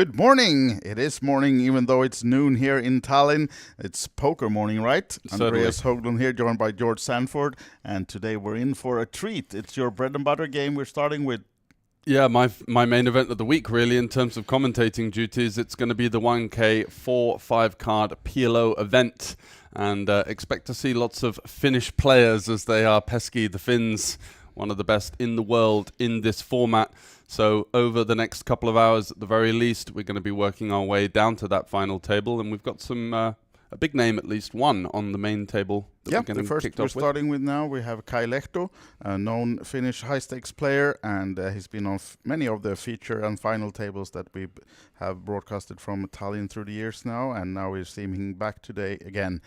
Good morning. It is morning, even though it's noon here in Tallinn. It's poker morning, right? Certainly. Andreas Hoagland here, joined by George Sanford. And today we're in for a treat. It's your bread and butter game we're starting with. Yeah, my main event of the week, really, in terms of commentating duties. It's going to be the 1K 4-5 card PLO event. And expect to see lots of Finnish players, as they are pesky, the Finns, one of the best in the world in this format. So over the next couple of hours, at the very least, we're going to be working our way down to that final table. And we've got some a big name, at least one, on the main table. Yeah, the first we're starting with now, we have Kai Lehto, a known Finnish high-stakes player, and he's been on many of the feature and final tables that we have broadcasted from Tallinn through the years now, and now we're seeing him back today again.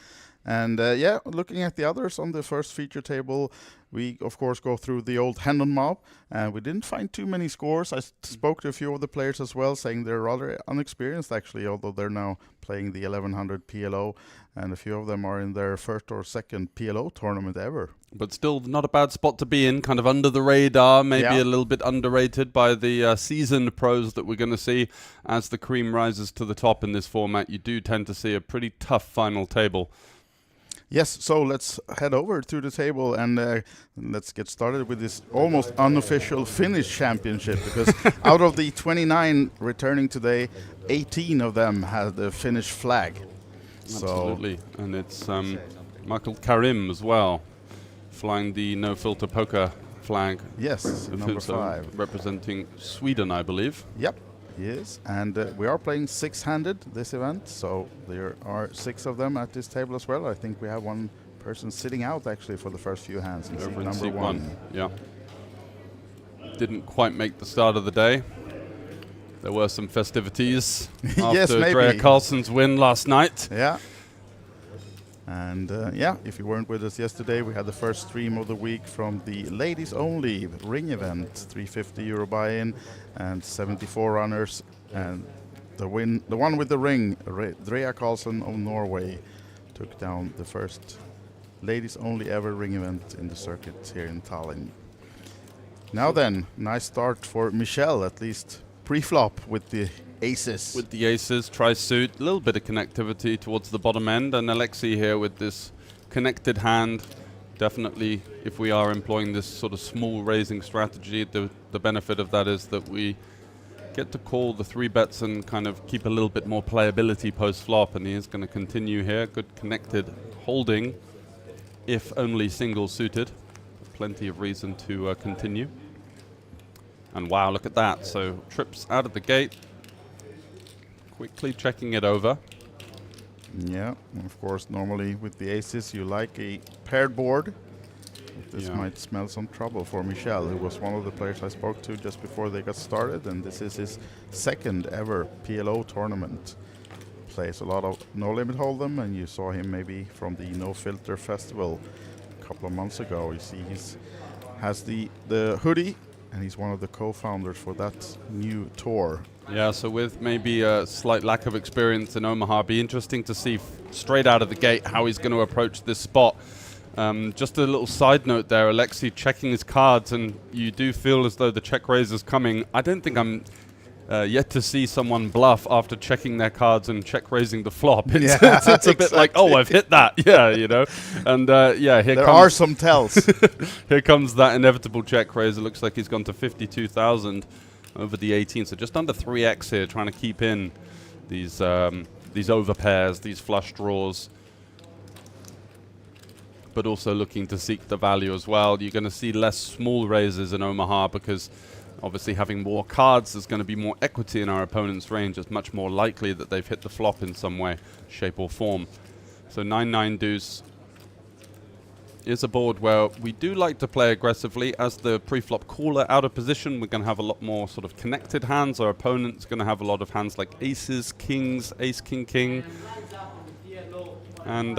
And yeah, looking at the others on the first feature table, we of course go through the old hand on mob, and we didn't find too many scores. I spoke to a few of the players as well, saying they're rather unexperienced actually, although they're now playing the 1100 PLO, and a few of them are in their first or second PLO tournament ever. But still not a bad spot to be in, kind of under the radar, maybe a little bit underrated by the seasoned pros that we're going to see. As the cream rises to the top in this format, you do tend to see a pretty tough final table. Yes, so let's head over to the table and let's get started with this almost unofficial Finnish championship, because out of the 29 returning today, 18 of them had the Finnish flag. Absolutely, and it's Michael Karim as well, flying the no-filter poker flag. Yes, number 5. Representing Sweden, I believe. Yep. Yes, and we are playing six-handed this event, so there are 6 of them at this table as well. I think we have one person sitting out actually for the first few hands in seat number 1. Yeah. Didn't quite make the start of the day. There were some festivities after Andrea Carlsen's win last night. Yeah. And yeah, if you weren't with us yesterday, we had the first stream of the week from the ladies only ring event, €350 buy-in and 74 runners, and the one with the ring, Andrea Carlsen of Norway, took down the first ladies only ever ring event in the circuit here in Tallinn. Now then, nice start for Michel, at least pre-flop with the aces. With the aces, tri-suit, a little bit of connectivity towards the bottom end, and Alexei here with this connected hand. Definitely, if we are employing this sort of small raising strategy, the benefit of that is that we get to call the 3 bets and kind of keep a little bit more playability post-flop, and he is going to continue here. Good connected holding, if only single suited. Plenty of reason to continue. And wow, look at that. So trips out of the gate. Quickly checking it over. Yeah, and of course, normally with the aces, you like a paired board. This might smell some trouble for Michel, who was one of the players I spoke to just before they got started, and this is his second ever PLO tournament. Plays a lot of no-limit hold'em, and you saw him maybe from the No Filter Festival a couple of months ago. You see he has the hoodie, and he's one of the co-founders for that new tour. Yeah, so with maybe a slight lack of experience in Omaha, it'd be interesting to see straight out of the gate how he's going to approach this spot. Just a little side note there, Alexei checking his cards, and you do feel as though the check raise is coming. I don't think I'm yet to see someone bluff after checking their cards and check raising the flop. It's a bit like, oh, I've hit that. Yeah, you know. And yeah, there are some tells. Here comes that inevitable check raise. It looks like he's gone to 52,000 over the 18, so just under 3x here, trying to keep in these overpairs, these flush draws, but also looking to seek the value as well. You're going to see less small raises in Omaha because obviously having more cards, there's going to be more equity in our opponent's range. It's much more likely that they've hit the flop in some way, shape or form. So 9-9 deuce is a board where we do like to play aggressively. As the pre-flop caller out of position, we're going to have a lot more sort of connected hands. Our opponent's going to have a lot of hands like aces, kings, ace, king, king. And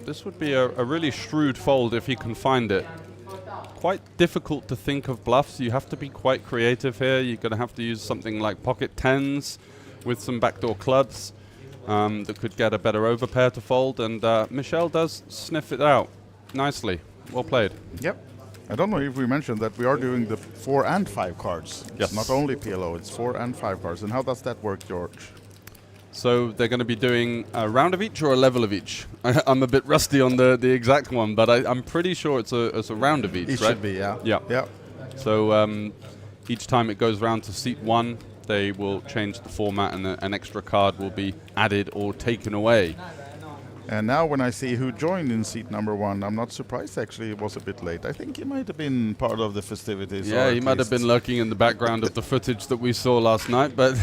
this would be a really shrewd fold if he can find it. Quite difficult to think of bluffs. You have to be quite creative here. You're going to have to use something like pocket tens with some backdoor clubs that could get a better overpair to fold. And Michel does sniff it out nicely. Well played. Yep. I don't know if we mentioned that we are doing the 4 and 5 cards. Yes. It's not only PLO, it's 4 and 5 cards. And how does that work, George? So they're going to be doing a round of each or a level of each? I'm a bit rusty on the exact one, but I'm pretty sure it's a round of each, It right? should be, yeah. Yeah. Yeah. So each time it goes round to seat 1, they will change the format and an extra card will be added or taken away. And now when I see who joined in seat number 1, I'm not surprised actually it was a bit late. I think he might have been part of the festivities. Yeah, he might have been lurking in the background of the footage that we saw last night, but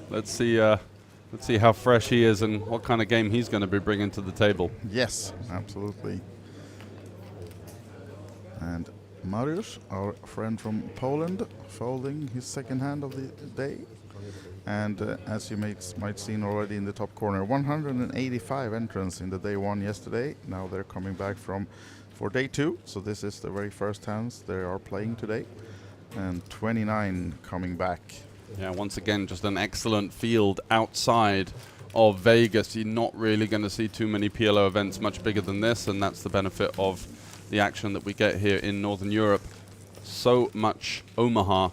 let's see how fresh he is and what kind of game he's going to be bringing to the table. Yes, absolutely. And Mariusz, our friend from Poland, folding his second hand of the day. And as you might seen already in the top corner, 185 entrants in the day 1 yesterday. Now they're coming back for day 2. So this is the very first hands they are playing today. And 29 coming back. Yeah, once again, just an excellent field outside of Vegas. You're not really going to see too many PLO events much bigger than this, and that's the benefit of the action that we get here in Northern Europe. So much Omaha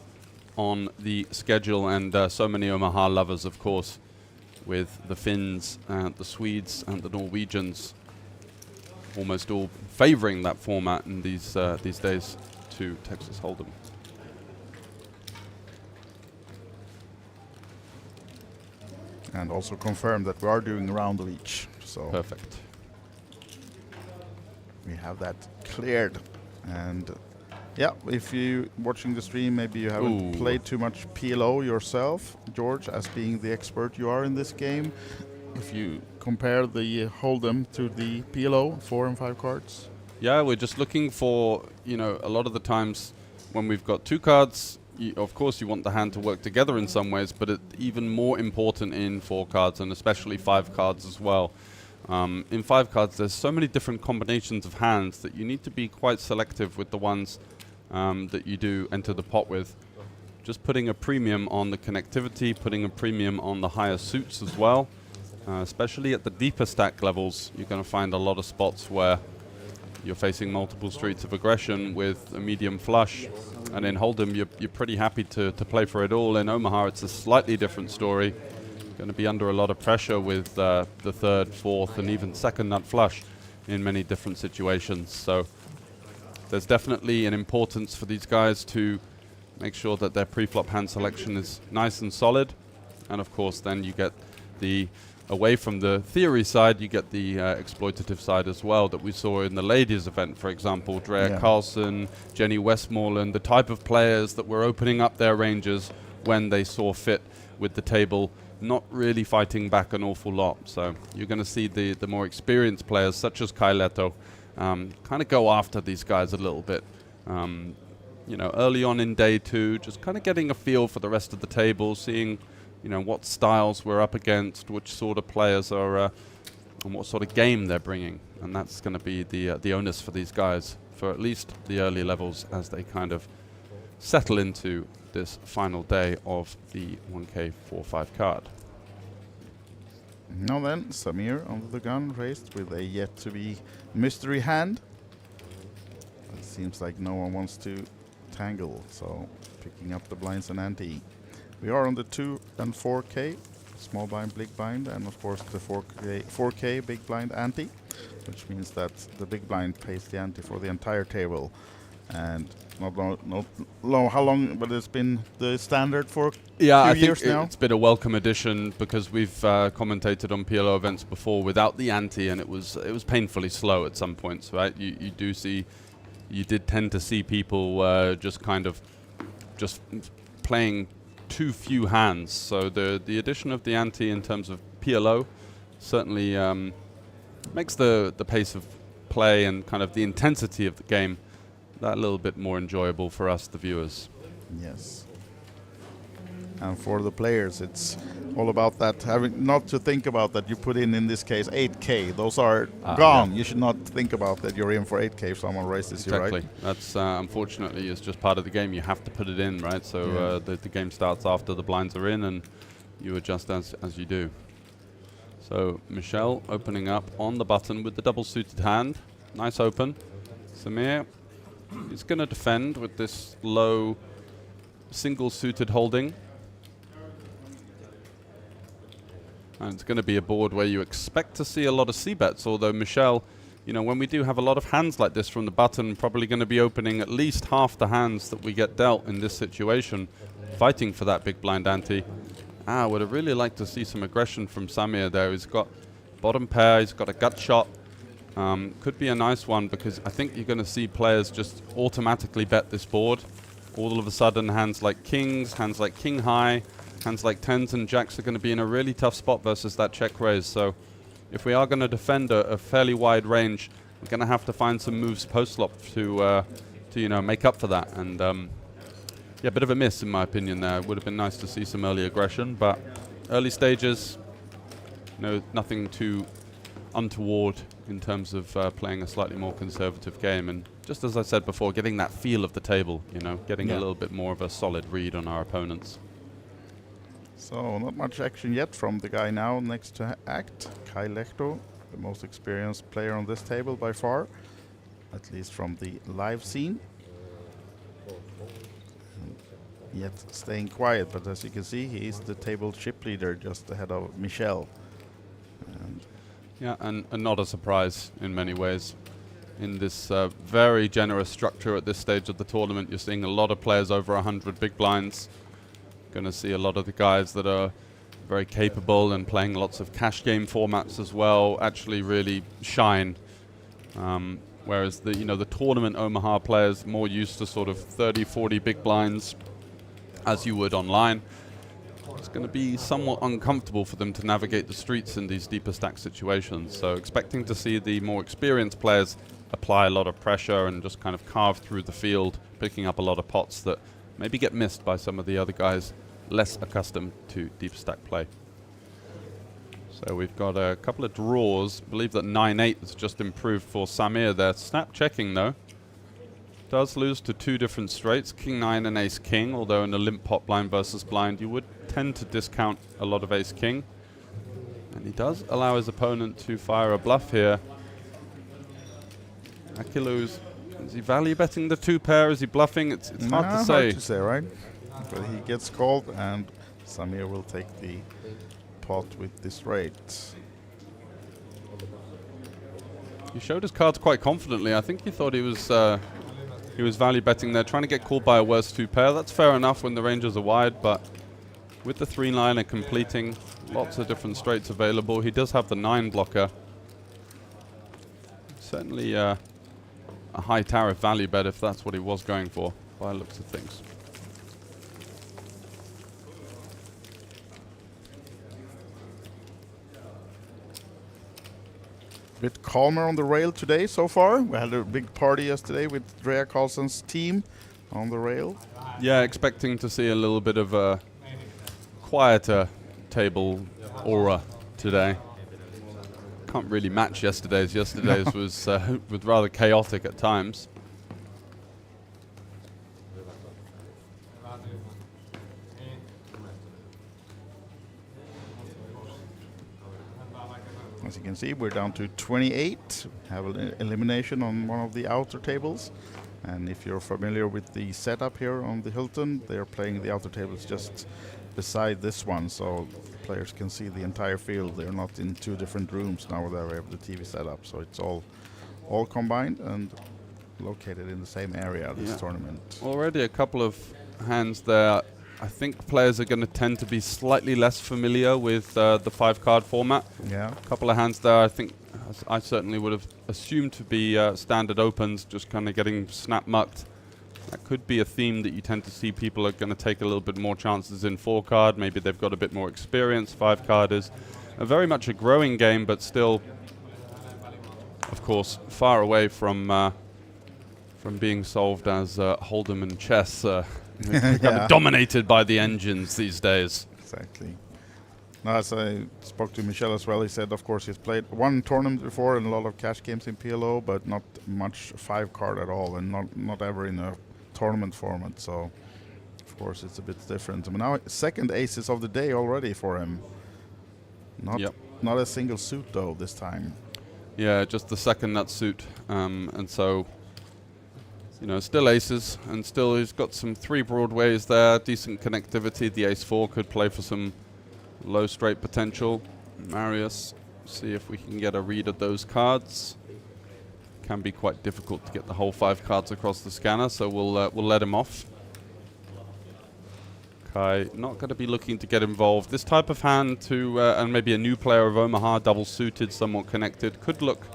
on the schedule, and so many Omaha lovers, of course, with the Finns, the Swedes, and the Norwegians, almost all favoring that format in these days to Texas Hold'em. And also confirm that we are doing a round of each. So Perfect. we have that cleared. And yeah, if you watching the stream, maybe you haven't played too much PLO yourself, George, as being the expert you are in this game. If you compare the Hold'em to the PLO 4 and 5 cards. Yeah, we're just looking for, a lot of the times when we've got 2 cards, of course you want the hand to work together in some ways, but it's even more important in 4 cards and especially 5 cards as well. In 5 cards, there's so many different combinations of hands that you need to be quite selective with the ones that you do enter the pot with. Just putting a premium on the connectivity, putting a premium on the higher suits as well. Especially at the deeper stack levels, you're going to find a lot of spots where you're facing multiple streets of aggression with a medium flush. And in Hold'em, you're pretty happy to play for it all. In Omaha, it's a slightly different story. Going to be under a lot of pressure with the 3rd, 4th, and even 2nd nut flush in many different situations. So there's definitely an importance for these guys to make sure that their pre-flop hand selection is nice and solid. And of course, then you get away from the theory side, you get the exploitative side as well that we saw in the ladies event, for example. Drea Carlson, Jenny Westmoreland, the type of players that were opening up their ranges when they saw fit with the table, not really fighting back an awful lot. So you're going to see the more experienced players, such as Kai Leto, kind of go after these guys a little bit. Early on in day 2, just kind of getting a feel for the rest of the table, seeing what styles we're up against, which sort of players are, and what sort of game they're bringing. And that's going to be the onus for these guys for at least the early levels as they kind of settle into this final day of the 1K 4-5 card. Now then, Samir under the gun, raised with a yet-to-be mystery hand. It seems like no one wants to tangle, so picking up the blinds and ante. We are on the 2 and 4K, small blind, big blind, and of course the 4K big blind ante, which means that the big blind pays the ante for the entire table. And not long, how long, but it's been the standard for a few years now. It's been a welcome addition because we've commentated on PLO events before without the ante, and it was painfully slow at some points, right? You did tend to see people just playing too few hands. So the addition of the ante in terms of PLO certainly makes the pace of play and kind of the intensity of the game that little bit more enjoyable for us, the viewers. Yes. And for the players, it's all about that, having not to think about that you put in this case, 8K. Those are gone. Yeah. You should not think about that you're in for 8K if someone raises you, right? Exactly. That's unfortunately is just part of the game. You have to put it in, right? So the game starts after the blinds are in, and you adjust as you do. So Michelle opening up on the button with the double suited hand. Nice open. Samir He's going to defend with this low single-suited holding. And it's going to be a board where you expect to see a lot of c-bets, although Michel, you know, when we do have a lot of hands like this from the button, probably going to be opening at least half the hands that we get dealt in this situation, fighting for that big blind ante. I would have really liked to see some aggression from Samir there. He's got bottom pair, he's got a gut shot. Could be a nice one, because I think you're going to see players just automatically bet this board. All of a sudden, hands like kings, hands like king high, hands like tens and jacks are going to be in a really tough spot versus that check raise. So if we are going to defend a fairly wide range, we're going to have to find some moves post-flop to you know, make up for that. And yeah, a bit of a miss in my opinion there. It would have been nice to see some early aggression, but early stages, no, nothing too untoward in terms of playing a slightly more conservative game. And just as I said before, getting that feel of the table, you know, getting a little bit more of a solid read on our opponents. So not much action yet from the guy now next to Act, Kai Lehto, the most experienced player on this table by far, at least from the live scene. Yet staying quiet, but as you can see, he is the table chip leader just ahead of Michel. And yeah, and not a surprise in many ways. In this very generous structure at this stage of the tournament, you're seeing a lot of players over 100 big blinds. Going to see a lot of the guys that are very capable and playing lots of cash game formats as well actually really shine. Whereas the, you know, the tournament Omaha players more used to sort of 30, 40 big blinds as you would online. It's going to be somewhat uncomfortable for them to navigate the streets in these deeper stack situations. So expecting to see the more experienced players apply a lot of pressure and just kind of carve through the field, picking up a lot of pots that maybe get missed by some of the other guys less accustomed to deep stack play. So we've got a couple of draws. I believe that 9-8 has just improved for Samir there. Snap checking though. Does lose to two different straights, king 9 and ace king, although in a limp pot blind versus blind you would tend to discount a lot of ace king. And he does allow his opponent to fire a bluff here. Akilu's, is he value betting the two pair? Is he bluffing? It's hard to say. Hard to say, right? But he gets called and Samir will take the pot with the straight. He showed his cards quite confidently. I think he thought he was value betting there, trying to get called by a worse two pair. That's fair enough when the ranges are wide, but with the 3-liner completing, lots of different straights available. He does have the 9 blocker. Certainly a high tariff value bet if that's what he was going for, by the looks of things. Bit calmer on the rail today so far. We had a big party yesterday with Drea Carlson's team on the rail. Yeah, expecting to see a little bit of a quieter table aura today. Can't really match yesterday's. Yesterday's was rather chaotic at times. As you can see, we're down to 28. Have an elimination on one of the outer tables. And if you're familiar with the setup here on the Hilton, they're playing the outer tables just beside this one, so players can see the entire field. They're not in two different rooms now where they have the TV setup, so it's all combined and located in the same area, this tournament. Already a couple of hands there. I think players are going to tend to be slightly less familiar with the 5-card format. Yeah. A couple of hands there I think I certainly would have assumed to be standard opens, just kind of getting snap mucked. That could be a theme that you tend to see. People are going to take a little bit more chances in 4-card. Maybe they've got a bit more experience. 5-card is very much a growing game, but still, of course, far away from being solved as Hold'em and chess. Kind of dominated by the engines these days. Exactly. Now, as I spoke to Michel as well, he said, of course, he's played one tournament before and a lot of cash games in PLO, but not much 5-card at all, and not ever in a tournament format. So, of course, it's a bit different. I mean, now, second aces of the day already for him. Not a single suit though this time. Yeah, just the second nut suit, and so you know, still aces, and still he's got some 3 broadways there, decent connectivity. The ace-4 could play for some low straight potential. Marius, see if we can get a read of those cards. Can be quite difficult to get the whole 5 cards across the scanner, so we'll let him off. Kai not going to be looking to get involved. This type of hand to, and maybe a new player of Omaha, double suited, somewhat connected, could look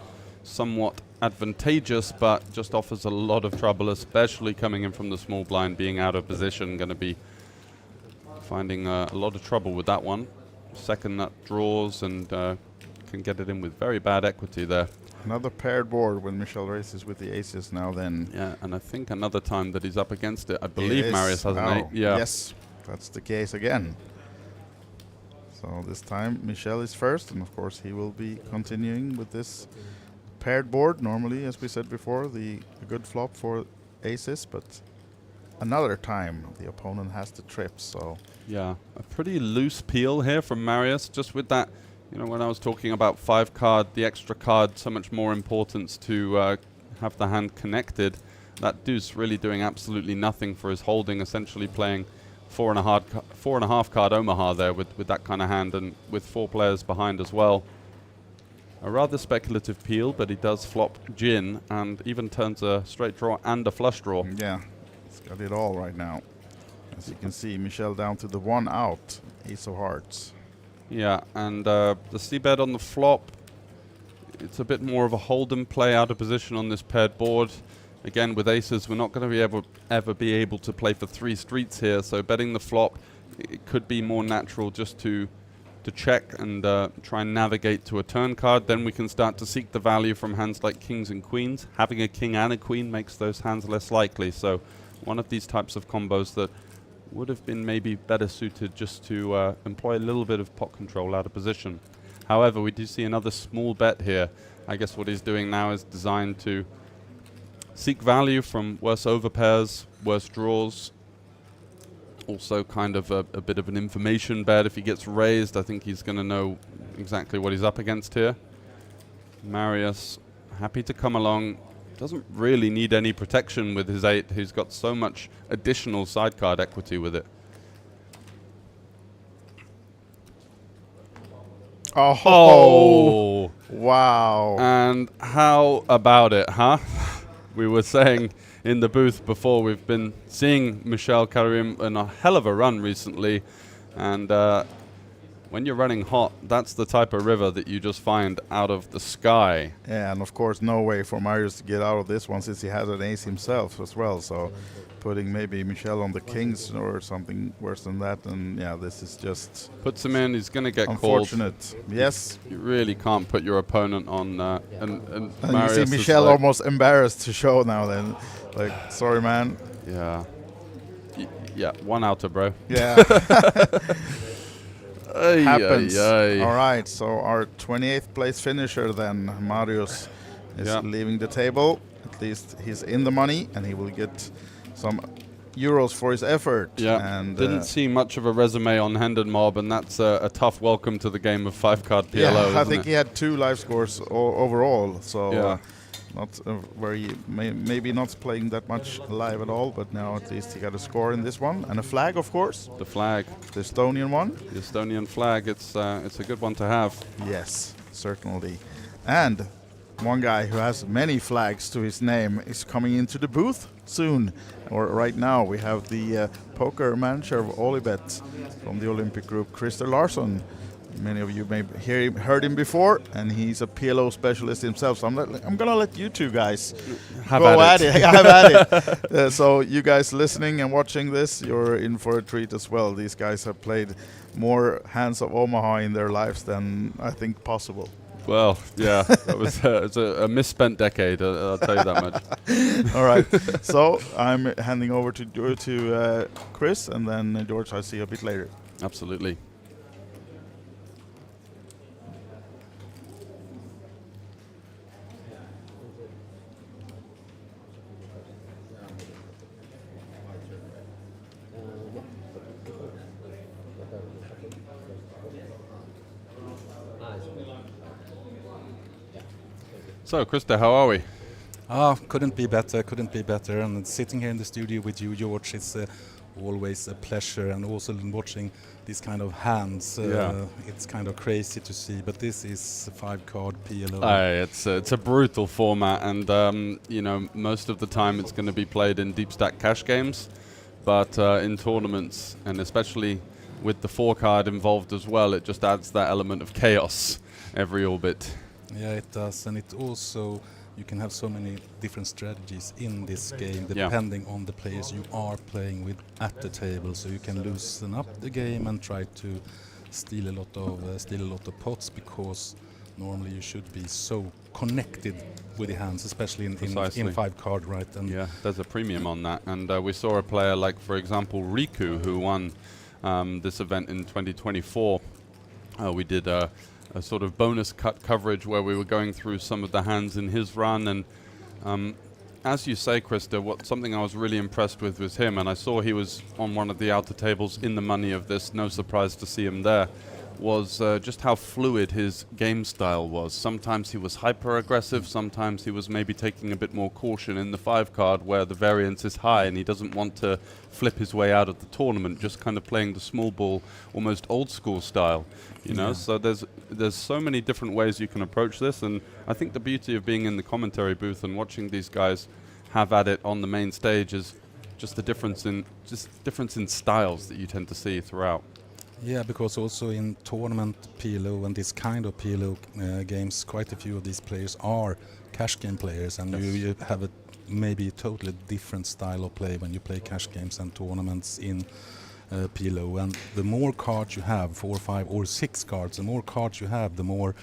somewhat advantageous, but just offers a lot of trouble, especially coming in from the small blind, being out of position. Going to be finding a lot of trouble with that one. Second nut draws and can get it in with very bad equity there. Another paired board when Michel races with the aces now then. Yeah, and I think another time that he's up against it. I believe Marius has an 8. Yeah. Yes, that's the case again. So this time Michel is first, and of course he will be continuing with this paired board. Normally, as we said before, a good flop for aces, but another time the opponent has the trips. So yeah, a pretty loose peel here from Marius, just with that. You know, when I was talking about 5 card, the extra card, so much more importance to have the hand connected. That deuce really doing absolutely nothing for his holding, essentially playing 4.5 card Omaha there with that kind of hand, and with 4 players behind as well. A rather speculative peel, but he does flop gin and even turns a straight draw and a flush draw. yeah, he's got it all right now. As you can see, Michel down to the 1 out, ace of hearts. Yeah, and the c-bet on the flop, it's a bit more of a hold'em play out of position on this paired board. Again, with aces, we're not going to be ever be able to play for 3 streets here, so betting the flop, it could be more natural just to check and try and navigate to a turn card. Then we can start to seek the value from hands like kings and queens. Having a king and a queen makes those hands less likely, so one of these types of combos that would have been maybe better suited just to employ a little bit of pot control out of position. However, we do see another small bet here. I guess what he's doing now is designed to seek value from worse overpairs, worse draws. Also kind of a bit of an information bet. If he gets raised, I think he's going to know exactly what he's up against here. Marius, happy to come along. Doesn't really need any protection with his 8. He's got so much additional sidecard equity with it. Oh! Wow. And how about it, huh? We were saying in the booth before, we've been seeing Michel Karim in a hell of a run recently, and when you're running hot, that's the type of river that you just find out of the sky. Yeah, and of course no way for Marius to get out of this one since he has an ace himself as well, so putting maybe Michel on the kings or something worse than that, and yeah, this is just puts him in, he's going to get unfortunate. Called. Yes. You really can't put your opponent on, and you see Michel like almost embarrassed to show now then, like, sorry man. Yeah. Yeah, 1 outer, bro. Yeah. Happens. All right, so our 28th place finisher then, Marius, is leaving the table. At least he's in the money, and he will get some euros for his effort. Yeah, and didn't see much of a resume on Hendon Mob, and that's a tough welcome to the game of 5-card PLO. Yeah, I think he had 2 live scores overall, so not very, maybe not playing that much live at all, but now at least he got a score in this one, and a flag, of course. The flag. The Estonian one. The Estonian flag, it's a good one to have. Yes, certainly. And one guy who has many flags to his name is coming into the booth soon. Or right now we have the poker manager of Olibet from the Olympic group, Christer Larsson. Many of you may heard him before, and he's a PLO specialist himself. So I'm gonna let you 2 guys go at it. Have at it. So you guys listening and watching this, you're in for a treat as well. These guys have played more hands of Omaha in their lives than I think possible. Well, yeah, that was it's a misspent decade. I'll tell you that much. All right. So I'm handing over to Chris, and then George, I'll see you a bit later. Absolutely. So, Krista, how are we? Couldn't be better. And sitting here in the studio with you, George, it's always a pleasure. And also watching these kind of hands, it's kind of crazy to see. But this is a 5-card PLO. It's a brutal format, and you know, most of the time it's going to be played in deep stack cash games, but in tournaments, and especially with the 4-card involved as well, it just adds that element of chaos every orbit. Yeah, it does, and it also, you can have so many different strategies in this game depending on the players you are playing with at the table. So you can loosen up the game and try to steal a lot of pots, because normally you should be so connected with the hands, especially in 5-card, right? And yeah, there's a premium on that, and we saw a player like, for example, Riku, who won this event in 2024. We did a sort of bonus cut coverage where we were going through some of the hands in his run, and as you say, Krista, something I was really impressed with was him, and I saw he was on one of the outer tables in the money of this, no surprise to see him there, was just how fluid his game style was. Sometimes he was hyper aggressive, sometimes he was maybe taking a bit more caution in the 5-card where the variance is high and he doesn't want to flip his way out of the tournament, just kind of playing the small ball, almost old school style, you know. So there's so many different ways you can approach this, and I think the beauty of being in the commentary booth and watching these guys have at it on the main stage is just the difference in styles that you tend to see throughout. Yeah, because also in tournament PLO and this kind of PLO games, quite a few of these players are cash game players, and you have a maybe totally different style of play when you play cash games and tournaments in PLO. And the more cards you have, 4, 5 or 6 cards, the more cards you have, the more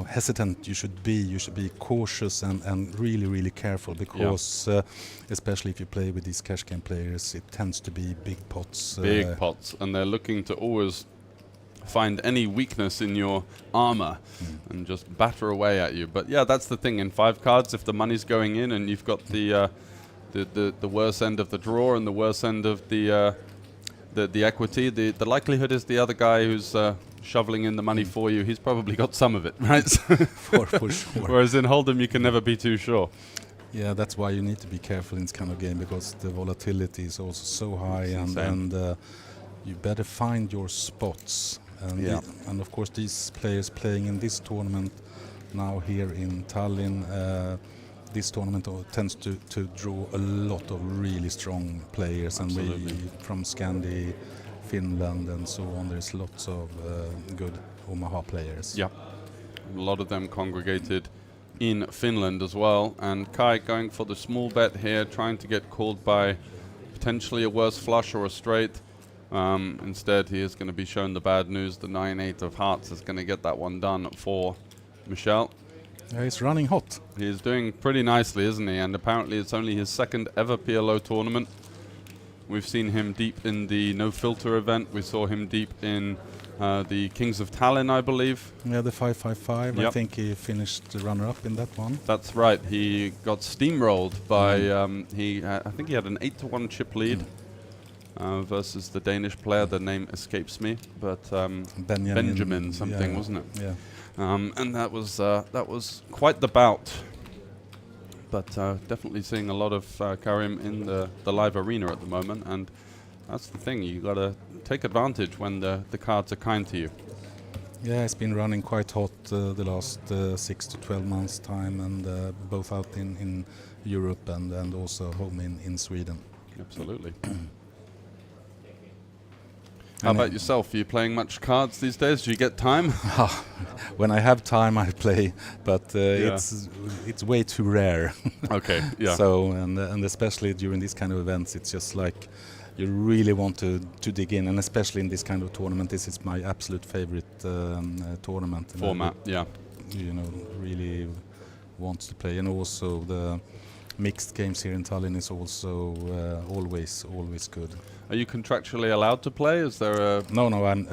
hesitant you should be. You should be cautious and really, really careful, because especially if you play with these cash game players, it tends to be big pots. Big pots, and they're looking to always find any weakness in your armor and just batter away at you. But yeah, that's the thing in 5 cards. If the money's going in and you've got the worse end of the draw and the worse end of the equity, the likelihood is the other guy who's shoveling in the money for you, he's probably got some of it, right? for sure. Whereas in Hold'em, you can never be too sure. Yeah, that's why you need to be careful in this kind of game, because the volatility is also so high, and you better find your spots. And of course, these players playing in this tournament now here in Tallinn, this tournament tends to draw a lot of really strong players. Absolutely. And we from Scandi, Finland and so on, there's lots of good Omaha players. Yeah, a lot of them congregated in Finland as well. And Kai going for the small bet here, trying to get called by potentially a worse flush or a straight. Instead, he is going to be shown the bad news. The 9-8 of hearts is going to get that one done for Michel. He's running hot. He's doing pretty nicely, isn't he? And apparently it's only his 2nd ever PLO tournament. We've seen him deep in the No Filter event. We saw him deep in the Kings of Tallinn, I believe. Yeah, the 555. Yep. I think he finished the runner-up in that one. That's right. He got steamrolled by, I think he had an 8-1 chip lead versus the Danish player. The name escapes me, but Benjamin something, wasn't it? Yeah. And that was quite the bout. But definitely seeing a lot of Karim in the live arena at the moment, and that's the thing, you got to take advantage when the cards are kind to you. Yeah, it's been running quite hot the last 6 to 12 months time, and both out in Europe and also home in Sweden. Absolutely. How about yourself? Are you playing much cards these days? Do you get time? When I have time, I play, but it's way too rare. Okay, yeah. So and especially during these kind of events, it's just like you really want to dig in, and especially in this kind of tournament, this is my absolute favorite tournament. Format, really wants to play, and also the mixed games here in Tallinn is also always good. Are you contractually allowed to play? Is there a... No, I'm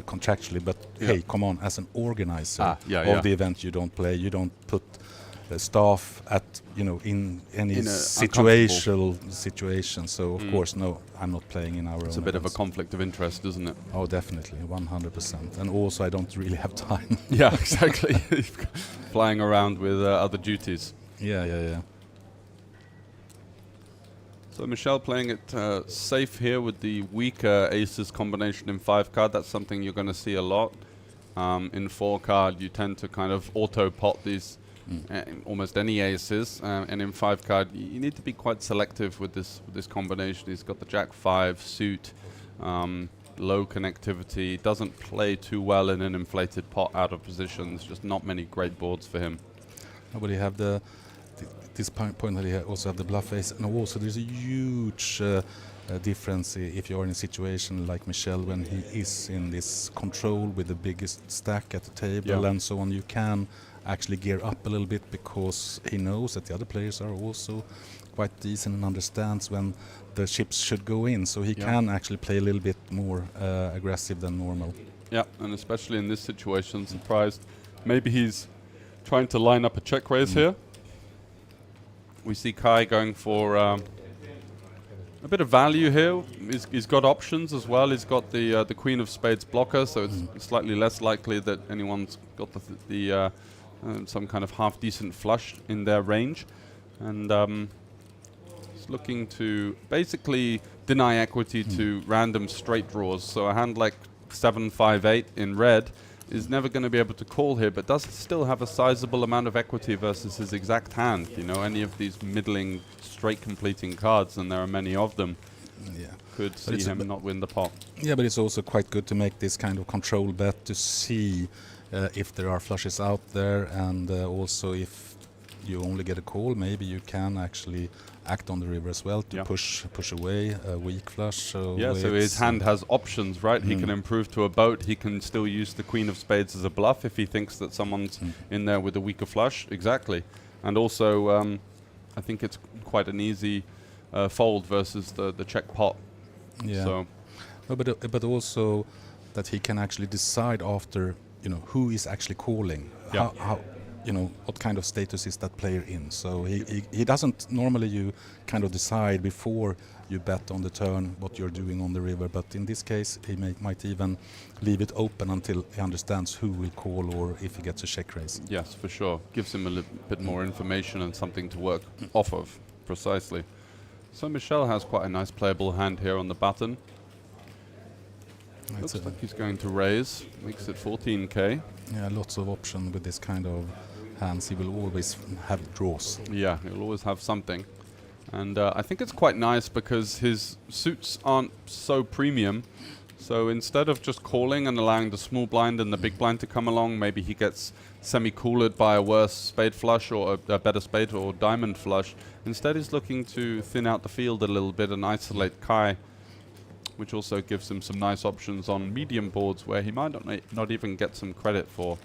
contractually, but hey, come on, as an organizer of the event, you don't play, you don't put staff at, in any situational situation. So, of course, no, I'm not playing in our own It's a bit events. of a conflict of interest, isn't it? Oh, definitely, 100%. And also, I don't really have time. Yeah, exactly. Flying around with other duties. Yeah. So Michel playing it safe here with the weaker aces combination in 5-card. That's something you're going to see a lot. In 4-card, you tend to kind of auto-pot these almost any aces, and in 5-card, you need to be quite selective with this combination. He's got the Jack-5 suit, low connectivity, doesn't play too well in an inflated pot out of position. There's just not many great boards for him. But you have this point that you also have the bluff ace, and also there's a huge difference if you're in a situation like Michel when he is in this control with the biggest stack at the table and so on. You can actually gear up a little bit because he knows that the other players are also quite decent and understands when the chips should go in, so he can actually play a little bit more aggressive than normal. Yeah, and especially in this situation, surprised. Maybe he's trying to line up a check raise here. We see Kai going for a bit of value here. He's got options as well. He's got the Queen of Spades blocker, so it's slightly less likely that anyone's got some kind of half decent flush in their range, and he's looking to basically deny equity to random straight draws. So a hand like 7-5-8 in red is never going to be able to call here, but does still have a sizable amount of equity versus his exact hand. You know, any of these middling straight completing cards, and there are many of them, could see him not win the pot. Yeah, but it's also quite good to make this kind of control bet to see if there are flushes out there, and also if you only get a call, maybe you can actually act on the river as well to push away a weak flush. So so his hand has options, right? He can improve to a boat. He can still use the Queen of Spades as a bluff if he thinks that someone's in there with a weaker flush. Exactly. And also, I think it's quite an easy fold versus the check pot. Yeah. So. No, but also that he can actually decide after, who is actually calling. Yeah. How what kind of status is that player in. So he doesn't, normally you kind of decide before you bet on the turn what you're doing on the river, but in this case he might even leave it open until he understands who will call or if he gets a check raise. Yes, for sure. Gives him a little bit more information and something to work off of, precisely. So Michel has quite a nice playable hand here on the button. Looks like he's going to raise, makes it 14k. Yeah, lots of options with this kind of hands. He will always have draws. Yeah, he'll always have something. And I think it's quite nice because his suits aren't so premium. So instead of just calling and allowing the small blind and the big blind to come along, maybe he gets semi-coolered by a worse spade flush or a better spade or diamond flush. Instead he's looking to thin out the field a little bit and isolate Kai, which also gives him some nice options on medium boards where he might not even get some credit for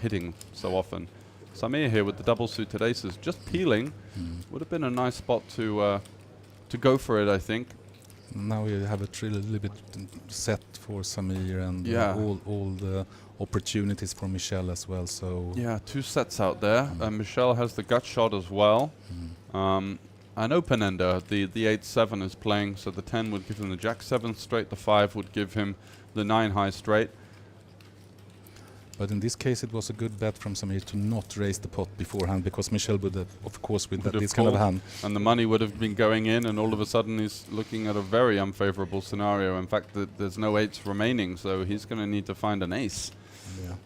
hitting so often. Samir here with the double suited aces, just peeling, would have been a nice spot to go for it, I think. Now you have a little bit set for Samir and all the opportunities for Michel as well. So yeah, 2 sets out there. Michel has the gut shot as well. An open ender, the 8-7 is playing, so the 10 would give him the Jack-7 straight, the 5 would give him the 9 high straight. But in this case it was a good bet from Samir to not raise the pot beforehand, because Michel would have, of course, with this kind of hand. And the money would have been going in, and all of a sudden he's looking at a very unfavorable scenario. In fact, there's no 8s remaining, so he's going to need to find an ace.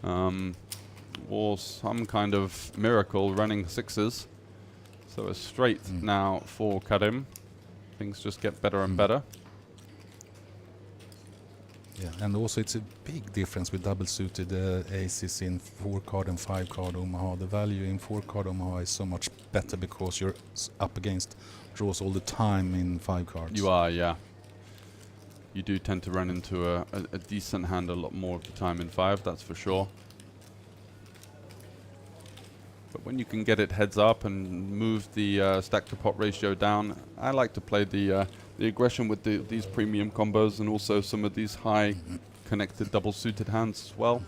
Yeah. Or some kind of miracle running 6s. So a straight now for Karim. Things just get better and better. Yeah, and also it's a big difference with double-suited aces in 4-card and 5-card Omaha. The value in 4-card Omaha is so much better because you're up against draws all the time in 5 cards. You are, yeah. You do tend to run into a decent hand a lot more of the time in 5, that's for sure. But when you can get it heads up and move the stack to pot ratio down, I like to play the aggression with these premium combos and also some of these high connected double suited hands as well.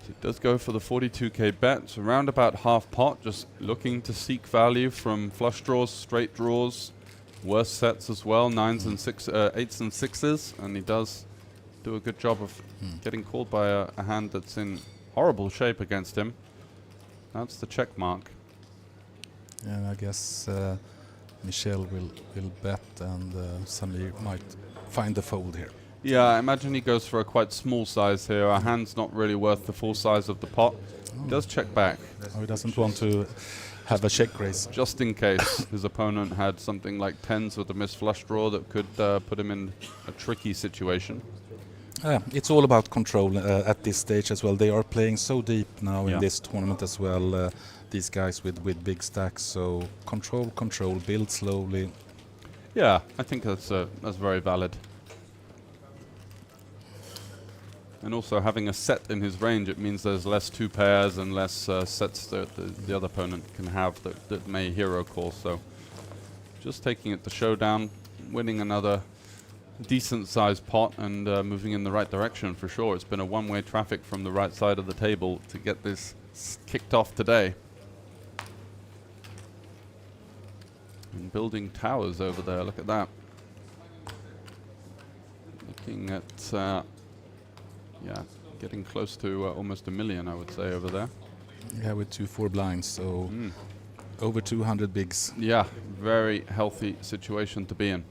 So it does go for the 42k bet. It's around about half pot, just looking to seek value from flush draws, straight draws, worse sets as well, 9s and 8s and 6s, and he does do a good job of getting called by a hand that's in horrible shape against him. That's the check mark. And I guess Michel will bet, and Samir might find the fold here. Yeah, I imagine he goes for a quite small size here. Our hand's not really worth the full size of the pot. He does check back. Oh, he doesn't want to have a check raise. Just in case his opponent had something like tens with a missed flush draw that could put him in a tricky situation. It's all about control at this stage as well. They are playing so deep now in Yeah. this tournament as well. These guys with big stacks. So control, build slowly. Yeah, I think that's very valid. And also having a set in his range, it means there's less two pairs and less sets that the other opponent can have that may hero call. So just taking it to showdown, winning another decent sized pot and moving in the right direction for sure. It's been a one-way traffic from the right side of the table to get this kicked off today. And building towers over there, look at that. Looking at yeah, getting close to almost 1 million, I would say, over there. Yeah, with 2-4 blinds, so over 200 bigs. Yeah, very healthy situation to be in.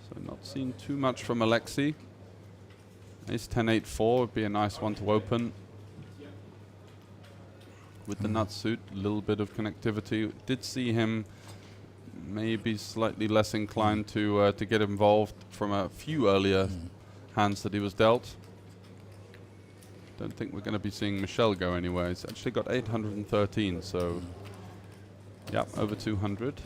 So not seen too much from Alexei. Ace 10-8-4 would be a nice one to open. With the nut suit, a little bit of connectivity. Did see him maybe slightly less inclined to get involved from a few earlier hands that he was dealt. Don't think we're going to be seeing Michel go anywhere. He's actually got 813, so yeah, over 200.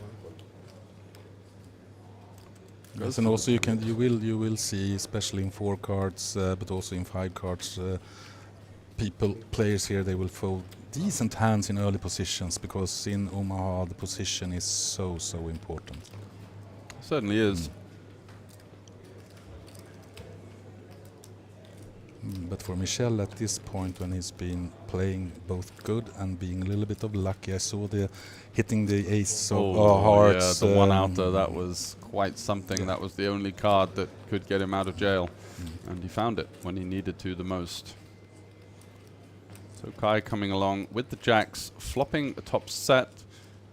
Yes, and also you will see, especially in 4 cards, but also in 5 cards, players here, they will fold decent hands in early positions, because in Omaha the position is so important. Certainly is. But for Michel at this point, when he's been playing both good and being a little bit of lucky, I saw the hitting the ace of hearts. Yeah, the one outer, that was quite something. That was the only card that could get him out of jail. And he found it when he needed to the most. So Kai coming along with the jacks, flopping a top set.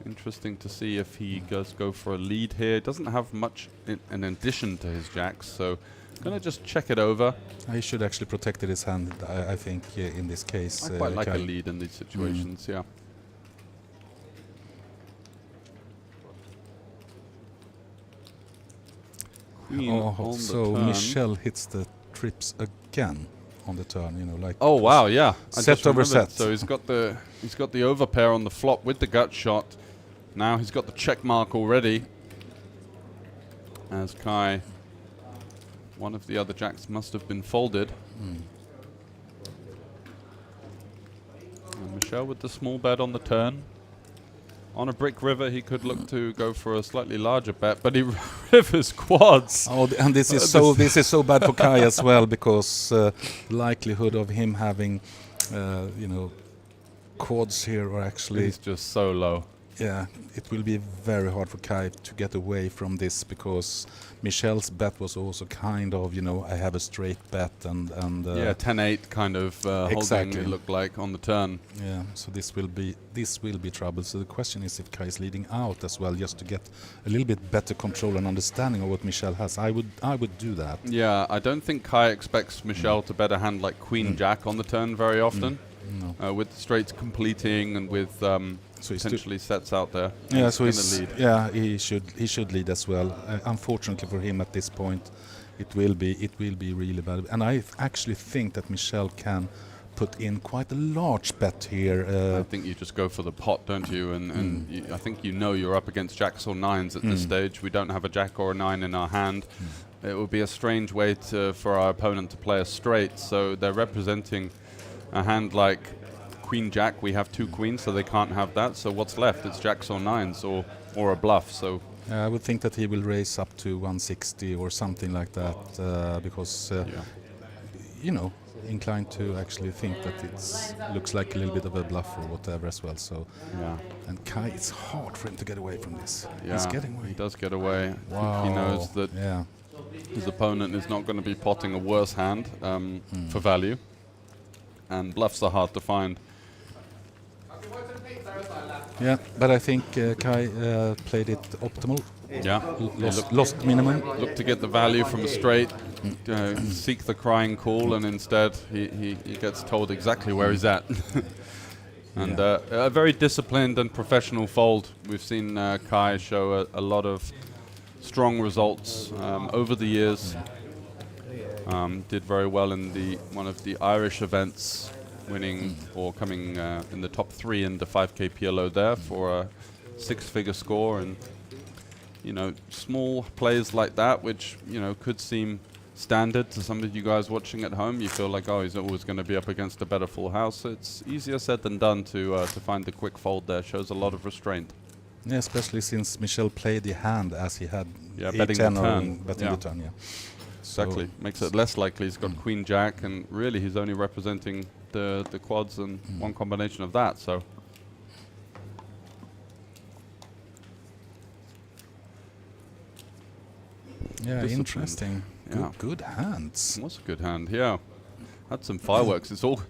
Interesting to see if he does go for a lead here. Doesn't have much in addition to his jacks, so gonna just check it over. He should actually protected his hand, I think, in this case. I quite like a lead in these situations, yeah. Queen on the so turn. Michel hits the trips again on the turn, you know, like. Oh wow, yeah. Set over set. So he's got the overpair on the flop with the gut shot. Now he's got the check mark already. As Kai, one of the other jacks must have been folded. And Michel with the small bet on the turn. On a brick river, he could look to go for a slightly larger bet, but he rivers quads. Oh, and this is so bad for Kai as well, because likelihood of him having, you know, quads here, or actually, He's just so low. yeah, it will be very hard for Kai to get away from this, because Michel's bet was also kind of, you know, I have a straight bet and yeah, 10-8 kind of holding, exactly. it looked like on the turn. yeah, so this will be trouble. So the question is if Kai is leading out as well, just to get a little bit better control and understanding of what Michel has. I would do that. Yeah, I don't think Kai expects Michel to bet a hand like Queen Jack on the turn very often. No. With the straights completing and with So he's potentially sets out there. Yeah, so gonna he's lead. yeah, he should lead as well. Unfortunately for him at this point, it will be really bad. And I actually think that Michel can put in quite a large bet here. I think you just go for the pot, don't you? And I think you know you're up against jacks or nines at this stage. We don't have a jack or a nine in our hand. It would be a strange way for our opponent to play a straight. So they're representing a hand like Queen Jack. We have 2 queens, so they can't have that. So what's left? It's jacks or nines or a bluff. So I would think that he will raise up to 160 or something like that, because you know, inclined to actually think that it looks like a little bit of a bluff or whatever as well. So yeah, and Kai, it's hard for him to get away from this. yeah, He's getting away. he does get away. Wow. I think he knows that Yeah. his opponent is not going to be potting a worse hand for value, and bluffs are hard to find. Yeah, but I think Kai played it optimal. Yeah. Lost minimum. Looked to get the value from a straight, seek the crying call, and instead he gets told exactly where he's at. And a very disciplined and professional fold. We've seen Kai show a lot of strong results over the years. Did very well in one of the Irish events, winning or coming in the top 3 in the 5K PLO there for a 6-figure score. And you know, small plays like that, which you know could seem standard to some of you guys watching at home. You feel like, oh, he's always going to be up against a better full house. It's easier said than done to find the quick fold there. Shows a lot of restraint. Yeah, especially since Michel played the hand as he had betting the turn. Betting the turn, yeah. Exactly. Makes it less likely he's got Queen Jack, and really he's only representing the quads and one combination of that. So. Yeah, interesting. Yeah. Good hands. It was a good hand, yeah. Had some fireworks. It's all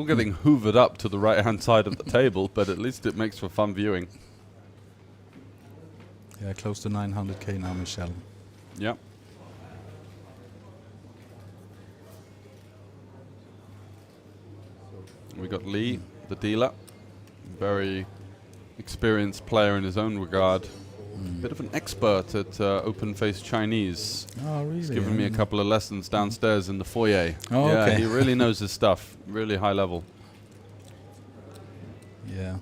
getting hoovered up to the right-hand side of the table, but at least it makes for fun viewing. Yeah, close to 900k now, Michel. Yeah. We got Lee, the dealer. Very experienced player in his own regard. Bit of an expert at open-faced Chinese. Oh, really? He's given me a couple of lessons downstairs in the foyer. Oh, yeah, okay. he really knows his stuff. Really high level. Yeah,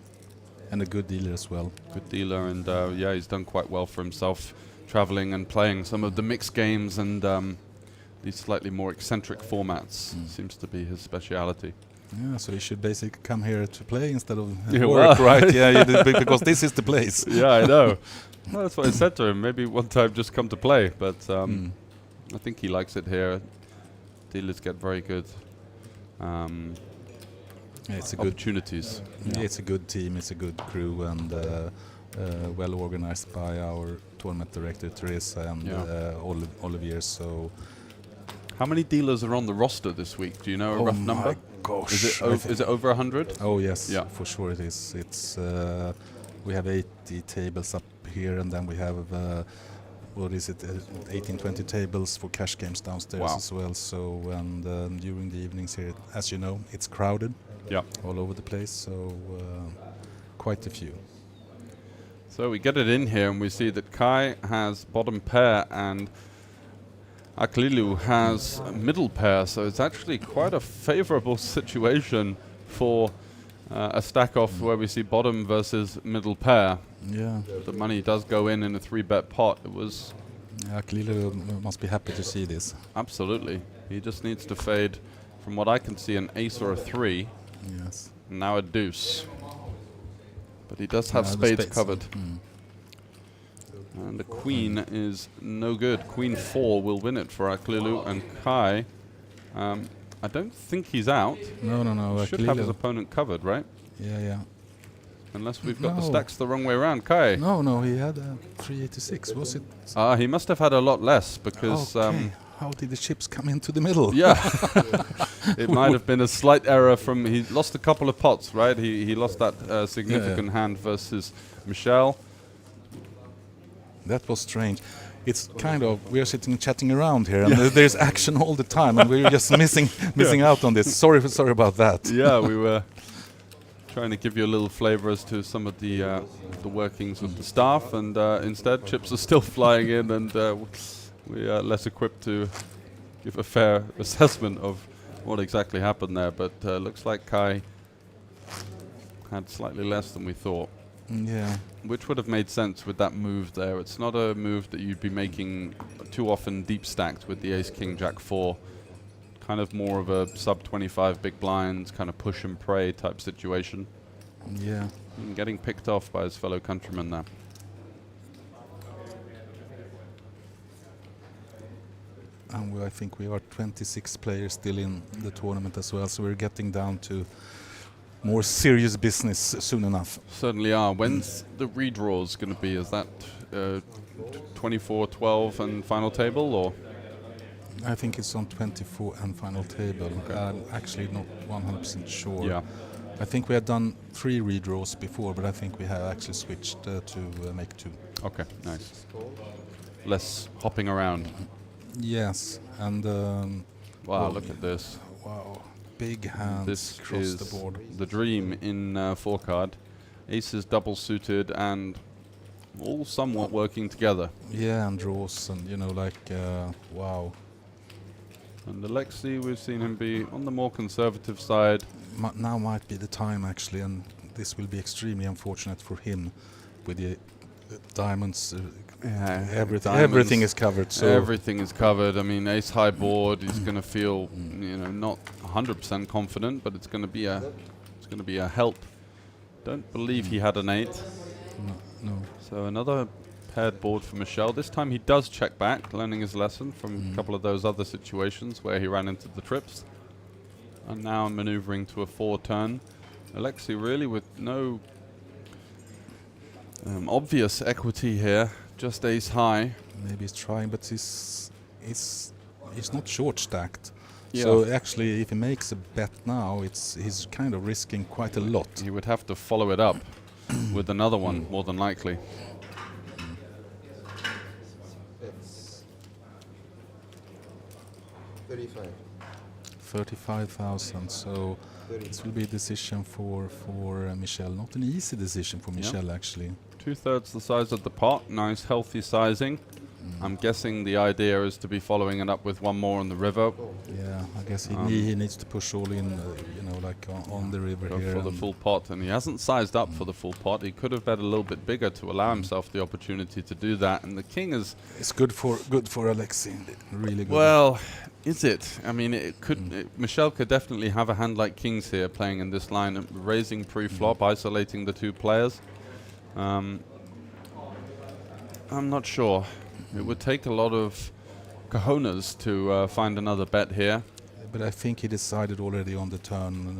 and a good dealer as well. Good dealer, and yeah, he's done quite well for himself, traveling and playing some of the mixed games and these slightly more eccentric formats. Seems to be his speciality. Yeah, so you should basically come here to play instead of Yeah, work, well. right? Yeah, because this is the place. Yeah, I know. Well, that's what I said to him. Maybe one time just come to play, but I think he likes it here. Dealers get very good It's a opportunities. Yeah, it's a good team, it's a good crew, and well organized by our tournament director Teresa and Olivier. So, how many dealers are on the roster this week? Do you know a rough number? Gosh, Is it over 100? Oh yes, Yeah, for sure it is. It's we have 80 tables up here, and then we have what is it, 18-20 tables for cash games downstairs as well. So, and during the evenings here, as you know, it's crowded. Yeah, all over the place. So quite a few. So we get it in here, and we see that Kai has bottom pair and Aklilu has middle pair, so it's actually quite a favorable situation for a stack off where we see bottom versus middle pair. Yeah. The money does go in a 3-bet pot. It was... Aklilu must be happy to see this. Absolutely. He just needs to fade, from what I can see, an ace or a 3. Yes. And now a deuce. But he does have spades covered. And the queen is no good. Queen 4 will win it for Aklilu, and Kai, I don't think he's out. No. Should have his opponent covered, right? Yeah. Unless we've got the stacks the wrong way around. Kai. No, he had 386, was it? He must have had a lot less, because... Okay. How did the chips come into the middle? Yeah. It might have been a slight error from... He lost a couple of pots, right? He lost that significant hand versus Michel. That was strange. It's kind of, we are sitting chatting around here, and there's action all the time, and we're just missing out on this. Sorry about that. Yeah, we were trying to give you a little flavor as to some of the workings of the staff, and instead chips are still flying in, and we are less equipped to give a fair assessment of what exactly happened there. But looks like Kai had slightly less than we thought. Yeah. Which would have made sense with that move there. It's not a move that you'd be making too often deep stacked with the ace, king, jack 4. Kind of more of a sub 25 big blinds, kind of push and pray type situation. Yeah. And getting picked off by his fellow countrymen there. And I think we are 26 players still in the tournament as well, so we're getting down to more serious business soon enough. Certainly are. When's the redraws going to be? Is that 24-12 and final table, or? I think it's on 24 and final table. Okay. I'm actually not 100% sure. Yeah. I think we had done 3 redraws before, but I think we have actually switched to make 2. Okay, nice. Less hopping around. Yes, and Wow, look at this. wow, big hands This across is the board. the dream in 4-card. Aces double suited and all somewhat working together. Yeah, and draws, and wow. And Alexei, we've seen him be on the more conservative side. Now might be the time actually, and this will be extremely unfortunate for him with the diamonds. Everything is covered. So everything is covered. I mean, ace high board. He's going to feel, not 100% confident, but it's going to be a help. Don't believe he had an 8. No. So another paired board for Michel. This time he does check back, learning his lesson from a couple of those other situations where he ran into the trips. And now maneuvering to a 4 turn. Alexei really with no obvious equity here, just ace high. Maybe he's trying, but he's not short stacked. Yeah. So actually, if he makes a bet now, he's kind of risking quite a lot. He would have to follow it up with another one, more than likely. It's 35. 35,000. So this will be a decision for Michel. Not an easy decision for Michel actually. 2/3 the size of the pot. Nice, healthy sizing. I'm guessing the idea is to be following it up with one more on the river. Yeah, I guess he needs to push all in, on the river Go here. for the full pot, and he hasn't sized up for the full pot. He could have bet a little bit bigger to allow himself the opportunity to do that. And the king is. It's good for Alexei. Really good. Well, is it? I mean, it could. Michel could definitely have a hand like kings here, playing in this line, raising pre-flop, isolating the 2 players. I'm not sure. It would take a lot of cojones to find another bet here. But I think he decided already on the turn.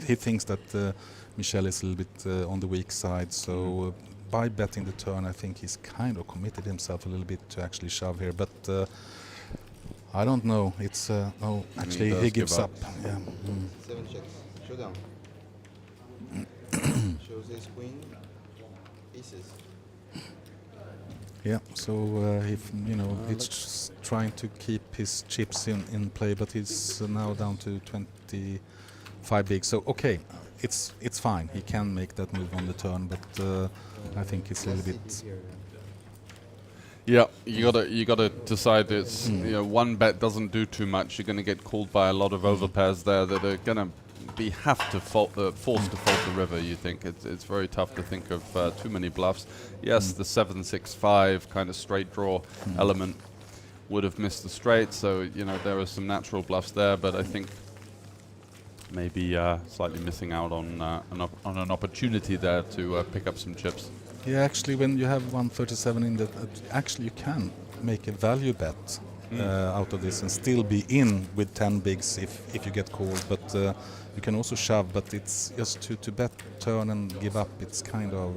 He thinks that Michel is a little bit on the weak side. So by betting the turn, I think he's kind of committed himself a little bit to actually shove here. But I don't know. It's no. Actually, he gives up. Yeah. 7 checks. Showdown. Shows ace queen. Aces. Yeah, so he's just trying to keep his chips in play, but he's now down to 25 big. So okay, it's fine. He can make that move on the turn, but I think it's a little bit. Yeah, you gotta decide. It's one bet doesn't do too much. You're gonna get called by a lot of overpairs there that are gonna forced to fold the river. You think it's very tough to think of too many bluffs. Yes, the 7-6-5 kind of straight draw element would have missed the straight, so there are some natural bluffs there, but I think maybe slightly missing out on an opportunity there to pick up some chips. Yeah, actually, when you have 137 in that, actually you can make a value bet out of this and still be in with 10 bigs if you get called, but you can also shove, but it's just to bet turn and give up. It's kind of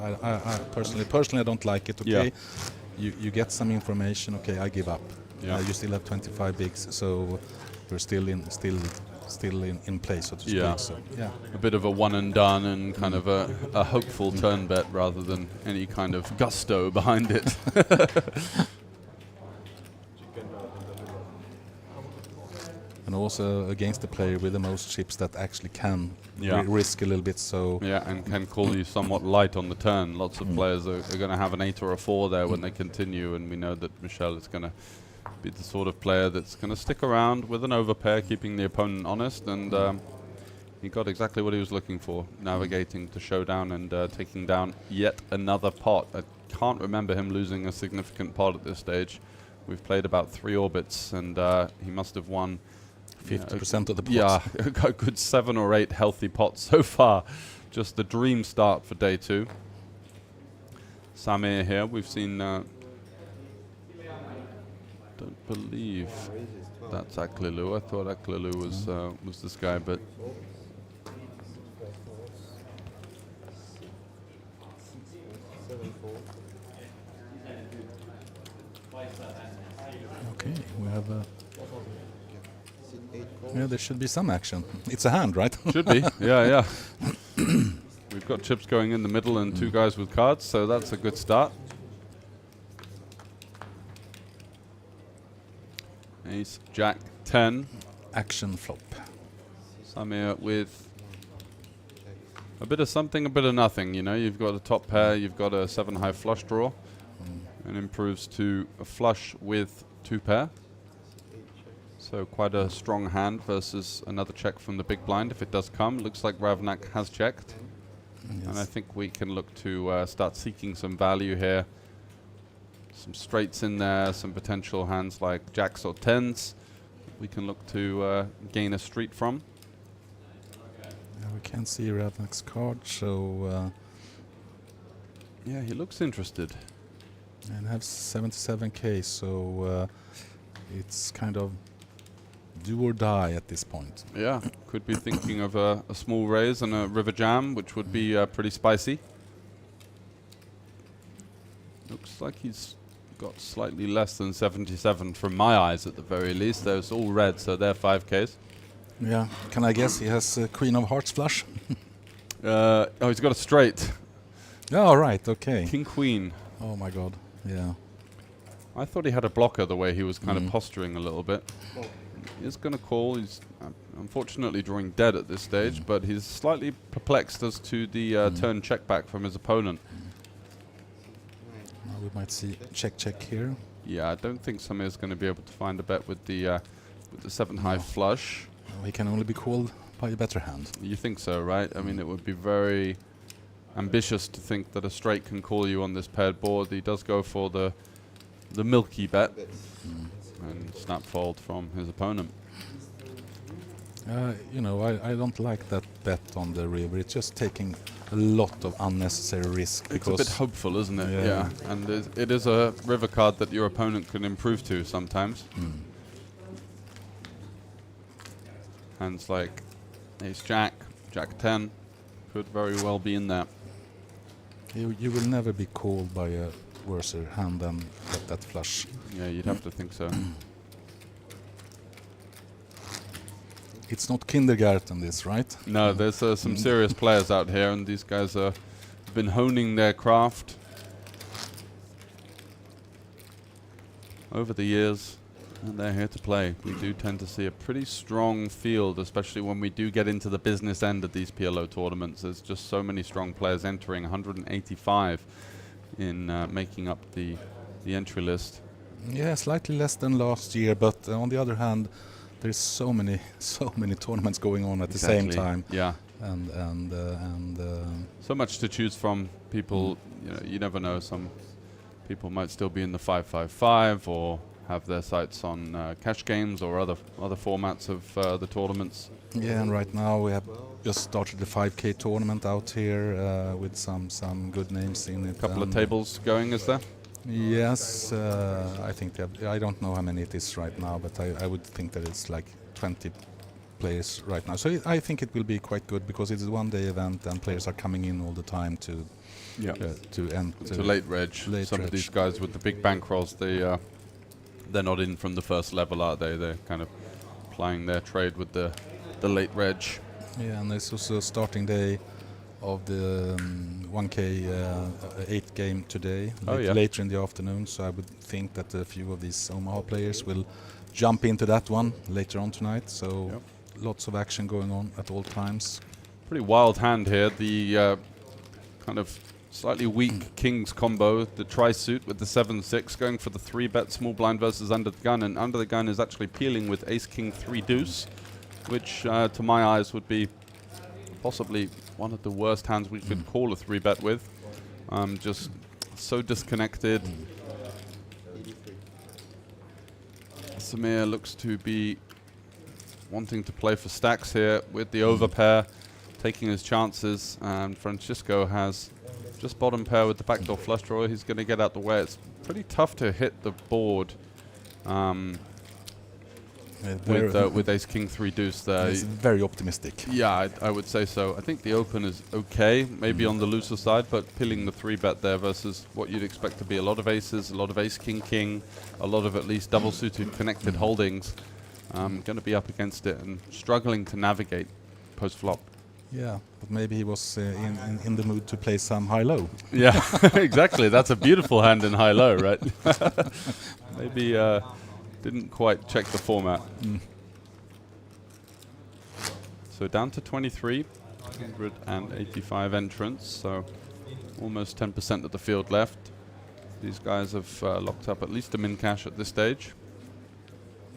I personally I don't like it. Okay, you get some information. Okay, I give up. You still have 25 bigs, so we're still in play, so to speak. So, yeah, a bit of a one and done and kind of a hopeful turn bet rather than any kind of gusto behind it. And also against the player with the most chips that actually can risk a little bit. So and can call you somewhat light on the turn. Lots of players are going to have an 8 or a 4 there when they continue, and we know that Michel is going to be the sort of player that's going to stick around with an overpair, keeping the opponent honest, and he got exactly what he was looking for, navigating to showdown and taking down yet another pot. I can't remember him losing a significant pot at this stage. We've played about 3 orbits, and he must have won 50% of the pots. Yeah, a good 7 or 8 healthy pots so far. Just the dream start for day 2. Samir here, we've seen... don't believe that's Aklilu. I thought Aklilu was this guy, but... Okay, we have a... 8 calls. Yeah, there should be some action. It's a hand, right? Should be, yeah. We've got chips going in the middle and two guys with cards, so that's a good start. Ace, Jack, 10. Action flop. Samir with a bit of something, a bit of nothing. You know, you've got a top pair, you've got a 7 high flush draw, and improves to a flush with 2 pair. So quite a strong hand versus another check from the big blind if it does come. Looks like Ravnak has checked. Yes. And I think we can look to start seeking some value here. Some straights in there, some potential hands like jacks or tens. We can look to gain a street from. Yeah, we can't see Ravnak's card, so Yeah, he looks interested. and have 77k, so it's kind of do or die at this point. Yeah, could be thinking of a small raise and a river jam, which would be pretty spicy. Looks like he's got slightly less than 77 from my eyes at the very least. Those all red, so they're 5Ks. Yeah, can I guess he has Queen of Hearts flush? Oh, he's got a straight. Oh, right, okay. King Queen. Oh my god, yeah. I thought he had a blocker the way he was kind of posturing a little bit. He's going to call. He's unfortunately drawing dead at this stage, but he's slightly perplexed as to the turn check back from his opponent. Now we might see check here. Yeah, I don't think Samir's going to be able to find a bet with the 7 high flush. No, he can only be called by a better hand. You think so, right? I mean, it would be very ambitious to think that a straight can call you on this paired board. He does go for the milky bet and snap fold from his opponent. You know, I don't like that bet on the river. It's just taking a lot of unnecessary risk. It's a bit hopeful, isn't it? Yeah. And it is a river card that your opponent can improve to sometimes. Hands like Ace Jack, Jack 10 could very well be in there. You will never be called by a worse hand than that flush. Yeah, you'd have to think so. It's not kindergarten, this, right? No, there's some serious players out here, and these guys have been honing their craft over the years, and they're here to play. We do tend to see a pretty strong field, especially when we do get into the business end of these PLO tournaments. There's just so many strong players entering, 185 in making up the entry list. Yeah, slightly less than last year, but on the other hand, there's so many tournaments going on at the same time. Yeah. And So much to choose from. People, you know, you never know. Some people might still be in the 555 or have their sights on cash games or other formats of the tournaments. yeah, and right now we have just started the 5K tournament out here with some good names in it. A couple of tables going, is there? Yes, I think they have, I don't know how many it is right now, but I would think that it's like 20 players right now. So I think it will be quite good because it's a one-day event and players are coming in all the time to late reg. Some of these guys with the big bankrolls, they're not in from the first level, are they? They're kind of plying their trade with the late reg. Yeah, and there's also a starting day of the 1K 8 game today, later in the afternoon. So I would think that a few of these Omaha players will jump into that one later on tonight. So lots of action going on at all times. Pretty wild hand here. The kind of slightly weak kings combo, the tri-suit with the 7-6, going for the 3-bet small blind versus under the gun, and under the gun is actually peeling with ace king 3 deuce, which to my eyes would be possibly one of the worst hands we could call a 3-bet with. Just so disconnected. 83. Samir looks to be wanting to play for stacks here with the overpair, taking his chances, and Francisco has just bottom pair with the backdoor flush draw. He's going to get out the way. It's pretty tough to hit the board with ace king 3 deuce there. It's very optimistic. Yeah, I would say so. I think the open is okay, maybe on the looser side, but pilling the 3-bet there versus what you'd expect to be a lot of aces, a lot of ace king king, a lot of at least double suited connected holdings. Going to be up against it and struggling to navigate post-flop. Yeah, but maybe he was in the mood to play some high-low. Yeah, exactly. That's a beautiful hand in high-low, right? Maybe didn't quite check the format. So down to 23, 185 entrants, so almost 10% of the field left. These guys have locked up at least a min cash at this stage.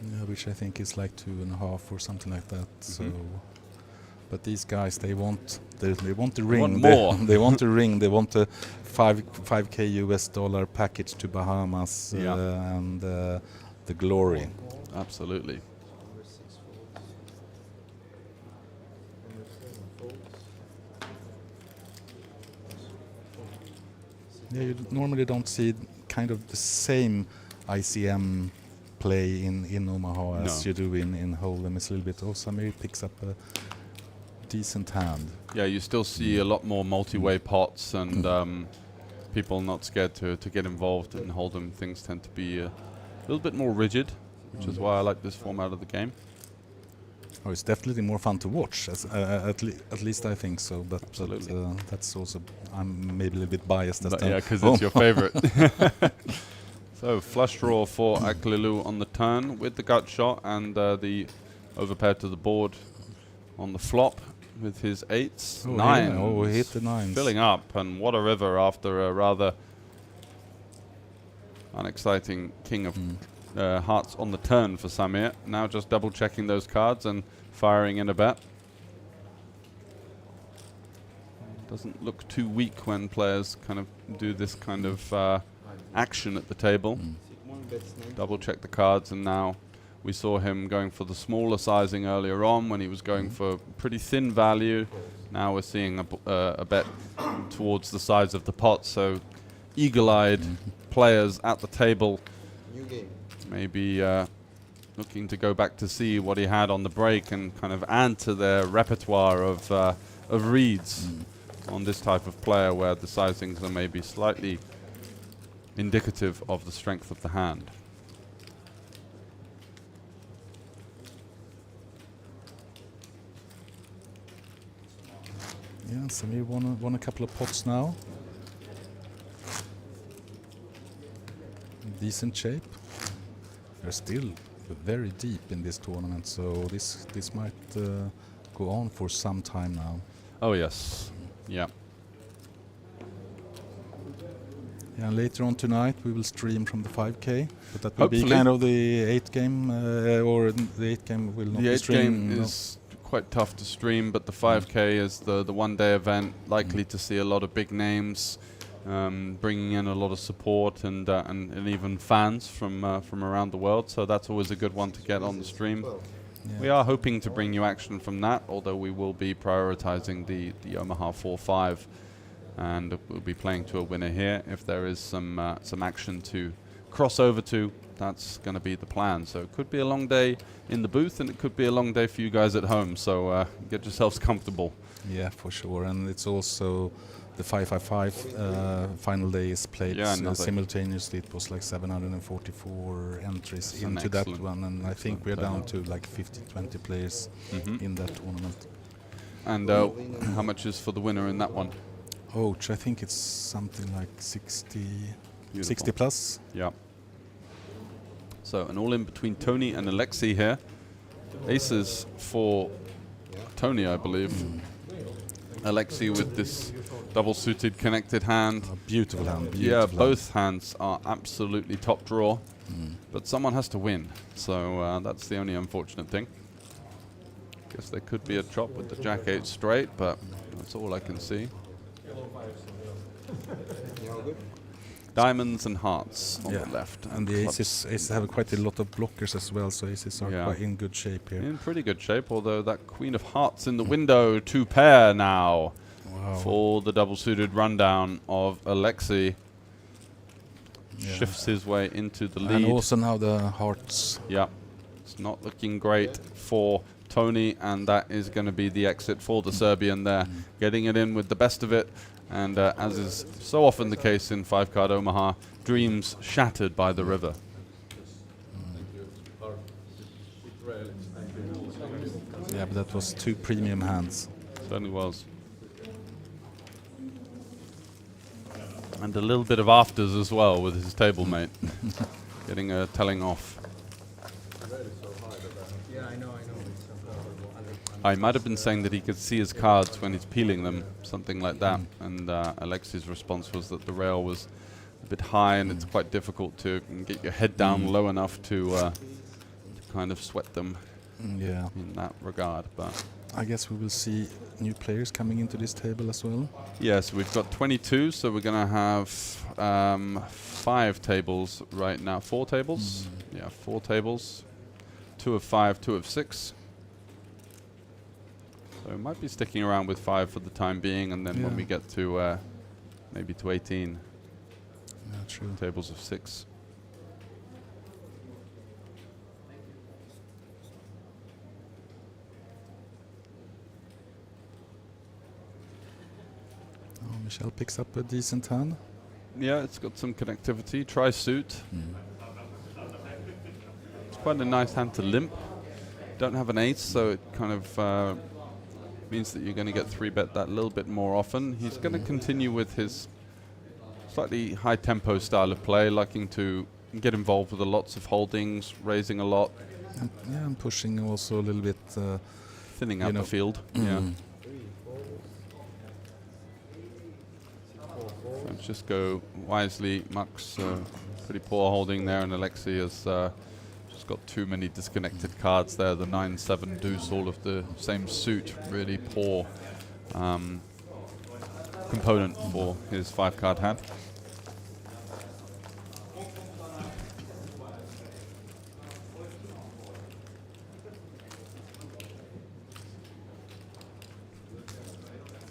Yeah, which I think is like 2.5 or something like that. So, but these guys, they want the ring. Want more. They want the ring. They want a 5K US dollar package to Bahamas and the glory. Absolutely. Yeah, you normally don't see kind of the same ICM play in Omaha as you do in Hold'em. It's a little bit. Oh, Samir picks up a decent hand. Yeah, you still see a lot more multi-way pots and people not scared to get involved in Hold'em. Things tend to be a little bit more rigid, which is why I like this format of the game. Oh, it's definitely more fun to watch. At least I think so. But that's also, I'm maybe a little bit biased. Yeah, because it's your favorite. So flush draw for Aklilu on the turn with the gut shot and the overpair to the board on the flop with his 8s, 9s. Yeah. Oh, he hit the 9s. Filling up, and what a river after a rather unexciting king of hearts on the turn for Samir. Now just double checking those cards and firing in a bet. Doesn't look too weak when players kind of do this kind of action at the table. Double check the cards, and now we saw him going for the smaller sizing earlier on when he was going for pretty thin value. Now we're seeing a bet towards the size of the pot, so eagle-eyed players at the table maybe looking to go back to see what he had on the break and kind of add to their repertoire of reads on this type of player where the sizings are maybe slightly indicative of the strength of the hand. Yeah, Samir won a couple of pots now. Decent shape. They're still very deep in this tournament, so this might go on for some time now. Oh yes, yeah. Yeah, later on tonight we will stream from the 5K, but that will be Hopefully. kind of the 8 game, or the 8 game will not The be 8 streamed. game is quite tough to stream, but the 5K is the one-day event, likely to see a lot of big names, bringing in a lot of support and even fans from around the world. So that's always a good one to get on the stream. Yeah. We are hoping to bring you action from that, although we will be prioritizing the Omaha 4-5, and we'll be playing to a winner here. If there is some action to cross over to, that's going to be the plan. So it could be a long day in the booth, and it could be a long day for you guys at home. So get yourselves comfortable. Yeah, for sure. And it's also the 555 final day is played simultaneously. It was like 744 entries That's into that excellent, one, and I think we're down to like 15-20 players in that tournament. And how much is for the winner in that one? Oh, I think it's something like 60 Beautiful. plus. Yeah. So an all-in between Tony and Alexei here. Aces for Tony, I believe. Alexei with this double-suited connected hand. A beautiful hand. Yeah, both hands are absolutely top draw. But someone has to win. So that's the only unfortunate thing. Guess there could be a chop with the Jack-8 straight, but that's all I can see. Diamonds and hearts on the left. And the aces have quite a lot of blockers as well, so aces are quite in good shape here. In pretty good shape, although that Queen of Hearts in the window, 2 pair now for the double-suited rundown of Alexei. Shifts his way into the lead. And also now the hearts. Yeah, it's not looking great for Tony, and that is going to be the exit for the Serbian there. Getting it in with the best of it. And as is so often the case in 5-card Omaha, dreams shattered by the river. Yeah, but that was 2 premium hands. Certainly was. And a little bit of afters as well with his table mate. Getting a telling off. Yeah, I know. I might have been saying that he could see his cards when he's peeling them, something like that. And Alexi's response was that the rail was a bit high and it's quite difficult to get your head down low enough to kind of sweat them in that regard. But I guess we will see new players coming into this table as well. yes, we've got 22, so we're going to have 5 tables right now. 4 tables? Yeah, 4 tables. 2 of 5, 2 of 6. So we might be sticking around with 5 for the time being, and then when we get to maybe to 18, true. tables of 6. Oh, Michel picks up a decent hand. Yeah, it's got some connectivity. Try suit. It's quite a nice hand to limp. Don't have an ace, so it kind of means that you're going to get 3-bet that little bit more often. He's going to continue with his slightly high tempo style of play, liking to get involved with lots of holdings, raising a lot. And pushing also a little bit. Thinning out the field. Yeah. Let's just go wisely. Max, pretty poor holding there, and Alexei has just got too many disconnected cards there. The 9-7 deuce, all of the same suit. Really poor component for his 5-card hand.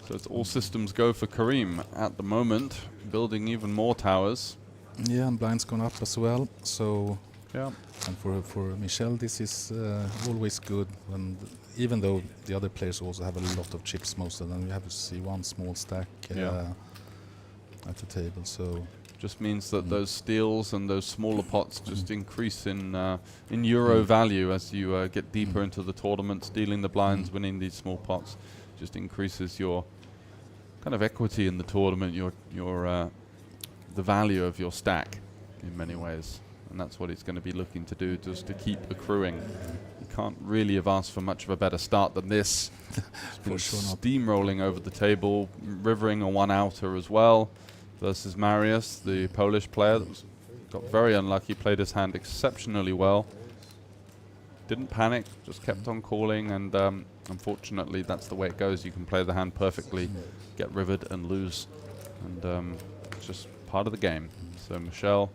So it's all systems go for Karim at the moment, building even more towers. Yeah, and blind's gone up as well. So, Yeah. and for Michel, this is always good. When even though the other players also have a lot of chips, most of them, you have to see one small stack at the table. So just means that those steals and those smaller pots just increase in euro value as you get deeper into the tournament. Stealing the blinds, winning these small pots, just increases your kind of equity in the tournament, your the value of your stack in many ways, and that's what he's going to be looking to do, just to keep accruing. You can't really have asked for much of a better start than this. for sure not. Steamrolling over the table, rivering a 1-outer as well, versus Marius, the Polish player that got very unlucky, played his hand exceptionally well. Didn't panic, just kept on calling, and unfortunately that's the way it goes. You can play the hand perfectly, get rivered and lose, and it's just part of the game. So Michel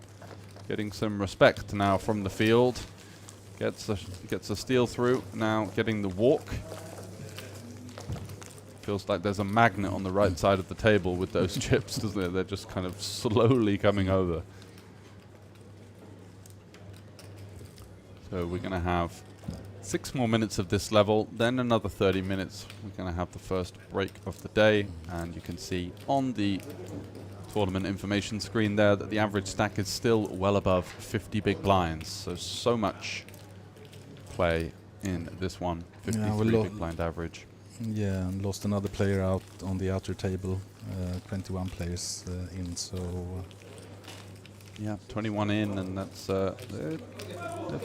getting some respect now from the field, gets a steal through, now getting the walk. Feels like there's a magnet on the right side of the table with those chips, doesn't it? They're just kind of slowly coming over. So we're going to have 6 more minutes of this level, then another 30 minutes. We're going to have the first break of the day, and you can see on the tournament information screen there that the average stack is still well above 50 big blinds. So much play in this one, 53 big blind average. Yeah, and lost another player out on the outer table. 21 players in, so yeah, 21 in, and that's they're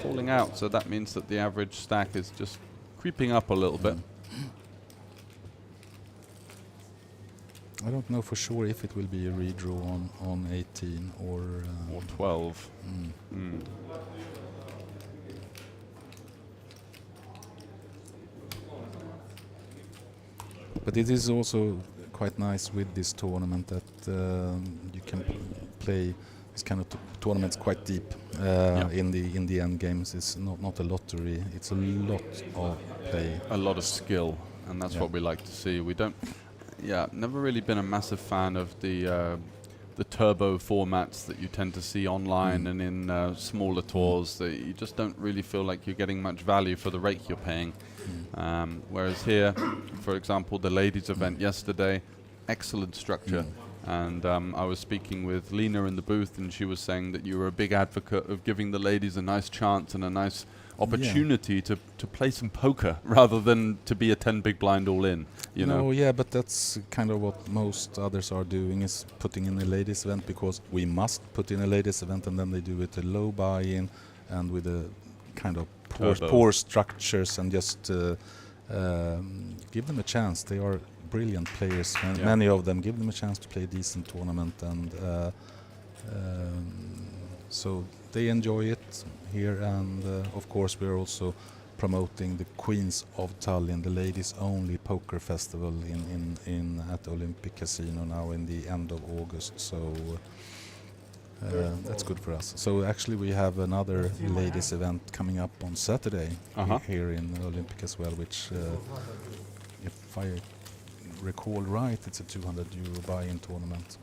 falling out. So that means that the average stack is just creeping up a little bit. I don't know for sure if it will be a redraw on 18 or 12. But it is also quite nice with this tournament that you can play this kind of tournaments quite deep in the end games. It's not a lottery. It's a lot of play. A lot of skill, and that's what we like to see. We don't. Yeah, never really been a massive fan of the turbo formats that you tend to see online and in smaller tours. That you just don't really feel like you're getting much value for the rate you're paying. Whereas here, for example, the ladies event yesterday, excellent structure. And I was speaking with Lena in the booth, and she was saying that you were a big advocate of giving the ladies a nice chance and a nice opportunity to play some poker rather than to be a 10 big blind all in. You know. Yeah, but that's kind of what most others are doing, is putting in a ladies event because we must put in a ladies event, and then they do it a low buy-in and with a kind of poor structures, and just give them a chance. They are brilliant players, many of them. Give them a chance to play a decent tournament, and so they enjoy it here. And of course we're also promoting the Queens of Tallinn, the ladies only poker festival in at Olympic Casino now in the end of August. So that's good for us. So actually we have another ladies event coming up on Saturday here in Olympic as well, which if I recall right, it's a 200 euro buy-in tournament.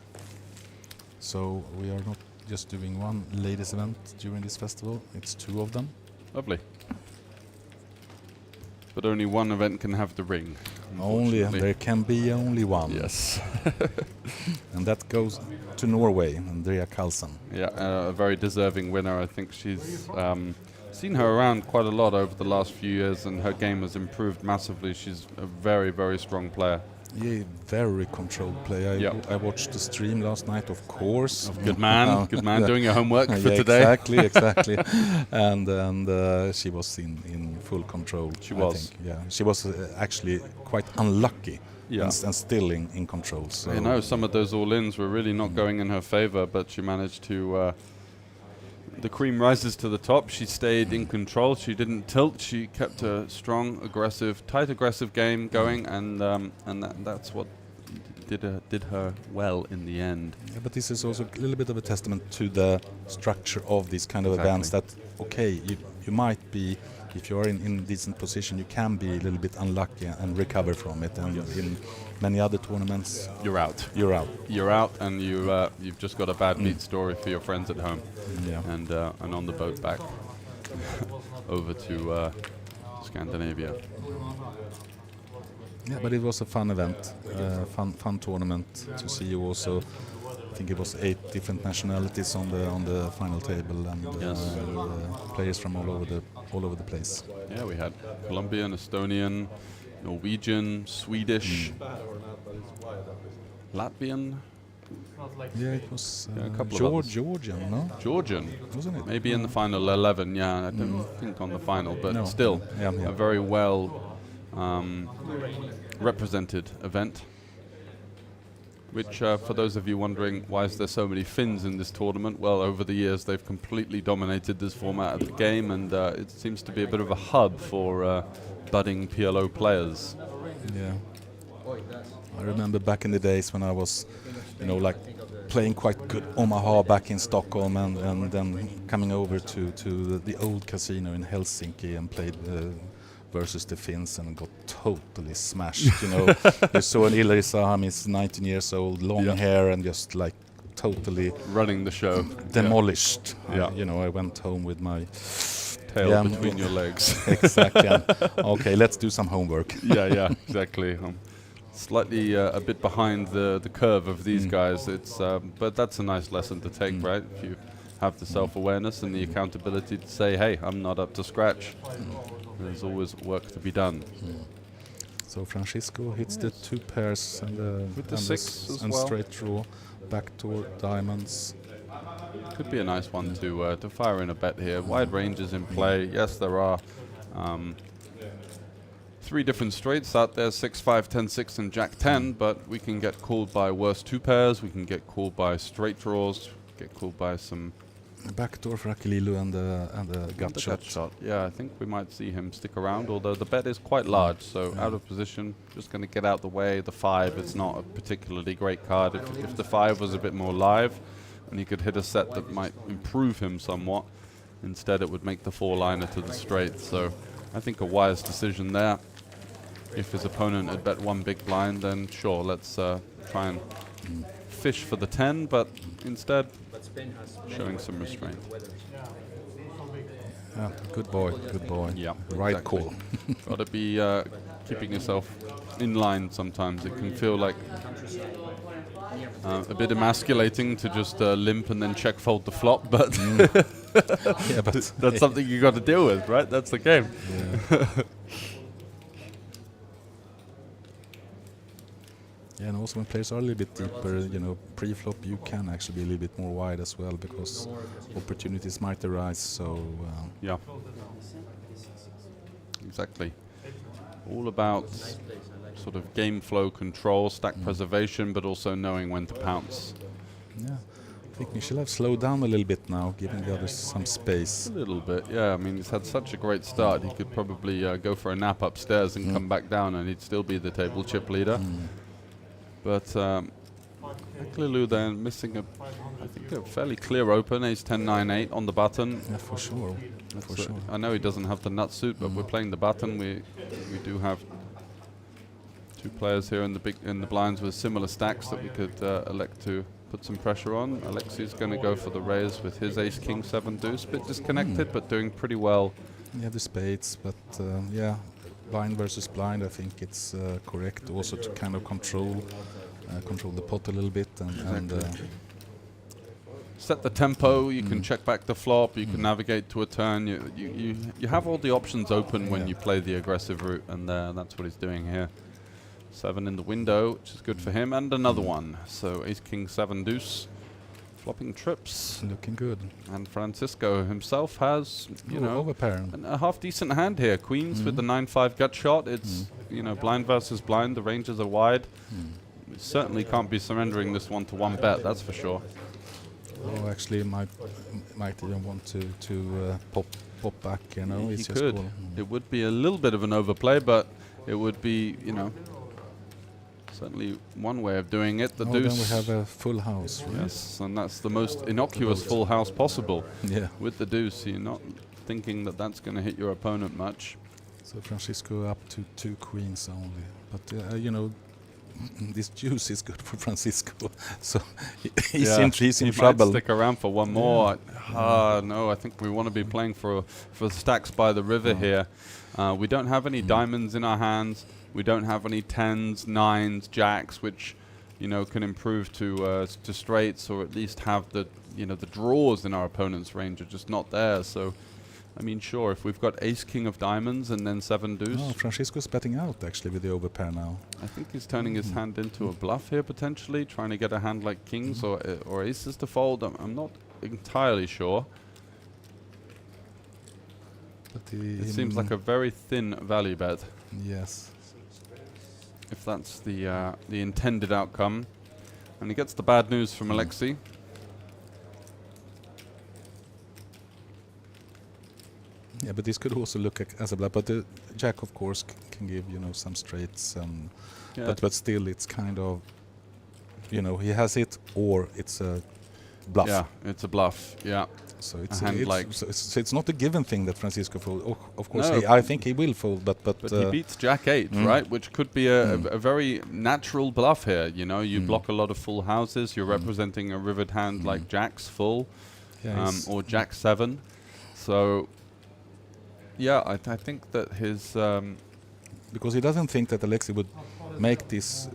So we are not just doing one ladies event during this festival, it's 2 of them. Lovely. But only one event can have the ring. There can be only one. Yes. And that goes to Norway, Andrea Karlsson. Yeah, a very deserving winner. I think she's seen her around quite a lot over the last few years, and her game has improved massively. She's a very, very strong player. Yeah, very controlled player. I watched the stream last night, of course. Good man, doing your homework for today. Exactly. And she was in full control. She was. Think. Yeah, she was actually quite unlucky. And still in control. So you know, some of those all-ins were really not going in her favor, but she managed to. The cream rises to the top. She stayed in control. She didn't tilt. She kept a strong, tight, aggressive game going, and that's what did her well in the end. Yeah, but this is also a little bit of a testament to the structure of these kind of events. That you might be, if you are in decent position, you can be a little bit unlucky and recover from it. And in many other tournaments, you're out, and you've just got a bad beat story for your friends at home. Yeah. And on the boat back over to Scandinavia. Yeah, but it was a fun event, fun tournament to see. You also, I think it was 8 different nationalities on the final table, and players from all over the place. Yeah, we had Colombian, Estonian, Norwegian, Swedish, Latvian. Yeah, it was a couple of Georgian, no? Georgian, wasn't it? Maybe in the final 11. Yeah, I don't think on the final, but still a very well represented event. Which, for those of you wondering, why is there so many Finns in this tournament? Well, over the years they've completely dominated this format of the game, and it seems to be a bit of a hub for budding PLO players. Yeah, I remember back in the days when I was, playing quite good Omaha back in Stockholm, and then coming over to the old casino in Helsinki and played versus the Finns and got totally smashed. You saw an Ilari Saham, he's 19 years old, long hair, and just like totally running the show, demolished. I went home with my tail between your legs. Exactly. Okay, let's do some homework. Yeah, exactly. Slightly a bit behind the curve of these guys. It's but that's a nice lesson to take, right? If you have the self-awareness and the accountability to say, hey, I'm not up to scratch. There's always work to be done. So Francisco hits the 2 pairs and with the 6 as and well. Straight draw, backdoor diamonds. Could be a nice one to fire in a bet here. Wide ranges in play. Yes, there are 3 different straights out there, 6-5, 10-6 and Jack-10, but we can get called by worse 2 pairs, we can get called by straight draws, get called by some backdoor for Akililu and the gut shot. Yeah, I think we might see him stick around, although the bet is quite large, so out of position, just going to get out the way. The 5, it's not a particularly great card. If the 5 was a bit more live and he could hit a set that might improve him somewhat, instead it would make the 4-liner to the straight. So I think a wise decision there. If his opponent had bet 1 big blind, then sure, let's try and fish for the 10, but instead showing some restraint. Yeah, good boy. Yeah, right exactly. Call. Got to be keeping yourself in line sometimes. It can feel like a bit emasculating to just limp and then check fold the flop, but Yeah, but That's something you got to deal with, right? That's the game. Yeah. Yeah, and also when players are a little bit deeper, you know, pre-flop you can actually be a little bit more wide as well because opportunities might arise. So Yeah. Exactly. All about sort of game flow control, stack preservation, but also knowing when to pounce. yeah, I think we should have slowed down a little bit now, giving the others some A space. little bit, yeah. I mean, he's had such a great start. He could probably go for a nap upstairs and come back down, and he'd still be the table chip leader. But Aklilu then missing I think a fairly clear open, ace 10, 9, 8 on the button. Yeah, for sure. For sure. I know he doesn't have the nut suit, but we're playing the button. We do have two players here in the blinds with similar stacks that we could elect to put some pressure on. Alexi's going to go for the raise with his ace king 7 deuce, bit disconnected, but doing pretty well. Yeah, the spades, but yeah, blind versus blind. I think it's correct also to kind of control the pot a little bit and Set the tempo. You can check back the flop. You can navigate to a turn. You have all the options open when you play the aggressive route, and that's what he's doing here. 7 in the window, which is good for him, and another one. So ace king 7 deuce, flopping trips. looking good. And Francisco himself has, you know, overpair. a half decent hand here. Queens with the 9-5 gut shot. It's you know, blind versus blind. The ranges are wide. We certainly can't be surrendering this one to one bet. That's for sure. Oh, actually, might even want to pop back. You know, He it's just could. call. It would be a little bit of an overplay, but it would be, you know, certainly one way of doing it. The Oh, deuce. then we have a full house. Right? Yes, and that's the most innocuous full house possible. Yeah. With the deuce, you're not thinking that that's going to hit your opponent much. So Francisco up to 2 queens only, but you know, this juice is good for Francisco, so he's in He trouble. might stick around for one more. No, I think we want to be playing for stacks by the river here. We don't have any diamonds in our hands. We don't have any 10s, 9s, jacks, which, you know, can improve to straights, or at least have the, you know, the draws in our opponent's range are just not there. So, I mean, sure, if we've got ace king of diamonds and then 7 deuce, Oh, Francisco's betting out actually with the overpair now. I think he's turning his hand into a bluff here potentially, trying to get a hand like kings or aces to fold. I'm not entirely sure. But It seems like a very thin value bet, yes. if that's the intended outcome. And he gets the bad news from Alexei. Yeah, but this could also look as a bluff. But the jack, of course, can give, you know, some straights. Yeah. But still, it's kind of, you know, he has it or it's a bluff. Yeah, it's a bluff. Yeah. So it's A hand like- it's not a given thing that Francisco fold. Of course, No. I think he will fold, but But he beats Jack 8, right? Which could be a very natural bluff here. You know, you block a lot of full houses. You're representing a rivered hand like Jack's full, yeah, or Jack 7. So, yeah, I think that his because he doesn't think that Alexei would make this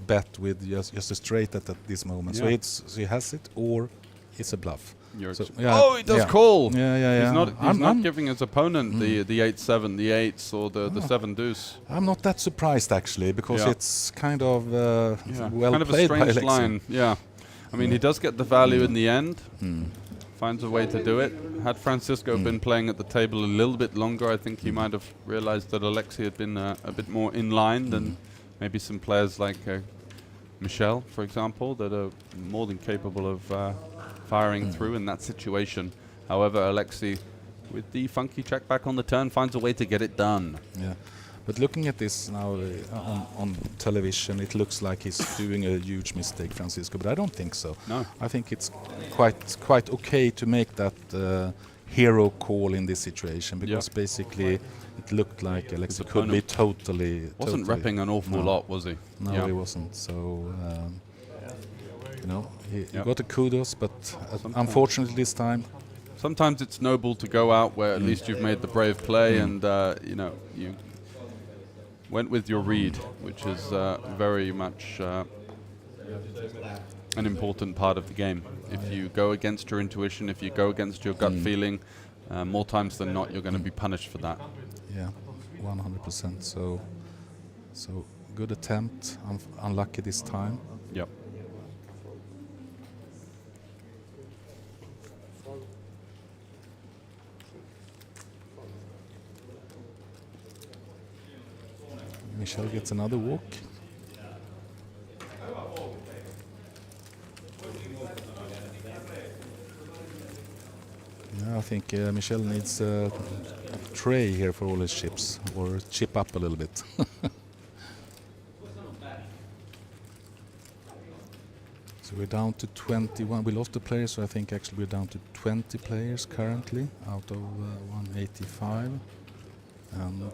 bet with just a straight at this moment. Yeah. So he has it or it's a bluff. So, he does call. Yeah. He's not. He's not I'm giving his opponent the 8-7, the 8s, or the 7 deuce. not that surprised actually, because Yeah. it's kind of well kind of a played by strange Alexei. line. Yeah, I mean he does get the value in the end. Finds a way to do it. Had Francisco been playing at the table a little bit longer, I think he might have realized that Alexei had been a bit more in line than maybe some players like Michel, for example, that are more than capable of firing through in that situation. However, Alexei, with the funky check back on the turn, finds a way to get it done. Yeah, but looking at this now on television, it looks like he's doing a huge mistake, Francisco. But I don't think so. No. I think it's quite okay to make that hero call in this situation, because basically it looked like Alexei could be totally Wasn't repping an awful lot, was he? No, Yeah. he wasn't. So you know, he got a kudos, but unfortunately this time. Sometimes it's noble to go out where at least you've made the brave play, and you know, you went with your read, which is very much an important part of the game. If you go against your intuition, if you go against your gut feeling, more times than not, you're going to be punished for that. Yeah, 100%. So good attempt, unlucky this time. Yep. Michel gets another walk. Yeah, I think Michel needs a tray here for all his chips, or chip up a little bit. So we're down to 21. We lost a player, so I think actually we're down to 20 players currently out of 185. And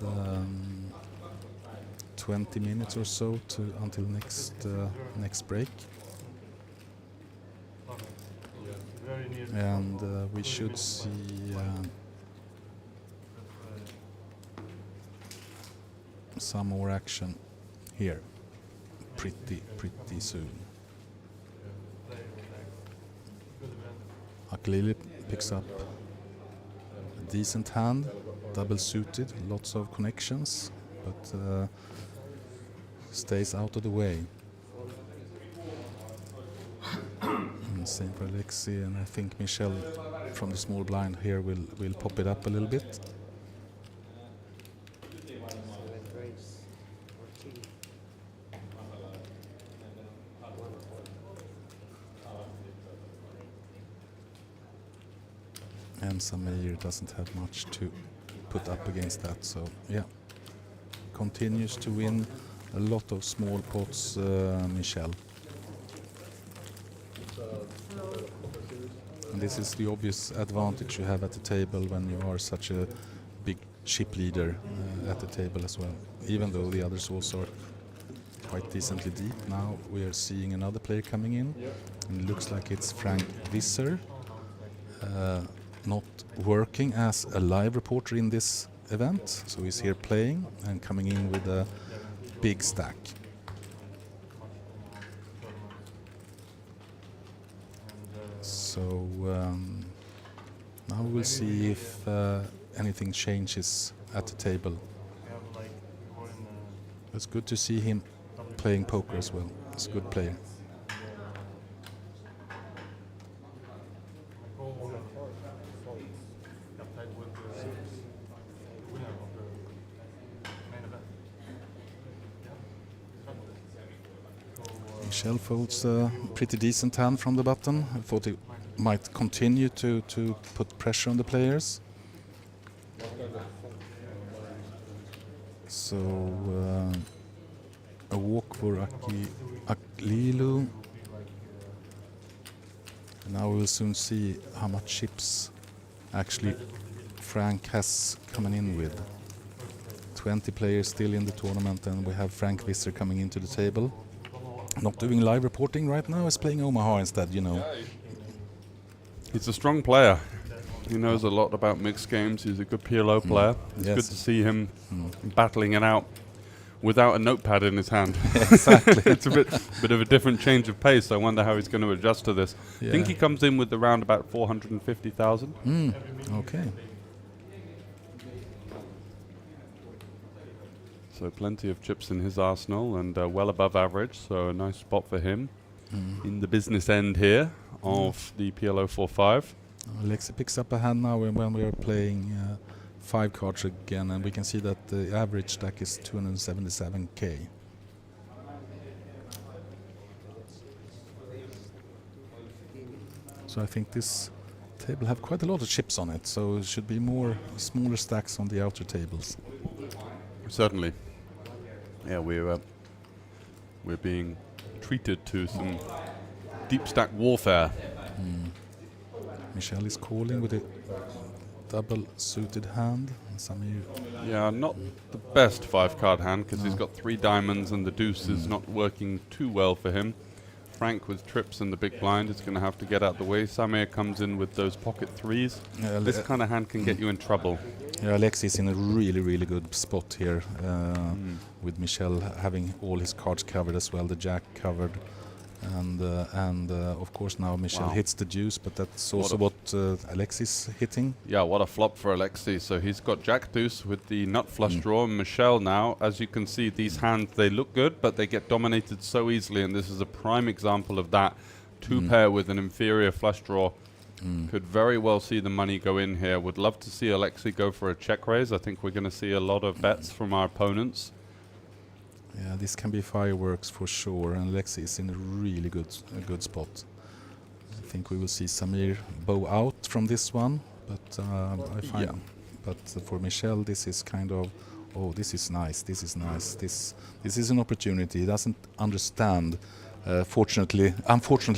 20 minutes or so until next break. And we should see some more action here pretty soon. Aklili picks up a decent hand, double suited, lots of connections, but stays out of the way. And same for Alexi, and I think Michel from the small blind here will pop it up a little bit. And Samir doesn't have much to put up against that, so yeah. Continues to win a lot of small pots, Michel. And this is the obvious advantage you have at the table when you are such a big chip leader at the table as well. Even though the others also are quite decently deep. Now we are seeing another player coming in, and it looks like it's Frank Visser. Not working as a live reporter in this event, so he's here playing and coming in with a big stack. So now we'll see if anything changes at the table. It's good to see him playing poker as well. He's a good player. Michel folds a pretty decent hand from the button. I thought he might continue to put pressure on the players. So a walk for Aklilu. Now we will soon see how much chips actually Frank has coming in with. 20 players still in the tournament, and we have Frank Visser coming into the table. Not doing live reporting right now, he's playing Omaha instead, you know. He's a strong player. He knows a lot about mixed games. He's a good PLO player. It's good to see him battling it out without a notepad in his hand. Exactly. It's a bit of a different change of pace. I wonder how he's going to adjust to this. Yeah. I think he comes in with around about 450,000. Okay. So plenty of chips in his arsenal, and well above average, so a nice spot for him in the business end here of the PLO5. Alexi picks up a hand now when we are playing 5 cards again, and we can see that the average stack is 277k. So I think this table have quite a lot of chips on it, so it should be more smaller stacks on the outer tables. Certainly. Yeah, we're being treated to some deep stack warfare. Michel is calling with a double suited hand. Yeah, not the best 5-card hand, because he's got 3 diamonds and the deuce is not working too well for him. Frank with trips and the big blind is going to have to get out the way. Samir comes in with those pocket 3s. This kind of hand can get you in trouble. Yeah, Alexi is in a really good spot here, with Michel having all his cards covered as well, the jack covered, and of course now Michel Wow. hits the deuce, but that's What also a what Alexis hitting. Yeah, what a flop for Alexei. So he's got Jack Deuce with the nut flush draw. And Michel now, as you can see, these hands, they look good, but they get dominated so easily. And this is a prime example of that. Two pair with an inferior flush draw. Could very well see the money go in here. Would love to see Alexei go for a check raise. I think we're going to see a lot of bets from our opponents. Yeah, this can be fireworks for sure, and Alexei is in a really good spot. I think we will see Samir bow out from this one, but I find. Yeah. But for Michel, this is kind of, oh, this is nice. This is nice. This is an opportunity. He doesn't understand. Unfortunately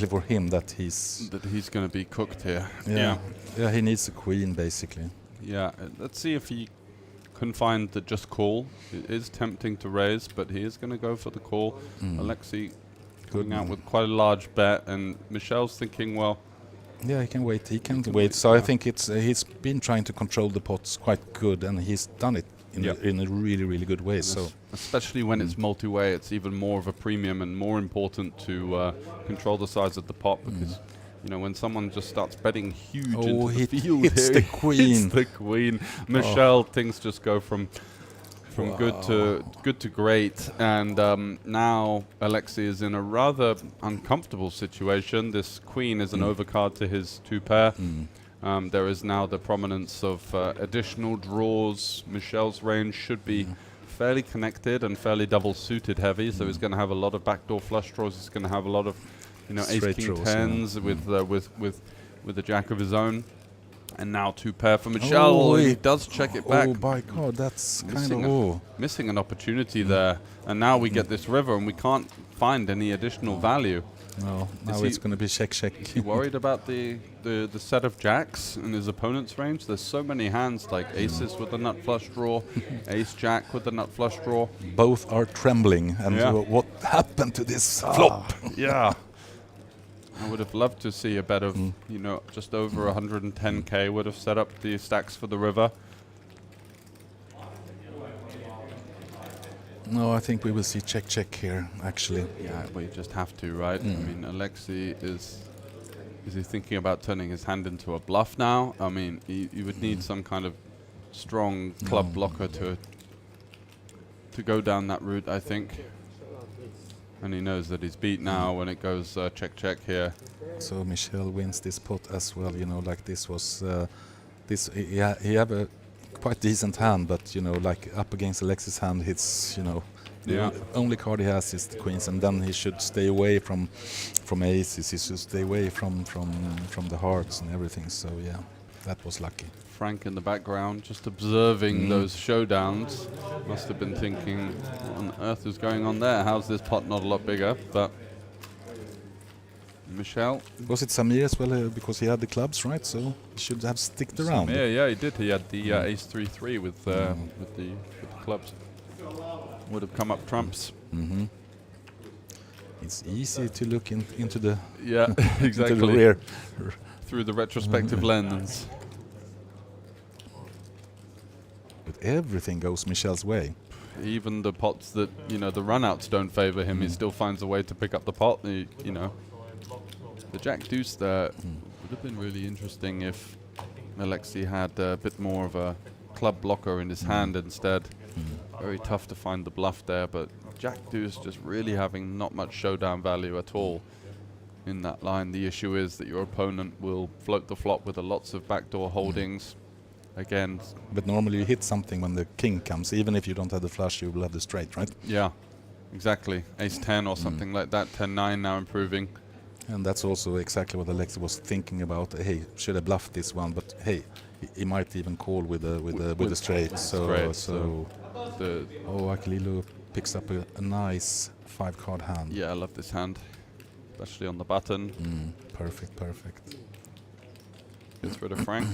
for him, that he's going to be cooked here. yeah, he needs a queen basically. Yeah. Let's see if he can find the just call. It is tempting to raise, but he is going to go for the call. Alexei going out with quite a large bet, and Michel's thinking, well, yeah, he can wait. He can wait. So I think it's he's been trying to control the pots quite good, and he's done it in a really good way. So especially when it's multi-way, it's even more of a premium and more important to control the size of the pot, because you know, when someone just starts betting huge into the field, hits the queen. Hits the queen. Michel, things just go from good to great, and now Alexei is in a rather uncomfortable situation. This queen is an overcard to his two pair. There is now the prominence of additional draws. Michel's range should be fairly connected and fairly double suited heavy, so he's going to have a lot of backdoor flush draws. He's going to have a lot of, you know, Straight ace king draws, tens with a jack of his own. And now two pair for Michel. Oh, He does check it back. Oh my God, that's kind of Missing an opportunity there. And now we get this river, and we can't find any additional value. no. Now he- it's going to be check. Is he worried about the set of jacks in his opponent's range? There's so many hands, like aces with a nut flush draw, ace jack with a nut flush draw. Both are trembling, and Yeah. what happened to this flop? Yeah. I would have loved to see a bet of, you know, just over 110k would have set up the stacks for the river. No, I think we will see check here, actually. Yeah, we just have to, right? I mean, Alexei is he thinking about turning his hand into a bluff now? I mean, you would need some kind of strong club blocker to go down that route, I think. And he knows that he's beat now when it goes check here. So Michel wins this pot as well, you know, like this was he have a quite decent hand, but you know, like up against Alexis' hand, it's, you know, the only card he has is the queens, and then he should stay away from aces. He should stay away from the hearts and everything. So yeah, that was lucky. Frank in the background, just observing those showdowns. Must have been thinking, what on earth is going on there? How's this pot not a lot bigger? But Michel. Was it Samir as well, because he had the clubs, right? So he should have sticked around. Yeah, he did. He had the ace 3-3 with the clubs. Would have come up trumps. It's easy to look into the Yeah, exactly. into the rear. Through the retrospective lens. But everything goes Michel's way. Even the pots that, you know, the runouts don't favor him, he still finds a way to pick up the pot. You know, the jack deuce there would have been really interesting if Alexei had a bit more of a club blocker in his hand instead. Very tough to find the bluff there, but jack deuce just really having not much showdown value at all in that line. The issue is that your opponent will float the flop with lots of backdoor holdings. Again, But normally you hit something when the king comes. Even if you don't have the flush, you will have the straight, right? yeah, exactly. Ace 10 or something like that. 10-9 now improving. And that's also exactly what Alexei was thinking about. Hey, should I bluff this one? But hey, he might even call with a straight. So Akililo picks up a nice 5-card hand. Yeah, I love this hand, especially on the button. Perfect. Gets rid of Frank.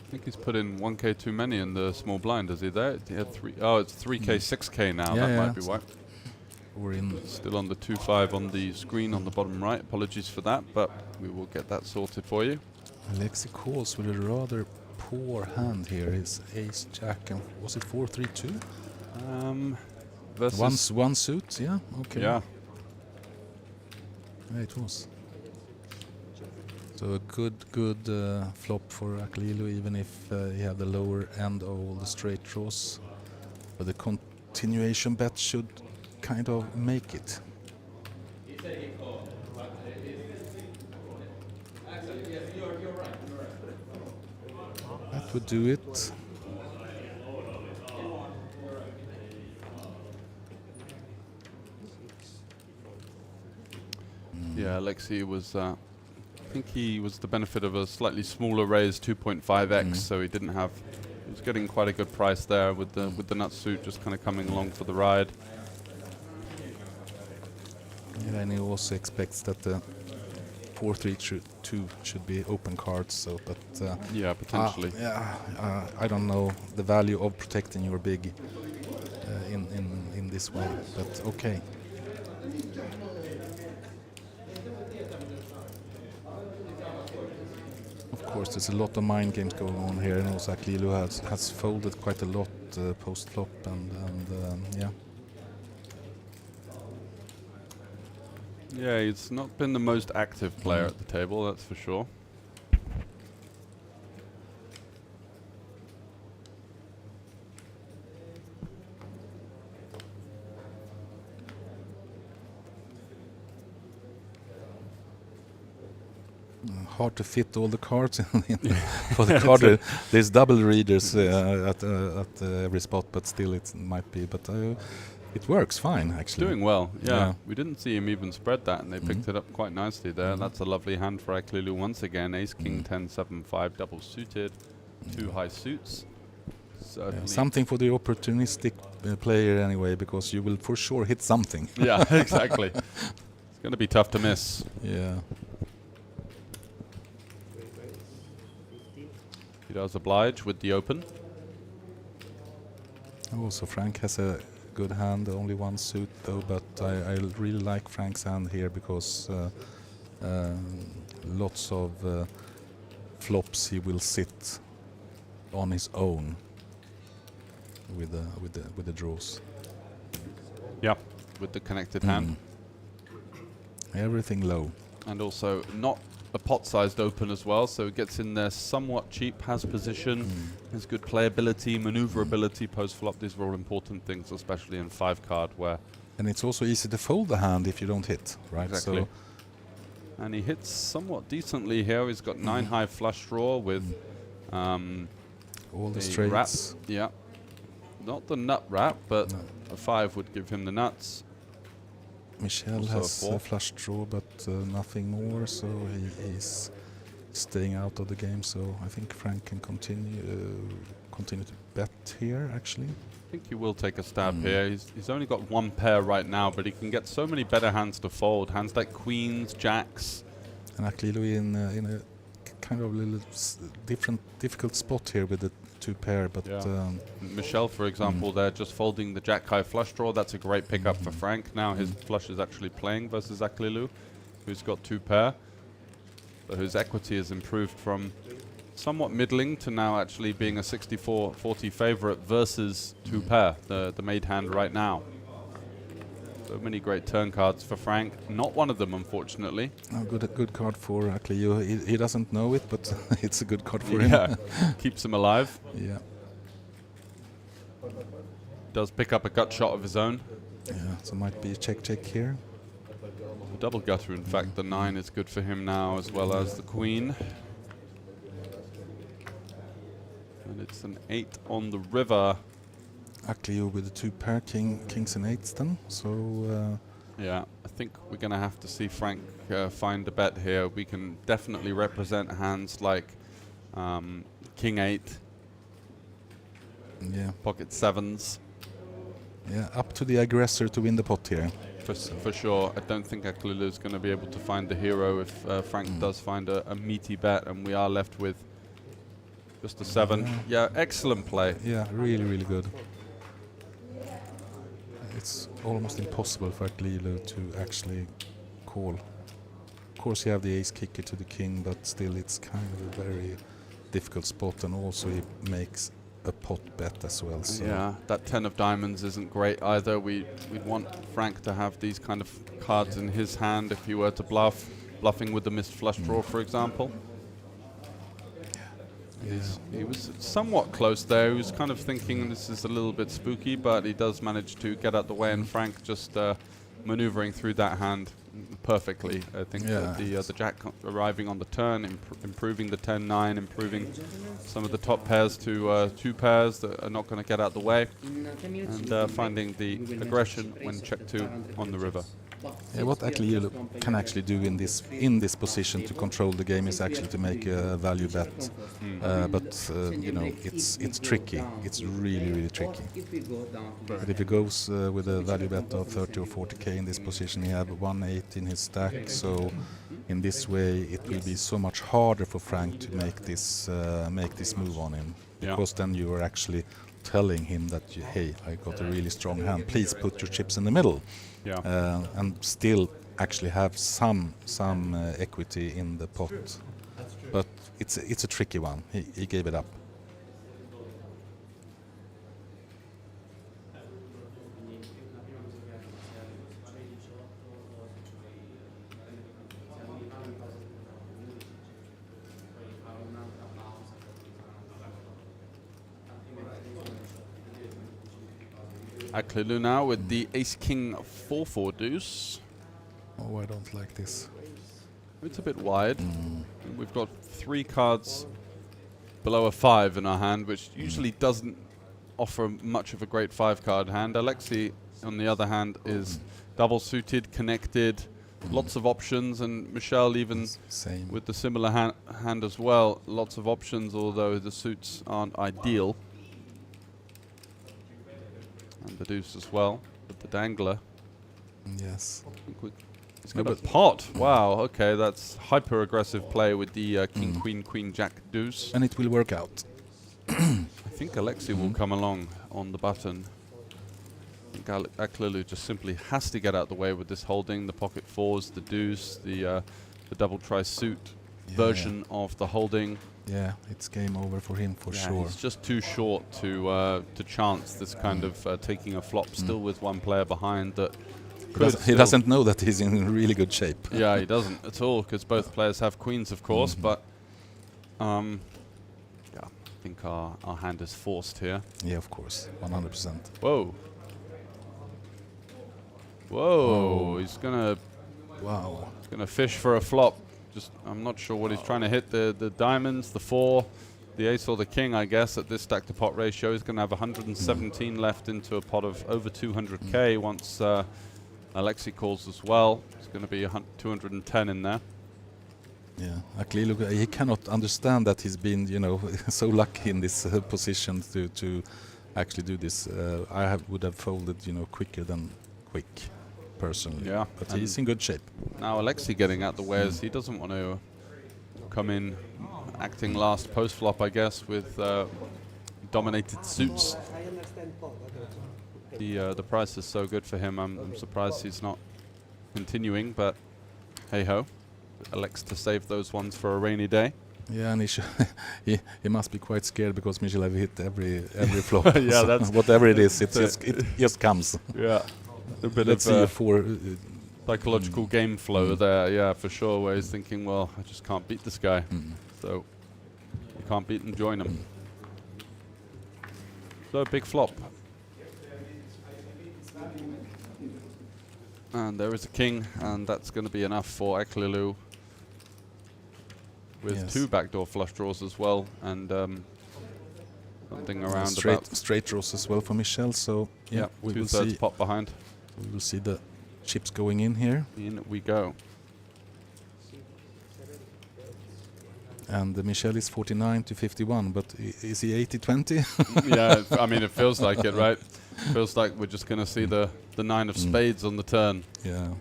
I think he's put in 1k too many in the small blind, is he there? He had 3. Oh, it's 3k, 6k now. Yeah, That yeah. might be why. We're in. Still on the 2-5 on the screen on the bottom right. Apologies for that, but we will get that sorted for you. Alexei calls with a rather poor hand here. His ace jack, and was it 4-3-2? Versus One suit, yeah, okay. yeah. Yeah, it was. So a good flop for Aklilu, even if he had the lower end of all the straight draws. But the continuation bet should kind of make it. That would do it. Yeah, Alexei was. I think he was the benefit of a slightly smaller raise, 2.5x, so he didn't have. He was getting quite a good price there with the nut suit just kind of coming along for the ride. Yeah, and he also expects that the 4-3-2 should be open cards, so that. Yeah, potentially. I don't know the value of protecting your big in this way, but okay. Of course, there's a lot of mind games going on here, and also Aklilu has folded quite a lot post flop, and yeah. Yeah, he's not been the most active player at the table, that's for sure. Hard to fit all the cards in for the card. There's double readers at every spot, but still it might be. But it works fine, actually. Doing well, yeah. We didn't see him even spread that, and they picked it up quite nicely there. That's a lovely hand for Aklilu once again. Ace, King, 10, 7, 5, double suited, 2 high suits. Something for the opportunistic player anyway, because you will for sure hit something. Yeah, exactly. It's going to be tough to miss. Yeah. He does oblige with the open. Also, Frank has a good hand, only one suit though, but I really like Frank's hand here because lots of flops he will sit on his own with the draws. Yeah, with the connected hand. Everything low. And also not a pot-sized open as well, so it gets in there somewhat cheap, has position, has good playability, maneuverability post-flop. These are all important things, especially in 5-card where... And it's also easy to fold the hand if you don't hit, right? Exactly. So and he hits somewhat decently here. He's got 9 high flush draw with all the straights. Wrap. Yeah. Not the nut wrap, but a 5 would give him the nuts. Michel has a flush draw, but nothing more, so he's staying out of the game. So I think Frank can continue to bet here, actually. I think he will take a stab here. He's only got 1 pair right now, but he can get so many better hands to fold. Hands like queens, jacks. And Aklilu in a kind of little difficult spot here with the 2 pair, but Michel, for example, they're just folding the jack high flush draw. That's a great pickup for Frank. Now his flush is actually playing versus Aklilu, who's got 2 pair, but whose equity has improved from somewhat middling to now actually being a 64-40 favorite versus 2 pair, the made hand right now. So many great turn cards for Frank. Not one of them, unfortunately. Oh, good card for Aklilu. He doesn't know it, but it's a good card for him. Yeah, keeps him alive. Yeah. Does pick up a gut shot of his own. Yeah, so might be a check here. A double gutter, in fact. The 9 is good for him now, as well as the queen. And it's an 8 on the river. Aklilu with the 2 pair, kings and 8s then. So yeah, I think we're going to have to see Frank find a bet here. We can definitely represent hands like King 8, pocket 7s. Yeah, up to the aggressor to win the pot here. For sure. I don't think Aklilu is going to be able to find the hero if Frank does find a meaty bet, and we are left with just a 7. Yeah, excellent play. Yeah, really good. It's almost impossible for Aklilu to actually call. Of course, you have the ace kicker to the king, but still it's kind of a very difficult spot, and also he makes a pot bet as well. So Yeah, that 10 of diamonds isn't great either. We'd want Frank to have these kind of cards in his hand if he were to bluffing with the missed flush draw, for example. He was somewhat close there. He was kind of thinking this is a little bit spooky, but he does manage to get out the way, and Frank just maneuvering through that hand perfectly. I think that the jack arriving on the turn, improving the 10-9, improving some of the top pairs to 2 pairs that are not going to get out the way, and finding the aggression when check 2 on the river. Yeah, what Aklilu can actually do in this position to control the game is actually to make a value bet, but you know, it's tricky. It's really tricky. But if he goes with a value bet of 30 or 40k in this position, he have 1/8 in his stack. So in this way, it will be so much harder for Frank to make this move on him, because then you are actually telling him that hey, I got a really strong hand. Please put your chips in the middle. Yeah. And still actually have some equity in the pot, but it's a tricky one. He gave it up. Aklilu now with the ace-king 4-4 deuce. Oh, I don't like this. It's a bit wide. We've got 3 cards below a 5 in our hand, which usually doesn't offer much of a great 5-card hand. Alexei, on the other hand, is double suited, connected, lots of options, and Michel even with the similar hand as well, lots of options, although the suits aren't ideal. And the deuce as well, with the dangler. Yes. It's got a pot. Wow, okay, that's hyper-aggressive play with the king, queen, queen, jack, deuce. And it will work out. I think Alexei will come along on the button. I think Aklilu just simply has to get out the way with this holding, the pocket 4s, the deuce, the double tri-suit version of the holding. Yeah, it's game over for him for sure. He's just too short to chance this kind of taking a flop, still with 1 player behind. That he doesn't know that he's in really good shape. Yeah, he doesn't at all, because both players have queens, of course. But yeah, I think our hand is forced here. Yeah, of course, 100%. Whoa. Whoa, he's gonna fish for a flop. I'm not sure what he's trying to hit. The diamonds, the 4, the ace or the king, I guess, at this stack to pot ratio. He's going to have 117 left into a pot of over 200k once Alexei calls as well. It's going to be 210 in there. Yeah, Aklilu, he cannot understand that he's been, you know, so lucky in this position to actually do this. Would have folded, you know, quicker than quick. Personally, yeah, but he's in good shape. Now Alexei getting out the way as he doesn't want to come in acting last post flop, I guess, with dominated suits. The price is so good for him. I'm surprised he's not continuing, but hey ho, elects to save those ones for a rainy day. Yeah, and he must be quite scared because Michel have hit every flop. Yeah, that's whatever it is, it just comes. Yeah. A bit of psychological game flow there, yeah, for sure, where he's thinking, well, I just can't beat this guy. So you can't beat him, join him. So big flop. And there is a king, and that's going to be enough for Aklilu with 2 backdoor flush draws as well, and something around straight draws as well for Michel. So yeah, we will 2/3 see pot behind. We will see the chips going in here. In we go. And Michel is 49 to 51, but is he 80-20? Yeah, I mean, it feels like it, right? Feels like we're just going to see the 9 of spades on the turn. Yeah.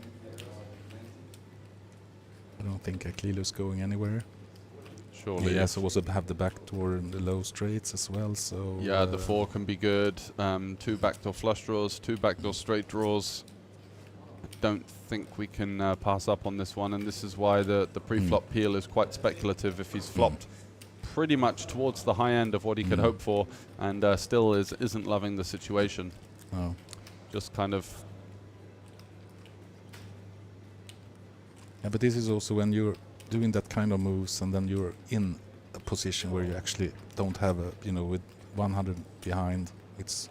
I don't think Aklilu's going anywhere. Surely. He also have the backdoor and the low straights as well, so... Yeah, the 4 can be good. 2 backdoor flush draws, 2 backdoor straight draws. I don't think we can pass up on this one, and this is why the pre-flop peel is quite speculative. If he's flopped pretty much towards the high end of what he could hope for, and still isn't loving the situation. Oh. Just kind of. Yeah, but this is also when you're doing that kind of moves, and then you're in a position where you actually don't have a, you know, with 100 behind, it's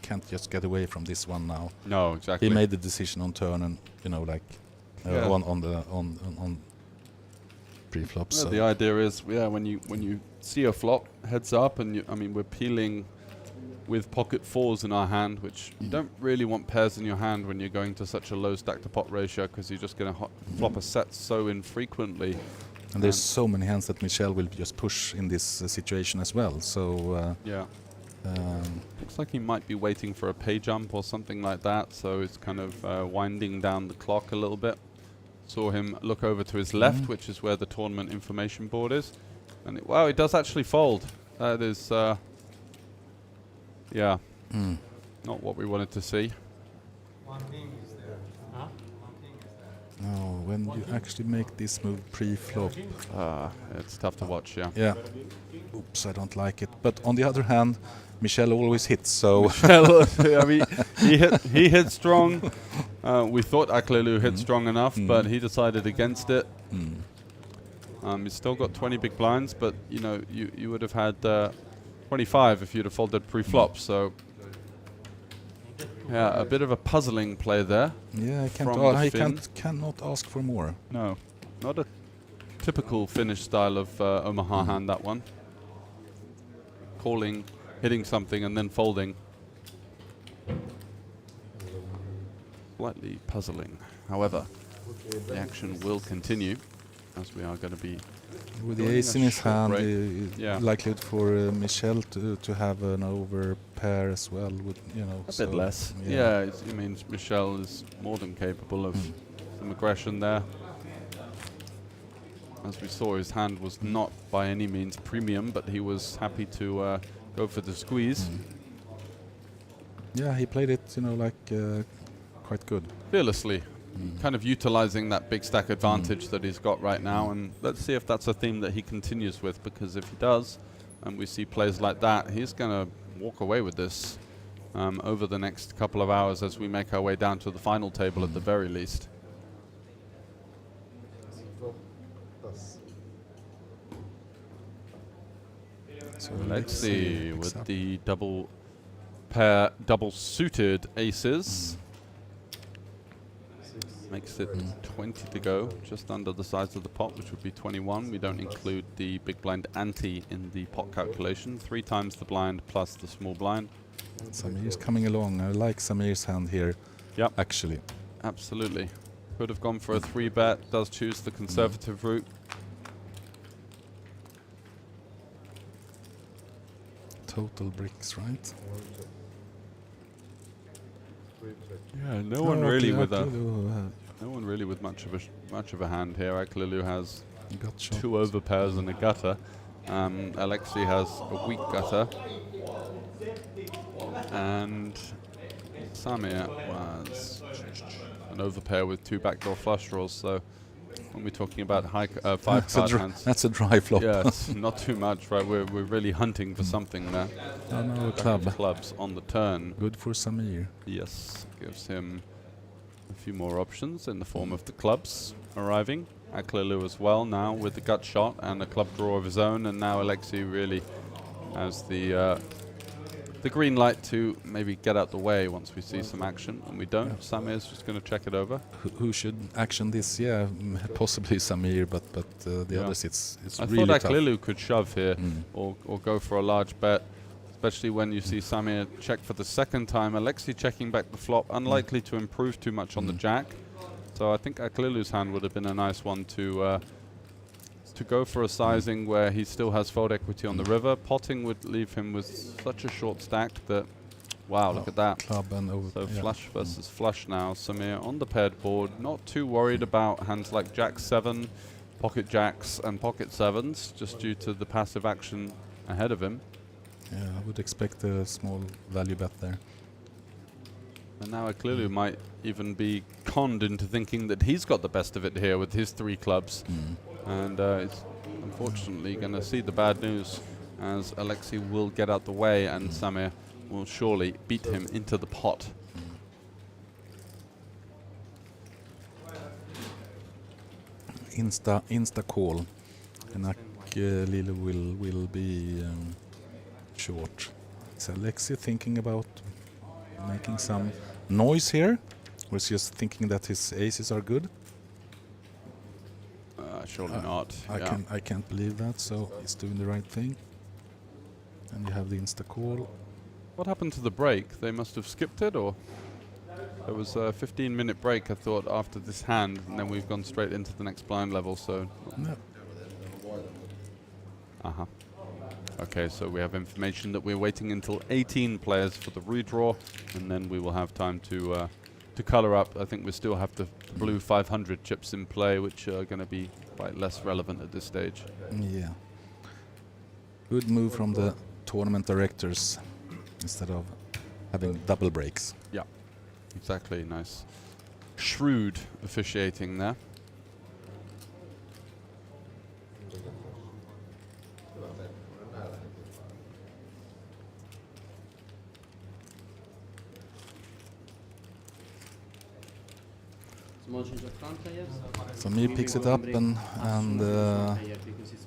can't just get away from this one now. No, exactly. He made the decision on turn, and you know, like on pre-flop. Yeah, So the idea is, when you see a flop heads up, and I mean, we're peeling with pocket fours in our hand, which you don't really want pairs in your hand when you're going to such a low stack to pot ratio, because you're just going to flop a set so infrequently. and there's so many hands that Michel will just push in this situation as well. So Yeah. Looks like he might be waiting for a pay jump or something like that, so it's kind of winding down the clock a little bit. Saw him look over to his left, which is where the tournament information board is. And wow, it does actually fold. That is, yeah, not what we wanted to see. One king is there. Huh? One king is there. no, when you actually make this move pre-flop, It's tough to watch, yeah. yeah. Oops, I don't like it. But on the other hand, Michel always hits, so I mean, he hit strong. We thought Aklelu hit strong enough, but he decided against it. He's still got 20 big blinds, but you know, you would have had 25 if you'd have folded pre-flop. So yeah, a bit of a puzzling play there. yeah, From I the cannot ask for more. No, not a typical Finnish style of Omaha hand, that one. Calling, hitting something, and then folding. Slightly puzzling. However, the action will continue, as we are going to be With the Doing ace a in his short hand, break. Yeah. likelihood for Michel to have an over pair as well. With, you know, a bit less. Yeah, I mean, Michel is more than capable of some aggression there. As we saw, his hand was not by any means premium, but he was happy to go for the squeeze. Yeah, he played it, you know, like quite good. Fearlessly, kind of utilizing that big stack advantage that he's got right now, and let's see if that's a theme that he continues with, because if he does, and we see plays like that, he's going to walk away with this over the next couple of hours as we make our way down to the final table at the very least. So Let's see, with the double suited aces. Makes it 20 to go, just under the size of the pot, which would be 21. We don't include the big blind ante in the pot calculation. 3 times the blind plus the small blind. Samir's coming along. I like Samir's hand here. Yep. Actually. Absolutely. Could have gone for a 3-bet, does choose the conservative route. Total bricks, right? Yeah, no one really with a much of a hand here. Aklelu has gut shot. 2 overpairs and a gutter. Alexei has a weak gutter, and Samir was an overpair with 2 backdoor flush draws. So when we're talking about high 5-card hands, that's a dry flop. yeah, it's not too much, right? We're really hunting for something there. Oh no, a club. Clubs on the turn. Good for Samir. Yes, gives him a few more options in the form of the clubs arriving. Aklelu as well now with the gut shot and a club draw of his own, and now Alexei really has the green light to maybe get out the way once we see some action, and we don't. Samir's just going to check it over. Who should action this? Yeah, possibly Samir, but the others, it's I really thought tough. Aklelu could shove here or go for a large bet, especially when you see Samir check for the second time. Alexei checking back the flop, unlikely to improve too much on the jack. So I think Aklelu's hand would have been a nice one to go for a sizing where he still has fold equity on the river. Potting would leave him with such a short stack that, wow, look at that. Club and over. So flush versus flush now. Samir on the paired board, not too worried about hands like Jack 7, pocket jacks and pocket 7s, just due to the passive action ahead of him. Yeah, I would expect a small value bet there. And now Aklelu might even be conned into thinking that he's got the best of it here with his 3 clubs. And it's unfortunately going to see the bad news, as Alexei will get out the way and Samir will surely beat him into the pot. Insta call, and Lilo will be short. Is Alexei thinking about making some noise here, or is he just thinking that his aces are good? Surely not. I can't believe that. So he's doing the right thing. And you have the insta call. What happened to the break? They must have skipped it, or there was a 15-minute break, I thought, after this hand, and then we've gone straight into the next blind level. So. No. Okay, so we have information that we're waiting until 18 players for the redraw, and then we will have time to color up. I think we still have the blue 500 chips in play, which are going to be quite less relevant at this stage. Yeah. Good move from the tournament directors instead of having double breaks. Yeah, exactly. Nice. Shrewd officiating there. Samir picks it up and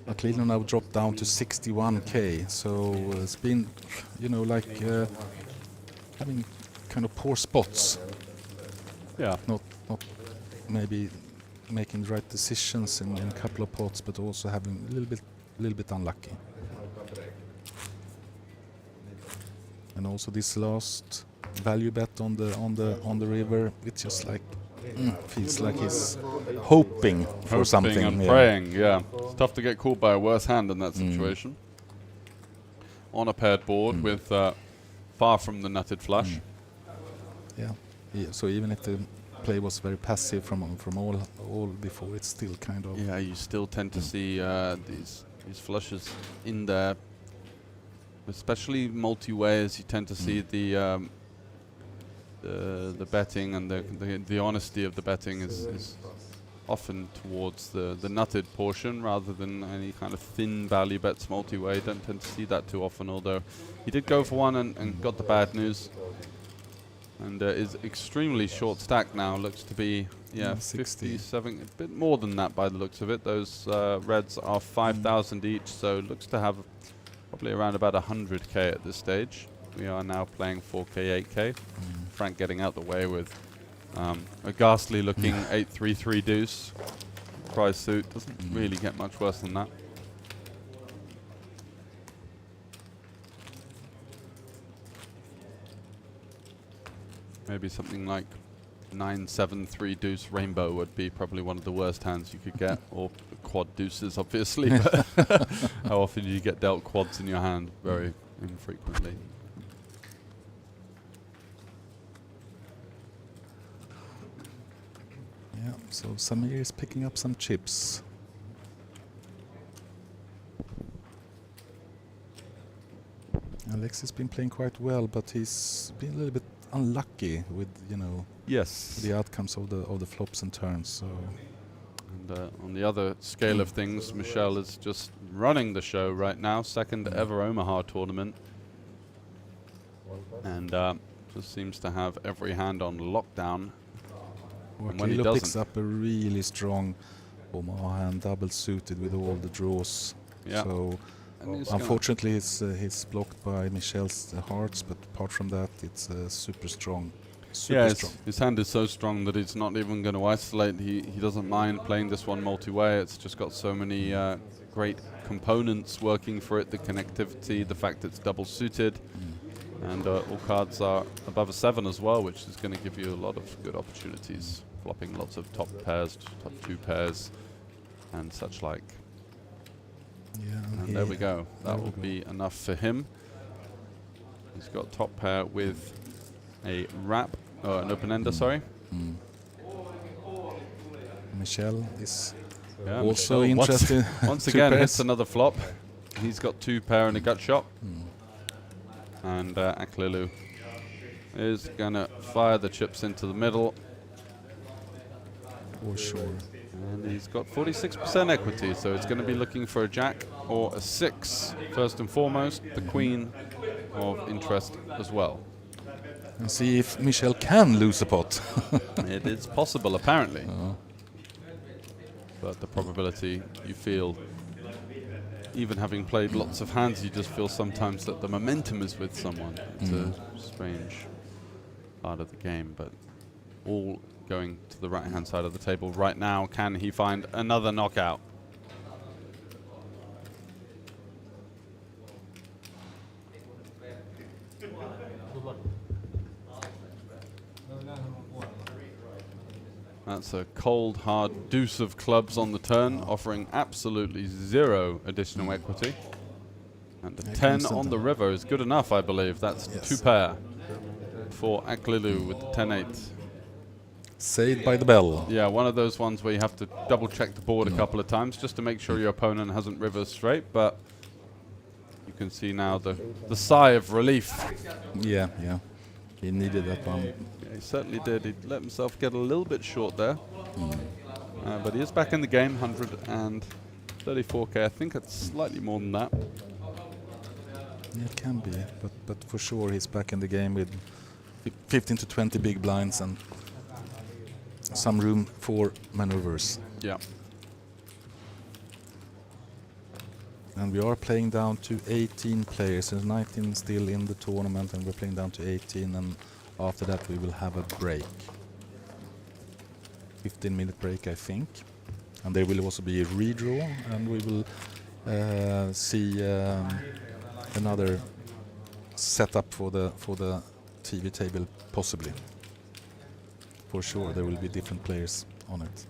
Aquilino now dropped down to 61k. So it's been, like having kind of poor spots. Yeah. Not maybe making the right decisions in a couple of pots, but also having a little bit unlucky. And also this last value bet on the river, it's just like feels like he's hoping for something and praying. Yeah, it's tough to get caught by a worse hand in that situation. On a paired board with far from the nutted flush. Yeah. So even if the play was very passive from all before, it's still kind of. Yeah, you still tend to see these flushes in there, especially multi-ways. You tend to see the betting and the honesty of the betting is often towards the nutted portion rather than any kind of thin value bets multi-way. Don't tend to see that too often, although he did go for one and got the bad news. And is extremely short stack now. Looks to be 57, a bit more than that by the looks of it. Those reds are 5,000 each, so looks to have probably around about 100k at this stage. We are now playing 4k, 8k. Frank getting out the way with a ghastly looking 8-3-3 deuce. Prize suit doesn't really get much worse than that. Maybe something like 9-7-3 deuce rainbow would be probably one of the worst hands you could get, or quad deuces obviously. But how often do you get dealt quads in your hand? Very infrequently. Yeah, so Samir is picking up some chips. Alex has been playing quite well, but he's been a little bit unlucky with yes, the outcomes of the flops and turns. So and on the other scale of things, Michel is just running the show right now, second ever Omaha tournament, and just seems to have every hand on lockdown. And when he doesn't, picks up a really strong Omaha hand, double suited with all the draws. Yeah. So unfortunately, he's blocked by Michel's hearts, but apart from that, it's super strong. His hand is so strong that it's not even going to isolate. He doesn't mind playing this one multi-way. It's just got so many great components working for it. The connectivity, the fact it's double suited, and all cards are above a 7 as well, which is going to give you a lot of good opportunities. Flopping lots of top pairs, top 2 pairs, and such like. Yeah, and there we go. That will be enough for him. He's got top pair with a wrap, an open-ender, sorry. Michel is Yeah, also Michel interested. Once again, hits another flop. He's got 2 pair and a gut shot. And Aklilu is going to fire the chips into the middle. For sure. And he's got 46% equity, so it's going to be looking for a jack or a 6 first and foremost. The queen of interest as well. And see if Michel can lose a pot. It is possible, apparently. But the probability, you feel, even having played lots of hands, you just feel sometimes that the momentum is with someone. It's a strange part of the game, but all going to the right-hand side of the table right now. Can he find another knockout? That's a cold, hard deuce of clubs on the turn, offering absolutely 0 additional equity. And the 10 on the river is good enough, I believe. That's 2 pair for Aklilu with the 10-8. Saved by the bell. Yeah, one of those ones where you have to double-check the board a couple of times just to make sure your opponent hasn't rivers straight, but you can see now the sigh of relief. Yeah. He needed that one. Yeah, he certainly did. He let himself get a little bit short there. But he is back in the game, 134k. I think it's slightly more than that. Yeah, it can be, but for sure he's back in the game with 15 to 20 big blinds and some room for maneuvers. Yeah. And we are playing down to 18 players. There's 19 still in the tournament, and we're playing down to 18. And after that, we will have a break. 15-minute break, I think. And there will also be a redraw, and we will see another setup for the TV table, possibly. For sure, there will be different players on it.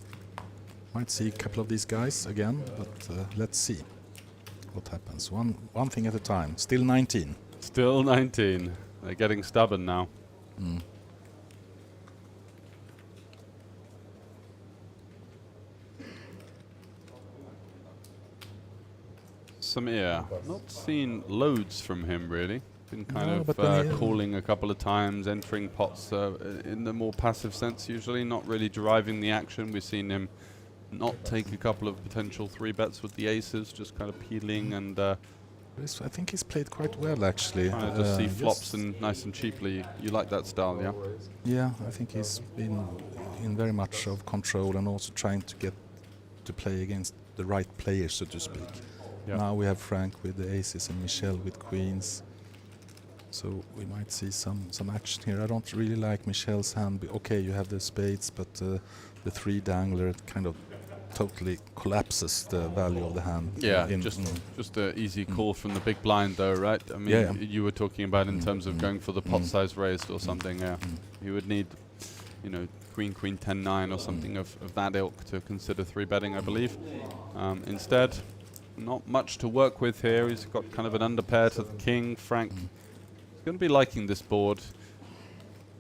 Might see a couple of these guys again, but let's see what happens. One thing at a time. Still 19. Still 19. They're getting stubborn now. Samir, not seen loads from him really. Been kind of calling a couple of times, entering pots in the more passive sense usually, not really driving the action. We've seen him not take a couple of potential 3-bets with the aces, just kind of peeling and I think he's played quite well actually. Just see flops and nice and cheaply. You like that style, yeah? Yeah, I think he's been in very much of control and also trying to get to play against the right players, so to speak. Yep. Now we have Frank with the aces and Michel with queens. So we might see some action here. I don't really like Michel's hand. Okay, you have the spades, but the 3 dangler kind of totally collapses the value of the hand. Yeah, just an easy call from the big blind though, right? I mean, you were talking about in terms of going for the pot size raised or something, yeah. You would need, you know, queen, 10-9 or something of that ilk to consider 3-betting, I believe. Instead, not much to work with here. He's got kind of an underpair to the king. Frank is going to be liking this board.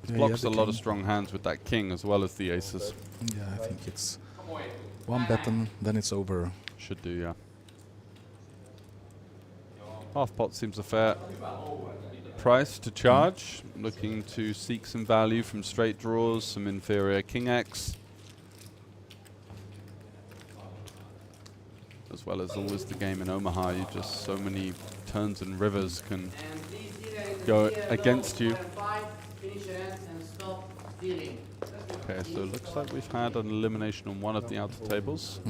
He blocks a lot of strong hands with that king as well as the aces. Yeah, I think it's one bet and then it's over. Should do, yeah. Half pot seems a fair price to charge. Looking to seek some value from straight draws, some inferior king X. As well as always the game in Omaha, you just so many turns and rivers can go against you. Okay, so it looks like we've had an elimination on one of the outer tables.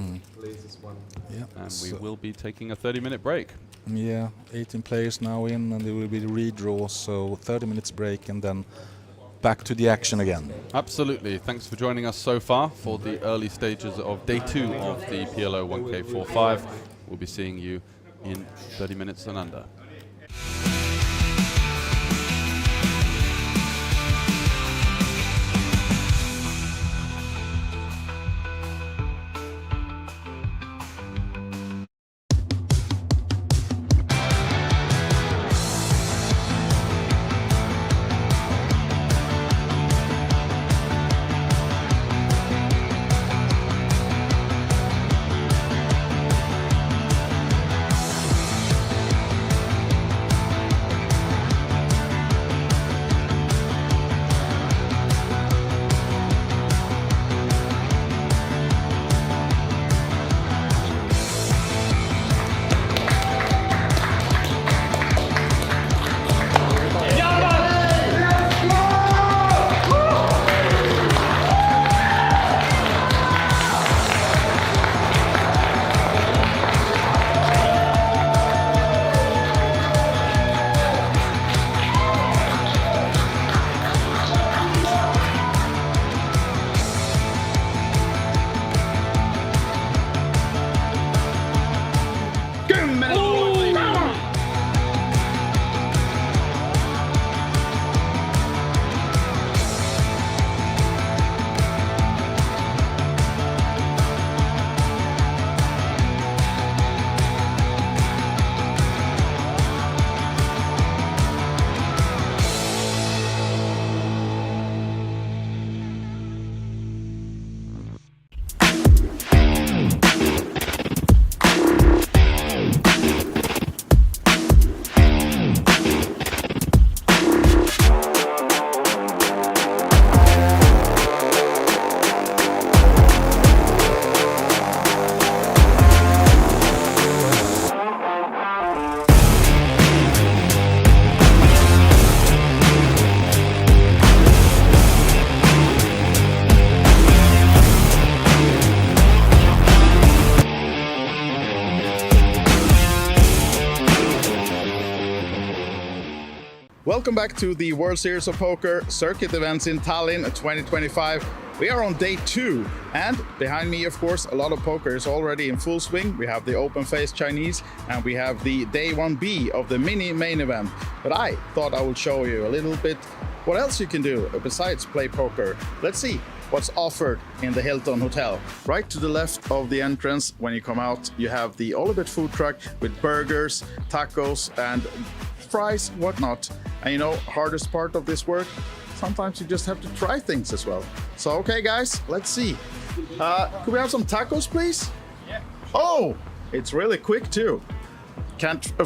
Yeah, and we will be taking a 30-minute break. Yeah, 18 players now in, and there will be the redraw, so 30 minutes break and then back to the action again. Absolutely. Thanks for joining us so far for the early stages of day 2 of the PLO 1K45. We'll be seeing you in 30 minutes and under. Welcome back to the World Series of Poker circuit events in Tallinn 2025. We are on day 2, and behind me, of course, a lot of poker is already in full swing. We have the open-faced Chinese, and we have the day 1B of the mini main event. But I thought I would show you a little bit what else you can do besides play poker. Let's see what's offered in the Hilton Hotel. Right to the left of the entrance, when you come out, you have the Olibet food truck with burgers, tacos, and fries, whatnot. And you know, hardest part of this work, sometimes you just have to try things as well. So, okay guys, let's see. Could we have some tacos, please? Yeah. Oh, it's really quick too. Can't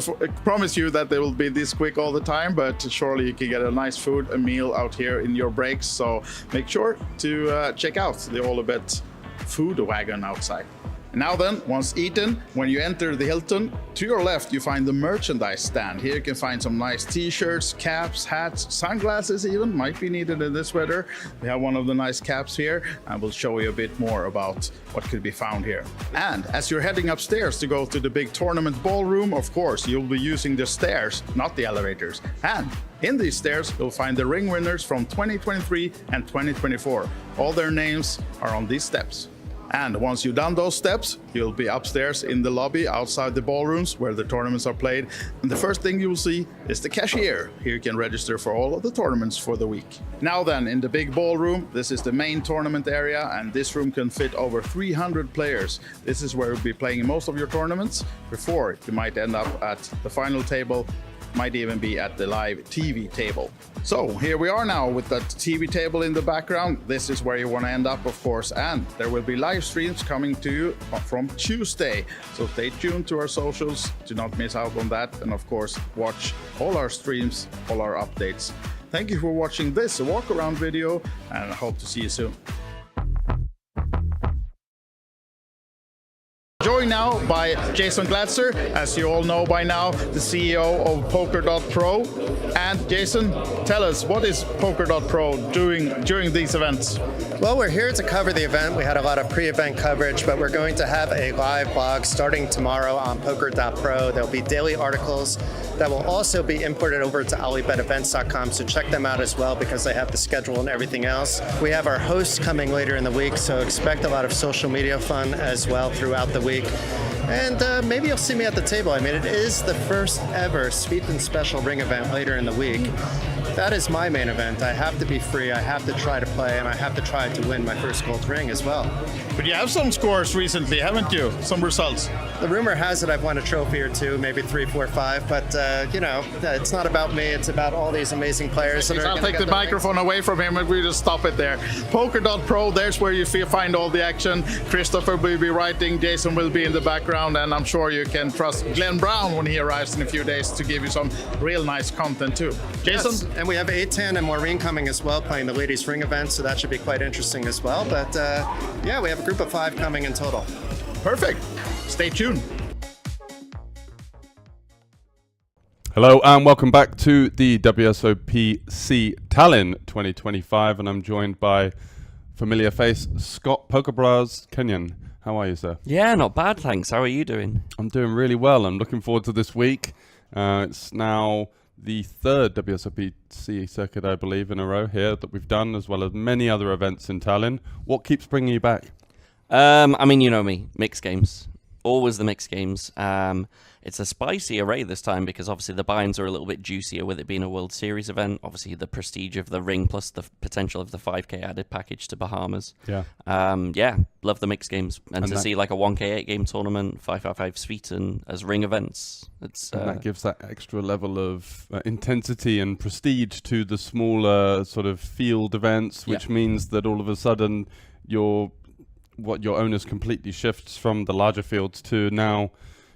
promise you that they will be this quick all the time, but surely you can get a nice a meal out here in your breaks. So make sure to check out the Olibet food wagon outside. Now then, once eaten, when you enter the Hilton, to your left you find the merchandise stand. Here you can find some nice t-shirts, caps, hats, sunglasses even, might be needed in this weather. We have one of the nice caps here, and we'll show you a bit more about what could be found here. And as you're heading upstairs to go to the big tournament ballroom, of course, you'll be using the stairs, not the elevators. And in these stairs, you'll find the ring winners from 2023 and 2024. All their names are on these steps. And once you've done those steps, you'll be upstairs in the lobby outside the ballrooms where the tournaments are played. And the first thing you'll see is the cashier. Here you can register for all of the tournaments for the week. Now then, in the big ballroom, this is the main tournament area, and this room can fit over 300 players. This is where you'll be playing most of your tournaments before you might end up at the final table, might even be at the live TV table. So here we are now with that TV table in the background. This is where you want to end up, of course, and there will be live streams coming to you from Tuesday. So stay tuned to our socials, do not miss out on that, and of course watch all our streams, all our updates. Thank you for watching this walk around video, and I hope to see you soon. Joined now by Jason Glatzer, as you all know by now, the CEO of Poker.pro. And Jason, tell us, what is Poker.pro doing during these events? Well, we're here to cover the event. We had a lot of pre-event coverage, but we're going to have a live blog starting tomorrow on Poker.pro. There'll be daily articles that will also be imported over to alibetevents.com, so check them out as well because they have the schedule and everything else. We have our hosts coming later in the week, so expect a lot of social media fun as well throughout the week. And maybe you'll see me at the table. I mean, it is the first ever Sweden Special Ring event later in the week. That is my main event. I have to be free, I have to try to play, and I have to try to win my first gold ring as well. But you have some scores recently, haven't you? Some results. The rumor has it I've won a trophy or two, maybe 3, 4, 5, but you know, it's not about me, it's about all these amazing players. That I'll take the microphone away from him and we just stop it there. Poker.pro, there's where you find all the action. Christopher will be writing, Jason will be in the background, and I'm sure you can trust Glenn Brown when he arrives in a few days to give you some real nice content too. Jason? Yes. And we have 810 and Maureen coming as well, playing the ladies ring event, so that should be quite interesting as well. But yeah, we have a group of 5 coming in total. Perfect. Stay tuned. Hello and welcome back to the WSOPC Tallinn 2025, and I'm joined by familiar face Scott Pokerbras Kenyon. How are you, sir? Yeah, not bad, thanks. How are you doing? I'm doing really well. I'm looking forward to this week. It's now the 3rd WSOPC circuit, I believe, in a row here that we've done, as well as many other events in Tallinn. What keeps bringing you back? I mean, you know me, mixed games. Always the mixed games. It's a spicy array this time because obviously the binds are a little bit juicier with it being a World Series event. Obviously the prestige of the ring plus the potential of the 5k added package to Bahamas. Yeah. Yeah, love the mixed games. And to see like a 1k 8-game tournament, 555 Sweden as ring events. It's that gives that extra level of intensity and prestige to the smaller sort of field events, which means that all of a sudden your onus completely shifts from the larger fields to now,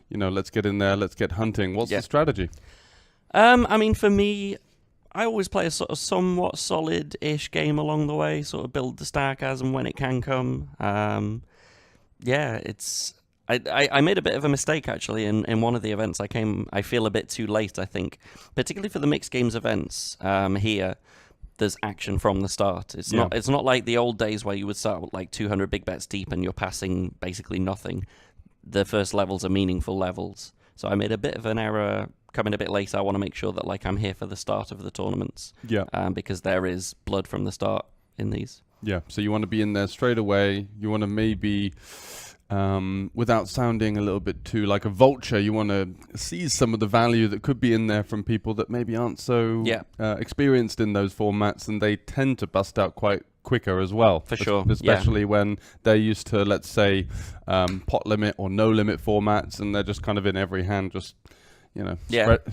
you know, let's get in there, let's get hunting. What's the strategy? I mean, for me, I always play a sort of somewhat solid-ish game along the way, sort of build the stack as and when it can come. Yeah, it's... I made a bit of a mistake, actually, in one of the events. I feel a bit too late, I think. Particularly for the mixed games events here. There's action from the start. It's not like the old days where you would start with like 200 big bets deep and you're passing basically nothing. The first levels are meaningful levels. So I made a bit of an error come in a bit later, I want to make sure that like I'm here for the start of the tournaments. Yeah. Because there is blood from the start in these. Yeah, so you want to be in there straight away. You want to maybe, without sounding a little bit too like a vulture, you want to seize some of the value that could be in there from people that maybe aren't so experienced in those formats, and they tend to bust out quite quicker as well. For sure. Especially when they're used to, let's say, pot limit or no limit formats, and they're just kind of in every hand, just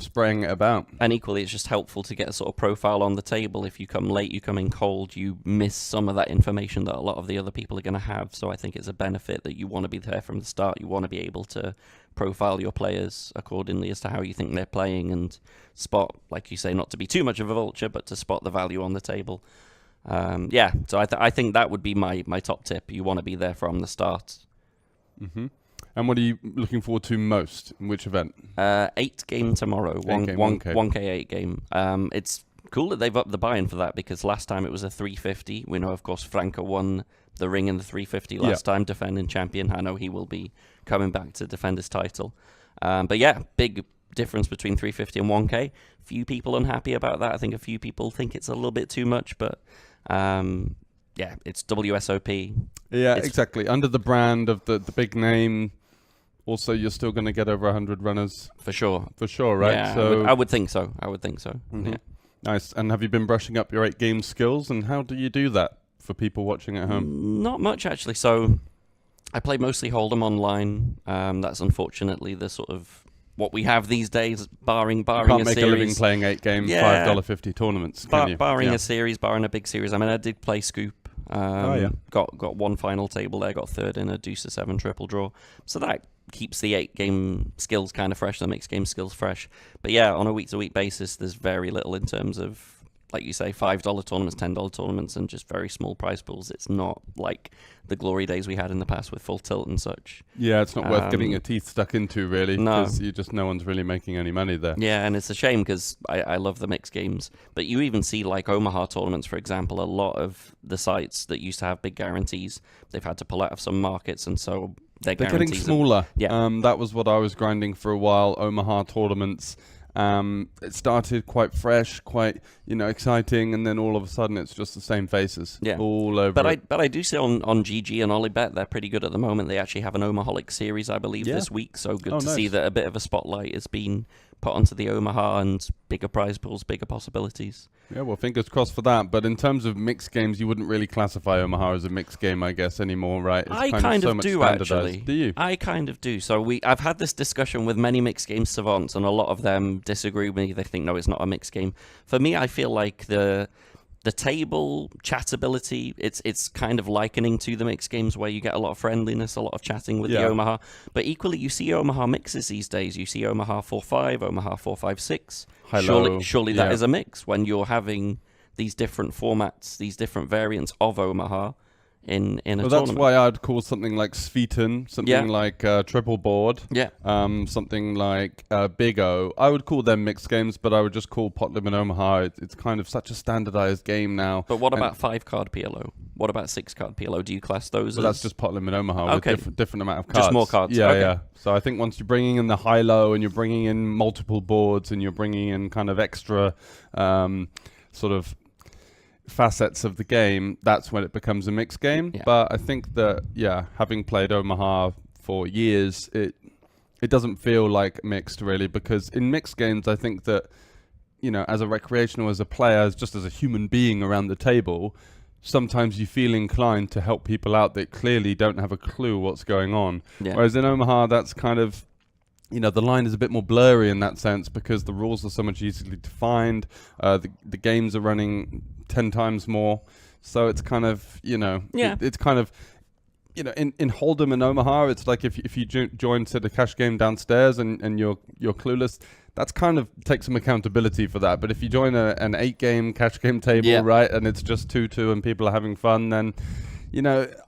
spraying it about. And equally, it's just helpful to get a sort of profile on the table. If you come late, you come in cold, you miss some of that information that a lot of the other people are going to have. So I think it's a benefit that you want to be there from the start. You want to be able to profile your players accordingly as to how you think they're playing and spot, like you say, not to be too much of a vulture, but to spot the value on the table. So I think that would be my top tip. You want to be there from the start. Mm-hmm. And what are you looking forward to most? In which event? 8 game tomorrow. 1K 8 game. It's cool that they've upped the buy-in for that, because last time it was a 350. We know, of course, Franco won the ring in the 350 last time, defending champion. I know he will be coming back to defend his title. But yeah, big difference between 350 and 1K. Few people unhappy about that. I think a few people think it's a little bit too much, but it's WSOP. Yeah, exactly. Under the brand of the big name. Also, you're still going to get over 100 runners. For sure. For sure, right? Yeah, so I would think so. Mm-hmm. Yeah. Nice. And have you been brushing up your 8-game skills? And how do you do that for people watching at home? Not much, actually. So I play mostly Hold'em online. That's unfortunately the sort of what we have these days, barring you can't a make series. a living playing 8-game, $5.50 tournaments, can you? Barring a series, barring a big series. I mean, I did play Scoop. Got one final table there, got third in a deuce to 7 triple draw. So that keeps the 8-game skills kind of fresh, that makes game skills fresh. But yeah, on a week-to-week basis, there's very little in terms of, like you say, $5 tournaments, $10 tournaments, and just very small prize pools. It's not like the glory days we had in the past with full tilt and such. Yeah, it's not worth getting your teeth stuck into, really, because no one's really making any money there. Yeah, and it's a shame because I love the mixed games. But you even see, like Omaha tournaments, for example, a lot of the sites that used to have big guarantees, they've had to pull out of some markets, and so they're getting smaller. Yeah. That was what I was grinding for a while, Omaha tournaments. It started quite fresh, quite exciting, and then all of a sudden it's just the same faces all over. But I do see on GG and Olibet they're pretty good at the moment. They actually have an Omaholic series, I believe, this week. So good to see that a bit of a spotlight has been put onto the Omaha and bigger prize pools, bigger possibilities. Yeah, well, fingers crossed for that. But in terms of mixed games, you wouldn't really classify Omaha as a mixed game, I guess, anymore, right? It's I kind of do, actually. Do you? I kind of do. So I've had this discussion with many mixed game savants, and a lot of them disagree with me. They think, no, it's not a mixed game. For me, I feel like the table chatability, it's kind of likening to the mixed games where you get a lot of friendliness, a lot of chatting with the Omaha. But equally, you see Omaha mixes these days. You see Omaha 4-5, Omaha 4-5-6. Surely that is a mix when you're having these different formats, these different variants of Omaha in a tournament. That's why I'd call something like Sveton, something like Triple Board, something like Big O. I would call them mixed games, but I would just call Pot Limit Omaha. It's kind of such a standardized game now. But what about 5-card PLO? What about 6-card PLO? Do you class those as... that's just Pot Limit Omaha with different amount of cards. Just more cards. Yeah. So I think once you're bringing in the high-low and you're bringing in multiple boards and you're bringing in kind of extra sort of facets of the game, that's when it becomes a mixed game. But I think that having played Omaha for years, it doesn't feel like mixed really, because in mixed games I think that as a recreational, as a player, just as a human being around the table, sometimes you feel inclined to help people out that clearly don't have a clue what's going on. Whereas in Omaha, that's kind of the line is a bit more blurry in that sense, because the rules are so much easily defined. The games are running 10 times more, so it's kind of it's kind of in Hold'em and Omaha, it's like if you join to the cash game downstairs and you're clueless, that's kind of take some accountability for that. But if you join an 8-game cash game table, right, and it's just 2-2 and people are having fun, then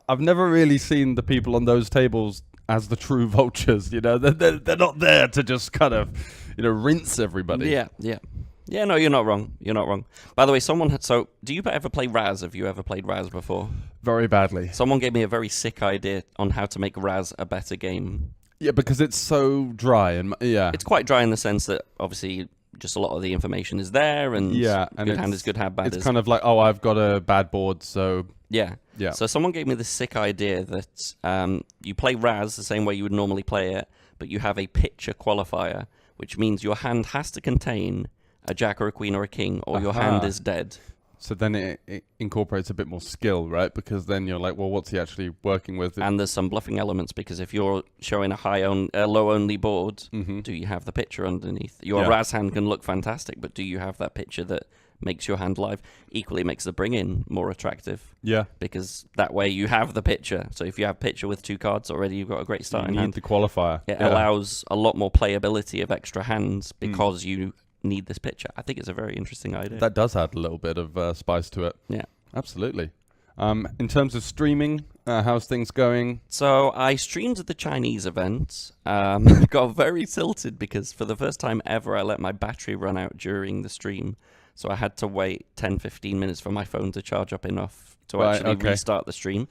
I've never really seen the people on those tables as the true vultures. They're not there to just kind of rinse everybody. Yeah, no, you're not wrong. By the way, so do you ever play Raz? Have you ever played Raz before? Very badly. Someone gave me a very sick idea on how to make Raz a better game. Yeah, because it's so dry and It's quite dry in the sense that obviously just a lot of the information is there, and good hand is good hand, bad is. It's kind of like, oh, I've got a bad board, so Yeah. Yeah. So someone gave me this sick idea that you play Raz the same way you would normally play it, but you have a pitcher qualifier, which means your hand has to contain a jack or a queen or a king, or your hand is dead. So then it incorporates a bit more skill, right? Because then you're like, well, what's he actually working with? And there's some bluffing elements, because if you're showing a low only board, do you have the pitcher underneath? Your Raz hand can look fantastic, but do you have that pitcher that makes your hand live? Equally makes the bring in more attractive. Yeah. Because that way you have the pitcher. So if you have pitcher with 2 cards already, you've got a great starting hand. You need the qualifier. It allows a lot more playability of extra hands because you need this pitcher. I think it's a very interesting idea. That does add a little bit of spice to it. Yeah. Absolutely. In terms of streaming, how's things going? So I streamed at the Chinese event. Got very tilted because for the first time ever, I let my battery run out during the stream. So I had to wait 10-15 minutes for my phone to charge up enough to actually restart the stream.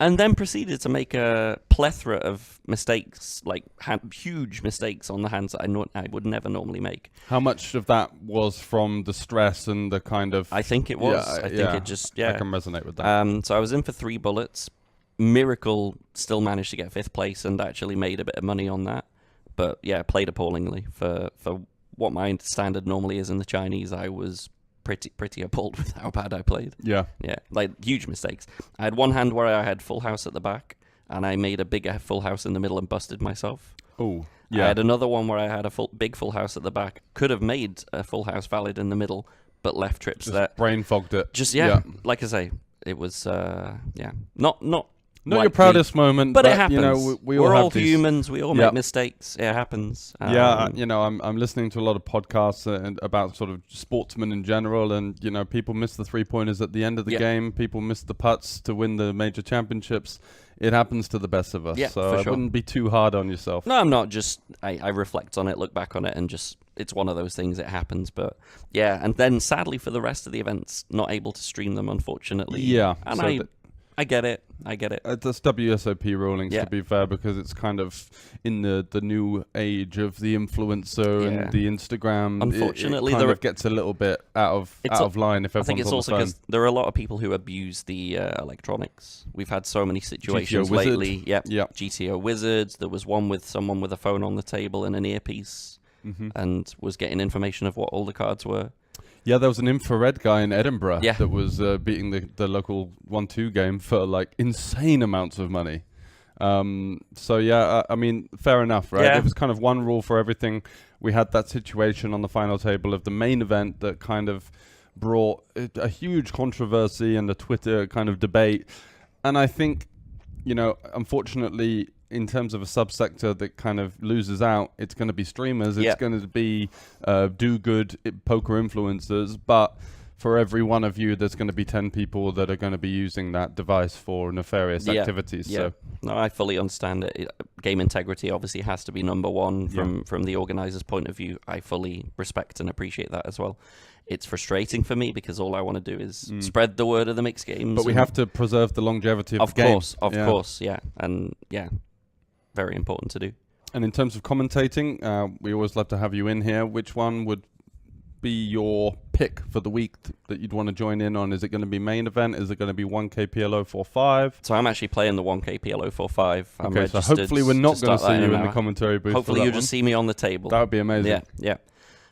And then proceeded to make a plethora of mistakes, like huge mistakes on the hands that I would never normally make. How much of that was from the stress and the kind of... I think it was. I think it just, I can resonate with that. So I was in for 3 bullets. Miracle still managed to get 5th place and actually made a bit of money on that. But yeah, played appallingly. For what my standard normally is in the Chinese, I was pretty appalled with how bad I played. Yeah, like huge mistakes. I had one hand where I had full house at the back, and I made a bigger full house in the middle and busted myself. Oh, yeah. I had another one where I had a big full house at the back, could have made a full house valid in the middle, but left trips there. Brain fogged it. Just like I say, it was not your proudest moment, but it happens. You know, we're all humans. We all make mistakes. It happens. You know, I'm listening to a lot of podcasts about sort of sportsmen in general, and you know, people miss the 3-pointers at the end of the game. People miss the putts to win the major championships. It happens to the best of us. Yeah, so I wouldn't be too hard on yourself. No, I'm not. Just I reflect on it, look back on it, and just it's one of those things. It happens, but yeah. And then sadly for the rest of the events, not able to stream them, unfortunately. Yeah, and I get it. That's WSOP rulings, to be fair, because it's kind of in the new age of the influencer and the Instagram. Unfortunately, it kind of gets a little bit out of line if everyone's on the phone. I think it's also because there are a lot of people who abuse the electronics. We've had so many situations lately. GTO Wizards. There was one with someone with a phone on the table and an earpiece, and was getting information of what all the cards were. Yeah, there was an infrared guy in Edinburgh that was beating the local 1-2 game for like insane amounts of money. So yeah, I mean, fair enough, right? There was kind of one rule for everything. We had that situation on the final table of the main event that kind of brought a huge controversy and a Twitter kind of debate. And I think, you know, unfortunately, in terms of a subsector that kind of loses out, it's going to be streamers, it's going to be do-good poker influencers, but for every one of you, there's going to be 10 people that are going to be using that device for nefarious activities. Yeah. So. No, I fully understand it. Game integrity obviously has to be number one from the organizer's point of view. I fully respect and appreciate that as well. It's frustrating for me because all I want to do is spread the word of the mixed games. But we have to preserve the longevity of the game. Of course, yeah. And yeah, very important to do. And in terms of commentating, we always love to have you in here. Which one would be your pick for the week that you'd want to join in on? Is it going to be main event? Is it going to be 1K PLO5? So I'm actually playing the 1K PLO5. Okay, so hopefully we're not going to see you in the commentary booth. Hopefully you'll just see me on the table. That would be amazing. Yeah.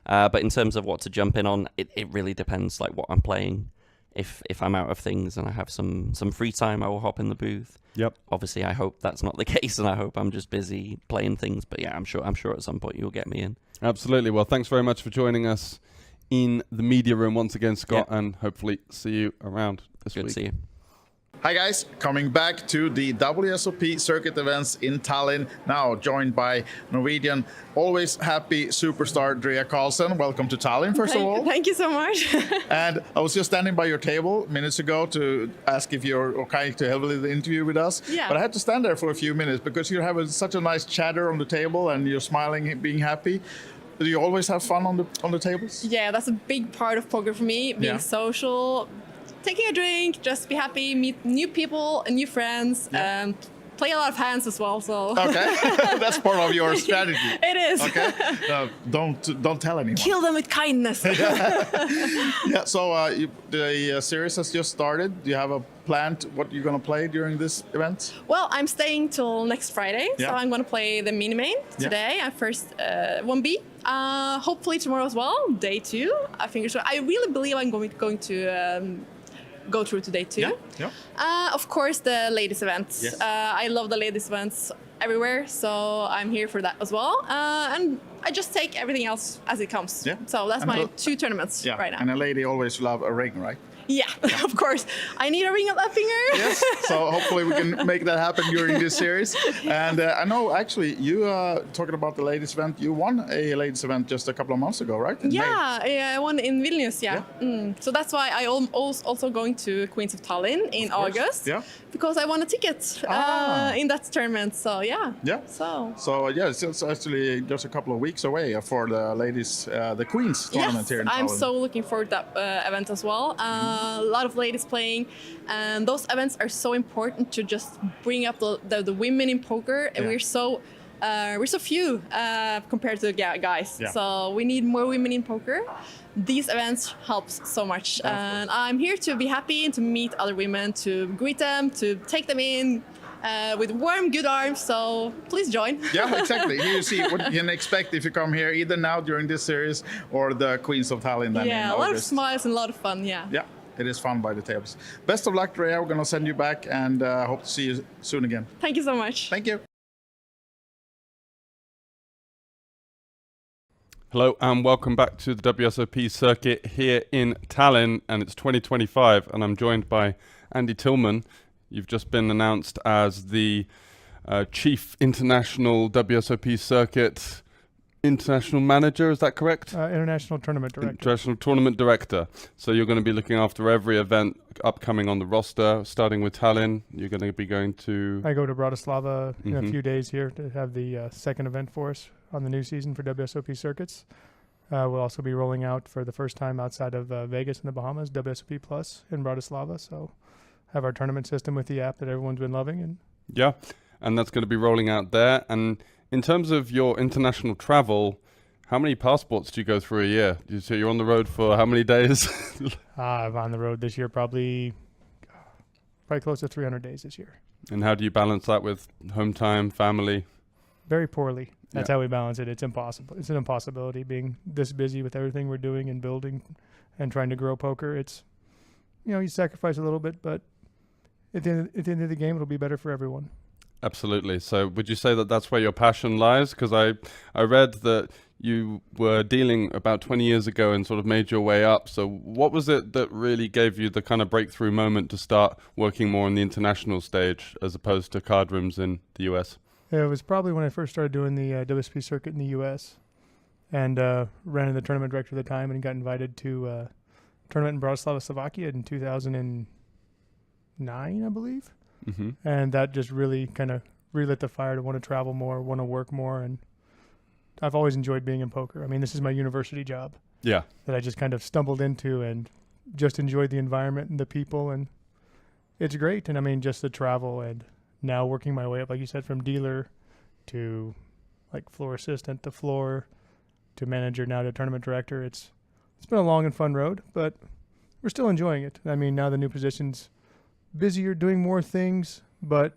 But in terms of what to jump in on, it really depends like what I'm playing. If I'm out of things and I have some free time, I will hop in the booth. Yep. Obviously, I hope that's not the case, and I hope I'm just busy playing things. But yeah, I'm sure at some point you'll get me in. Absolutely. Well, thanks very much for joining us in the media room once again, Scott, and hopefully see you around this week. Good to see you. Hi guys, coming back to the WSOP Circuit events in Tallinn, now joined by Norwegian, always happy superstar Drea Karlsson. Welcome to Tallinn, first of all. Thank you so much. And I was just standing by your table minutes ago to ask if you're okay to have the interview with us. Yeah. But I had to stand there for a few minutes because you have such a nice chatter on the table and you're smiling, being happy. Do you always have fun on the tables? Yeah, that's a big part of poker for me, being talking a drink, just be happy, meet new people and new friends, play a lot of hands as well. So Okay, that's part of your strategy. it is. Okay, don't tell anyone. Kill them with kindness. Yeah. So the series has just started. Do you have a plan what you're gonna play during this event? Well, I'm staying till next Friday, so Yeah. I'm going to play the mini main today. I first 1B. Hopefully tomorrow as well, day 2. I think so. I really believe I'm going to go through to day 2. Yeah. Of course, the ladies events. Yes. I love the ladies events everywhere, so I'm here for that as well. And I just take everything else as it comes. Yeah. So that's And my the- 2 tournaments Yeah. right now. And a lady always love a ring, right? Yeah, of course. I need a ring on that finger. Yes. So hopefully we can make that happen during this series. And I know actually you talking about the ladies event. You won a ladies event just a couple of months ago, right? In May. Yeah, I won in Vilnius, yeah. So that's why I am also going to Queens of Tallinn in course, August. yeah. Because I won a ticket in that tournament. So yeah. Yeah. So yeah, it's actually just a couple of weeks away for the ladies, the Queens tournament Yes, here in I'm Tallinn. so looking forward to that event as well. A lot of ladies playing, and those events are so important to just bring up the women in poker. And Yeah. we're so few compared to the guys. Yeah. So we need more women in poker. These events helps so much, and I'm here to be happy and to meet other women, to greet them, to take them in. With warm, good arms, so please join. Yeah, exactly. Here you see what you can expect if you come here, either now during this series or the Queens of Tallinn. Then Yeah, in a lot of August. smiles and a lot of fun, yeah. Yeah, it is fun by the tables. Best of luck, Drea. We're gonna send you back, and hope to see you soon again. Thank you so much. Thank you. Hello and welcome back to the WSOP circuit here in Tallinn, and it's 2025, and I'm joined by Andy Tillman. You've just been announced as the Chief International WSOP Circuit International Manager, is that correct? International Tournament Director. International Tournament Director. So you're going to be looking after every event upcoming on the roster, starting with Tallinn. You're going to be going to... I go to Bratislava in a few days here to have the second event for us on the new season for WSOP Circuits. We'll also be rolling out for the first time outside of Vegas in the Bahamas, WSOP Plus in Bratislava. So have our tournament system with the app that everyone's been loving. And Yeah, and that's going to be rolling out there. And in terms of your international travel, how many passports do you go through a year? So you're on the road for how many days? I'm on the road this year, probably close to 300 days this year. And how do you balance that with home time, family? Very poorly. That's Yeah. how we balance it. It's impossible. It's an impossibility being this busy with everything we're doing and building and trying to grow poker. It's, you sacrifice a little bit, but at the end of the game, it'll be better for everyone. Absolutely. So would you say that that's where your passion lies? Because I read that you were dealing about 20 years ago and sort of made your way up. So what was it that really gave you the kind of breakthrough moment to start working more on the international stage as opposed to card rooms in the US? It was probably when I first started doing the WSOP circuit in the U.S. and ran in the tournament director at the time and got invited to a tournament in Bratislava, Slovakia in 2009, I believe. Mm-hmm. And that just really kind of relit the fire to want to travel more, want to work more. And I've always enjoyed being in poker. I mean, this is my university job Yeah. that I just kind of stumbled into and just enjoyed the environment and the people. And it's great. And I mean, just the travel and now working my way up, like you said, from dealer to like floor assistant to floor to manager, now to tournament director. It's been a long and fun road, but we're still enjoying it. I mean, now the new position's busier, doing more things, but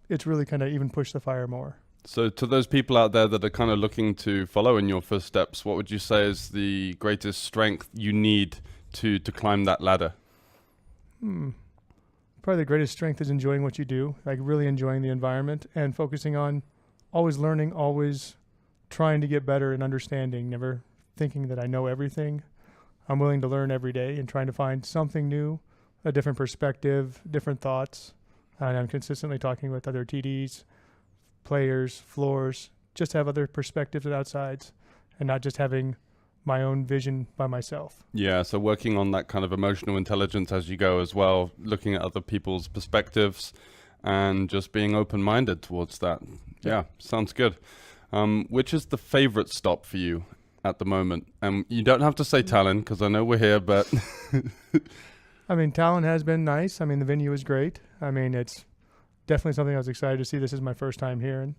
it's really kind of even pushed the fire more. So to those people out there that are kind of looking to follow in your footsteps, what would you say is the greatest strength you need to climb that ladder? Probably the greatest strength is enjoying what you do, like really enjoying the environment and focusing on always learning, always trying to get better and understanding, never thinking that I know everything. I'm willing to learn every day and trying to find something new, a different perspective, different thoughts. And I'm consistently talking with other TDs, players, floors, just have other perspectives and outsides and not just having my own vision by myself. Yeah, so working on that kind of emotional intelligence as you go as well, looking at other people's perspectives and just being open-minded towards that. Yeah, sounds good. Which is the favorite stop for you at the moment? You don't have to say Tallinn because I know we're here, but... I mean, Tallinn has been nice. I mean, the venue is great. I mean, it's definitely something I was excited to see. This is my first time here, and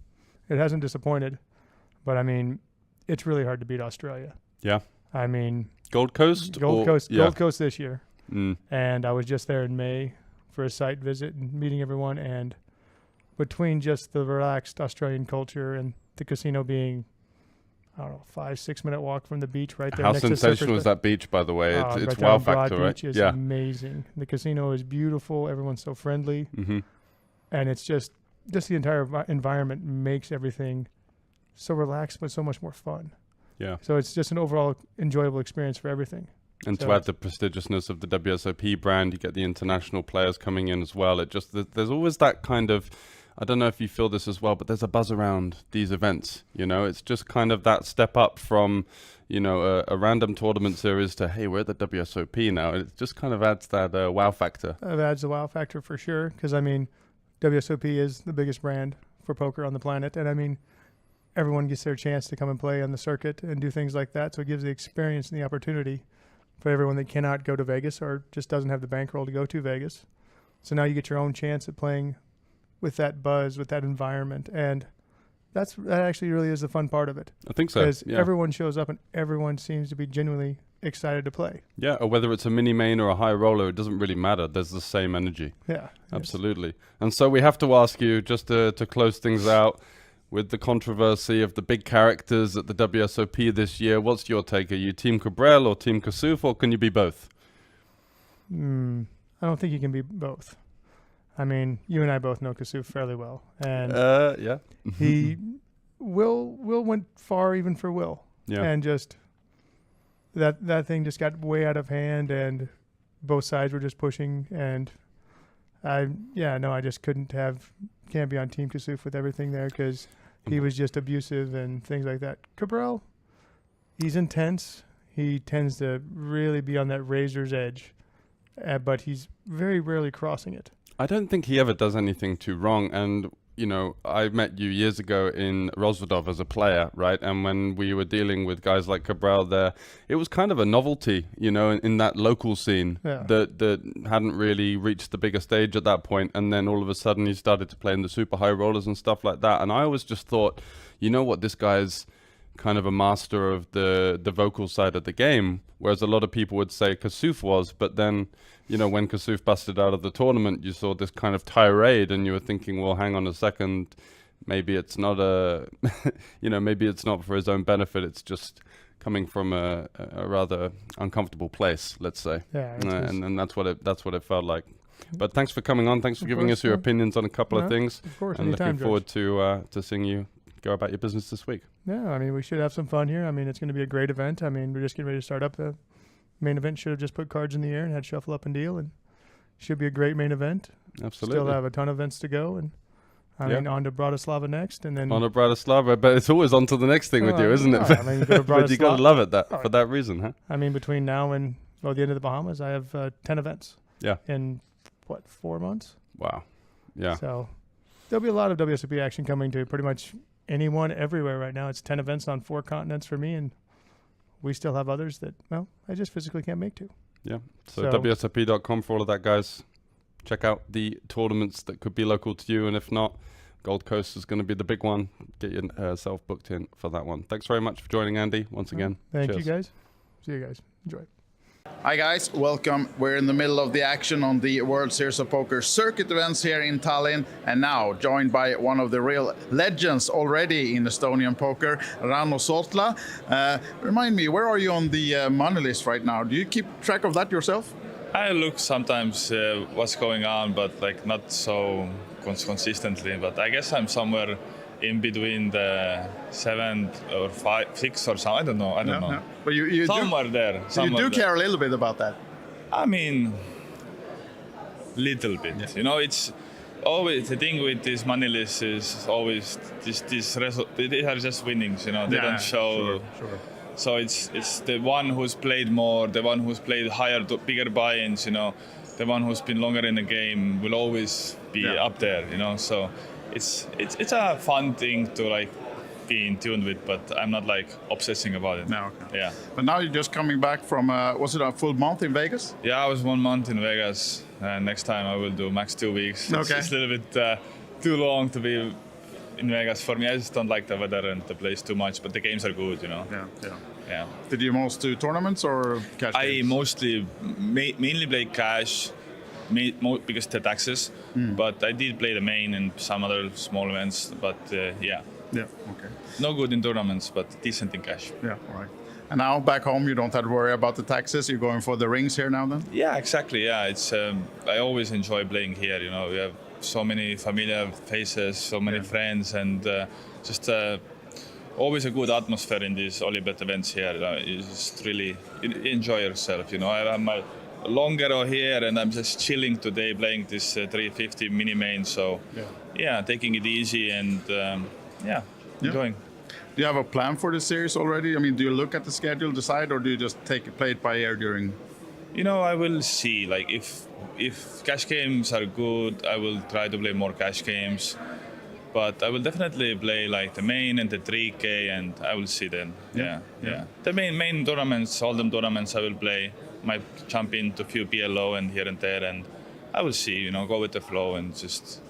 it hasn't disappointed. But I mean, it's really hard to beat Australia. Yeah. I mean, Gold Coast Gold Coast this year. Mm. And I was just there in May for a site visit and meeting everyone. And between just the relaxed Australian culture and the casino being, I don't know, 5-6 minute walk from the beach right there. How next to sensational is that beach, by the way? It's right wow down Broad factor, right? Beach is amazing. The casino is beautiful. Everyone's so friendly. Mm-hmm. And it's just the entire environment makes everything so relaxed but so much more fun. Yeah. So it's just an overall enjoyable experience for everything. And So to add the prestigiousness of the WSOP brand, you get the international players coming in as well. It just, there's always that kind of, I don't know if you feel this as well, but there's a buzz around these events. You know, it's just kind of that step up from, you know, a random tournament series to, hey, we're at the WSOP now. It just kind of adds that wow factor. It adds a wow factor for sure. Because, I mean, WSOP is the biggest brand for poker on the planet. And, I mean, everyone gets their chance to come and play on the circuit and do things like that. So it gives the experience and the opportunity for everyone that cannot go to Vegas or just doesn't have the bankroll to go to Vegas. So now you get your own chance at playing with that buzz, with that environment. And that actually really is the fun part of it. I think so. Because Yeah. everyone shows up and everyone seems to be genuinely excited to play. Yeah, or whether it's a mini main or a high roller, it doesn't really matter. There's the same energy. Yeah. Absolutely. And so we have to ask you, just to close things out, with the controversy of the big characters at the WSOP this year, what's your take? Are you Team Cabrel or Team Kasuf, or can you be both? I don't think you can be both. I mean, you and I both know Kasuf fairly well. And Yeah. Will went far even for Will. Yeah. And just that thing just got way out of hand and both sides were just pushing, and I just can't be on Team Kasuf with everything there because he was just abusive and things like that. Cabral, he's intense. He tends to really be on that razor's edge, but he's very rarely crossing it. I don't think he ever does anything too wrong. And, you know, I met you years ago in Rozvadov as a player, right? And when we were dealing with guys like Cabral there, it was kind of a novelty, you know, in that local scene that hadn't really reached the bigger stage at that point. And then all of a sudden he started to play in the super high rollers and stuff like that. And I always just thought, you know what, this guy's kind of a master of the vocal side of the game, whereas a lot of people would say Kasuf was. But then, you know, when Kasuf busted out of the tournament, you saw this kind of tirade and you were thinking, well, hang on a second, maybe it's not maybe it's not for his own benefit. It's just coming from a rather uncomfortable place, let's say. Yeah, and that's what it felt like. But thanks for coming on. Thanks for giving us your opinions on a couple of things. Of course, and anytime, looking forward to seeing you go about your business this week. Yeah, I mean, we should have some fun here. I mean, it's going to be a great event. I mean, we're just getting ready to start up. The main event should have just put cards in the air and had shuffle up and deal, and should be a great main event. Absolutely. Still have a ton of events to go, and I mean, on to Bratislava next, and then on to Bratislava. But it's always on to the next thing with you, isn't it? I mean, you go to But you got to love it for that reason, huh? I mean, between now and the end of the Bahamas, I have 10 events. Yeah. In 4 months? Wow. Yeah. So there'll be a lot of WSOP action coming to pretty much anyone everywhere right now. It's 10 events on 4 continents for me, and we still have others that, well, I just physically can't make to. Yeah. So WSOP.com for all of that, guys. Check out the tournaments that could be local to you, and if not, Gold Coast is going to be the big one. Get yourself booked in for that one. Thanks very much for joining, Andy, once again. Thank you, guys. See you guys. Enjoy. Hi guys, welcome. We're in the middle of the action on the World Series of Poker circuit events here in Tallinn, and now joined by one of the real legends already in Estonian poker, Ranno Sootla. Remind me, where are you on the money list right now? Do you keep track of that yourself? I look sometimes what's going on, but like not so consistently. But I guess I'm somewhere in between the 7 or 5, 6 or something. I don't know. No. But you somewhere there. You do care a little bit about that. I mean, little bit. Yeah. You know, it's always the thing with this money list is always these are just winnings. You know, they don't show. Sure. So it's the one who's played more, the one who's played higher, bigger buy-ins. You know, the one who's been longer in the game will always be up there. You know, so. It's a fun thing to like be in tune with, but I'm not like obsessing about it. No, okay. Yeah. But now you're just coming back from was it a full month in Vegas? Yeah, I was 1 month in Vegas. Next time I will do max 2 weeks. Okay. It's a little bit too long to be in Vegas for me. I just don't like the weather and the place too much, but the games are good, you know. Yeah. Did you most do tournaments or cash I games? mostly mainly play cash because the taxes, but I did play the main and some other small events, but yeah. Yeah, okay. No good in tournaments, but decent in cash. Yeah, all right. And now back home, you don't have to worry about the taxes. You're going for the rings here now then? Yeah, exactly. Yeah, it's I always enjoy playing here. You know, we have so many familiar faces, so many friends, and just always a good atmosphere in these Olybet events here. You just really enjoy yourself. You know, I have my longer here, and I'm just chilling today, playing this 350 mini main. So yeah, taking it easy and enjoying. Do you have a plan for the series already? I mean, do you look at the schedule, decide, or do you just play it by ear during? You know, I will see. Like if cash games are good, I will try to play more cash games. But I will definitely play like the main and the 3K, and I will see then. Yeah. The main tournaments, all them tournaments, I will play. Might jump into a few PLO and here and there, and I will see. You know, go with the flow and just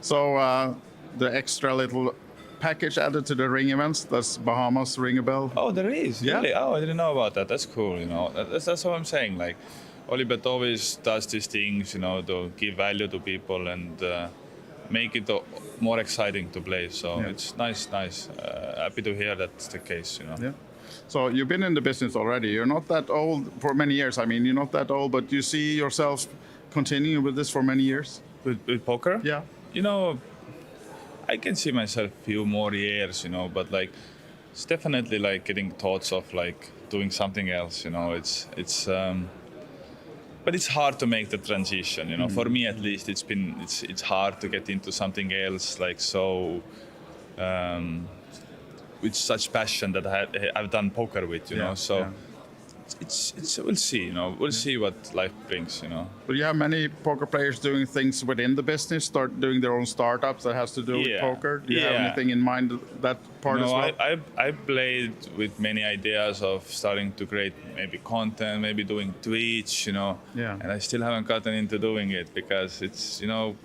So the extra little package added to the ring events, does Bahamas ring a bell? Oh, there is. Yeah. Really? Oh, I didn't know about that. That's cool. You know, that's what I'm saying. Like, Olybet always does these things, you know, to give value to people and make it more exciting to play. So it's nice. Happy to hear that's the case. You know. Yeah. So you've been in the business already. You're not that old for many years. I mean, you're not that old, but you see yourself continuing with this for many years. With poker? Yeah. You know, I can see myself a few more years, you know, but like it's definitely like getting thoughts of like doing something else, you know. It's but it's hard to make the transition, you know. For me at least, it's hard to get into something else like so with such passion that I've done poker with, you know. So it's we'll see, you know. We'll see what life brings, you know. But you have many poker players doing things within the business, start doing their own startups that has to do with poker. Do you have anything in mind that part as well? I played with many ideas of starting to create maybe content, maybe doing Twitch, you know. Yeah. And I still haven't gotten into doing it because it's, you know,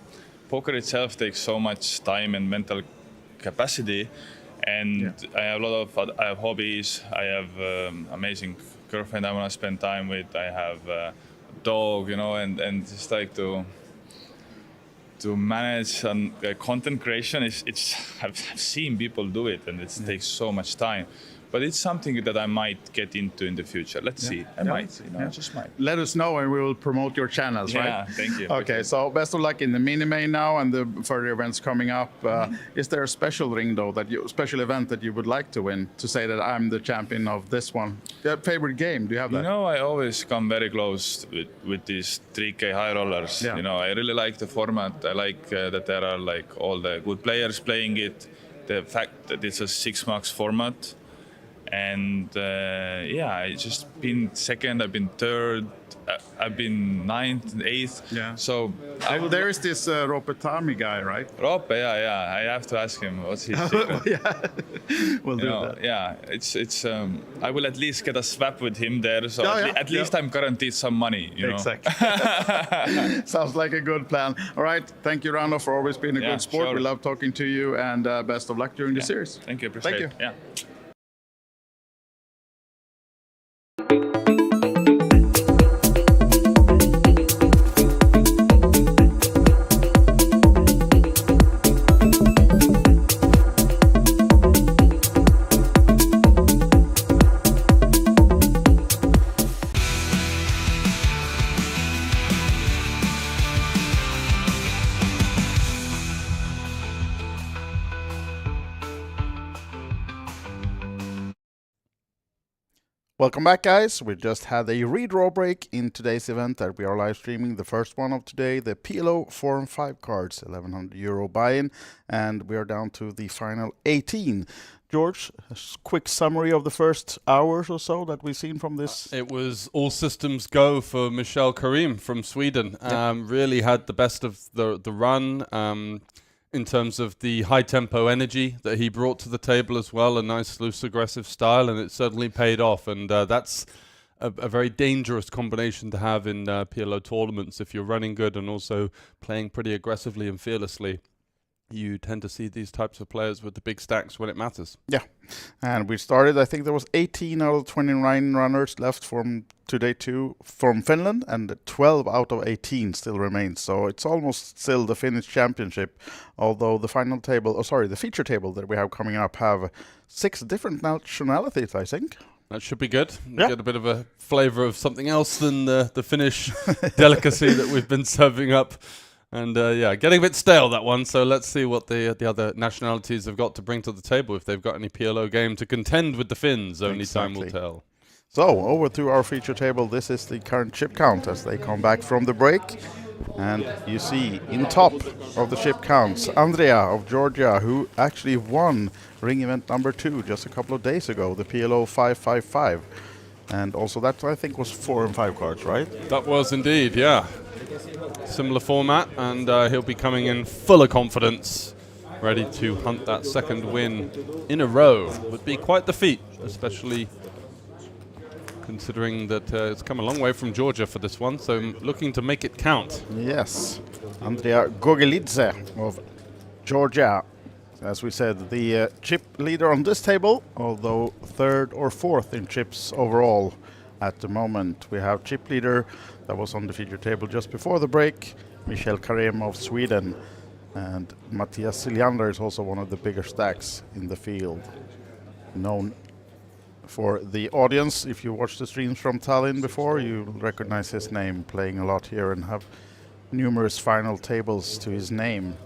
poker itself takes so much time and mental capacity. And I have a lot of hobbies. I have amazing girlfriend I want to spend time with. I have a dog, you know, and just like to manage content creation. I've seen people do it, and it takes so much time. But it's something that I might get into in the future. Let's see. I might, you know, I just might. Let us know and we will promote your channels, right? Yeah, thank you. Okay, so best of luck in the mini main now and the further events coming up. Is there a special ring though, special event that you would like to win to say that I'm the champion of this one? Your favorite game? Do you have that? You know, I always come very close with these 3K high rollers. Yeah. You know, I really like the format. I like that there are like all the good players playing it. The fact that it's a 6-max format. And I just been second, I've been third, I've been 9th, 8th. Yeah. So there is this Ropetami guy, right? Rope, yeah. I have to ask him what's his secret. We'll do that. Yeah, it's. I will at least get a swap with him there, so at least I'm guaranteed some money. You know? Exactly. Sounds like a good plan. All right, thank you, Rano, for always being a good sport. Sure. We love talking to you, and best of luck during the series. Thank you. Appreciate it. Yeah. Welcome back, guys. We just had a redraw break in today's event that we are live streaming. The first one of today, the PLO5 cards, €1,100 buy-in, and we are down to the final 18. George, a quick summary of the first hours or so that we've seen from this. It was all systems go for Michel Karim from Sweden. Really had the best of the run. In terms of the high-tempo energy that he brought to the table as well, a nice, loose, aggressive style, and it certainly paid off. And that's a very dangerous combination to have in PLO tournaments. If you're running good and also playing pretty aggressively and fearlessly, you tend to see these types of players with the big stacks when it matters. Yeah, and we started, I think there was 18 out of 29 runners left from today 2 from Finland, and 12 out of 18 still remains. So it's almost still the Finnish championship, although the final table, the feature table that we have coming up have 6 different nationalities, I think. That should be good. Yeah. Get a bit of a flavour of something else than the Finnish delicacy that we've been serving up. And getting a bit stale, that one. So let's see what the other nationalities have got to bring to the table. If they've got any PLO game to contend with the Finns, only time will tell. So over to our feature table. This is the current chip count as they come back from the break. And you see in top of the chip counts, Andrea of Georgia, who actually won ring event number 2 just a couple of days ago, the PLO555. And also that, I think, was 4 and 5 cards, right? That was indeed, yeah. Similar format, and he'll be coming in full of confidence, ready to hunt that second win in a row. Would be quite the feat, especially considering that it's come a long way from Georgia for this one, so looking to make it count. Yes, Andrea Gogelidze of Georgia. As we said, the chip leader on this table, although 3rd or 4th in chips overall at the moment. We have chip leader that was on the feature table just before the break, Michel Karem of Sweden, and Matthias Siljander is also one of the bigger stacks in the field. Known for the audience, if you watched the streams from Tallinn before, you recognize his name, playing a lot here and have numerous final tables to his name.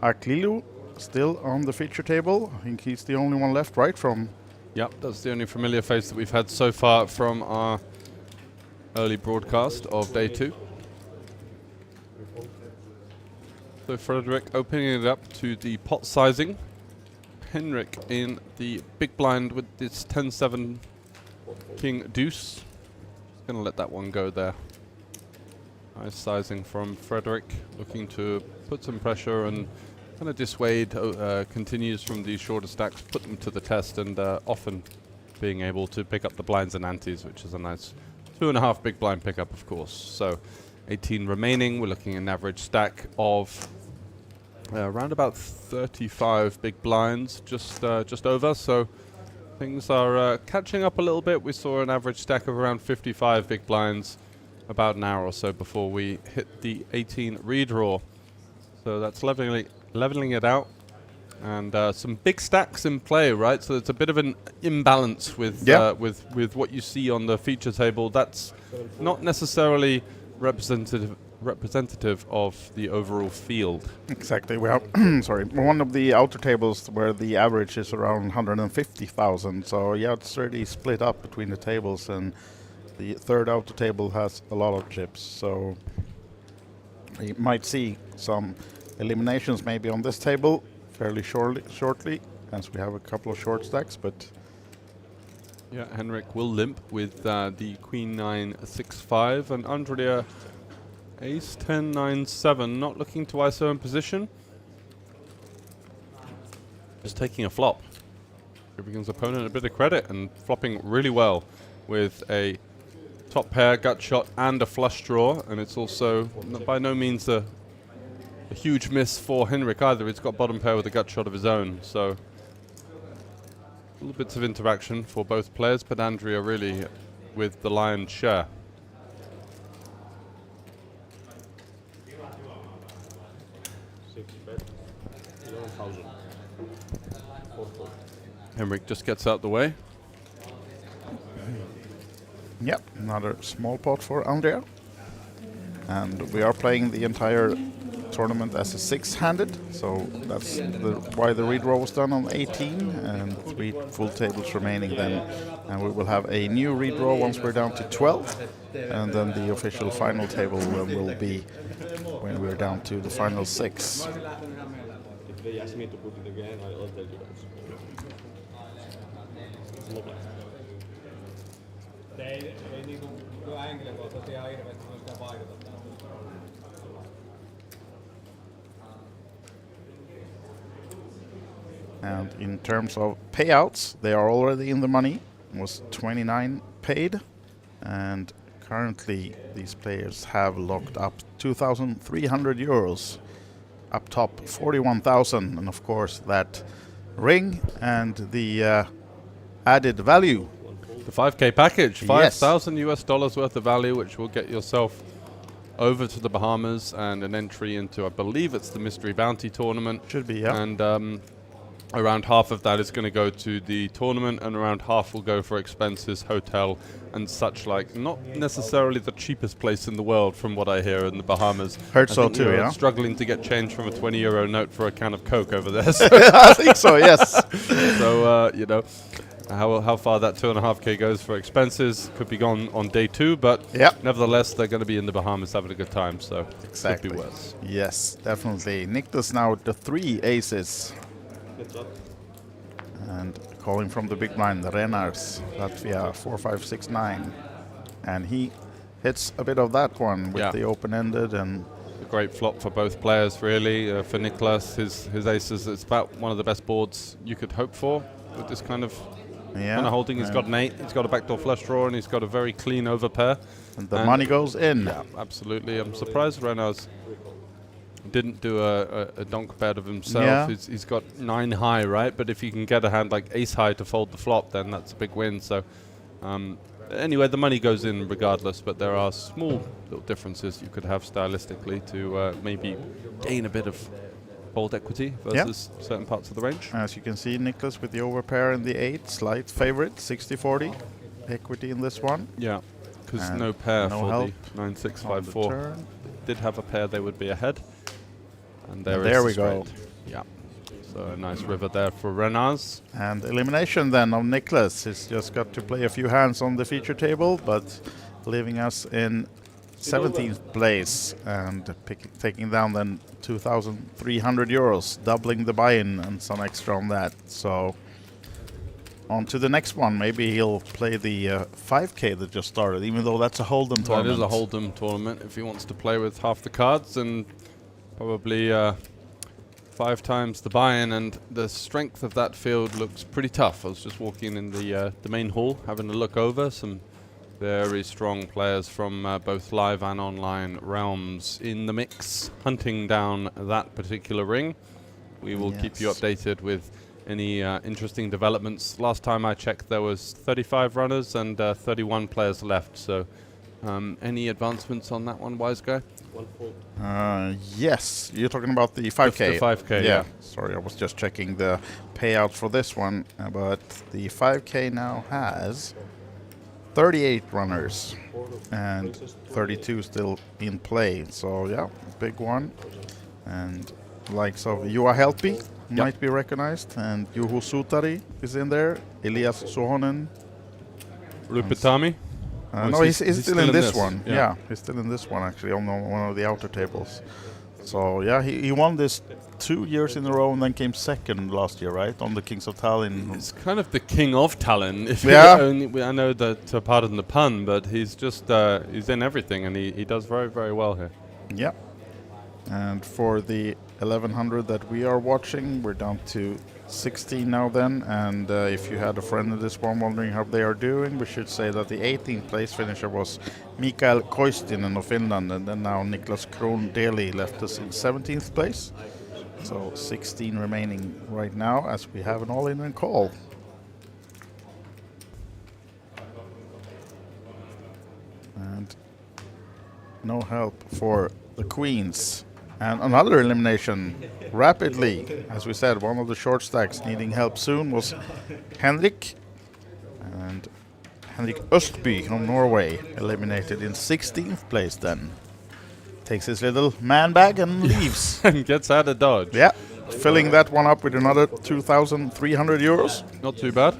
Aklilu still on the feature table. I think he's the only one left, right? From Yep, that's the only familiar face that we've had so far from our early broadcast of day 2. So Frederick opening it up to the pot sizing. Henrik in the big blind with this 10-7 king deuce. Just going to let that one go there. Nice sizing from Frederick, looking to put some pressure and kind of dissuade continues from these shorter stacks, put them to the test, and often being able to pick up the blinds and antes, which is a nice 2.5 big blind pickup, of course. So 18 remaining. We're looking at an average stack of around about 35 big blinds, just over. So things are catching up a little bit. We saw an average stack of around 55 big blinds about an hour or so before we hit the 18 redraw. So that's leveling it out, and some big stacks in play, right? So it's a bit of an imbalance with what you see on the feature table. That's not necessarily representative of the overall field. Exactly. We have one of the outer tables where the average is around 150,000. So yeah, it's already split up between the tables, and the 3rd outer table has a lot of chips. So you might see some eliminations maybe on this table fairly shortly, as we have a couple of short stacks, but yeah, Henrik will limp with the Queen 9-6-5, and Andrea Ace 10-9-7, not looking to ISO in position, just taking a flop, giving his opponent a bit of credit and flopping really well with a top pair, gut shot, and a flush draw. And it's also by no means a huge miss for Henrik either. He's got bottom pair with a gut shot of his own, so little bits of interaction for both players, but Andrea really with the lion's share. Henrik just gets out the way. Yep, another small pot for Andrea. And we are playing the entire tournament as a 6-handed, so that's why the redraw was done on 18, and 3 full tables remaining then. And we will have a new redraw once we're down to 12, and then the official final table will be when we're down to the final 6. They ask me to put it again, I'll tell you guys. Ei niinku henkilökohtaisesti ihan hirveästi myöskään vaikuta. And in terms of payouts, they are already in the money. It was 29 paid And currently these players have locked up 2,300 euros. Up top 41,000, and of course that ring and the added value. The 5K package, Yes. $5,000 worth of value, which will get yourself over to the Bahamas and an entry into, I believe it's the Mystery Bounty tournament. Should be, yeah. And around half of that is going to go to the tournament, and around half will go for expenses, hotel, and such like. Not necessarily the cheapest place in the world, from what I hear in the Bahamas. Heard I so think too, you're yeah. struggling to get change from a 20 € note for a can of Coke over there. So I think so, yes. so, you know, how far that 2.5K goes for expenses could be gone on day 2, but nevertheless, they're going to be in the Bahamas having a good time, so exactly. could be worse. Yes, definitely. Niklas now with the 3 aces. And calling from the big blind, Renars, Latvia 4-5-6-9. And he hits a bit of that one with the open-ended, and a great flop for both players, really. For Niklas, his aces, it's about one of the best boards you could hope for with this kind of holding. He's got an 8, he's got a backdoor flush draw, and he's got a very clean overpair. And the money goes in. Yeah, absolutely. I'm surprised Renars didn't do a donk bet of himself. Yeah. He's got 9 high, right? But if you can get a hand like ace high to fold the flop, then that's a big win. So anyway, the money goes in regardless, but there are small little differences you could have stylistically to maybe gain a bit of bold equity versus certain parts of the range. As you can see, Niklas with the overpair and the 8, slight favorite, 60-40 equity in this one. Yeah, because no pair no for help the 9-6-5-4. turn. Did have a pair, they would be ahead. And there we is go. Yeah. So a nice river there for Renars. And elimination then of Niklas. He's just got to play a few hands on the feature table, but leaving us in 17th place and taking down then 2,300 euros, doubling the buy-in and some extra on that. So on to the next one. Maybe he'll play the 5K that just started, even though that's a Hold'em tournament. That is a Hold'em tournament if he wants to play with half the cards and probably 5 times the buy-in, and the strength of that field looks pretty tough. I was just walking in the main hall, having a look over some very strong players from both live and online realms in the mix, hunting down that particular ring. We will keep you updated with any interesting developments. Last time I checked, there was 35 runners and 31 players left. So any advancements on that one, Wise Guy? Yes, you're talking about the 5K. The 5K, yeah. Sorry, I was just checking the payout for this one, but the 5K now has 38 runners and 32 still in play. So yeah, big one. And likes of Juha Helppi might be recognized, and Juho Sutari is in there, Elias Suhonen. Rupitami? No, he's still in this one. Yeah, he's still in this one actually, on one of the outer tables. So yeah, he won this 2 years in a row and then came second last year, right, on the Kings of Tallinn. He's kind of the king of Tallinn. If I know that, pardon the pun, but he's just he's in everything, and he does very, very well here. Yeah. And for the 1100 that we are watching, we're down to 16 now then, and if you had a friend in this one wondering how they are doing, we should say that the 18th place finisher was Mikael Koistinen of Finland, and then now Niklas Kron-Deli left us in 17th place. So 16 remaining right now as we have an all-in and call. And no help for the Queens. And another elimination rapidly. As we said, one of the short stacks needing help soon was Henrik. And Henrik Östby from Norway eliminated in 16th place then. Takes his little man bag and leaves. And gets out of Dodge. Yeah, filling that one up with another 2,300 euros. Not too bad.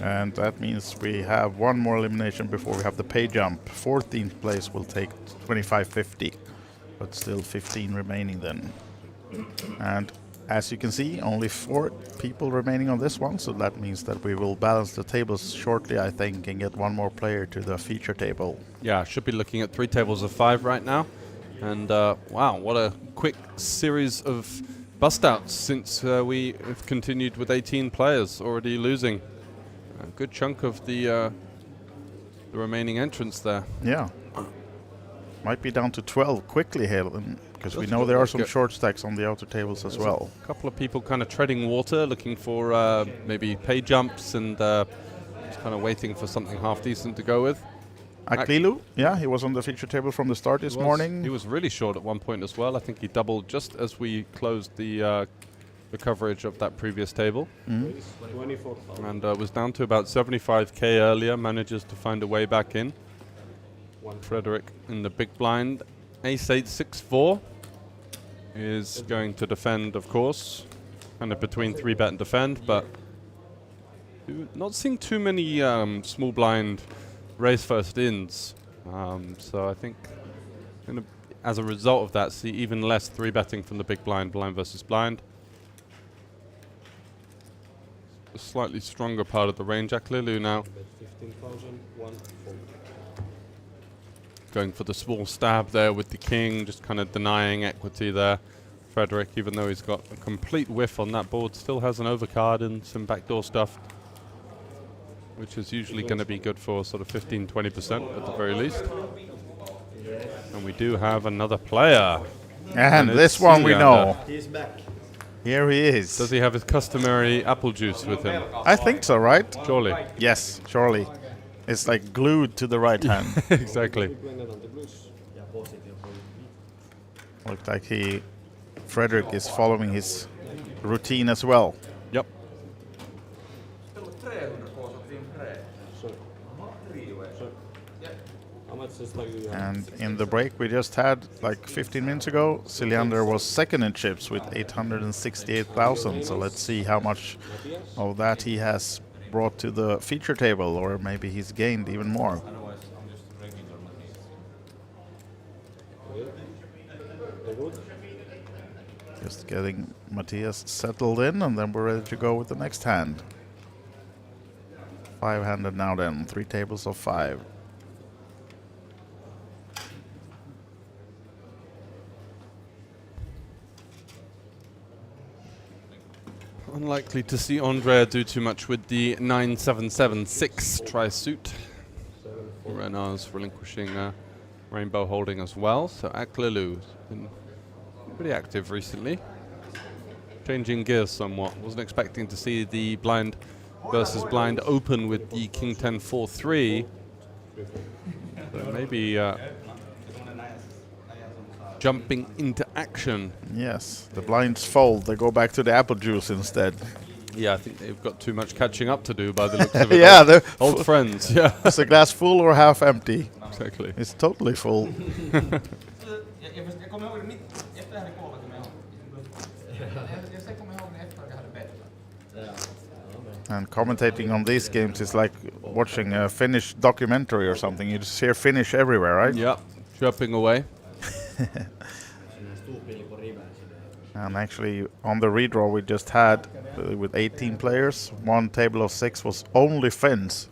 And that means we have one more elimination before we have the pay jump. 14th place will take 25.50. But still 15 remaining then. And as you can see, only 4 people remaining on this one, so that means that we will balance the tables shortly, I think, and get one more player to the feature table. Yeah, should be looking at 3 tables of 5 right now. And wow, what a quick series of bust outs since we have continued with 18 players already losing. A good chunk of the the remaining entrants there. Yeah. Might be down to 12 quickly here, because we know there are some short stacks on the outer tables as well. A couple of people kind of treading water, looking for maybe pay jumps and just kind of waiting for something half decent to go with. Aklilu, yeah, he was on the feature table from the start this morning. He was really short at one point as well. I think he doubled just as we closed the coverage of that previous table. And was down to about 75k earlier, manages to find a way back in. Frederick in the big blind. Ace-8, 6-4 is going to defend, of course. Kind of between 3-bet and defend, but not seeing too many small blind raise first ins. So I think as a result of that, see even less 3-betting from the big blind, blind versus blind. A slightly stronger part of the range. Aklilu now going for the small stab there with the king, just kind of denying equity there. Frederick, even though he's got a complete whiff on that board, still has an overcard and some backdoor stuff, which is usually going to be good for sort of 15-20% at the very least. And we do have another player. And this one we know. He's back. Here he is. Does he have his customary apple juice with him? I think so, right? Surely. Yes, surely. It's like glued to the right hand. Exactly. Looks like Frederick is following his routine as well. Yep. And in the break we just had, like 15 minutes ago, Cilliander was second in chips with 868,000. So let's see how much of that he has brought to the feature table, or maybe he's gained even more. Just getting Matthias settled in, and then we're ready to go with the next hand. 5-handed now then, 3 tables of 5. Unlikely to see Andrea do too much with the 9-7-7-6 tri-suit. Renar's relinquishing rainbow holding as well. So Aklilu's been pretty active recently. Changing gears somewhat. Wasn't expecting to see the blind versus blind open with the King 10-4-3. But maybe jumping into action. Yes, the blinds fold. They go back to the apple juice instead. Yeah, I think they've got too much catching up to do by the looks of it. Yeah, they're old friends. Yeah, is the glass full or half empty? Exactly. It's totally full. And commentating on these games is like watching a Finnish documentary or something. You just hear Finnish everywhere, right? Yeah, chirping away. And actually, on the redraw we just had, with 18 players, one table of 6 was only Finns.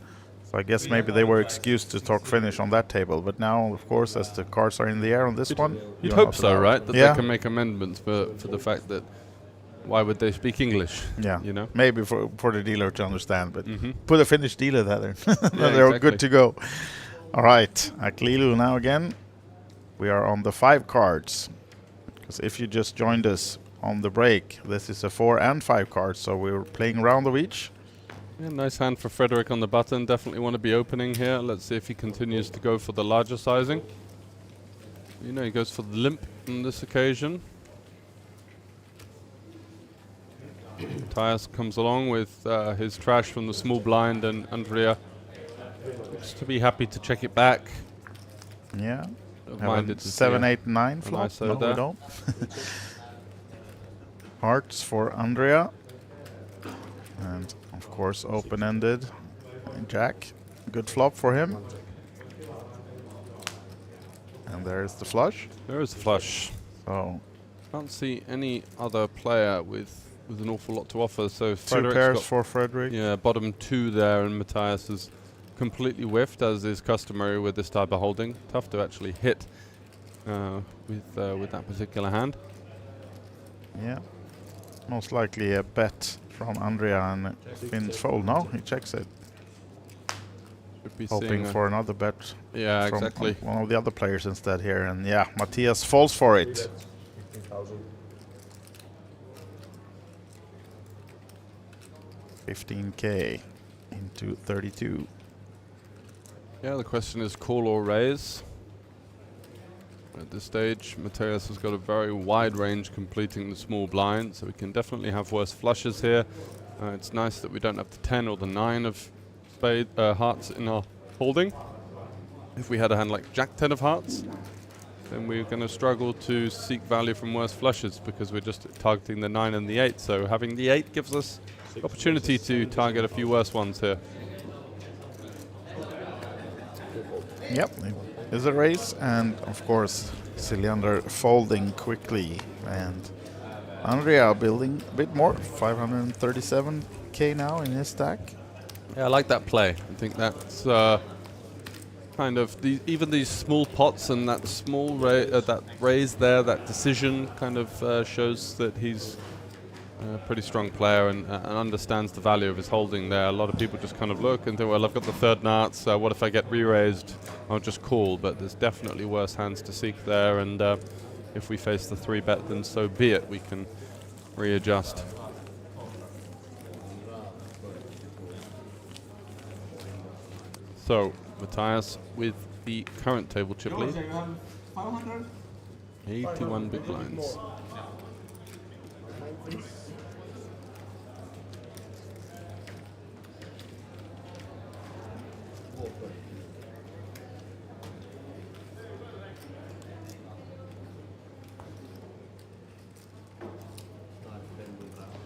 So I guess maybe they were excused to talk Finnish on that table. But now, of course, as the cards are in the air on this one, you'd hope so, right? That yeah, they can make amendments for the fact that why would they speak English? Yeah, you know, maybe for the dealer to understand, but put a Finnish dealer there, yeah, they're exactly. good to go. All right, Aklilu now again. We are on the 5 cards. Because if you just joined us on the break, this is a 4 and 5 cards, so we're playing a round of each. Yeah, nice hand for Frederick on the button. Definitely want to be opening here. Let's see if he continues to go for the larger sizing. You know, he goes for the limp on this occasion. Tyus comes along with his trash from the small blind, and Andrea looks to be happy to check it back. Yeah. Minded 7, 8, 9 flop. Nice No, we don't. Hearts for Andrea. And of course open-ended Jack. Good flop for him. And there's the flush. There is the flush. So can't see any other player with an awful lot to offer. So 2 pairs for Frederick. Yeah, bottom 2 there, and Matthias is completely whiffed, as is customary with this type of holding. Tough to actually hit with that particular hand. Yeah, most likely a bet from Andrea and Finn's fold. No, he checks it. be hoping seeing for another bet. Yeah, from exactly. one of the other players instead here, and yeah, Matthias falls for it. 15,000. 15k into 32. Yeah, the question is call or raise. At this stage, Matthias has got a very wide range completing the small blind, so we can definitely have worse flushes here. It's nice that we don't have the 10 or the 9 of hearts in our holding. If we had a hand like Jack 10 of hearts, then we're going to struggle to seek value from worse flushes because we're just targeting the 9 and the 8. So having the 8 gives us the opportunity to target a few worse ones here. Yep, there's a raise, and of course Cilliander folding quickly, and Andrea building a bit more, 537k now in his stack. Yeah, I like that play. I think that's kind of even these small pots and that small that raise there, that decision kind of shows that he's a pretty strong player and understands the value of his holding there. A lot of people just kind of look and think, well, I've got the third nuts, what if I get re-raised? I'll just call, but there's definitely worse hands to seek there, and if we face the 3-bet, then so be it. We can readjust. So, Matthias with the current table chip lead. 81 big blinds.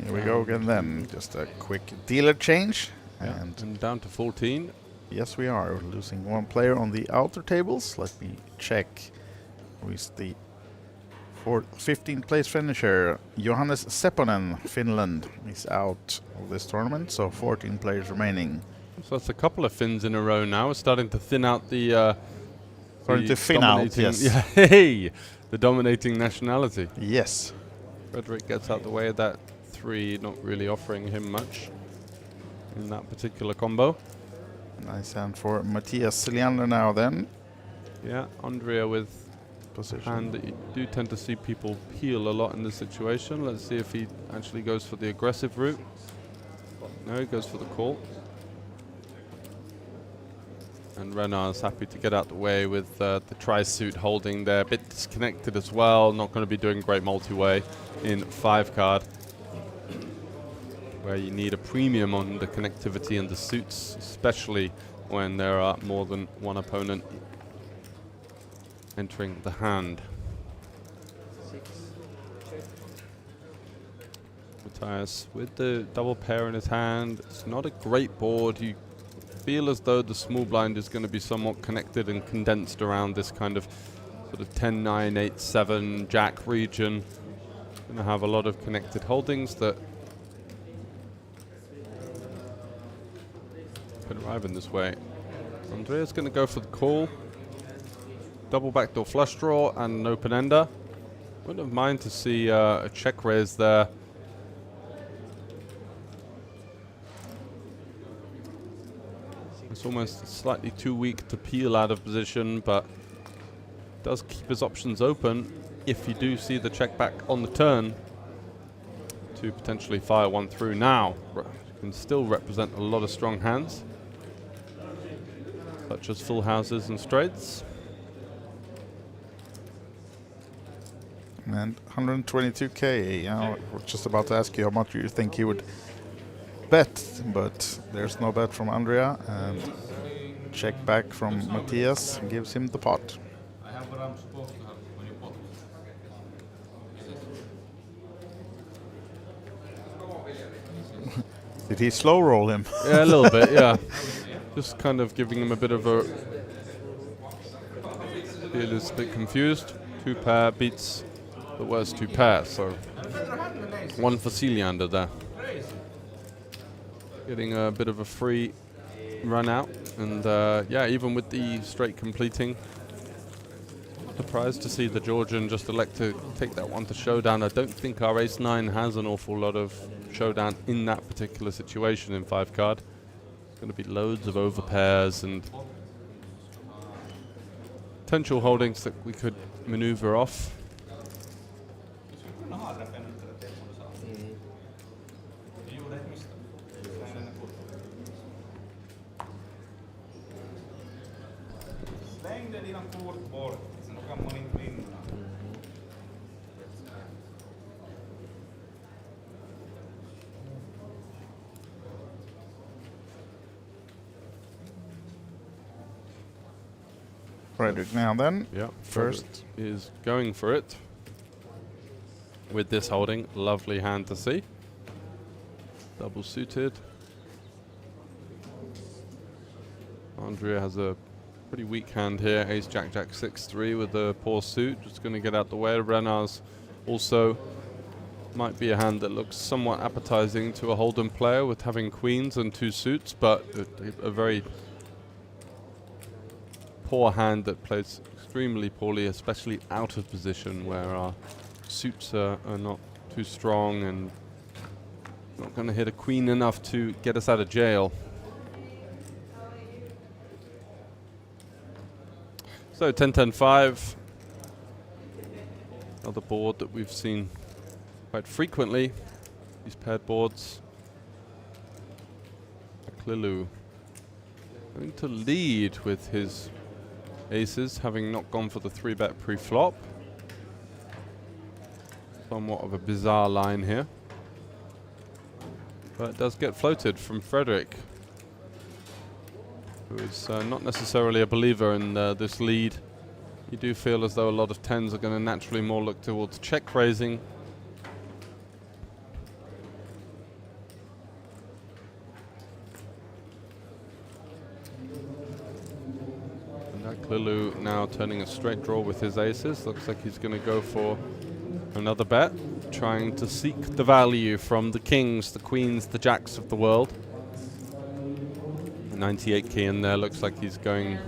Here we go again then. Just a quick dealer change. And down to 14. Yes, we are losing one player on the outer tables. Let me check who is the 15th place finisher. Johannes Sepponen, Finland, is out of this tournament, so 14 players remaining. So that's a couple of Finns in a row now. We're starting to thin out the starting to thin out, yes. Yeah, hey, the dominating nationality. Yes. Frederick gets out the way of that 3, not really offering him much in that particular combo. Nice hand for Matthias Cilliander now then. Yeah, Andrea with position. And you do tend to see people peel a lot in this situation. Let's see if he actually goes for the aggressive route. No, he goes for the call. And Renard's happy to get out the way with the tri-suit holding there. A bit disconnected as well. Not going to be doing great multi-way in 5-card, where you need a premium on the connectivity and the suits, especially when there are more than one opponent entering the hand. Matthias with the double pair in his hand. It's not a great board. You feel as though the small blind is going to be somewhat connected and condensed around this kind of sort of 10, 9, 8, 7 jack region. Going to have a lot of connected holdings that could arrive in this way. Andrea's going to go for the call. Double backdoor flush draw and an open ender. Wouldn't have mind to see a check raise there. It's almost slightly too weak to peel out of position, but does keep his options open if you do see the check back on the turn to potentially fire one through. Now can still represent a lot of strong hands, such as full houses and straights. And 122k. I was just about to ask you how much you think he would bet, but there's no bet from Andrea, and check back from Matthias gives him the pot. I have what I'm supposed to have when you pot. Did he slow roll him? Yeah, a little bit, yeah. Just kind of giving him a bit of a... He is a bit confused. 2 pair beats the worst 2 pairs, so 1 for Cilliander there. Getting a bit of a free run out, and yeah, even with the straight completing, surprised to see the Georgian just elect to take that one to showdown. I don't think our ace-9 has an awful lot of showdown in that particular situation in 5-card. going to be loads of overpairs and potential holdings that we could maneuver off. Fredrik now then. Yeah, First is going for it with this holding. Lovely hand to see. Double suited. Andrea has a pretty weak hand here. Ace Jack Jack 6-3 with a poor suit. Just going to get out the way. Renar's also might be a hand that looks somewhat appetizing to a Hold'em player with having queens and 2 suits, but a very poor hand that plays extremely poorly, especially out of position where our suits are not too strong and not going to hit a queen enough to get us out of jail. So 10-10-5, another board that we've seen quite frequently, these paired boards. Aklilu going to lead with his aces, having not gone for the 3-bet pre-flop. Somewhat of a bizarre line here. But it does get floated from Fredrik, who is not necessarily a believer in this lead. You do feel as though a lot of 10s are going to naturally more look towards check raising. Aklilu now turning a straight draw with his aces. Looks like he's going to go for another bet, trying to seek the value from the kings, the queens, the jacks of the world. 98 key in there. Looks like he's going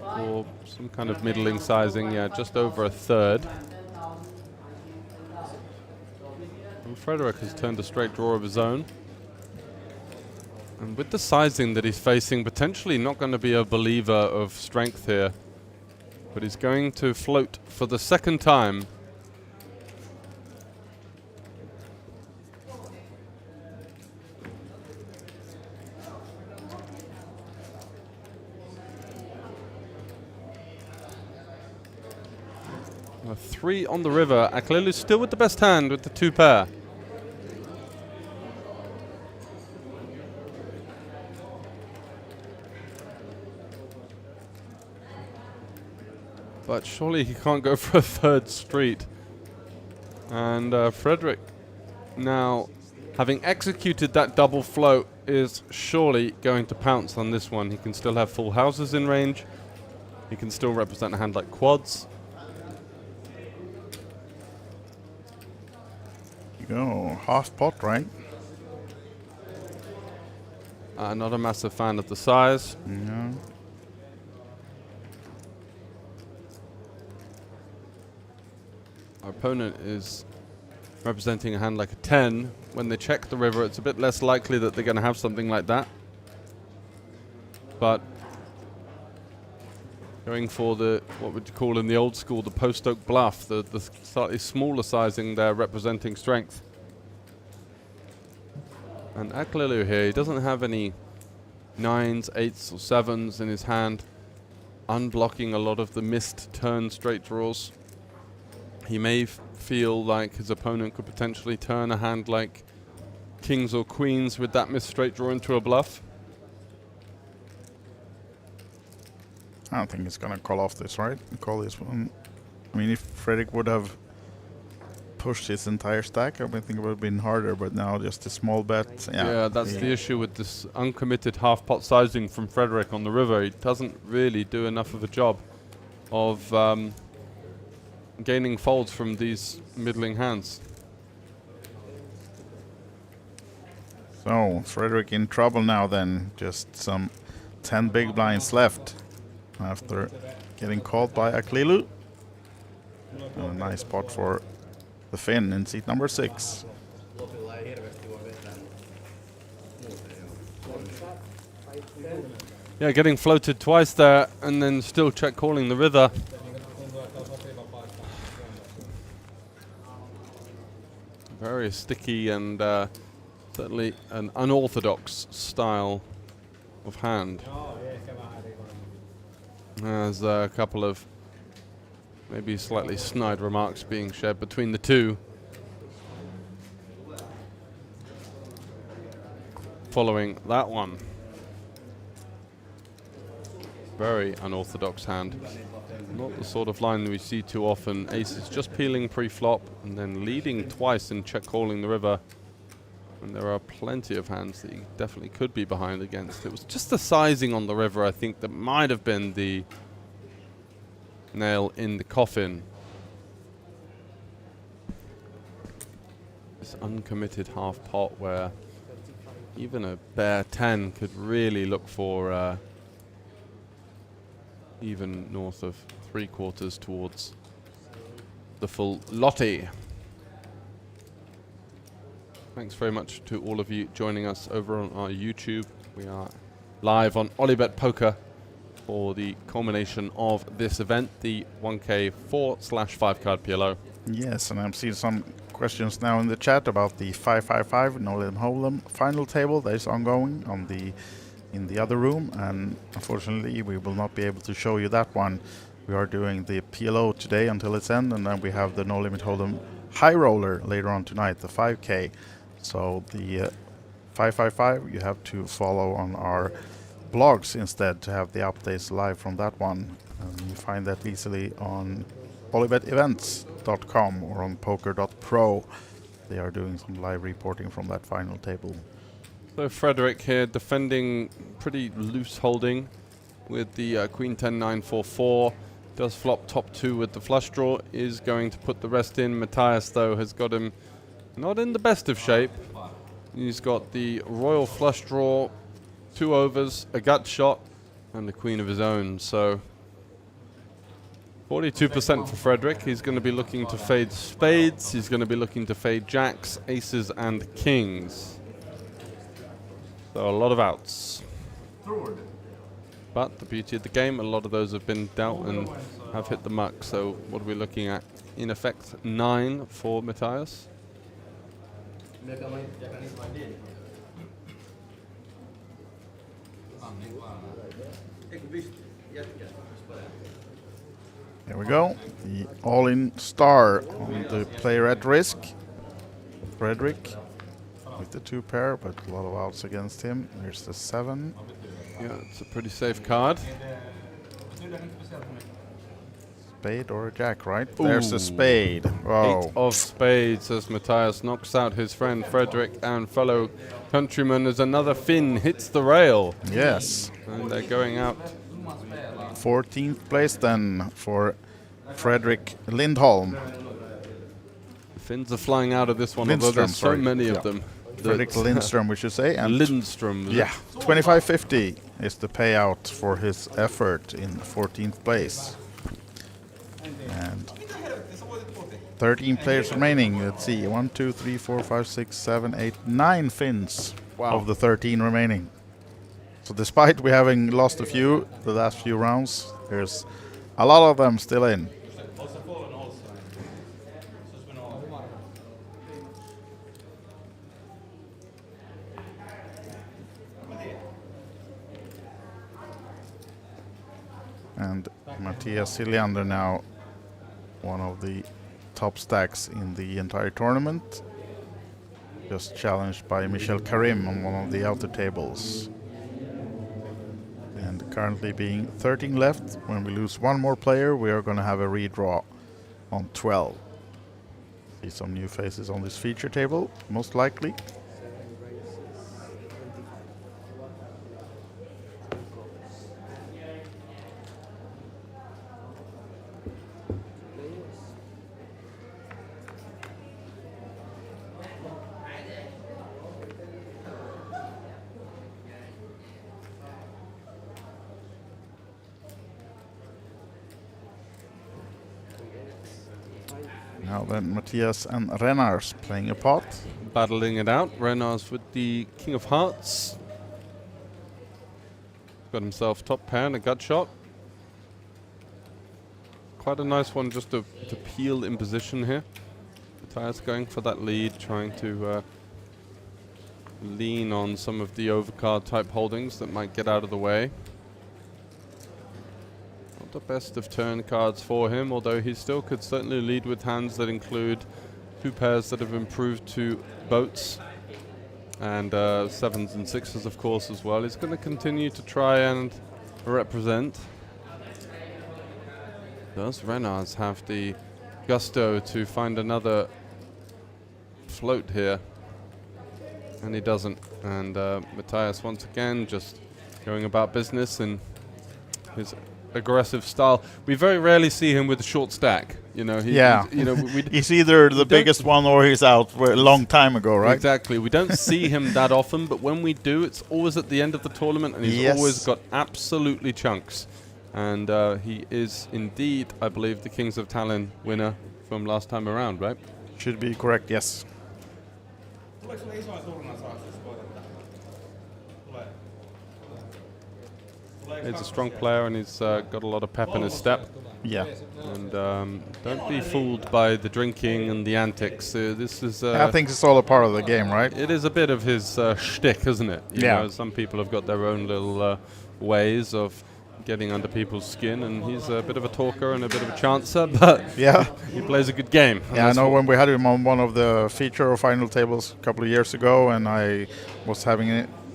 for some kind of middling sizing. Yeah, just over a third. And Fredrik has turned a straight draw of his own. And with the sizing that he's facing, potentially not going to be a believer of strength here. But he's going to float for the second time. A 3 on the river. Aklilu still with the best hand with the 2 pair. But surely he can't go for a third street. And Fredrik, now having executed that double float, is surely going to pounce on this one. He can still have full houses in range. He can still represent a hand like quads. You go half pot, right? Not a massive fan of the size. No. Our opponent is representing a hand like a 10. When they check the river, it's a bit less likely that they're going to have something like that. But going for the, what would you call in the old school, the post-oak bluff, the slightly smaller sizing there representing strength. And Aklilu here, he doesn't have any 9s, 8s or 7s in his hand, unblocking a lot of the missed turn straight draws. He may feel like his opponent could potentially turn a hand like kings or queens with that missed straight draw into a bluff. I don't think he's gonna call off this, right? Call this one. I mean, if Fredrik would have pushed his entire stack, I think it would have been harder, but now just a small bet. Yeah, that's the issue with this uncommitted half pot sizing from Fredrik on the river. He doesn't really do enough of a job of gaining folds from these middling hands. So, Fredrik in trouble now then. Just some 10 big blinds left after getting called by Aklilu. And a nice spot for the Finn in seat number 6. Yeah, getting floated twice there and then still check calling the river. Very sticky and certainly an unorthodox style of hand. There's a couple of maybe slightly snide remarks being shared between the two. Following that one. Very unorthodox hand. Not the sort of line that we see too often. Aces just peeling pre-flop and then leading twice in check calling the river. And there are plenty of hands that you definitely could be behind against. It was just the sizing on the river, I think, that might have been the nail in the coffin. This uncommitted half pot where even a bare 10 could really look for even north of 3/4 towards the full Lottie. Thanks very much to all of you joining us over on our YouTube. We are live on Olibet Poker for the culmination of this event, the 1K 4/5 card PLO. Yes, and I'm seeing some questions now in the chat about the 555 No Limit Hold'em final table that is ongoing on in the other room, and unfortunately we will not be able to show you that one. We are doing the PLO today until its end, and then we have the No Limit Hold'em High Roller later on tonight, the 5K. So the 555 you have to follow on our blogs instead to have the updates live from that one. You find that easily on olibetevents.com or on poker.pro. They are doing some live reporting from that final table. So Frederick here defending pretty loose holding with the Queen 10-9-4-4. Does flop top 2 with the flush draw, is going to put the rest in. Matthias though has got him not in the best of shape. He's got the royal flush draw, 2 overs, a gut shot, and the queen of his own. So 42% for Frederick. He's going to be looking to fade spades. He's going to be looking to fade jacks, aces, and kings. So a lot of outs. But the beauty of the game, a lot of those have been dealt and have hit the muck. So what are we looking at? In effect, 9 for Matthias. Here we go. The all-in star on the player at risk. Frederick with the 2 pair, but a lot of outs against him. There's the 7. Yeah, it's a pretty safe card. Spade or a jack, right? Ooh. There's a spade. Whoa. 8 of spades as Matthias knocks out his friend Frederick and fellow countryman as another Finn hits the rail. Yes. And they're going out. 14th place then for Frederick Lindholm. The Finns are flying out of this one, although there's so many of them. Fredrik Lindström, we should say. And Lindström. Yeah, 25.50 is the payout for his effort in 14th place. And 13 players remaining. Let's see, 1, 2, 3, 4, 5, 6, 7, 8, 9 Finns of the 13 remaining. So despite we having lost a few the last few rounds, there's a lot of them still in. And Matthias Hiljander now one of the top stacks in the entire tournament. Just challenged by Michel Karim on one of the outer tables. And currently being 13 left. When we lose one more player, we are going to have a redraw on 12. See some new faces on this feature table, most likely. Now then, Matthias and Renars playing a pot. Battling it out. Renars with the King of Hearts. got himself top pair and a gut shot. Quite a nice one just to peel in position here. Matthias going for that lead, trying to lean on some of the overcard type holdings that might get out of the way. Not the best of turn cards for him, although he still could certainly lead with hands that include 2 pairs that have improved to boats, and 7s and 6s of course as well. He's going to continue to try and represent. Does Renars have the gusto to find another float here? And he doesn't. And Matthias once again just going about business in his aggressive style. We very rarely see him with a short stack. You know, he's either the biggest one or he's out a long time ago, right? Exactly. We don't see him that often, but when we do, it's always at the end of the tournament, and he's always got absolutely chunks. And he is indeed, I believe, the Kings of Tallinn winner from last time around, right? Should be correct, yes. He's a strong player, and he's got a lot of pep in his step. Yeah. And don't be fooled by the drinking and the antics. This is. I think it's all a part of the game, right? It is a bit of his shtick, isn't it? You know, some people have got their own little ways of getting under people's skin, and he's a bit of a talker and a bit of a chancer, but he plays a good game. Yeah, I know when we had him on one of the feature or final tables a couple of years ago, and I was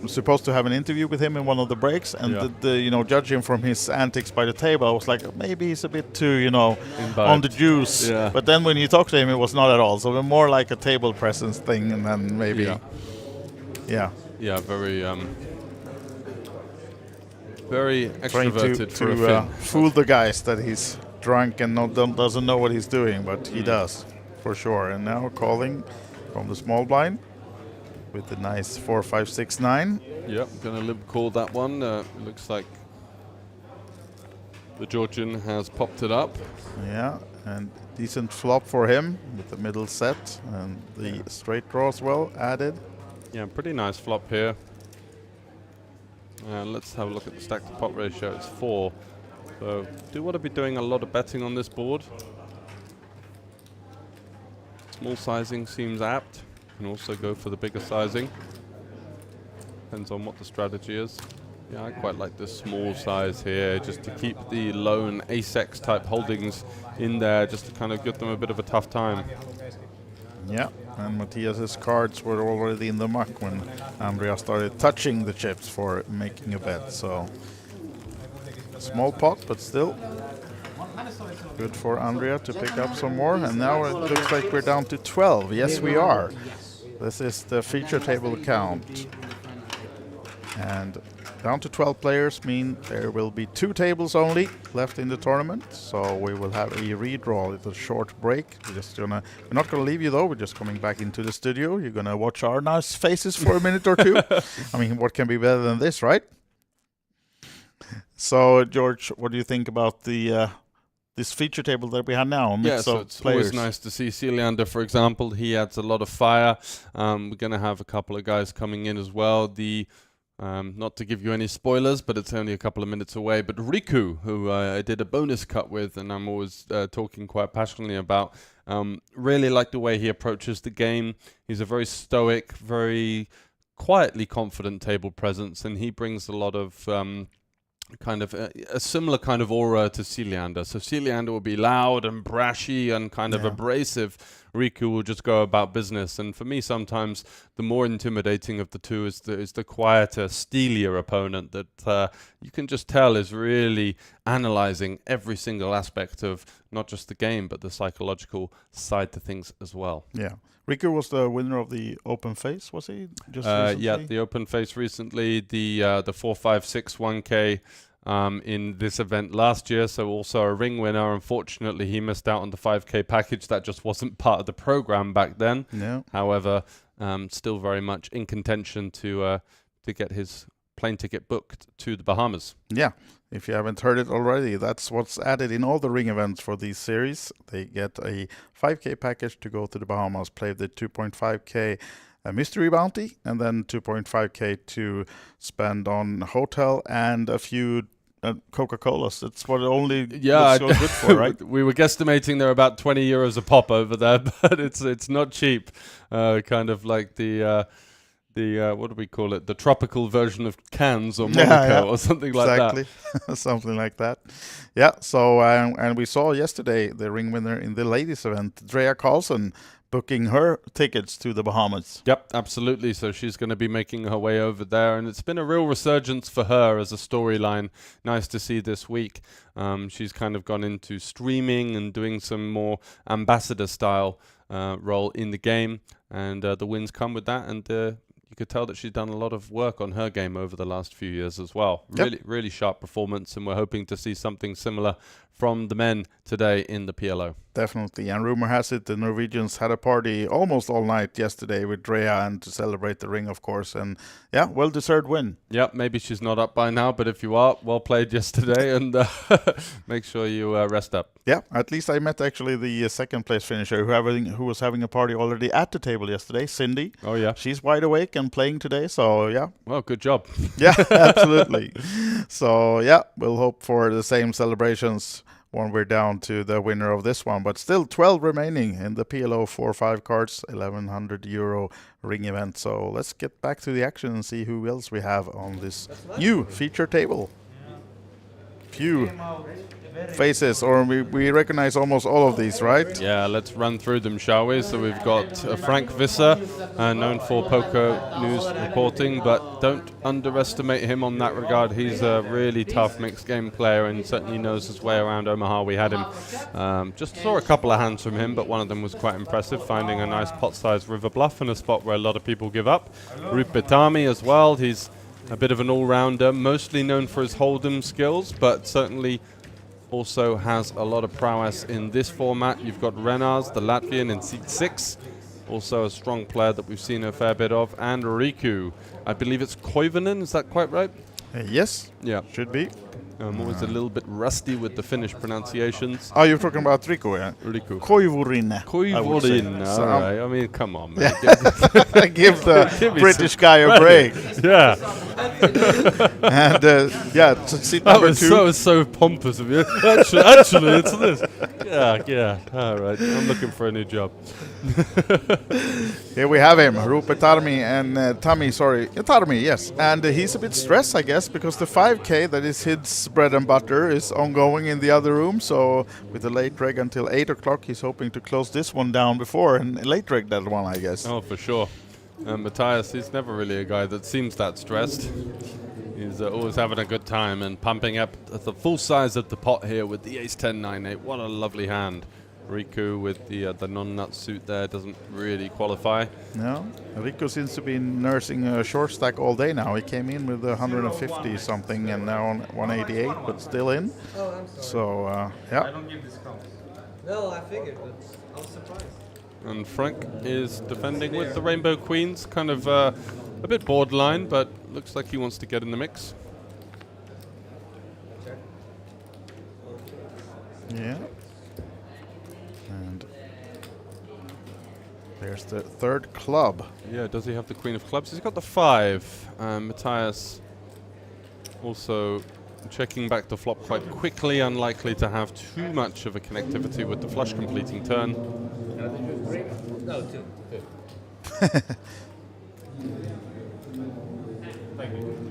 supposed to have an interview with him in one of the breaks, and judging from his antics by the table, I was like, maybe he's a bit too, on the juice. Yeah. But then when you talk to him, it was not at all. So more like a table presence thing, and then maybe, very extroverted to fool the guys that he's drunk and doesn't know what he's doing, but he does for sure. And now calling from the small blind with the nice 4, 5, 6, 9. Yep, gonna call that one. Looks like the Georgian has popped it up. Yeah, and decent flop for him with the middle set and the straight draw as well added. Yeah, pretty nice flop here. Let's have a look at the stack to pot ratio. It's 4. So do want to be doing a lot of betting on this board. Small sizing seems apt. You can also go for the bigger sizing. Depends on what the strategy is. Yeah, I quite like this small size here, just to keep the lone ace-X type holdings in there, just to kind of give them a bit of a tough time. Yeah, and Matthias's cards were already in the muck when Andrea started touching the chips for making a bet. So small pot, but still good for Andrea to pick up some more. And now it looks like we're down to 12. Yes, we are. This is the feature table count. And down to 12 players mean there will be 2 tables only left in the tournament. So we will have a redraw. It's a short break. We're not gonna leave you though. We're just coming back into the studio. You're gonna watch our nice faces for a minute or two. I mean, what can be better than this, right? So George, what do you think about the this feature table that we have now? So it's always nice to see Celiander, for example. He adds a lot of fire. We're gonna have a couple of guys coming in as well. Not to give you any spoilers, but it's only a couple of minutes away. But Riku, who I did a bonus cut with, and I'm always talking quite passionately about, really like the way he approaches the game. He's a very stoic, very quietly confident table presence, and he brings a lot of kind of a similar kind of aura to Celiander. So Celiander will be loud and brashy and kind of abrasive. Riku will just go about business. And for me, sometimes the more intimidating of the two is the quieter, steelier opponent that you can just tell is really analyzing every single aspect of not just the game, but the psychological side to things as well. Yeah. Riku was the winner of the Open Face, was he? Just recently? Yeah, the Open Face recently, the 456 1K in this event last year, so also a ring winner. Unfortunately, he missed out on the 5K package. That just wasn't part of the program back then. No. However, still very much in contention to get his plane ticket booked to the Bahamas. Yeah. If you haven't heard it already, that's what's added in all the ring events for these series. They get a 5K package to go to the Bahamas, play the 2.5K a mystery bounty, and then 2.5k to spend on hotel and a few Coca-Colas. That's what it only looks so good for, right? We were guesstimating they're about 20 euros a pop over there, but it's not cheap. Kind of like the what do we call it? The tropical version of cans or Monaco or something like that. Exactly, something like that. Yeah. So and we saw yesterday the ring winner in the ladies event, Drea Carlson, booking her tickets to the Bahamas. Yep, absolutely. So she's going to be making her way over there, and it's been a real resurgence for her as a storyline. Nice to see this week. She's kind of gone into streaming and doing some more ambassador-style role in the game, and the wins come with that, and you could tell that she's done a lot of work on her game over the last few years as well. Yep. Really sharp performance, and we're hoping to see something similar from the men today in the PLO. Definitely, and rumor has it the Norwegians had a party almost all night yesterday with Drea, and to celebrate the ring, of course, and yeah, well-deserved win. Yep, maybe she's not up by now, but if you are, well played yesterday, and make sure you rest up. Yeah, at least I met actually the second place finisher who was having a party already at the table yesterday, Cindy. Oh yeah. She's wide awake and playing today, so yeah. Well, good job. Yeah, absolutely. So yeah, we'll hope for the same celebrations when we're down to the winner of this one, but still 12 remaining in the PLO5 cards, 1,100 euro ring event. So let's get back to the action and see who else we have on this new feature table. Few faces, or we recognize almost all of these, right? Yeah, let's run through them, shall we? So we've got Frank Visser, known for poker news reporting, but don't underestimate him on that regard. He's a really tough mixed game player and certainly knows his way around Omaha. We had him, just saw a couple of hands from him, but one of them was quite impressive, finding a nice pot-sized river bluff in a spot where a lot of people give up. Rupetami as well, he's a bit of an all-rounder, mostly known for his hold'em skills, but certainly also has a lot of prowess in this format. You've got Renars, the Latvian, in seat 6, also a strong player that we've seen a fair bit of, and Riku. I believe it's Koivunen, is that quite right? Yes, yeah, should be. Always a little bit rusty with the Finnish pronunciations. Oh, you're talking about Riku, yeah? Riku. Koivurin. Koivurin, all right. I mean, come on, man. Give the British guy a break. Yeah. And yeah, seat number 2. That was so pompous of you. Actually, it's this. Yeah. All right. I'm looking for a new job. Here we have him, Rupetami and Tarmi, yes. And he's a bit stressed, I guess, because the 5K that is his bread and butter is ongoing in the other room. So with the late reg until 8 o'clock, he's hoping to close this one down before and late reg that one, I guess. Oh, for sure. Matthias, he's never really a guy that seems that stressed. He's always having a good time and pumping up the full size of the pot here with the ace-10, 9-8. What a lovely hand. Riku with the non-nut suit there doesn't really qualify. No, Riku seems to be nursing a short stack all day now. He came in with 150 something and now on 188, but still in. So yeah. I don't give discounts. No, I figured, but I was surprised. And Frank is defending with the Rainbow Queens, kind of a bit borderline, but looks like he wants to get in the mix. Yeah. And there's the third club. Yeah, does he have the Queen of Clubs? He's got the 5. Matthias also checking back the flop quite quickly, unlikely to have too much of a connectivity with the flush completing turn. No, 2.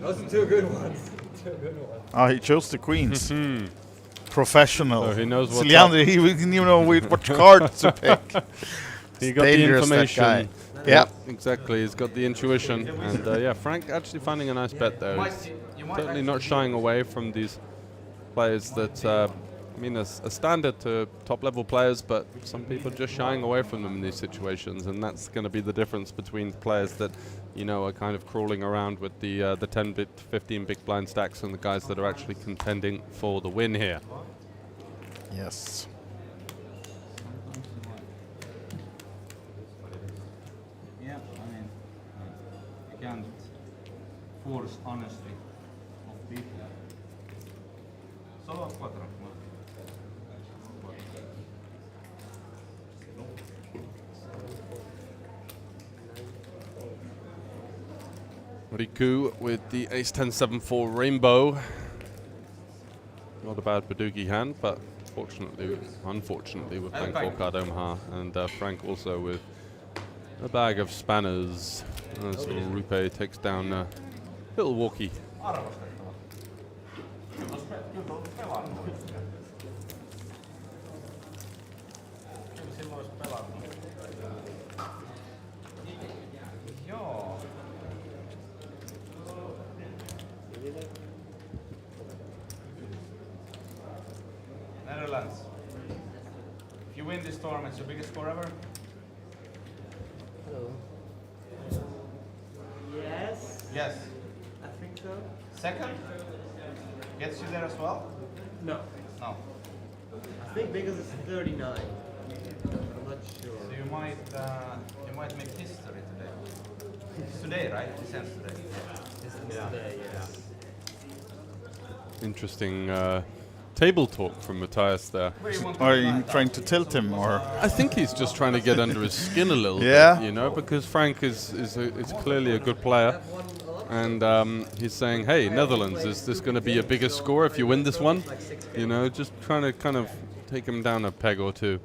Those are 2 good ones. 2 good ones. Oh, he chose the queens. Professional. So he knows what's Siljander, he didn't even know which card to pick. He got the information. Yeah, exactly. He's got the intuition. And yeah, Frank actually finding a nice bet there. He's certainly not shying away from these players that, I mean, are standard to top-level players, but some people are just shying away from them in these situations, and that's going to be the difference between players that, you know, are kind of crawling around with the 10-bit, 15 big blind stacks and the guys that are actually contending for the win here. Yes. Yeah, I mean, you can't force honesty of people. So, Riku with the ace-10-7-4 rainbow. Not a bad Badugi hand, but unfortunately, we're playing 4-card Omaha. And Frank also with a bag of spanners as little Rupe takes down little Walkie. Netherlands. If you win this tournament, it's your biggest score ever? Hello. Yes. Yes. I think so. Second? Gets you there as well? No. No. I think because it's 39. I'm not sure. So you might make history today. It's today, right? It's today. It's today, yeah. Interesting table talk from Matthias there. Are you trying to tilt him, or? I think he's just trying to get under his skin a little Yeah. bit, you know, because Frank is clearly a good player. And he's saying, hey, Netherlands, is this going to be a bigger score if you win this one? You know, just trying to kind of take him down a peg or two.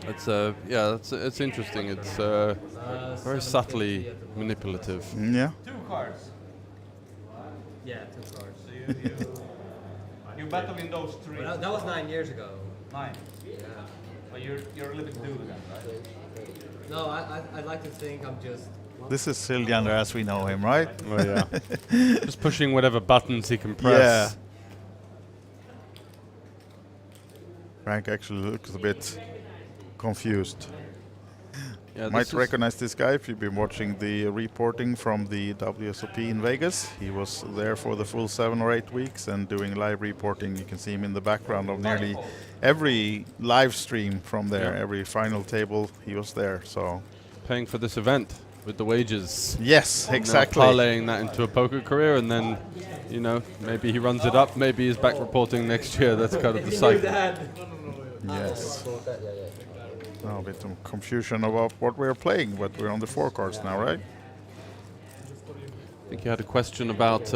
It's interesting. It's very subtly manipulative. Yeah. 2 cards. Yeah, 2 cards. So you battle in those 3. Well, that was 9 years ago. 9. Yeah. But you're a little bit new then, right? No, I like to think I'm just. This is Siljander as we know him, right? Oh, yeah. Just pushing whatever buttons he can press. Yeah. Frank actually looks a bit confused. Yeah, Might recognize this guy if you've been watching the reporting from the WSOP in Vegas. He was there for the full 7 or 8 weeks and doing live reporting. You can see him in the background of nearly every live stream from there. Yeah. Every final table he was there. So paying for this event with the wages. Yes, exactly. Now parlaying that into a poker career, and then, you know, maybe he runs it up. Maybe he's back reporting next year. That's kind of the cycle. Yes. Now a bit of confusion about what we're playing, but we're on the 4 cards now, right? I think you had a question about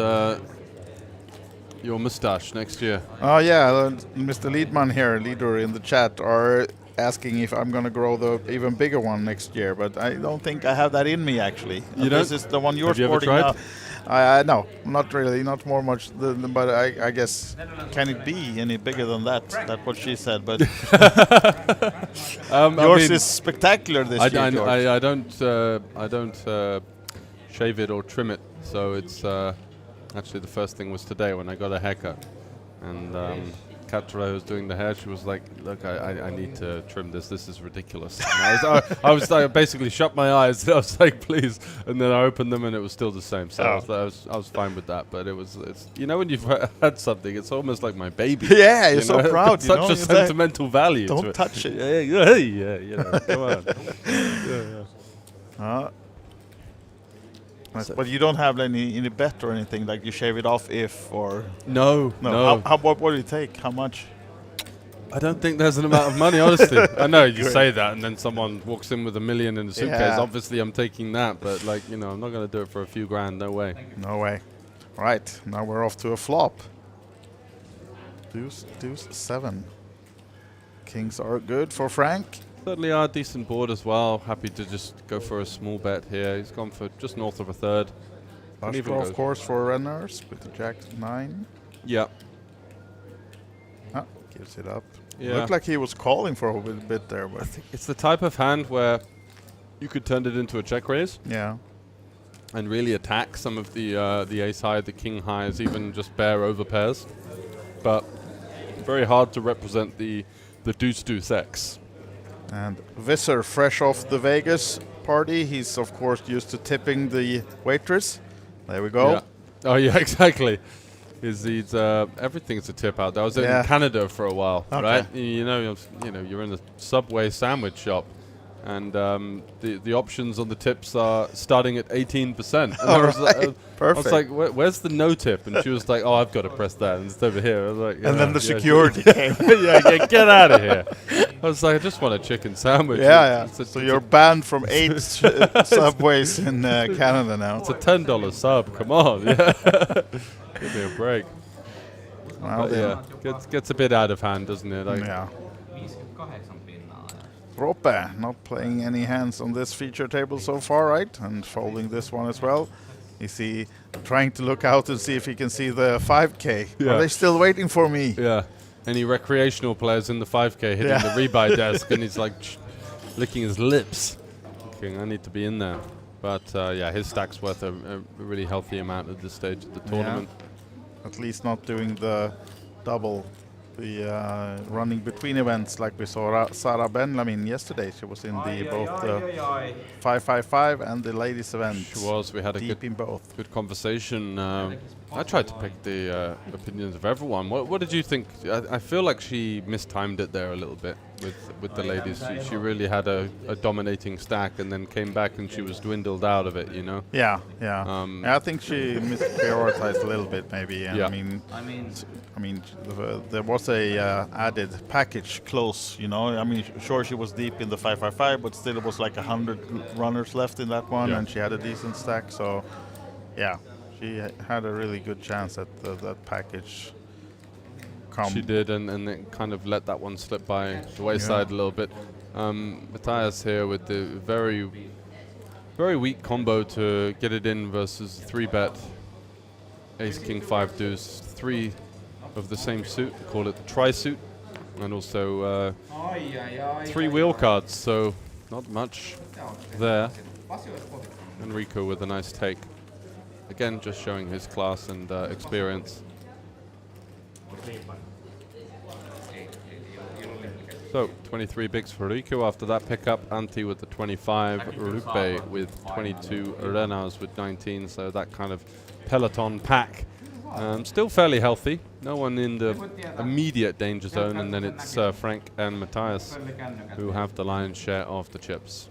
your mustache next year. Oh yeah, Mr. Liedman here, leader in the chat, are asking if I'm going to grow the even bigger one next year, but I don't think I have that in me actually. You This don't? is the one you're Have you ever sporting tried? now. No, not really, not more much. But I guess, can it be any bigger than that? That's what she said. But yours is spectacular this year, George. I don't shave it or trim it. So it's actually the first thing was today when I got a haircut, and Katra was doing the hair. She was like, "Look, I need to trim this. This is ridiculous." And I basically shut my eyes. I was like, "Please," and then I opened them, and it was still the same. So I was fine with that. But it's you know, when you've had something, it's almost like my baby. Yeah, you're so proud. It's such a sentimental value. Don't to it. touch it. Yeah, you know, come on. But you don't have any bet or anything, like you shave it off if or no. What would it take? How much? I don't think there's an amount of money, honestly. I know you say that, and then someone walks in with $1 million in a suitcase. Yeah. Obviously, I'm taking that, but like, you know, I'm not going to do it for a few grand. No way. No way. Right, now we're off to a flop. Deuce, 7. Kings are good for Frank. Certainly are a decent board as well. Happy to just go for a small bet here. He's gone for just north of a third. Flush draw, of course, for runners with the Jack 9. Yeah. Gives it up. Yeah. Looked like he was calling for a bit there, but I think it's the type of hand where you could turn it into a check raise. Yeah. And really attack some of the ace high, the king highs, even just bare over pairs. But very hard to represent the deuce X. And Visser, fresh off the Vegas party, he's of course used to tipping the waitress. There we go. Yeah. Oh yeah, exactly. Everything's a tip out there. I was in Canada for a while, right? You know, you're in a Subway sandwich shop, And the options on the tips are starting at 18%. And Perfect. I was like, where's the no tip? And she was like, oh, I've got to press that. And it's over here. I was like, And then the yeah, security came. yeah, get out of here. I was like, I just want a chicken sandwich. Yeah. So you're banned from 8 subways in Canada now. It's a $10 sub. Come on. Yeah. Give me a break. Well, yeah, gets a bit out of hand, doesn't it? Yeah. Rope not playing any hands on this feature table so far, right? And folding this one as well. Is he trying to look out and see if he can see the 5K? Yeah. Are they still waiting for me? Yeah. Any recreational players in the 5K hitting the rebuy desk, and he's like licking his lips. Thinking, I need to be in there. But yeah, his stack's worth a really healthy amount at this stage of the tournament. Yeah. At least not doing the double. The running between events like we saw Sarah Benjamin yesterday. She was in the both the 555 and the ladies event. She was. We had a good conversation. I tried to pick the opinions of everyone. What did you think? I feel like she mistimed it there a little bit with the ladies. She really had a dominating stack and then came back and she was dwindled out of it, you know? Yeah. I think she misprioritized a little bit maybe. Yeah. I mean, there was a added package close, you know. I mean, sure, she was deep in the 555, but still it was like 100 runners left in that one, and she had a decent stack. So, yeah, she had a really good chance at that package. She did, and it kind of let that one slip by the wayside a little bit. Matthias here with the very, very weak combo to get it in versus 3-bet Ace King 5 deuce, 3 of the same suit, call it the tri-suit, and also 3 wheel cards, so not much there. Enrico with a nice take. Again, just showing his class and experience. So, 23 bigs for Rico after that pickup. Antti with the 25, Rupe with 22, Renas with 19, so that kind of peloton pack. Still fairly healthy. No one in the immediate danger zone, and then it's Frank and Matthias who have the lion's share of the chips.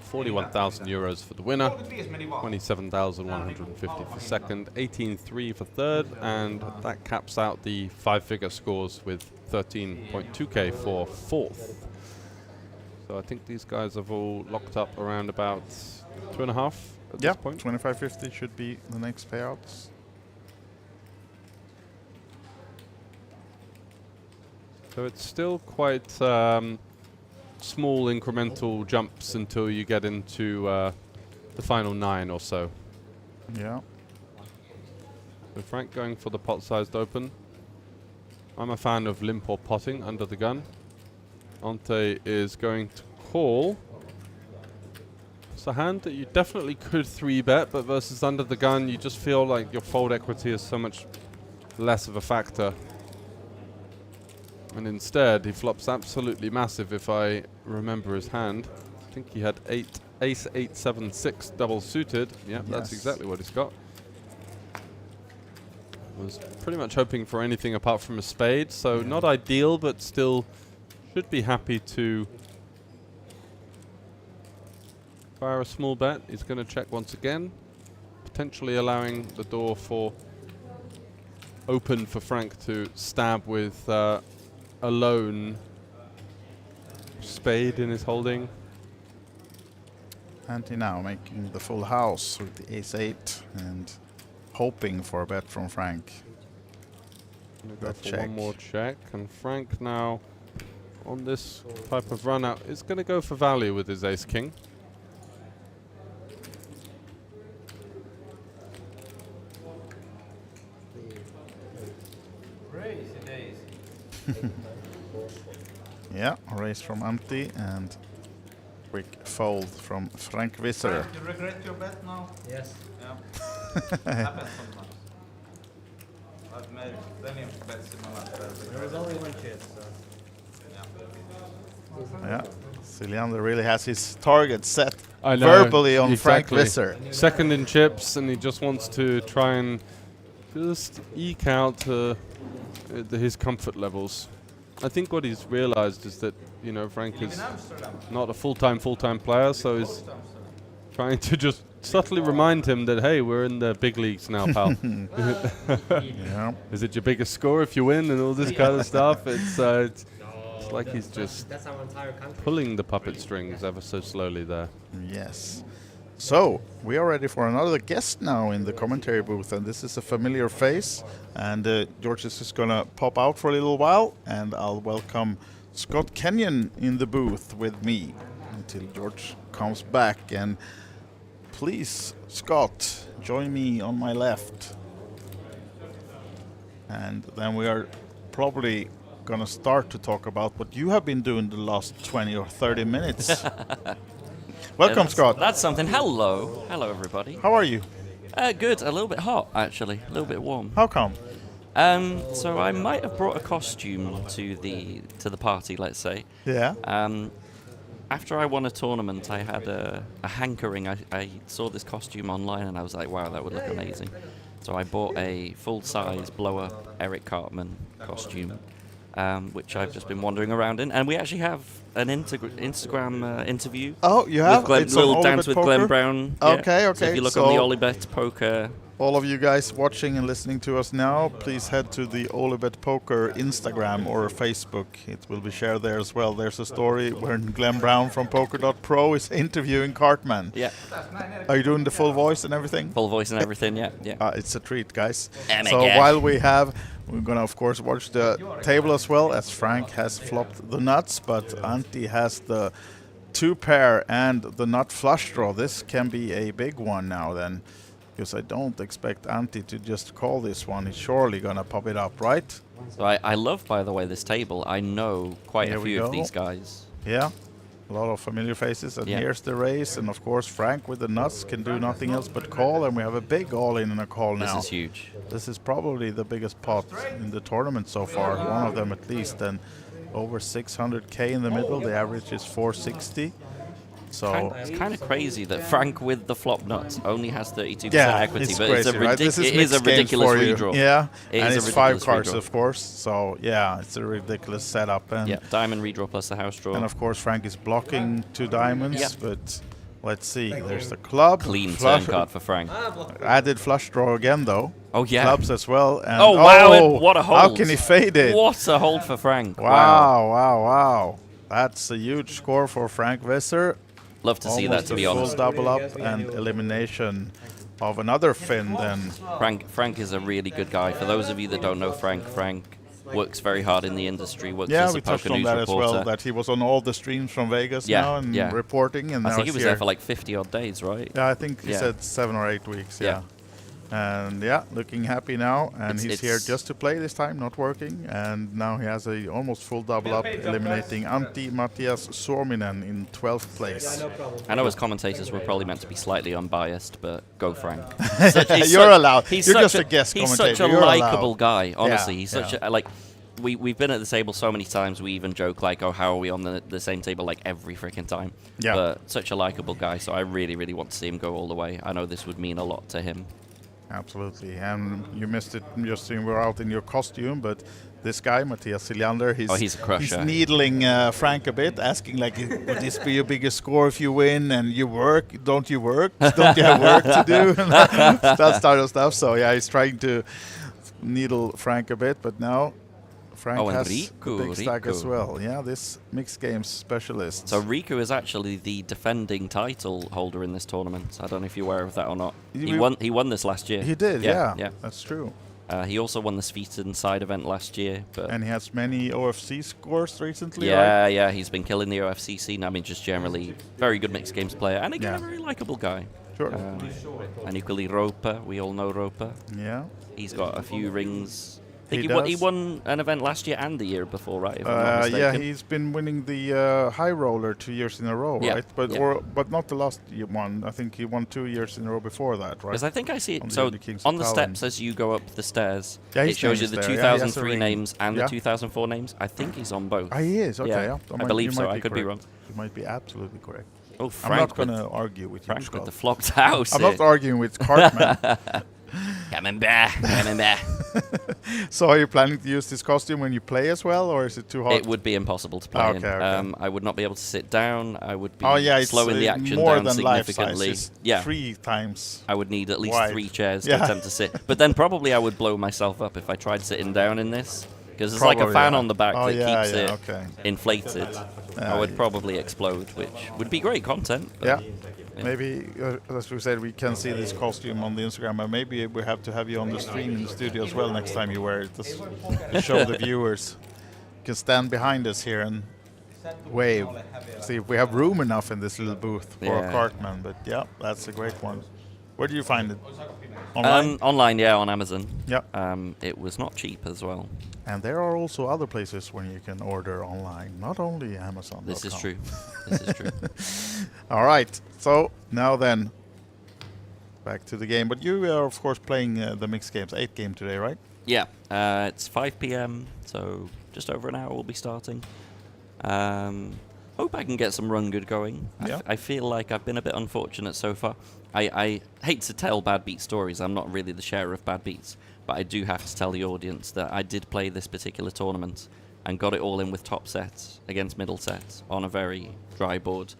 41,000 euros for the winner, 27,150 for second, 18,300 for third, and that caps out the 5-figure scores with 13.2k for fourth. So I think these guys have all locked up around about 2.5 at this point. 25.50 should be the next payouts. So it's still quite small incremental jumps until you get into the final 9 or so. Yeah. So Frank going for the pot-sized open. I'm a fan of limp or potting under the gun. Ante is going to call. It's a hand that you definitely could 3-bet, but versus under the gun, you just feel like your fold equity is so much less of a factor. And instead, he flops absolutely massive if I remember his hand. I think he had ace 8, 7, 6 double suited. Yeah, that's exactly what he's got. Was pretty much hoping for anything apart from a spade, so not ideal, but still should be happy to fire a small bet. He's going to check once again, potentially allowing the door for open for Frank to stab with a lone spade in his holding. Antti now making the full house with the ace 8 and hoping for a bet from Frank. Go for one more check, and Frank now on this type of run out is going to go for value with his ace king. Yeah, raise from Antti and quick fold from Frank Visser. You regret your bet now? Yes. Yeah. Happens sometimes. I've made plenty of bets in my life. There was only one chance, so. Yeah, Cyliander really has his target set I know, verbally on Frank exactly. Visser. Second in chips, and he just wants to try and just eke out his comfort levels. I think what he's realized is that, you know, Frank is not a full-time player, so he's trying to just subtly remind him that, hey, we're in the big leagues now, pal. Yeah. Is it your biggest score if you win and all this kind of stuff? It's like he's just pulling the puppet strings ever so slowly there. Yes. So, we are ready for another guest now in the commentary booth, and this is a familiar face, and George is just going to pop out for a little while, and I'll welcome Scott Kenyon in the booth with me until George comes back. And please, Scott, join me on my left. And then we are probably going to start to talk about what you have been doing the last 20 or 30 minutes. Welcome, Scott. That's something. Hello. Hello, everybody. How are you? Good. A little bit hot, actually. A little bit warm. How come? So I might have brought a costume to the party, let's say. Yeah. After I won a tournament, I had a hankering. I saw this costume online, and I was like, wow, that would look amazing. So I bought a full-size blow-up Eric Cartman costume, which I've just been wandering around in. And we actually have an Instagram interview. Oh, you have? It's little dance with Glenn Brown. Okay, yeah. okay. So if you look on the Olibet Poker... All of you guys watching and listening to us now, please head to the Olibet Poker Instagram or Facebook. It will be shared there as well. There's a story where Glenn Brown from Poker.pro is interviewing Cartman. Yeah. Are you doing the full voice and everything? Full voice and everything, yeah. It's a treat, guys. Oh so while we're going to, of course, watch the table as well, as Frank has flopped the nuts, but Antti has the 2-pair and the nut flush draw. This can be a big one now then. Because I don't expect Antti to just call this one. He's surely going to pop it up, right? So I love, by the way, this table. I know quite a few of these guys. Yeah, a lot of familiar faces. And here's the race. And, of course, Frank with the nuts can do nothing else but call. And we have a big all-in and a call now. This is huge. This is probably the biggest pot in the tournament so far. One of them at least. And over 600K in the middle. The average is 460. So it's kind of crazy that Frank with the flop nuts only has 32% it's equity, but crazy, it is a games ridiculous for you. redraw. Yeah, and it's it's 5 cards, of course. So yeah, it's a ridiculous setup. And yeah, diamond redraw plus the house draw. And of course, Frank is blocking 2 diamonds, but let's see. There's the club. Clean turn card for Frank. Added flush draw again, though. Oh yeah, clubs as well. And oh wow, what a hold! How can he fade it? What a hold for Frank! Wow! That's a huge score for Frank Visser. Love to see that, to be honest. Full double up and elimination of another Finn then. Frank is a really good guy. For those of you that don't know Frank works very hard in the industry, works as a poker news reporter. Yeah, we touched on that as well, that he was on all the streams from Vegas now and reporting. And I think he was there for like 50 odd days, right? Yeah, I think he said 7 or 8 weeks, And looking happy now, and he's here just to play this time, not working. And now he has a almost full double up, eliminating Antti Mattias Suominen in 12th place. I know as commentators we're probably meant to be slightly unbiased, but go Frank. You're allowed. You're just a guest commentator. He's such a likable guy, honestly. He's such a, like, we've been at the table so many times, we even joke like, oh, how are we on the same table like every freaking time? Yeah. But such a likable guy, so I really, really want to see him go all the way. I know this would mean a lot to him. Absolutely, and you missed it just when you were out in your costume, but this guy, Matthias Siljander, he's a crusher. He's needling Frank a bit, asking like, would this be your biggest score if you win? And you work, don't you work? Don't you have work to do? That sort of stuff. So yeah, he's trying to needle Frank a bit, but now Frank has a big stack as well. Yeah, this mixed games specialist. So Riku is actually the defending title holder in this tournament. I don't know if you're aware of that or not. He won this last year. He did, yeah. That's true. He also won the Sveten side event last year. And he has many OFC scores recently, yeah, right? Yeah, he's been killing the OFC scene. I mean, just generally very good mixed games player. And again, a very likable guy. Sure. And equally Roper. We all know Roper. Yeah. He's got a few rings. I think he won an event last year and the year before, right? If I'm not mistaken. Yeah, he's been winning the High Roller 2 years in a row, right? But not the last one. I think he won 2 years in a row before that, right? Because I think I see it. So on the steps as you go up the stairs, it shows you the 2003 names and the 2004 names. I think he's on both. He is. Okay, yeah. I believe so. I could be wrong. You might be absolutely correct. Oh, Frank, I'm not going to argue with Frank you, with the flopped house. I'm not arguing with Cartman. Coming back. So are you planning to use this costume when you play as well, or is it too hard? It would be impossible to play in. Okay. I would not be able to sit down. I would be it's slowing the action more down than significantly. life size. It's Yeah. 3 times. I would need at least wide. 3 chairs to Yeah. attempt to sit. But then probably I would blow myself up if I tried sitting down in this. Because there's like a fan on the back that keeps it inflated. I would probably explode, which would be great content. Yeah. Maybe, as we said, we can see this costume on the Instagram, and maybe we have to have you on the stream in the studio as well next time you wear it, to show the viewers. You can stand behind us here and wave. See if we have room enough in this little booth for a Cartman. But yeah, that's a great one. Where do you find it? Online? Online, yeah, on Amazon. Yeah. It was not cheap as well. And there are also other places where you can order online, not only Amazon. This is true. This is true. All right. So now then, back to the game. But you are, of course, playing the mixed games. 8 game today, right? Yeah. It's 5 p.m., so just over an hour we'll be starting. Hope I can get some run good going. Yeah. I feel like I've been a bit unfortunate so far. I hate to tell bad beat stories. I'm not really the sharer of bad beats. But I do have to tell the audience that I did play this particular tournament and got it all in with top sets against middle sets on a very dry board.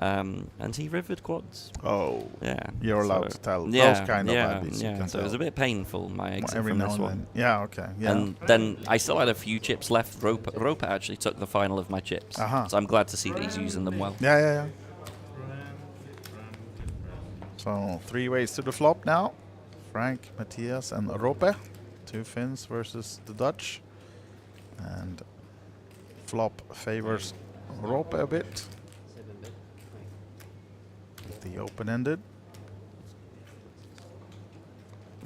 And he rivered quads. Oh, yeah. You're allowed to tell yeah, those kind of yeah, bad beats. Yeah, you can so it was a bit painful, my exit every from now this and one. then. Yeah, okay. Yeah. And then I still had a few chips left. Roper actually took the final of my chips. So I'm glad to see that he's using them well. Yeah. So 3 ways to the flop now. Frank, Matthias, and Rope. 2 Finns versus the Dutch. And flop favors Rope a bit. The open-ended.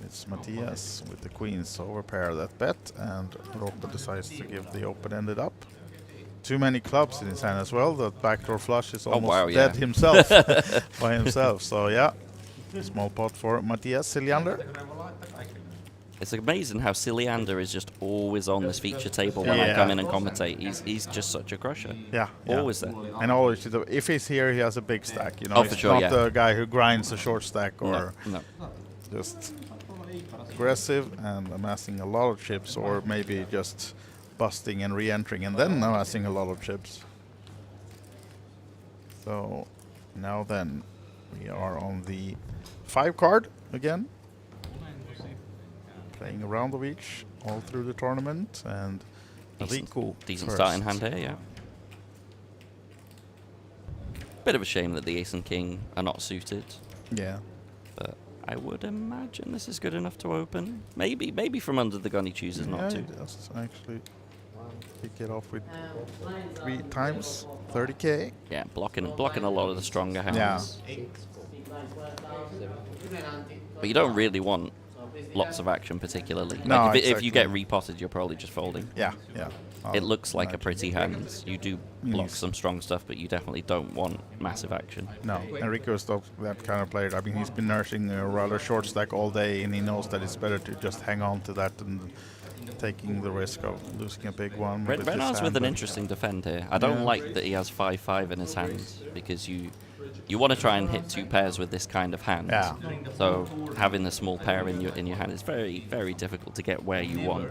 It's Matthias with the queens overpair that bet, and Rope decides to give the open-ended up. Too many clubs in his hand as well. The backdoor flush is almost dead himself by himself. So yeah, small pot for Matthias Siljander. It's amazing how Siljander is just always on this feature table when I come in and commentate. He's just such a crusher. Yeah. Always there. And always, if he's here, he has a big stack. You know, for he's sure, not the guy who grinds a short stack or no. just aggressive and amassing a lot of chips, or maybe just busting and re-entering and then amassing a lot of chips. So now then, we are on the 5 card again. Playing a round of each all through the tournament, and decent starting hand here, yeah. Bit of a shame that the ace and king are not suited. Yeah. But I would imagine this is good enough to open. Maybe from under the gun he chooses not to. He does actually kick it off with 3 times 30k. Yeah, blocking a lot of the stronger hands. Yeah. But you don't really want lots of action, particularly. No, like exactly. if you get repotted, you're probably just folding. Yeah. It looks like a pretty hand. You do block some strong stuff, but you definitely don't want massive action. No, Enrico is not that kind of player. I mean, he's been nursing a rather short stack all day, and he knows that it's better to just hang on to that and taking the risk of losing a big one. Renard's with an interesting defend here. I don't like that he has 5-5 in his hand, because you want to try and hit 2 pairs with this kind of hand. Yeah. So having the small pair in your hand is very, very difficult to get where you want.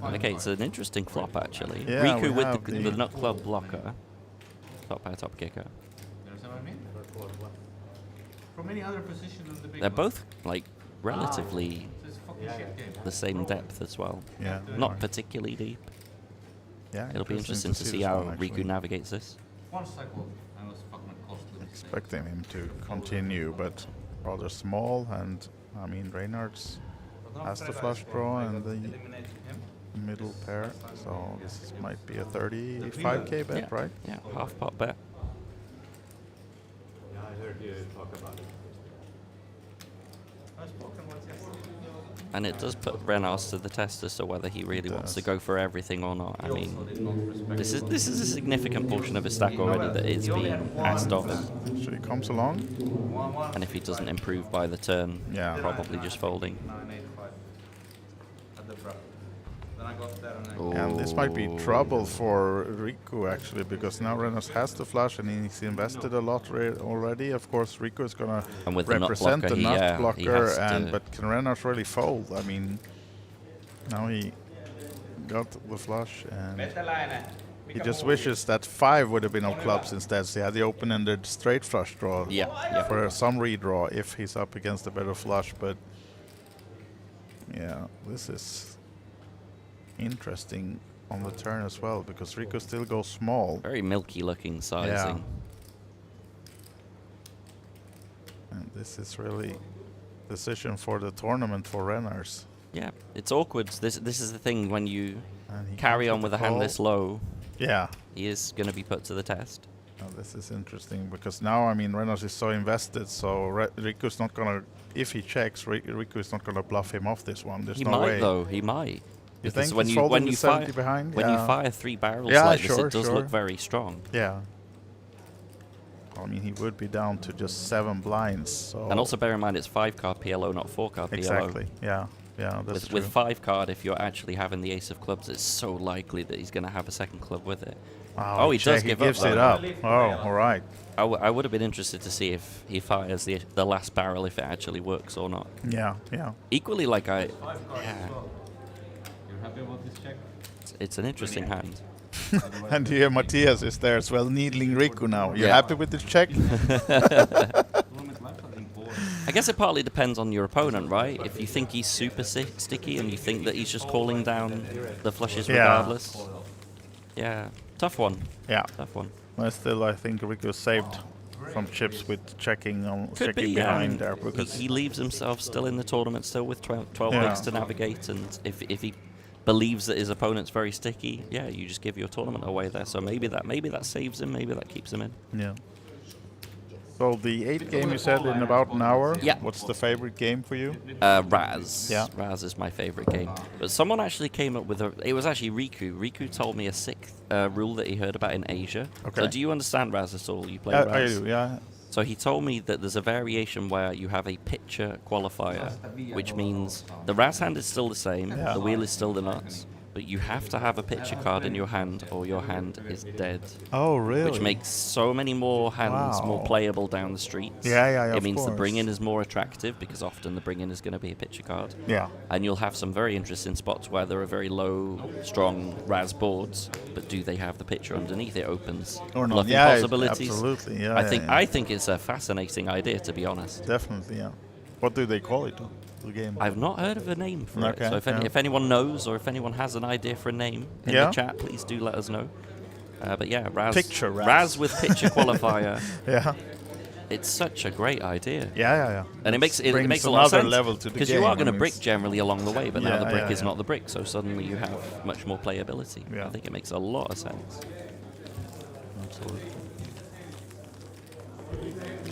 Okay, it's an interesting flop actually. Yeah, Riku with the nut club blocker. Top pair, top kicker. From any other position of the big They're both like relatively shit game. the same depth as well. Yeah. Not particularly deep. Yeah. It'll be interesting to see how Riku navigates this. One cycle, I was fucking costly. Expecting him to continue, but rather small, and I mean Reynard's has the flush draw and the middle pair, so this might be a 35k bet, right? Yeah, half pot bet. Yeah, I heard you talk about it. And it does put Renars to the test as to whether he really wants to go for everything or not. I mean, this is a significant portion of his stack already that is being asked of him. So he comes along. And if he doesn't improve by the turn, probably just folding. And this might be trouble for Riku actually, because now Renas has the flush and he's invested a lot already. Of course, Riku is gonna and with represent the the nut nut blocker, but can Renas really fold? I mean, Now he got the flush, and Veteläinen. he just wishes that 5 would have been on clubs instead, so he had the open-ended straight flush draw for some redraw if he's up against a better flush. But yeah, this is interesting on the turn as well, because Riku still goes small. Very milky-looking sizing. Yeah. And this is really decision for the tournament for Renners. Yeah, it's awkward. This is the thing when you carry on with a hand this low. Yeah, he is going to be put to the test. Oh, this is interesting because now, I mean, Renners is so invested, so Riku's not gonna. If he checks, Riku is not gonna bluff him off this one. There's He no might way. though. He might. You Because think when he's you folding when with you 70 fire behind? when you Yeah. fire 3 barrels Yeah, like this, sure, it does sure. look very strong. Yeah. I mean, he would be down to just 7 blinds. So And also bear in mind it's 5-card PLO, not 4-card PLO. exactly. Yeah. Yeah. That's true. With 5-card, if you're actually having the ace of clubs, it's so likely that he's going to have a second club with it. Oh, he does give gives up. it though. up. Oh, all right. I would have been interested to see if he fires the last barrel, if it actually works or not. Yeah. Yeah. Equally, like You're happy about this check? it's an interesting hand. And here Matthias is there as well, needling Riku now. You Yeah. happy with this check? I guess it partly depends on your opponent, right? If you think he's super sticky and you think that he's just calling down the flushes Yeah. regardless. Yeah, tough one. Yeah. Tough one. But still, I think Riku is saved from chips with checking Could be, behind yeah. there, because He leaves himself still in the tournament, still with 12 Yeah. bigs to navigate, and if he believes that his opponent's very sticky, yeah, you just give your tournament away there. So maybe that saves him, maybe that keeps him in. Yeah. So the 8th game you said in about an hour. Yeah. What's the favorite game for you? Raz. Yeah. Raz is my favorite game. But someone actually came up with it was actually Riku. Riku told me a 6th rule that he heard about in Asia. Okay. So do you understand Raz at all? You play I Raz? do, yeah. So he told me that there's a variation where you have a pitcher qualifier, which means the Raz hand is still the same, Yeah. the wheel is still the nuts, but you have to have a pitcher card in your hand or your hand is dead. Oh, really? Which makes so many more hands more Wow. playable down the streets. Yeah, It of means the course. bring-in is more attractive because often the bring-in is going to be a pitcher card. Yeah. And you'll have some very interesting spots where there are very low, strong Raz boards, but do they have the pitcher underneath? It opens Or not. bluffing Yeah, possibilities. absolutely. Yeah, I think it's a fascinating idea, to be honest. Definitely, yeah. What do they call it? The game? I've not heard of a name for Okay, it. So if anyone knows or if anyone has an idea for a name in Yeah. the chat, please do let us know. But yeah, Raz. Picture Raz. Raz with pitcher qualifier. Yeah. It's such a great idea. Yeah. And it makes a Brings lot of another sense. level to the Because you game, are going I to mean, brick it's- generally along the way, but now Yeah, the brick yeah, is yeah. not the brick, so suddenly you have much more playability. Yeah. I think it makes a lot of sense. Absolutely.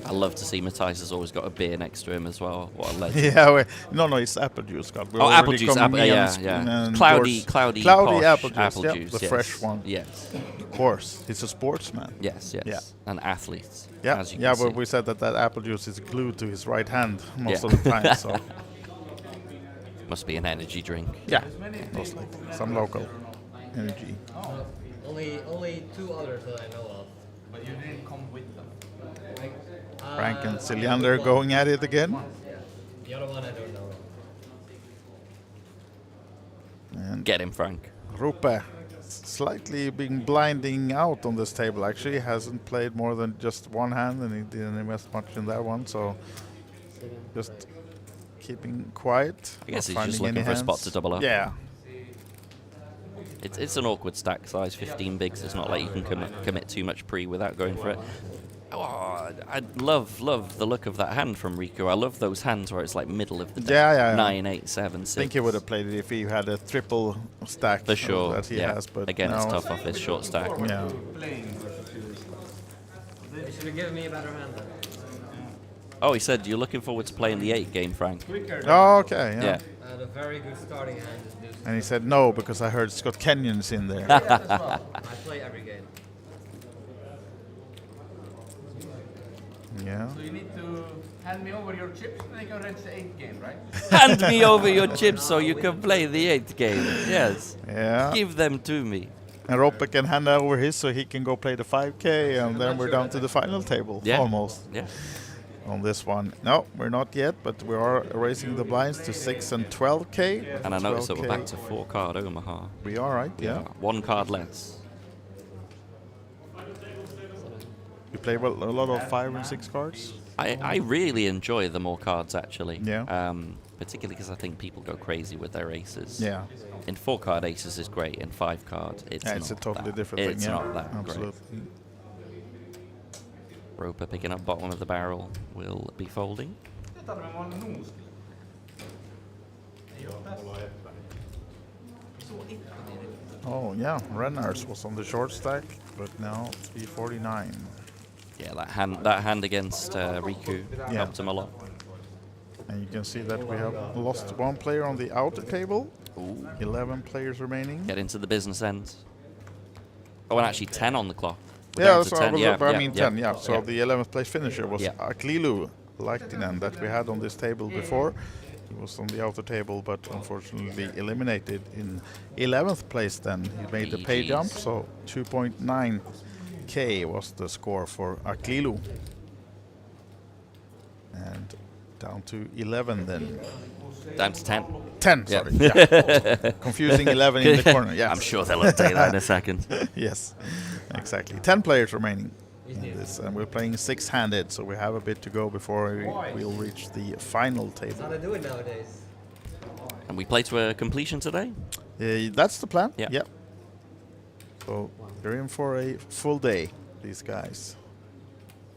I love to see Matthias has always got a beer next to him as well. What a legend. Yeah, no, it's apple juice, Scott. We're Oh, apple already juice, coming in yeah. and Cloudy Cloudy posh apple juice, apple yeah, juice, the yes. fresh one. Yes. Of course, he's a sportsman. Yes. Yeah. And athletes. Yeah, as you yeah, can but see. we said that apple juice is glued to his right hand most Yeah. of the time, so Must be an energy drink. yeah, most likely. Some local energy. Only 2 others that I know of. But you didn't come with them. Frank and Cilliander going at it again. The other one I don't know. And Get him, Frank. Rupe slightly being blinding out on this table. Actually, hasn't played more than just one hand, and he didn't invest much in that one. So just keeping quiet. I guess not he's just finding looking any for a spot hands. to double up. Yeah. It's an awkward stack size, 15 bigs. It's not like you can commit too much pre without going for it. Oh, I love the look of that hand from Riku. I love those hands where it's like middle of the deck. Yeah. 9, 8, 7, 6. I think he would have played it if he had a triple stack For sure. that he yeah. has. But again, it's no. tough off his short stack. Yeah. You should have given me a better hand then. Oh, he said you're looking forward to playing the 8 game, Frank. Oh, okay. Yeah. Yeah. I had a very good starting hand. Just And he said no because I heard Scott Kenyon's in there. I play every game. Yeah. So you need to hand me over your chips and I can rent the 8th game, right? Hand me over your chips so you can play the 8th game. Yes. Yeah. Give them to me. And Rope can hand over his so he can go play the 5K, and then we're down to the final table. Yeah. Almost. Yeah. on this one. No, we're not yet, but we are raising the blinds to 6 and 12k. And I noticed that we're 12K. back to 4 card Omaha. We are, right? Yeah. 1 card less. You play well, a lot of 5 and 6 cards? I really enjoy the more cards, actually. Yeah. Particularly because I think people go crazy with their aces. Yeah. In 4 card aces is great. In 5 card, it's Yeah, not it's a totally that. different thing. It's Yeah, not that absolutely. great. Roper picking up bottom of the barrel will be folding. Oh yeah, Rennars was on the short stack, but now 349. Yeah, that hand against Riku helped him a lot. And you can see that we have lost 1 player on the outer table. Ooh. 11 players remaining. Get into the business end. Oh, and actually 10 on the clock. We're Yeah, down to so 10. I mean 10, yeah. So yeah. the 11th place finisher was Yeah. Aklilu Lahtinen that we had on this table before. He was on the outer table, but unfortunately eliminated in 11th place then. He made the pay jump, so 2.9k was the score for Aklilu. And down to 11 then. Down to 10. 10, sorry. Yeah. Confusing 11 in the corner, yes. I'm sure they'll update that in a second. Yes, exactly. 10 players remaining in this, and we're playing 6-handed, so we have a bit to go before we'll reach the final table. That's how they do it nowadays. And we play to a completion today? That's the plan, yeah. Yep. So they're in for a full day, these guys.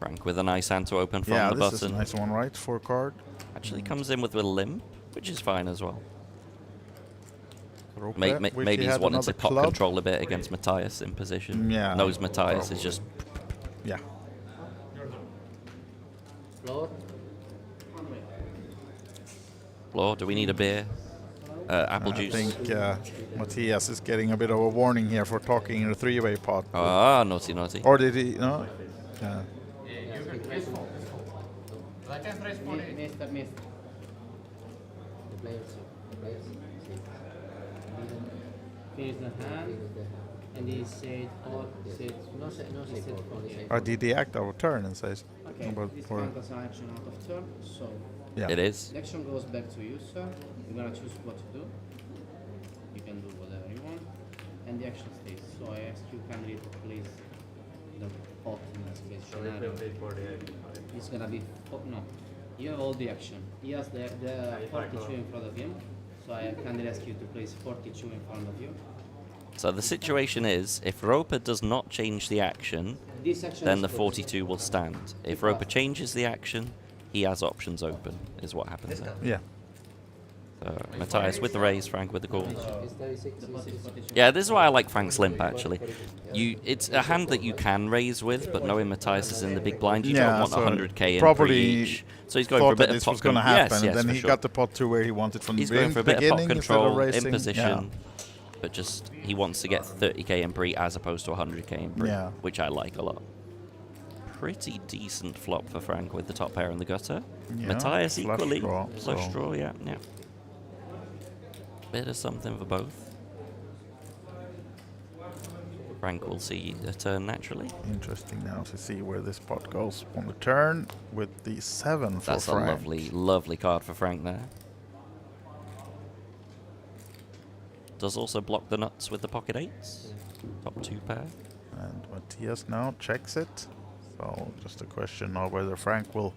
Frank with a nice hand to open from the button. Yeah, this is a nice one, right? 4 card. Actually comes in with a limp, which is fine as well. Rope Maybe he's wanting to pop control a bit against Matthias in position. Yeah. Knows Matthias is just... Yeah. Floor, do we need a beer? Apple juice. I think Matthias is getting a bit of a warning here for talking in a 3-way pot. Ah, naughty, naughty. Or did he, no? Yeah. Finish the hand, and he said, Or did he act out of turn and says, okay, this or count as an action out of turn, so yeah. It is. the action goes back to you, sir. You're gonna choose what to do. You can do whatever you want, and the action stays. So I ask you kindly to please the pot in this case scenario. It's gonna be no. You have all the action. He has the 42 in front of him, so I kindly ask you to place 42 in front of you. So the situation is, if Roper does not change the action, then the 42 will stand. If Roper changes the action, he has options open, is what happens there. Yeah. So Matthias with the raise, Frank with the call. Yeah, this is why I like Frank's limp, actually. It's a hand that you can raise with, but knowing Matthias is in the big blind, you don't want 100k in probably each. So he's going for a bit of this pot was going to happen, yes, and then he sure. got the pot to where he wanted from He's the going for a bit of pot beginning instead of control racing. in position, Yeah. but just he wants to get 30k in pre as opposed to 100k in pre, Yeah. which I like a lot. Pretty decent flop for Frank with the top pair in the gutter. Yeah, Matthias flush equally. draw, Flush so- draw, yeah. Bit of something for both. Frank will see a turn naturally. Interesting now to see where this pot goes on the turn with the 7 for That's Frank. a lovely, lovely card for Frank there. Does also block the nuts with the pocket 8s. Top 2 pair. And Matthias now checks it. So just a question of whether Frank will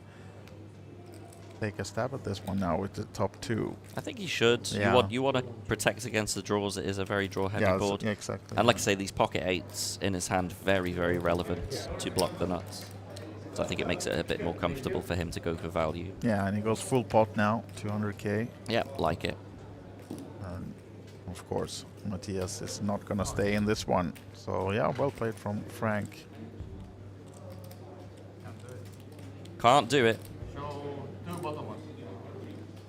take a stab at this one now with the top 2. I think he should. Yeah. You want to protect against the draws. It is a very draw-heavy Yeah, board. yeah, exactly. And like I say, these pocket 8s in his hand, very, very relevant to block the nuts. So I think it makes it a bit more comfortable for him to go for value. Yeah, and he goes full pot now, 200k. Yeah, like it. And of course, Matthias is not going to stay in this one. So yeah, well played from Frank. Can't do it.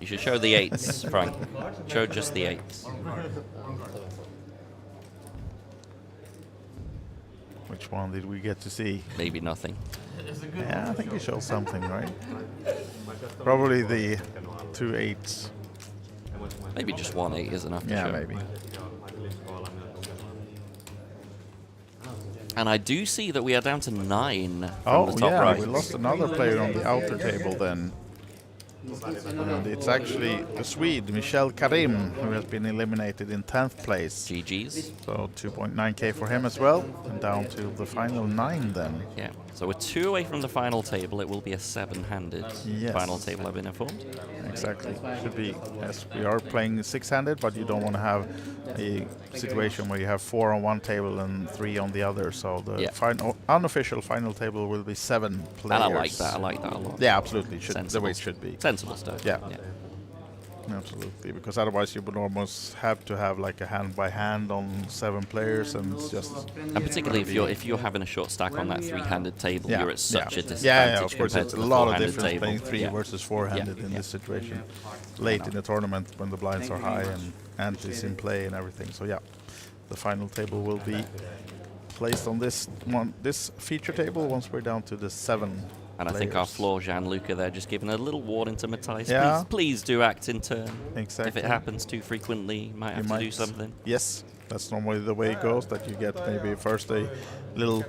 You should show the 8s, Frank. Show just the 8s. Which one did we get to see? Maybe nothing. Yeah, I think he showed something, right? Probably the 2 8s. Maybe just 1 8 is enough to Yeah, show. maybe. And I do see that we are down to 9 from Oh, the top yeah, right. we lost another player on the outer table then. And it's actually a Swede, Michel Karim, who has been eliminated in 10th place. GG's. So 2.9k for him as well, and down to the final 9 then. Yeah, so we're 2 away from the final table. It will be a 7-handed Yes. final table, I've been informed. Exactly. Should be, yes, we are playing 6-handed, but you don't want to have a situation where you have 4 on one table and 3 on the other. So the unofficial final table will be 7 players. And I like that. I like that a lot. Yeah, absolutely. Should, the Sensible. way it should be. Sensible stuff. Yeah. Absolutely, because otherwise you would almost have to have like a hand-by-hand on 7 players, and it's just. And particularly if you're having a short stack on that 3-handed table, you're at such a disadvantage. Yeah, of course, compared it's to a the lot of 4-handed difference table. playing 3 versus 4-handed in this situation. Late in the tournament when the blinds are high and antes in play and everything. So yeah, the final table will be placed on this feature table once we're down to the 7. And I think our floor Gianluca there just giving a little warning to Matthijs. Yeah. Please do act in turn. Exactly. If it happens too frequently, you might have to do something. Yes, that's normally the way it goes, that you get maybe first a little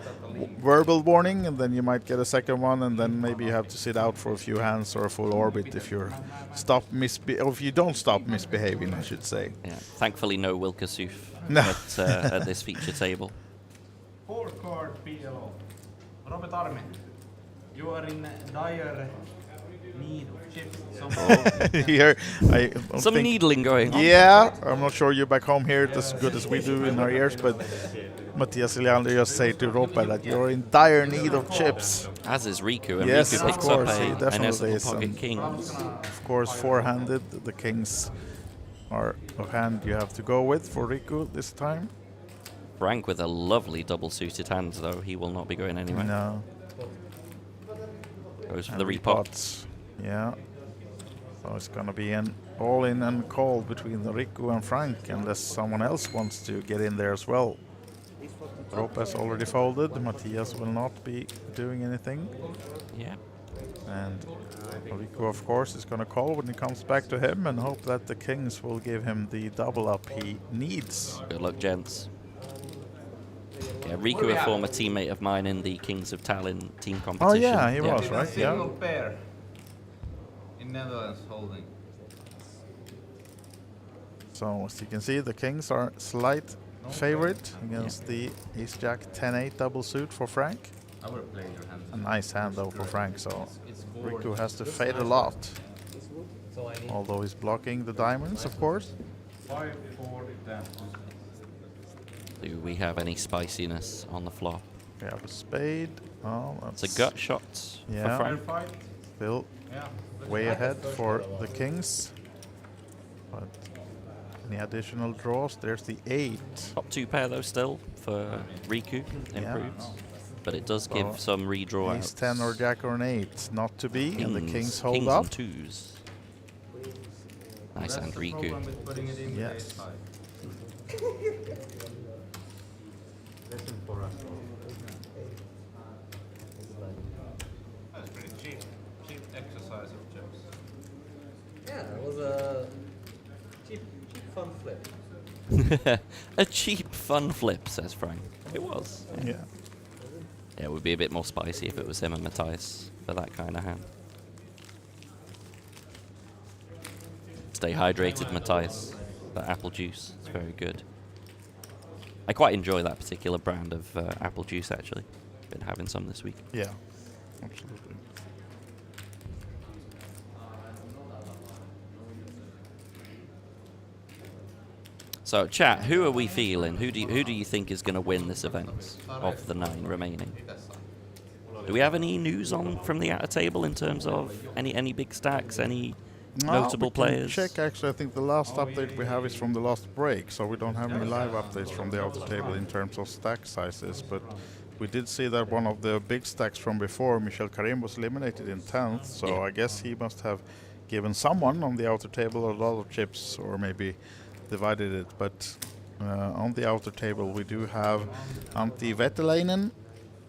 verbal warning, and then you might get a second one, and then maybe you have to sit out for a few hands or a full orbit if you if you don't stop misbehaving, I should say. Yeah. Thankfully, no Wilkasuf No. at this feature table. 4-card PLO. Robert Armin, you are in dire need of chips. Here, I don't Some think- needling going on. Yeah, I'm not sure you back home hear it as good as we do in our ears, but Matthias Iliander just say to Ropa that you're in dire need of chips. As is Riku, and yes, Riku of picks course, up he a definitely is. pocket And kings. of course, 4-handed, the kings are a hand you have to go with for Riku this time. Frank with a lovely double-suited hand, though. He will not be going anywhere. No. Goes for And the repots. Yeah. So it's going to be an all-in and call between the Riku and Frank, unless someone else wants to get in there as well. Ropa's already folded. Matthias will not be doing anything. Yeah. And Riku, of course, is going to call when he comes back to him and hope that the kings will give him the double up he needs. Good luck, gents. Yeah, Riku, a former teammate of mine in the Kings of Tallinn team competition. Oh yeah, he was, right? Single Yeah. pair in Netherlands holding. So as you can see, the kings are slight favorite against the Ace-Jack 10-8 double suit for Frank. I would have played your hand. A nice hand though for Frank, so Riku has to fade a lot. Although he's blocking the diamonds, of course. 5, 4, 10. Do we have any spiciness on the flop? We have a spade. Oh, that's It's a gut shot Yeah. for Frank. Still way ahead for the kings. But any additional draws? There's the 8. Top 2 pair though still for Riku, improves. But it does give some redraw Ace outs. 10 or Jack or an 8. Not to be, and the kings hold kings up. and 2s. Nice hand, Riku. Yes. Listen for us. That's pretty cheap. Cheap exercise of chips. Yeah, it was a cheap fun flip. A cheap fun flip, says Frank. It was. Yeah. Yeah, it would be a bit more spicy if it was him and Matthijs for that kind of hand. Stay hydrated, Matthijs. That apple juice, it's very good. I quite enjoy that particular brand of apple juice, actually. Been having some this week. Yeah, absolutely. So, chat, who are we feeling? Who do you think is going to win this event of the 9 remaining? Do we have any news on from the outer table in terms of any big stacks, any notable players? Check actually. I think the last update we have is from the last break, so we don't have any live updates from the outer table in terms of stack sizes. But we did see that one of the big stacks from before, Michel Karim, was eliminated in 10th. So I guess he must have given someone on the outer table a lot of chips, or maybe divided it. But on the outer table, we do have Antti Vetelainen.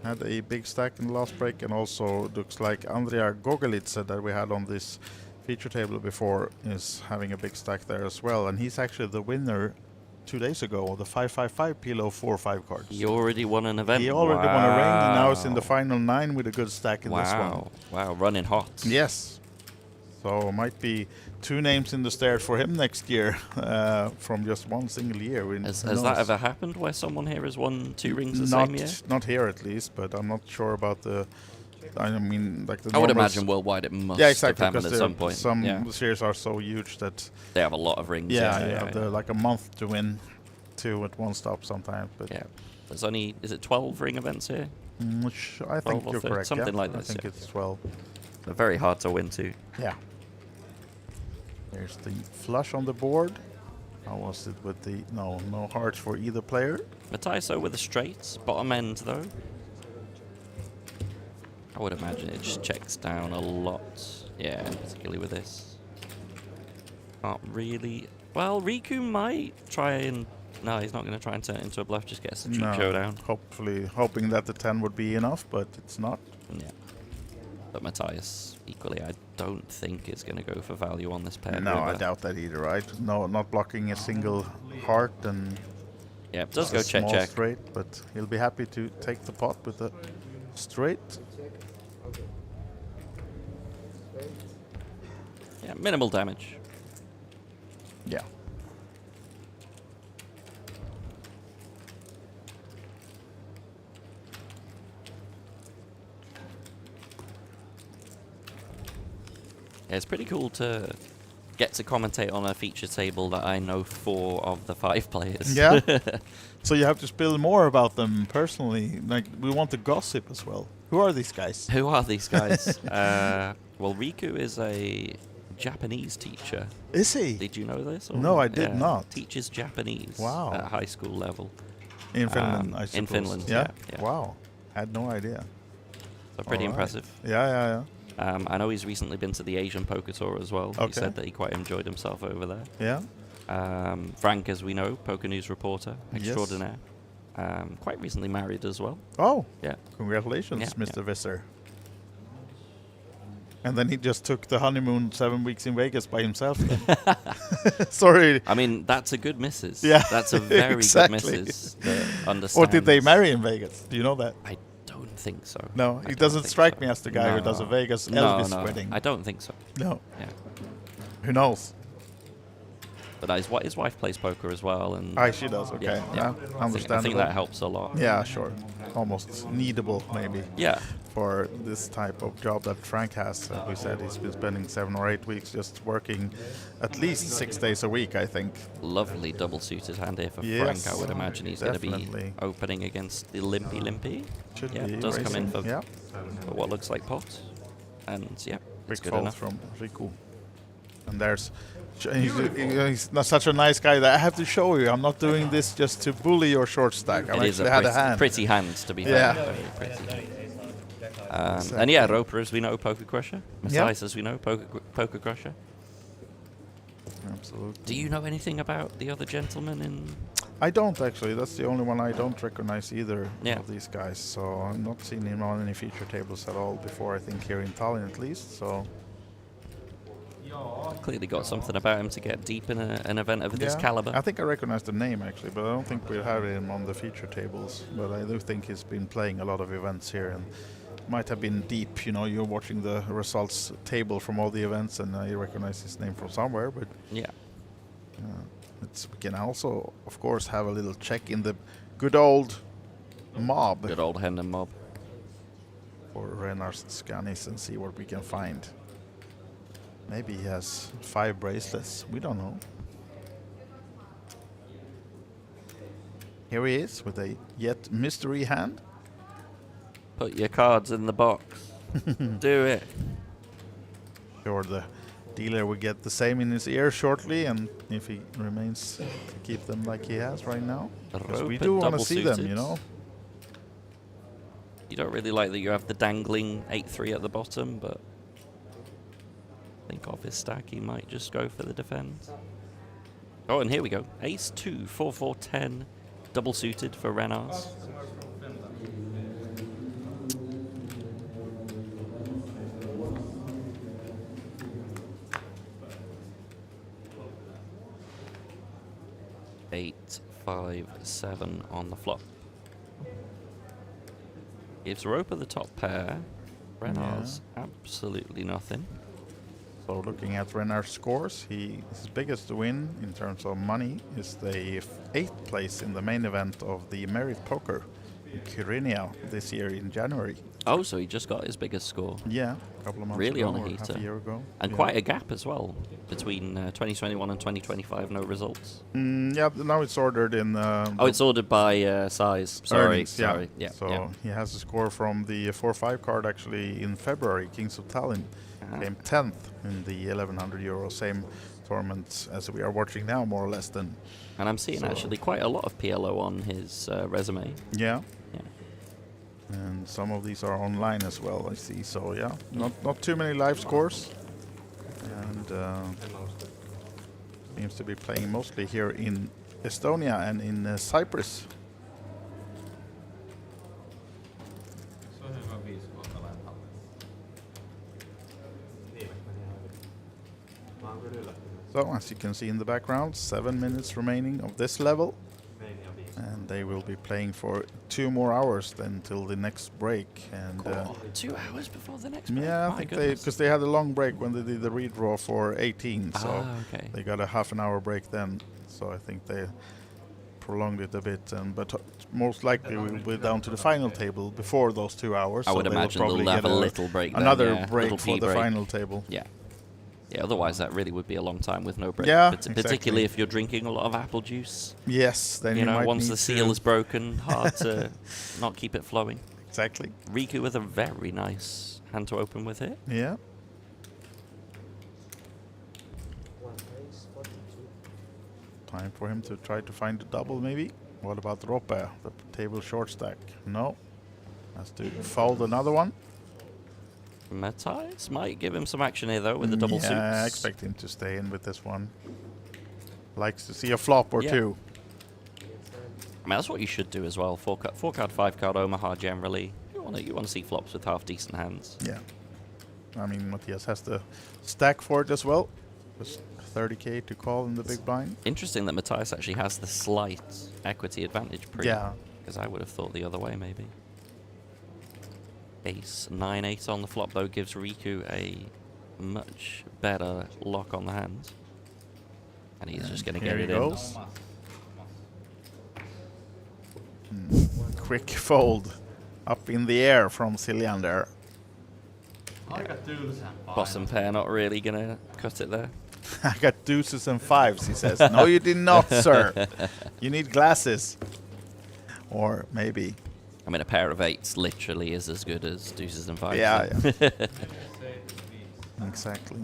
Had a big stack in the last break, and also looks like Andrea Gogolitsa that we had on this feature table before is having a big stack there as well, and he's actually the winner 2 days ago, the 555 PLO5 cards. He already won an event. He already won a ring, and now he's in the final 9 with a good stack in this one. Wow, running hot. Yes. So might be 2 names in the stairs for him next year from just one single year. Has that ever happened where someone here has won 2 rings the same year? Not here at least, but I'm not sure about the... I mean, like the I would imagine worldwide it must have happened at some point. Some series are so huge that... They have a lot of rings. Yeah, you have like a month to win 2 at one stop sometimes. But yeah. There's only, is it 12 ring events here? Which I think you're correct. Something like this. I think it's 12. They're very hard to win too. Yeah. There's the flush on the board. How was it with the... No hearts for either player. Mataiso with the straights. Bottom end though. I would imagine it just checks down a lot. Yeah, particularly with this. Can't really... Well, Riku might try and... No, he's not going to try and turn it into a bluff, just gets the cheap showdown. Hopefully, hoping that the 10 would be enough, but it's not. Yeah. But Matthias, equally, I don't think is going to go for value on this pair. No, I doubt that either, right? No, not blocking a single heart and... Yeah, it does go check. Straight, but he'll be happy to take the pot with the straight. Yeah, minimal damage. Yeah. Yeah, it's pretty cool to get to commentate on a feature table that I know 4 of the 5 players. Yeah. So you have to spill more about them personally. Like, we want to gossip as well. Who are these guys? Who are these guys? Well, Riku is a Japanese teacher. Is he? Did you know this? No, I did not. Teaches Japanese at high school level. In Finland, I suppose. In Finland, yeah. Yeah. Wow. Had no idea. So pretty impressive. Yeah. I know he's recently been to the Asian Poker Tour as well. Okay. He said that he quite enjoyed himself over there. Yeah. Frank, as we know, Poker News reporter extraordinaire. Quite recently married as well. Oh. Yeah. Congratulations, Mr. Visser. And then he just took the honeymoon 7 weeks in Vegas by himself. Sorry. I mean, that's a good missus. Yeah. That's a very exactly. good missus that understands. Or did they marry in Vegas? Do you know that? I don't think so. No, he doesn't strike me as the guy who does a Vegas Elvis wedding. I don't think so. No. Yeah. Who knows? But his wife plays poker as well, and she does. Okay, yeah. Understandable. I think that helps a lot. Yeah, sure. Almost needable, maybe. Yeah. For this type of job that Frank has, we said he's been spending 7 or 8 weeks just working at least 6 days a week, I think. Lovely double-suited hand here for Frank. I would imagine he's going to be opening against the Limpy. Should be does come in for what looks like pot. And big good fold enough. from Riku. And there's... He's not such a nice guy that I have to show you. I'm not doing this just to bully your short stack. I actually had a hand. Pretty hands, to be fair. Yeah. Very pretty. And Roper, as we know, Poker Crusher. Matthias, as we know, Poker Crusher. Absolutely. Do you know anything about the other gentleman in... I don't, actually. That's the only one I don't recognize either of these guys. So I've not seen him on any feature tables at all before, I think, here in Tallinn at least. So... Clearly got something about him to get deep in an event of this caliber. I think I recognize the name, actually, but I don't think we'll have him on the feature tables. But I do think he's been playing a lot of events here and might have been deep. You know, you're watching the results table from all the events and you recognize his name from somewhere. But yeah, we can also, of course, have a little check in the good old mob. Good old Hendon mob. For Renars Scanis and see what we can find. Maybe he has 5 bracelets. We don't know. Here he is with a yet mystery hand. Put your cards in the box. Do it. Sure, the dealer will get the same in his ear shortly, and if he remains to keep them like he has right now. Because we do want to see them, you know. You don't really like that you have the dangling 8-3 at the bottom, but I think off his stack he might just go for the defense. Oh, and here we go. Ace 2, 4-4, 10, double suited for Renars. 8, 5, 7 on the flop. Gives Roper the top pair. Renar's absolutely nothing. So looking at Renar's scores, his biggest win in terms of money is the 8th place in the main event of the Merit Poker in Kyrenia this year in January. Oh, so he just got his biggest score. Yeah, a couple of months really ago, on a or heater. half a year ago. And quite a gap as well between 2021 and 2025, no results. Yeah, now it's ordered in... oh, it's ordered by size. Sorry, sorry. Yeah, so he has a score from the 4-5 card actually in February, Kings of Tallinn. Came 10th in the 1100 euro, same tournament as we are watching now, more or less. Then. And I'm seeing actually quite a lot of PLO on his resume. Yeah. And some of these are online as well, I see. So yeah, not too many live scores. And seems to be playing mostly here in Estonia and in Cyprus. So as you can see in the background, 7 minutes remaining of this level. And they will be playing for 2 more hours then till the next break. And 2 hours before the next break? Yeah, I think because they had a long break when they did the redraw for 18, so they got a half an hour break then. So I think they prolonged it a bit, but most likely we will be down to the final table before those 2 hours. I would imagine they'll have a little break. Another break for the final table. Yeah. Yeah, otherwise that really would be a long time with no break. Yeah, particularly if you're drinking a lot of apple juice. Yes, then you might once need the seal is broken, hard to not keep it flowing. Exactly. Riku with a very nice hand to open with it. Yeah. Time for him to try to find a double, maybe. What about Rope? The table short stack. No. Has to fold another one. Matthias might give him some action here, though, with the double suits. Yeah, I expect him to stay in with this one. Likes to see a flop or two. I mean, that's what you should do as well. 4-card, 5-card Omaha generally. You want to see flops with half decent hands. Yeah. I mean, Matthias has the stack for it as well. Just 30k to call in the big blind. Interesting that Matthias actually has the slight equity advantage pre. Yeah. Because I would have thought the other way, maybe. Ace 9-8 on the flop, though, gives Riku a much better lock on the hand. And he's just going to get it in. Quick fold up in the air from Cillian. Bottom pair not really going to cut it there. I got deuces and fives, he says. No, you did not, sir. You need glasses. Or maybe... I mean, a pair of 8s literally is as good as deuces and 5s. Yeah. Exactly.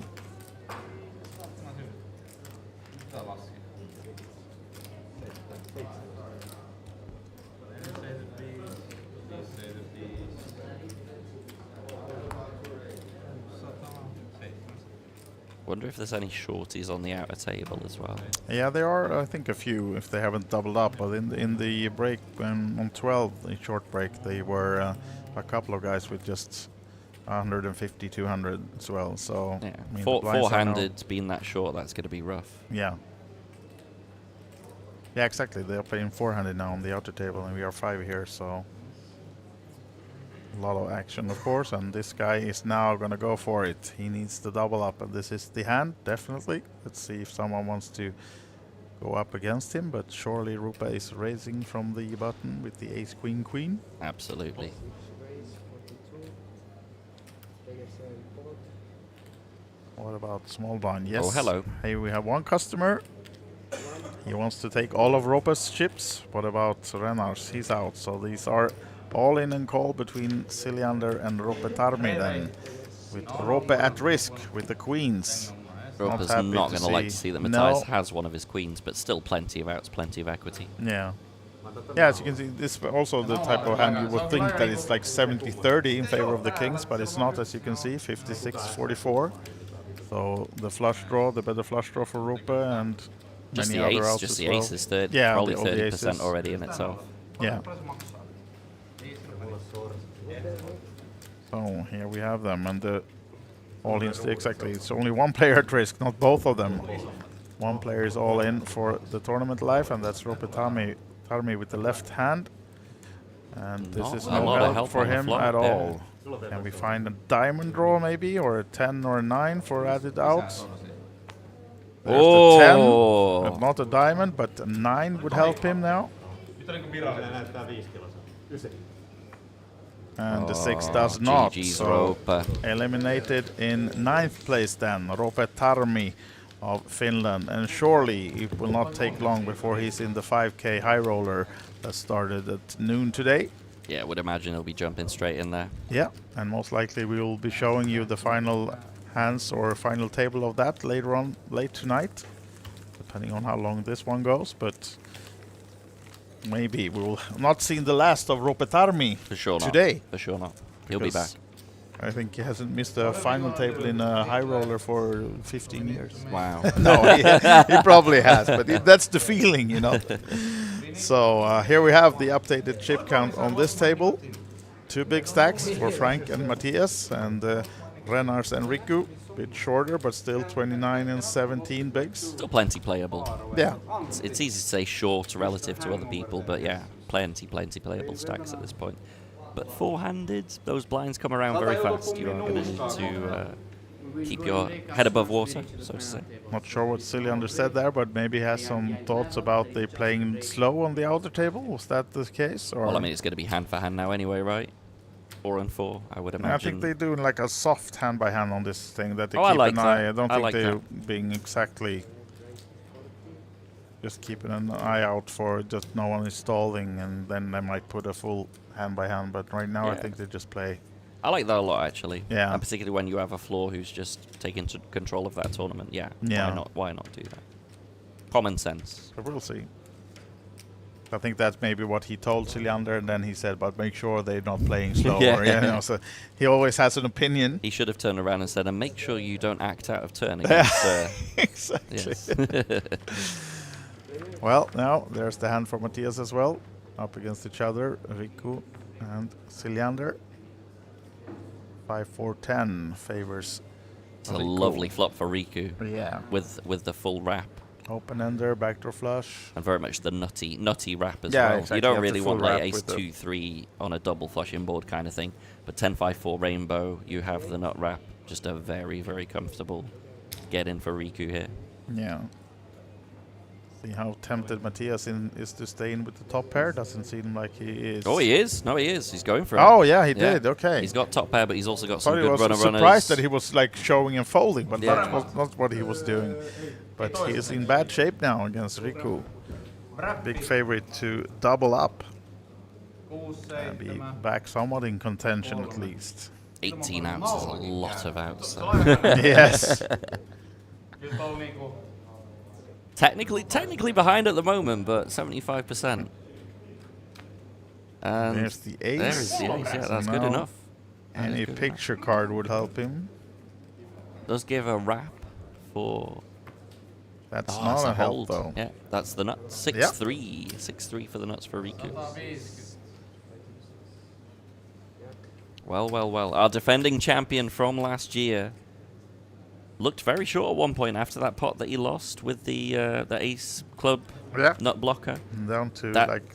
Wonder if there's any shorties on the outer table as well. Yeah, there are, I think, a few if they haven't doubled up. But in the break on 12, the short break, they were a couple of guys with just 150, 200 as well. So yeah, I mean, four-handed being that short, that's going to be rough. Yeah. Yeah, exactly. They're playing 400 now on the outer table, and we are 5 here. So a lot of action, of course, and this guy is now going to go for it. He needs the double up, and this is the hand, definitely. Let's see if someone wants to go up against him, but surely Rupa is raising from the button with the ace, queen, queen. Absolutely. What about small blind? Yes. Oh, hello. Hey, we have one customer. He wants to take all of Rupa's chips. What about Renars? He's out. So these are all in and call between Cilliander and Rope Tarmi then. With Rope at risk with the queens. Rope's not going to like to see that Matthias has one of his queens, but still plenty of outs, plenty of equity. Yeah. Yeah, as you can see, this also the type of hand you would think that it's like 70-30 in favor of the kings, but it's not, as you can see, 56-44. So the flush draw, the better flush draw for Rope, and just many the other ace, outs just as the well. ace is third, yeah, probably all the 30% already in itself. Yeah. So here we have them, and the all-in exactly. It's only one player at risk, not both of them. One player is all in for the tournament life, and that's Roope Tarmi with the left hand. And this is a no lot of help for on the him flop, at yeah. all. Can we find a diamond draw maybe, or a 10 or a 9 for added out? There's the 10, but not a diamond, but a 9 would help him now. And the 6 does not. GG's So Roope. eliminated in 9th place then, Roope Tarmi of Finland. And surely it will not take long before he's in the 5K high roller that started at noon today. Yeah, I would imagine he'll be jumping straight in there. Yeah, and most likely we will be showing you the final hands or final table of that later on, late tonight, depending on how long this one goes. But maybe we will not see the last of Roope Tarmi For sure not. today. For sure not. He'll be back. I think he hasn't missed a final table in a high roller for 15 years. Wow. No, he probably has, but that's the feeling, you know. So here we have the updated chip count on this table. 2 big stacks for Frank and Matthias, and Renars and Riku. Bit shorter, but still 29 and 17 bigs. Still plenty playable. Yeah. It's easy to say short relative to other people, but yeah, plenty playable stacks at this point. But 4-handed, those blinds come around very fast. You are going to need to keep your head above water, so to say. Not sure what Cilliander said there, but maybe he has some thoughts about they playing slow on the outer table. Was that the case? Or Well, I mean, it's going to be hand for hand now anyway, right? 4 and 4, I would imagine. I think they do like a soft hand by hand on this thing that they I keep like an eye. that. I don't I think like they're that. being exactly just keeping an eye out for just no one is stalling, and then they might put a full hand by hand. But right now, I Yeah. think they just play. I like that a lot, actually. Yeah. And particularly when you have a floor who's just taking control of that tournament. Yeah. Yeah. Why not do that? Common sense. So we'll see. I think that's maybe what he told Cilliander, and then he said, "But make sure they're not playing slow." Yeah. Or, you know, so he always has an opinion. He should have turned around and said, and make sure you don't act out of turn against... Exactly. Yes. Well, now there's the hand for Matthias as well, up against each other, Riku and Cilliander. 5-4-10 favors. It's a Riku. lovely flop for Riku. Yeah. With the full wrap. Open ender, backdoor flush. And very much the nutty wrap as Yeah, well. exactly. You don't You have really the full want like wrap ace with the- 2-3 on a double flush inboard kind of thing. But 10-5-4 rainbow, you have the nut wrap. Just a very, very comfortable get in for Riku here. Yeah. See how tempted Matthias is to stay in with the top pair. Doesn't seem like he is. Oh, he is. No, he is. He's going for it. Oh, yeah, he did. Okay. He's got top pair, but he's also got some Thought good he was runners. surprised that he was like showing and folding, but Yeah. that was not what he was doing. But he is in bad shape now against Riku. Big favorite to double up and be back somewhat in contention at least. 18 outs is a lot of outs. though. Yes. Technically behind at the moment, but 75%. And There's the ace. There is the ace. Yeah, that's good Now enough. That is Any good picture card would help him. Does give a wrap for. That's Oh, not it's a help hold. though. Yeah, that's the nuts. 6-3. 6-3 for the nuts for Riku. Well. Our defending champion from last year looked very short at one point after that pot that he lost with the ace club nut blocker. Down to That- like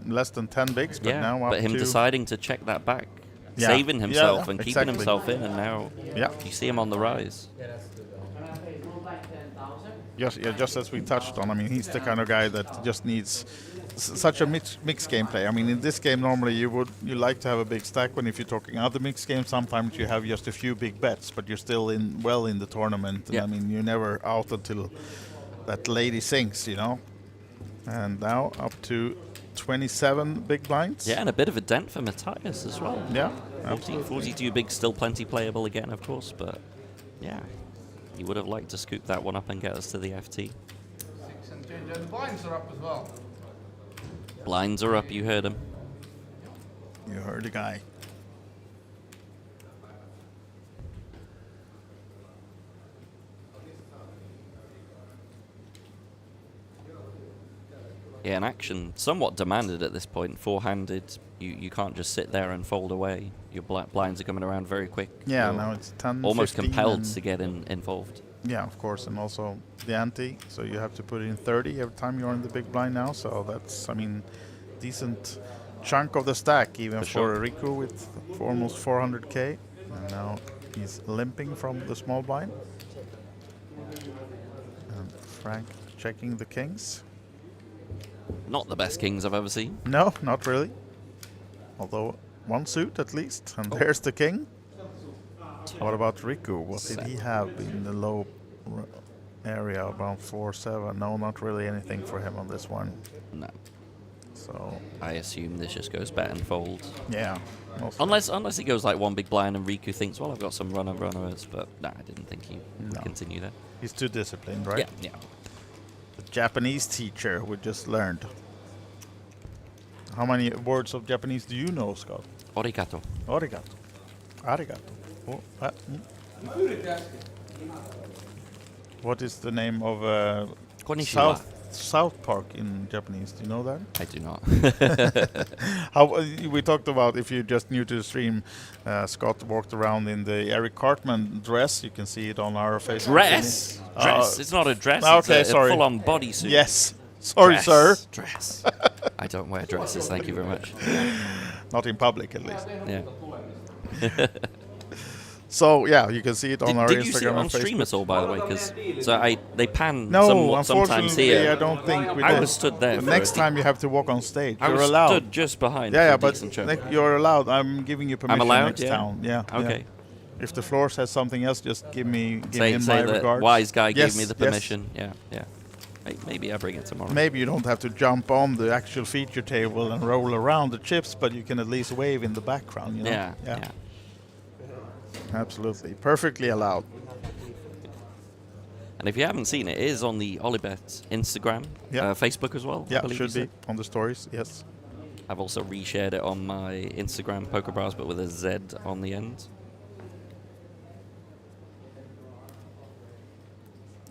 less than 10 bigs, but Yeah, now up but him to deciding to check that back, Yeah. saving himself Yeah, and keeping exactly. himself in, and now you see him on the rise. Just as we touched on, I mean, he's the kind of guy that just needs such a mixed game play. I mean, in this game, normally you like to have a big stack. When if you're talking other mixed games, sometimes you have just a few big bets, but you're still in the tournament. And Yeah. I mean, you're never out until that lady sinks, you know. And now up to 27 big blinds. Yeah, and a bit of a dent for Matthias as well. Yeah, 42 big, still plenty playable again, of course, but yeah, he would have liked to scoop that one up and get us to the FT. 6 and change, and the blinds are up as well. Blinds are up, you heard him. You heard the guy. Yeah, an action somewhat demanded at this point. Four-handed, you can't just sit there and fold away. Your blinds are coming around very quick. Yeah, You're now it's 10, almost 15 compelled and- to get involved. Yeah, of course, and also the ante. So you have to put in 30 every time you're in the big blind now. So that's, I mean, decent chunk of the stack even for Riku with for almost 400k. And now he's limping from the small blind. And Frank checking the kings. Not the best kings I've ever seen. No, not really. Although one suit at least, and there's the king. What about Riku? What did he have in the low area, around 4-7? No, not really anything for him on this one. No. So I assume this just goes bet and folds. Yeah. Unless he goes like one big blind and Riku thinks, well, I've got some runners, but no, I didn't think he would continue that. He's too disciplined, right? Yeah, yeah. The Japanese teacher we just learned. How many words of Japanese do you know, Scott? Origato. Origato. Arigato. Oh, what is the name of Konnichiwa. South Park in Japanese? Do you know that? I do not. How we talked about, if you're just new to the stream, Scott walked around in the Eric Cartman dress. You can see it on our Facebook. Dress? Dress? It's not a dress. Okay, it's a sorry. full-on bodysuit. Yes. Sorry, dress, sir. Dress. I don't wear dresses, thank you very much. Not in public, at least. Yeah. So yeah, you can see it on our Instagram Did you see it on and Facebook. stream at all, by the way? Because they pan No, sometimes here. I don't think we I did. was stood there. But next time you have to walk on stage. I You're was allowed. stood just behind. Yeah, for a but decent show. you're allowed. I'm giving you permission. I'm allowed. Next town. Yeah. Okay. Yeah. If the floor says something else, just give me Say my that regards. wise guy Yes, gave me the yes. permission. Yeah, yeah. Maybe I bring it tomorrow. Maybe you don't have to jump on the actual feature table and roll around the chips, but you can at least wave in the background. You know? Yeah. Absolutely, perfectly allowed. And if you haven't seen it, it is on the Olibet Instagram, Facebook as well. I Yeah, believe should you be said. on the stories. Yes. I've also reshared it on my Instagram, Poker Bras, but with a Z on the end.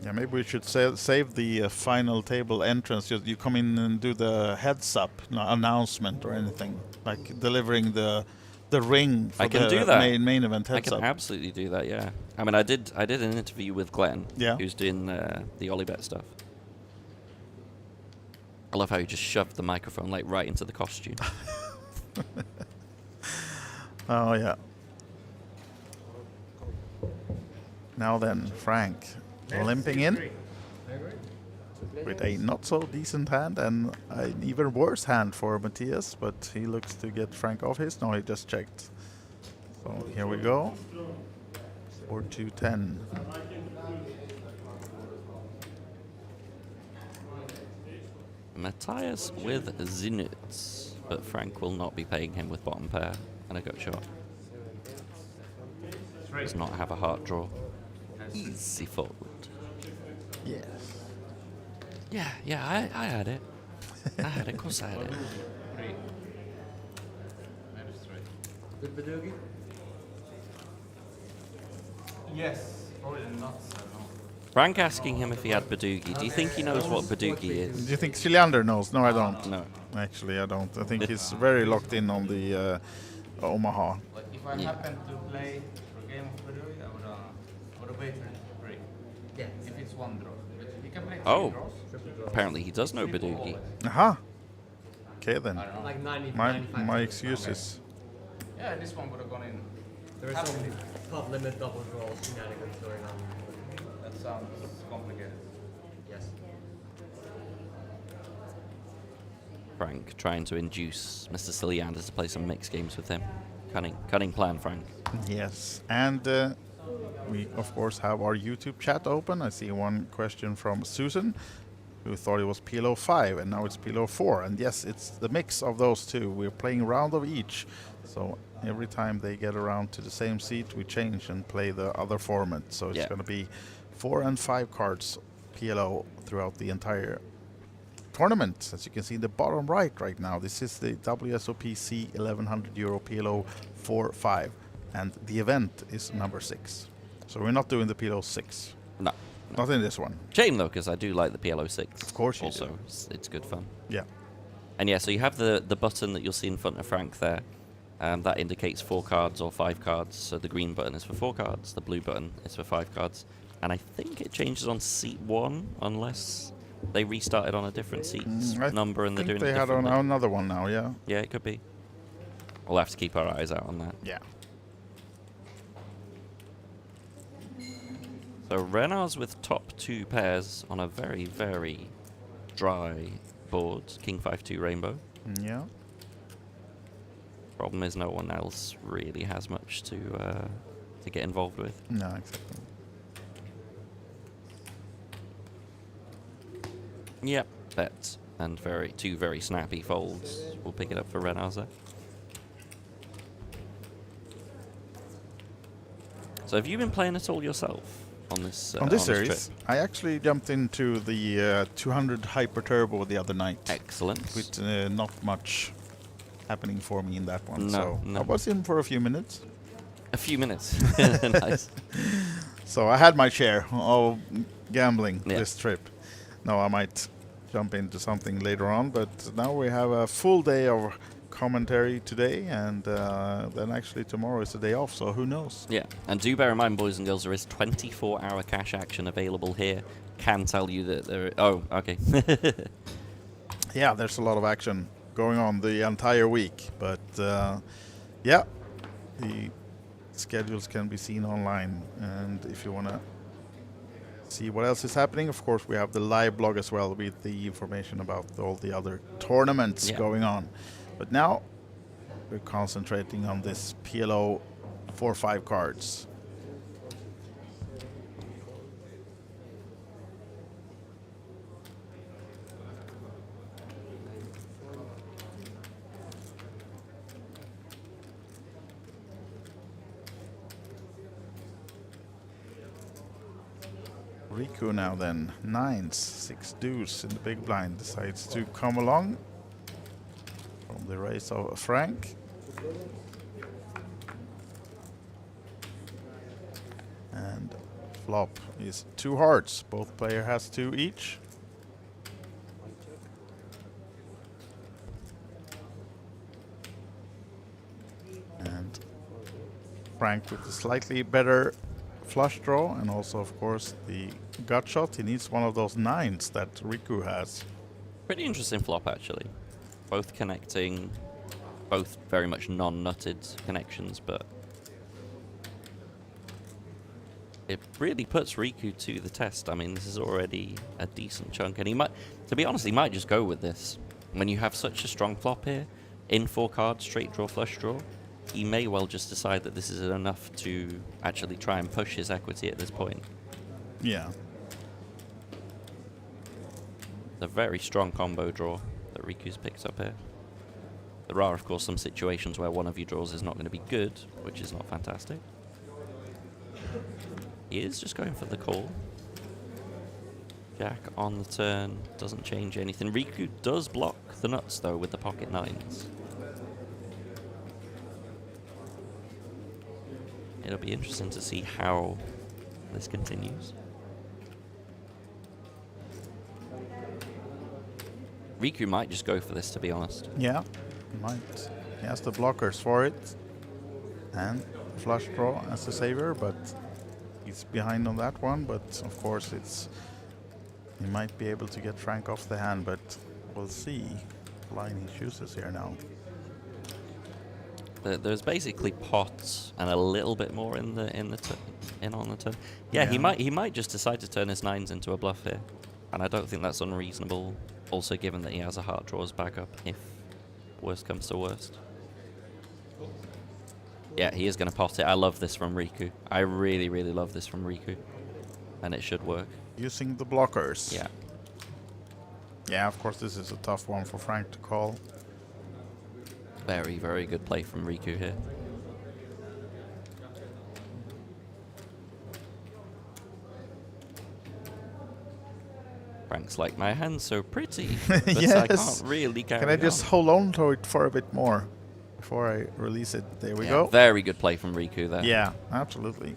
Yeah, maybe we should save the final table entrance. You come in and do the heads up announcement or anything, like delivering the ring for I can the do that. main event heads I up. can absolutely do that. Yeah. I mean, I did an interview with Glenn, who's doing the Olibet stuff. I love how he just shoved the microphone like right into the costume. Oh yeah. Now then, Frank limping in with a not so decent hand and an even worse hand for Matthias, but he looks to get Frank off his. No, he just checked. So here we go. 4-2-10. Matthias with Zinuts, but Frank will not be paying him with bottom pair and a gut shot. Does not have a heart draw. Easy fold. Yes. Yeah, I had it. I had it, of course I had it. Good Badoogie? Yes, probably not. I don't know. Frank asking him if he had Badoogie. Do you think he knows what Badoogie is? Do you think Chiliander knows? No, I don't. No. Actually, I don't. I think he's very locked in on the Omaha. Like if I happen to play for a game of Badoogie, I would have waited for free. Yeah. If it's one draw. But he can play Oh, three draws. apparently he does know Badoogie. Aha. Okay then. Like 90, My 95. excuses. Yeah, this one would have gone in. There are some top limit double draws shenanigans going on. That sounds complicated. Yes. Frank trying to induce Mr. Ciliander to play some mixed games with him. Cunning plan, Frank. Yes, and we of course have our YouTube chat open. I see one question from Susan, who thought it was PLO5 and now it's PLO4. And yes, it's the mix of those two. We're playing a round of each, so every time they get around to the same seat, we change and play the other format. So it's going to be 4 and 5 cards PLO throughout the entire tournament. As you can see in the bottom right now, this is the WSOPC 1100 Euro PLO 4-5, and the event is number 6. So we're not doing the PLO 6. No. Not in this one. Shame though, because I do like the PLO 6. Of course you also, do. It's good fun. Yeah. And yeah, so you have the button that you'll see in front of Frank there. That indicates 4 cards or 5 cards. So the green button is for 4 cards. The blue button is for 5 cards. And I think it changes on seat 1 unless they restarted on a different seat number and they're doing it they had differently. on another one now, yeah. Yeah, it could be. We'll have to keep our eyes out on that. Yeah. So Renar's with top 2 pairs on a very, very dry board. King 5-2 rainbow. Yeah. Problem is no one else really has much to get involved with. No, exactly. Yep, bet. And two very snappy folds. We'll pick it up for Renar's there. So have you been playing at all yourself on this on this series? trip? I actually jumped into the 200 Hyper Turbo the other night. Excellent. With not much happening for me in that one. No, so I was in for a few minutes. A few minutes. Nice. So I had my share of gambling this trip. Now I might jump into something later on, but now we have a full day of commentary today, and then actually tomorrow is the day off, so who knows? Yeah, and do bear in mind, boys and girls, there is 24-hour cash action available here. Can tell you that there... Oh, okay. Yeah, there's a lot of action going on the entire week, but yeah, the schedules can be seen online, and if you want to see what else is happening, of course we have the live blog as well with the information about all the other tournaments going on. But now we're concentrating on this PLO5 cards. Riku now then, 9s, 6 deuce in the big blind, decides to come along from the race of Frank. And flop is 2 hearts, both player has 2 each. And Frank with a slightly better flush draw, and also of course the gut shot. He needs one of those 9s that Riku has. Pretty interesting flop actually. Both connecting, both very much non-nutted connections, but it really puts Riku to the test. I mean, this is already a decent chunk, and he might, to be honest, he might just go with this. When you have such a strong flop here, in 4 cards, straight draw, flush draw, he may well just decide that this is enough to actually try and push his equity at this point. Yeah. A very strong combo draw that Riku's picked up here. There are, of course, some situations where one of your draws is not going to be good, which is not fantastic. He is just going for the call. Jack on the turn, doesn't change anything. Riku does block the nuts, though, with the pocket 9s. It'll be interesting to see how this continues. Riku might just go for this, to be honest. Yeah, he might. He has the blockers for it. And flush draw as the saver, but he's behind on that one. But of course, he might be able to get Frank off the hand, but we'll see what line he chooses here now. There's basically pots and a little bit more in on the turn. Yeah, Yeah. he might just decide to turn his 9s into a bluff here, and I don't think that's unreasonable. Also, given that he has a heart draw as backup, if worst comes to worst. Yeah, he is going to pot it. I love this from Riku. I really, really love this from Riku, and it should work. Using the blockers. Yeah. Yeah, of course, this is a tough one for Frank to call. Very, very good play from Riku here. Frank's like, my hand's so pretty, but Yes. I can't really carry Can I just on. hold on to it for a bit more before I release it? There we go. Very good play from Riku there. Yeah, absolutely.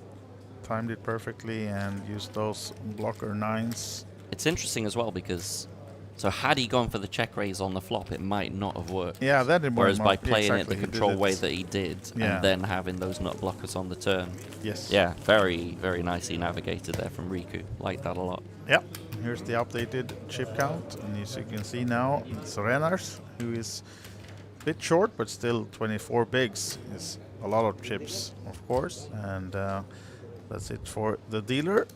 Timed it perfectly and used those blocker 9s. It's interesting as well because So had he gone for the check raise on the flop, it might not have worked. Yeah, that it might Whereas by not. playing Exactly, it he the did control it. way that he did, Yeah. and then having those nut blockers on the turn. Yes. Yeah, very, very nicely navigated there from Riku. Like that a lot. Yep. Here's the updated chip count, and as you can see now, it's Renars, who is a bit short, but still 24 bigs is a lot of chips, of course. And that's it for the dealer.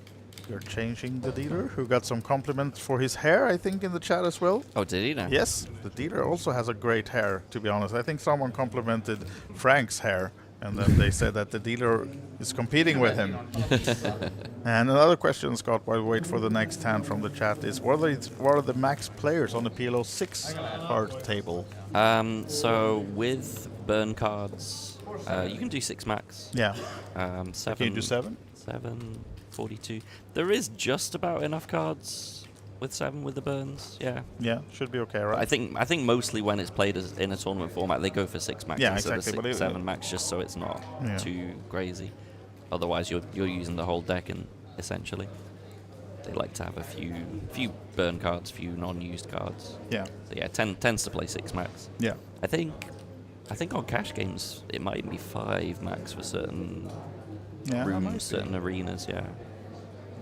We're changing the dealer, who got some compliments for his hair, I think, in the chat as well. Oh, did he now? Yes, the dealer also has a great hair, to be honest. I think someone complimented Frank's hair, and then they said that the dealer is competing with him. And another question, Scott, while we wait for the next hand from the chat, is what are the max players on the PLO6 card table? So with burn cards, you can do 6 max. Yeah. 7. Can you do 7? 7, 42. There is just about enough cards with 7 with the burns. Yeah. Yeah, should be okay, right? I think mostly when it's played as in a tournament format, they go for 6 max Yeah, instead exactly, of 7 max, just so it's not too crazy. Otherwise, you're using the whole deck, and essentially, they like to have a few burn cards, few non-used cards. Yeah. So yeah, tends to play 6 max. Yeah. I think on cash games it might be 5 max for certain rooms, certain arenas. Yeah.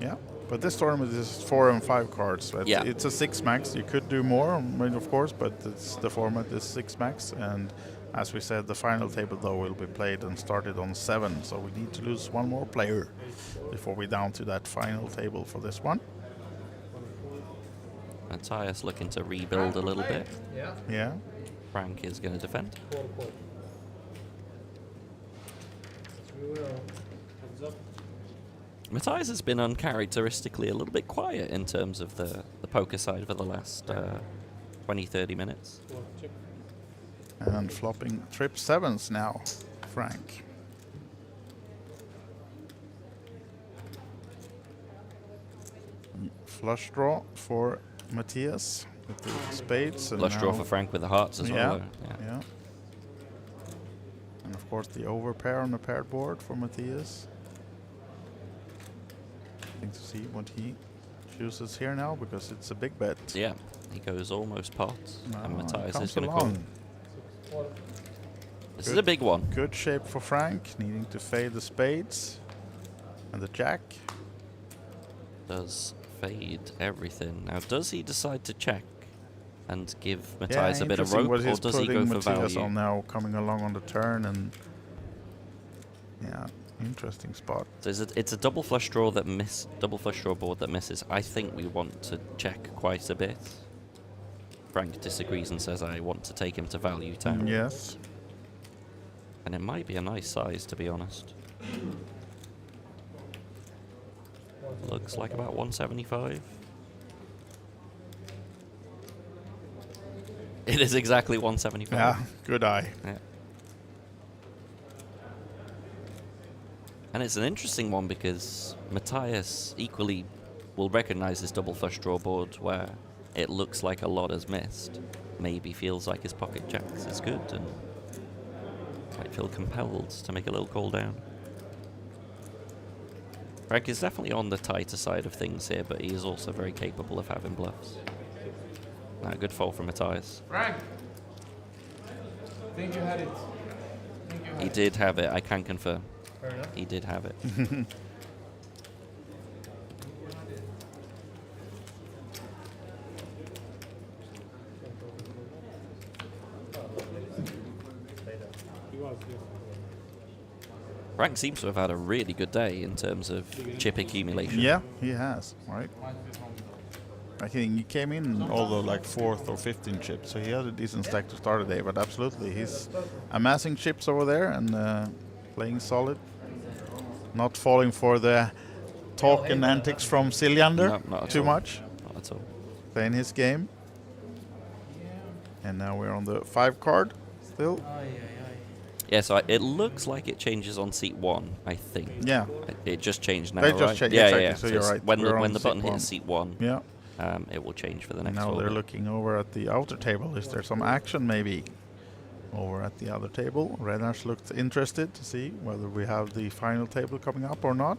Yeah. But this tournament is 4 and 5 cards. Right? Yeah. It's a 6 max. You could do more, I mean, of course, but the format is 6 max. And as we said, the final table, though, will be played and started on 7. So we need to lose one more player before we're down to that final table for this one. Matthias looking to rebuild a little bit. Yeah. Frank is going to defend. Matthias has been uncharacteristically a little bit quiet in terms of the poker side for the last 20-30 minutes. And flopping trip 7s now, Frank. Flush draw for Matthias with the spades. And Flush draw now for Frank with the hearts as well. Yeah. And of course the overpair on the paired board for Matthias. Interesting to see what he chooses here now, because it's a big bet. Yeah, he goes almost pot, and Matthias comes is going to call. along. This is a big one. Good shape for Frank, needing to fade the spades and the jack. Does fade everything. Now, does he decide to check and give Matthias a bit of rope, what or he's does he go putting for Matthias value? on now, coming along on the turn, and yeah, interesting spot. So it's a double flush draw double flush draw board that misses. I think we want to check quite a bit. Frank disagrees and says, I want to take him to value town. Yes. And it might be a nice size, to be honest. Looks like about 175. It is exactly 175. Yeah, good eye. Yeah. And it's an interesting one because Matthias equally will recognize this double flush draw board where it looks like a lot has missed. Maybe feels like his pocket jacks is good and might feel compelled to make a little call down. Frank is definitely on the tighter side of things here, but he is also very capable of having bluffs. Good fall from Matthias. Frank! I think you had it. He did have it, I can confirm. Fair enough. He did have it. Frank seems to have had a really good day in terms of chip accumulation. Yeah, he has, right? I think he came in although like 4th or 15th chips, so he had a decent stack to start the day, but absolutely, he's amassing chips over there and playing solid. Not falling for the talk and antics from Siljander too much. Not at all. Playing his game. And now we're on the 5 card still. Yeah, so it looks like it changes on seat 1, I think. Yeah. It just changed now, They just right? changed, Yeah, exactly, yeah, so So you're it's right. When We're the on button seat hits seat 1, yeah. It will change for the next Now orbit. they're looking over at the outer table. Is there some action maybe over at the other table? Renars looked interested to see whether we have the final table coming up or not.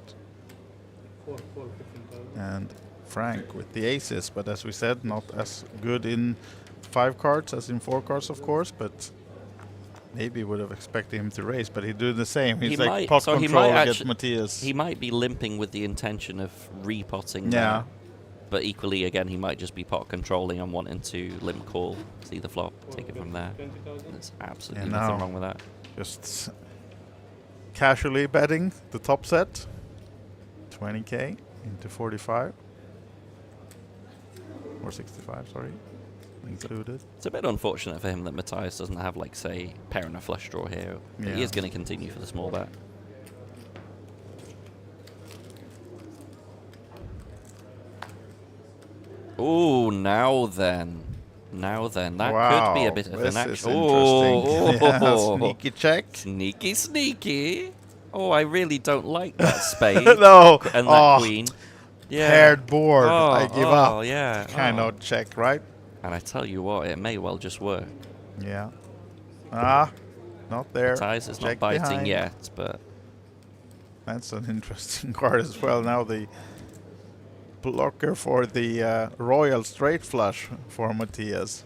And Frank with the aces, but as we said, not as good in 5 cards as in 4 cards, of course, but maybe would have expected him to raise, but he do the same. He's like pot control against Matthias. He might be limping with the intention of repotting. Yeah. But equally, again, he might just be pot controlling and wanting to limp call, see the flop, take it from there. There's absolutely nothing wrong with that. Just casually betting the top set, 20k into 45 or 65, sorry, included. It's a bit unfortunate for him that Matthias doesn't have, like, say, pair and a flush draw here. But he is going to continue for the small bet. Oh, now then. That could be a bit of an action. Oh, sneaky check. Sneaky. Oh, I really don't like that spade. No. And that queen. Yeah. Paired board. I give up. Oh, yeah. Cannot check, right? And I tell you what, it may well just work. Yeah. Not there. Matthias is not biting yet, but... That's an interesting card as well. Now the blocker for the royal straight flush for Matthias.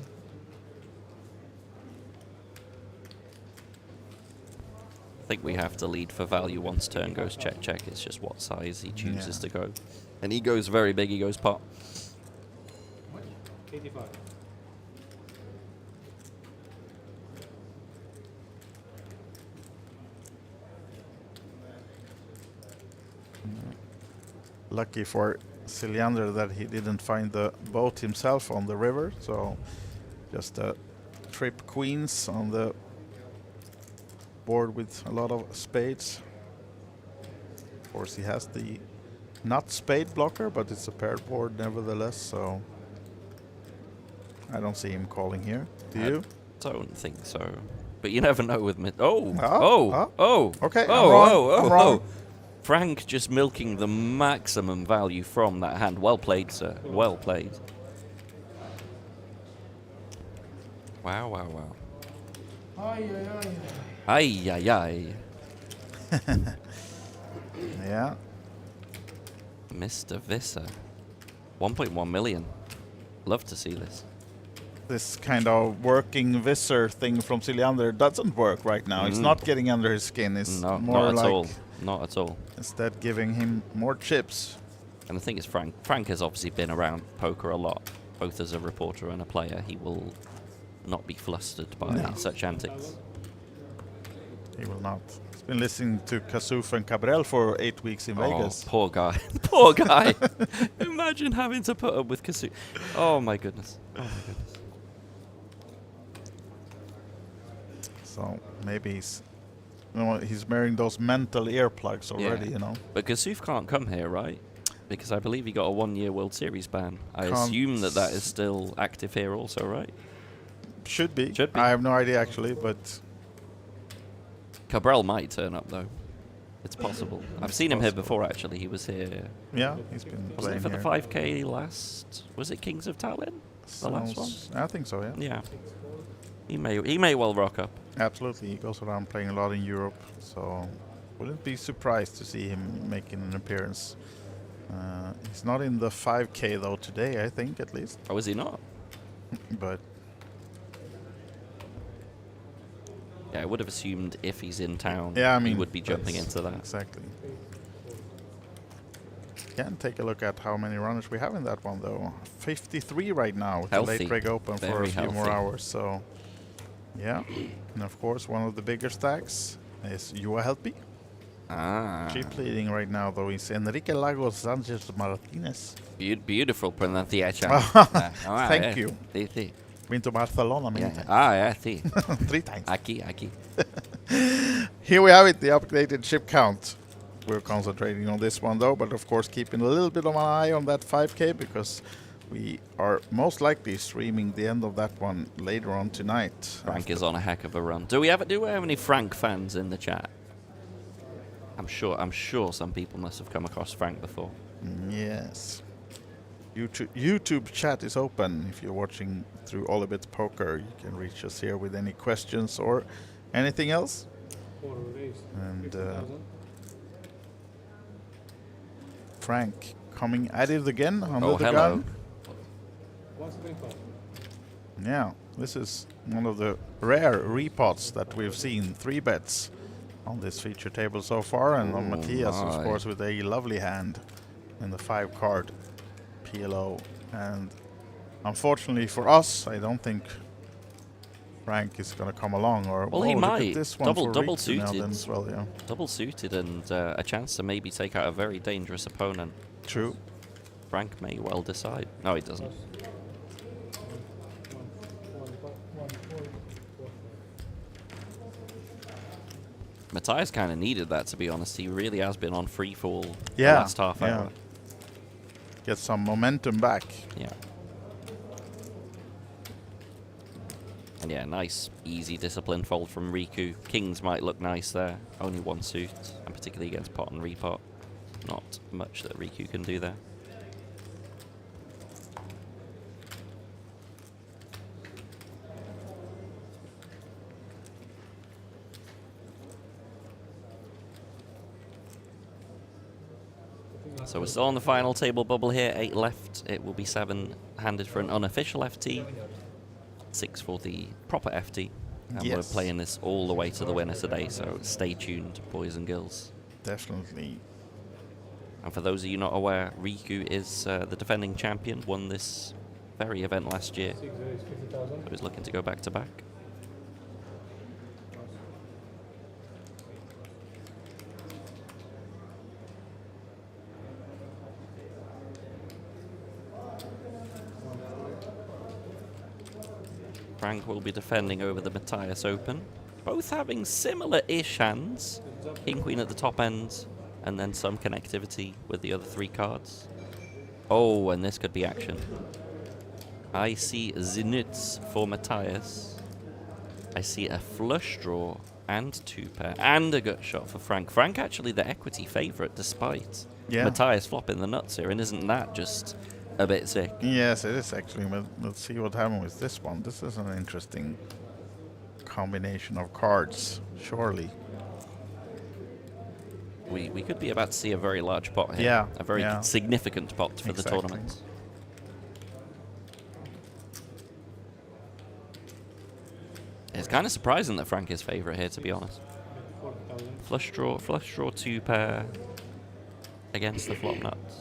I think we have to lead for value once turn goes check. It's just what size he chooses to go. And he goes very big, he goes pot. 85. Lucky for Cilliander that he didn't find the boat himself on the river, so just trip queens on the board with a lot of spades. Of course, he has the not spade blocker, but it's a paired board nevertheless, so I don't see him calling here. Do you? Don't think so. But you never know with me. Okay, I'm wrong. Frank just milking the maximum value from that hand. Well played, sir. Well played. Wow. Ay. Yeah. Mr. Visser. 1.1 million. Love to see this. This kind of working Visser thing from Cilliander doesn't work right now. It's not getting under his skin. It's more not like at all. Not at all. Instead, giving him more chips. And the thing is, Frank has obviously been around poker a lot, both as a reporter and a player. He will not be flustered by such antics. He will not. He's been listening to Kasuf and Cabrel for 8 weeks in Vegas. Poor guy. Poor guy. Imagine having to put up with Kasuf. Oh my goodness. So maybe he's wearing those mental earplugs already, you know. But Kasuf can't come here, right? Because I believe he got a 1-year World Series ban. I assume that is still active here also, right? Should be. I have no idea actually, but Cabral might turn up though. It's possible. I've seen him here before actually. He was here. Yeah, he's been playing for here. the 5K last? Was it Kings of Tallinn? The last one? I think so, yeah. Yeah. He may well rock up. Absolutely. He goes around playing a lot in Europe, so wouldn't be surprised to see him making an appearance. He's not in the 5K though today, I think, at least. Oh, is he not? But yeah, I would have assumed if he's in town, he would be jumping into that. Exactly. Can take a look at how many runners we have in that one though. 53 right now with the late break open for a few more hours. So yeah, and of course one of the bigger stacks is Juha Helpy. Cheap leading right now though is Enrique Lagos Sanchez Martinez. Beautiful pronunciation. Thank you. Sí. Been to Barcelona many times. Sí. 3 times. Aquí. Here we have it, the updated ship count. We're concentrating on this one though, but of course keeping a little bit of an eye on that 5K because we are most likely streaming the end of that one later on tonight. Frank is on a heck of a run. Do we have any Frank fans in the chat? I'm sure some people must have come across Frank before. Yes. YouTube chat is open. If you're watching through Olibit Poker, you can reach us here with any questions or anything else. Frank coming at it again under Oh, the hello. gun. Yeah, this is one of the rare repots that we've seen. 3 bets on this feature table so far, and on Matthias, of my. course, with a lovely hand in the 5-card PLO. And unfortunately for us, I don't think Frank is going to come along. Or Well, he look at might. this one for Double Riku now suited. then as well, yeah. Double suited and a chance to maybe take out a very dangerous opponent. True. Frank may well decide. No, he doesn't. Matthias kind of needed that, to be honest. He really has been on free fall the last half hour. Get some momentum back. Yeah. And yeah, nice, easy, disciplined fold from Riku. Kings might look nice there. Only 1 suit, and particularly against pot and repot. Not much that Riku can do there. So we're still on the final table bubble here. 8 left. It will be 7-handed for an unofficial FT. 6 for the proper FT. And we're playing this all the way to the winner today, so stay tuned, boys and girls. Definitely. And for those of you not aware, Riku is the defending champion, won this very event last year. So he's looking to go back to back. Frank will be defending over the Matthias Open. Both having similar-ish hands. King, Queen at the top end, and then some connectivity with the other 3 cards. Oh, and this could be action. I see Zenitz for Matthias. I see a flush draw and 2 pair, and a gut shot for Frank. Frank actually the equity favourite, despite Matthias flopping the nuts here, and isn't that just a bit sick? Yes, it is actually. But let's see what happens with this one. This is an interesting combination of cards, surely. We could be about to see a very large pot here. Yeah. A very significant pot for the tournament. It's kind of surprising that Frank is favourite here, to be honest. Flush draw 2 pair against the flop nuts.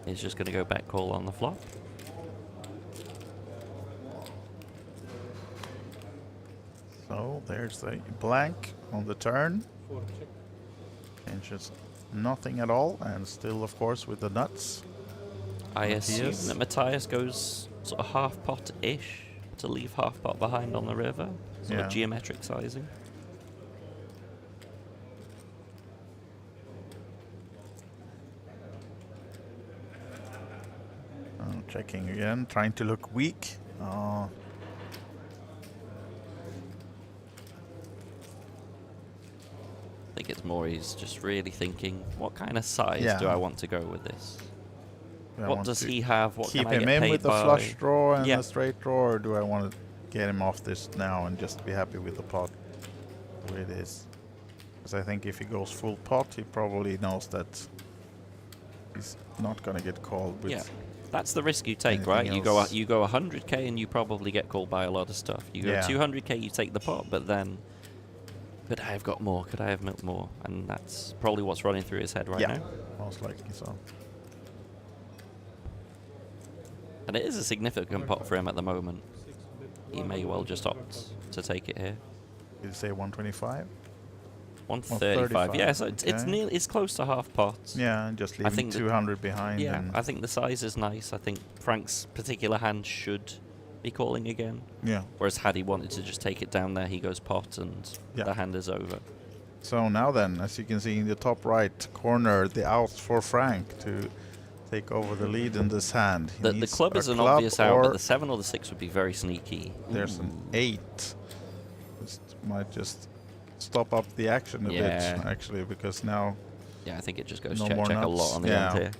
He's just going to go back call on the flop. So there's the blank on the turn. And just nothing at all, and still, of course, with the nuts. I assume that Matthias goes sort of half pot-ish to leave half pot behind on the river. Sort of geometric sizing. Checking again, trying to look weak. I think it's more he's just really thinking, what kind of size do I want to go with this? What does he have? What keep can I get him in paid with the by? flush draw and the straight draw, or do I want to get him off this now and just be happy with the pot the way it is? Because I think if he goes full pot, he probably knows that he's not going to get called with. That's the risk you take, right? You go 100k and you probably get called by a lot of stuff. You go 200k, you take the pot, but then could I have got more? Could I have more? And that's probably what's running through his head right now. Most likely so. And it is a significant pot for him at the moment. He may well just opt to take it here. Did you say 125? 135. Yeah, so it's nearly, it's close to half pot. Yeah, and just leaving 200 behind. Yeah, and I think the size is nice. I think Frank's particular hand should be calling again. Yeah. Whereas had he wanted to just take it down there, he goes pot and the hand is over. So now then, as you can see in the top right corner, the out for Frank to take over the lead in this hand. The club is an obvious out, but the 7 or the 6 would be very sneaky. There's an 8. This might just stop up the action a bit, actually, because now... Yeah, I think it just goes check a lot on the end here.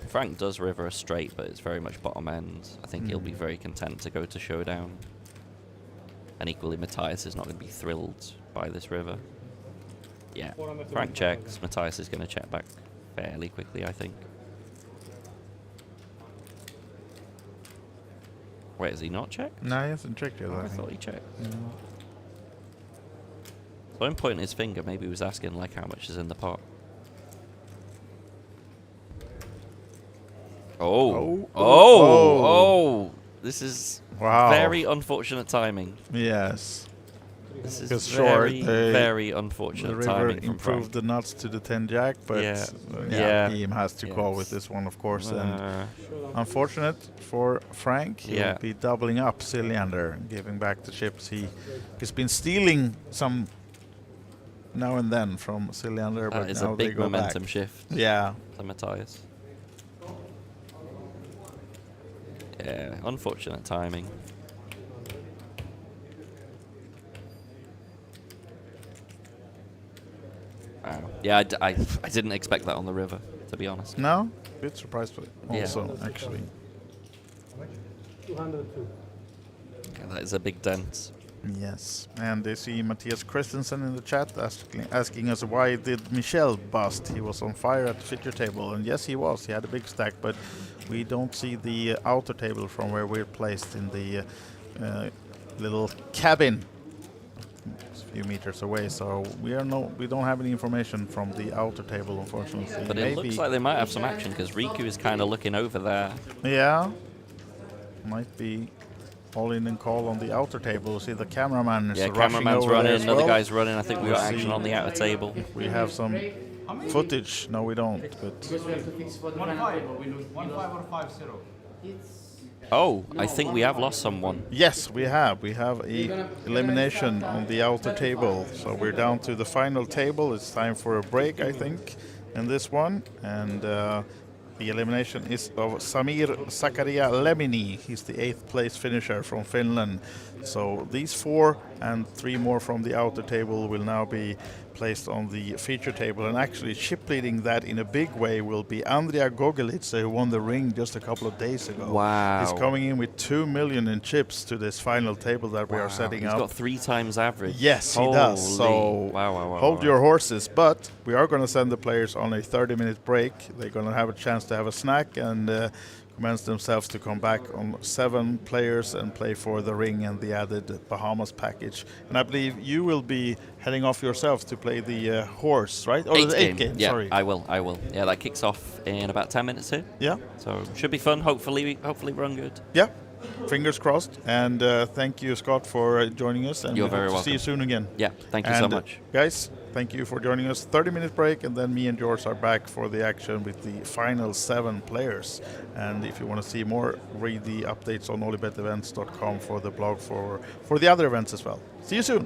Frank does river a straight, but it's very much bottom end. I think he'll be very content to go to showdown. And equally, Matthias is not going to be thrilled by this river. Yeah, Frank checks. Matthias is going to check back fairly quickly, I think. Wait, has he not checked? No, he hasn't checked yet. Oh, I thought he checked. So I'm pointing his finger. Maybe he was asking like how much is in the pot. Oh! This is very unfortunate timing. Yes. This is very, very unfortunate the river timing from improved Frank. the nuts to the 10 jack, but he has to call with this one, of course. And unfortunate for Frank, he'll be doubling up Cylinder, giving back the chips. He's been stealing some now and then from Cylinder, but is now a big they go momentum back. shift. Yeah. For Matthias. Yeah, unfortunate timing. Wow. Yeah, I didn't expect that on the river, to be honest. No? Bit surprised also, actually. 202. Okay, that is a big dent. Yes, and they see Matthias Christensen in the chat asking us why did Michel bust? He was on fire at the feature table, and yes, he was. He had a big stack, but we don't see the outer table from where we're placed in the little cabin, a few meters away. So we don't have any information from the outer table, unfortunately. But it looks like they might have some action because Riku is kind of looking over there. Yeah, might be. All in and call on the outer table. See the cameraman is rushing cameraman's over running, there as another well. guy's running. I think we got action on the outer table. We have some footage. No, we don't. But 1-5 or 5-0. Oh, I think we have lost someone. yes, we have. We have a elimination on the outer table. So we're down to the final table. It's time for a break, I think, in this one. And the elimination is of Samir Zakaria Lemini. He's the 8th place finisher from Finland. So these 4 and 3 more from the outer table will now be placed on the feature table. And actually chip leading that in a big way will be Andrea Gogelice, who won the ring just a couple of days ago. Wow. He's coming in with 2 million in chips to this final table that we are setting up. He's got 3 times average. Yes, he does. So hold your horses. But we are going to send the players on a 30-minute break. They're going to have a chance to have a snack and commence themselves to come back on 7 players and play for the ring and the added Bahamas package. And I believe you will be heading off yourself to play the horse, right? Oh, the 8th game. Yeah, Sorry. I will. Yeah, that kicks off in about 10 minutes here. Yeah. So should be fun. Hopefully run good. Yeah. Fingers crossed. And thank you, Scott, for joining us. And You're we hope very to welcome. see you soon again. Yeah, thank you so much. Guys, thank you for joining us. 30-minute break, and then me and George are back for the action with the final 7 players. And if you want to see more, read the updates on olibetevents.com for the blog for the other events as well. See you soon.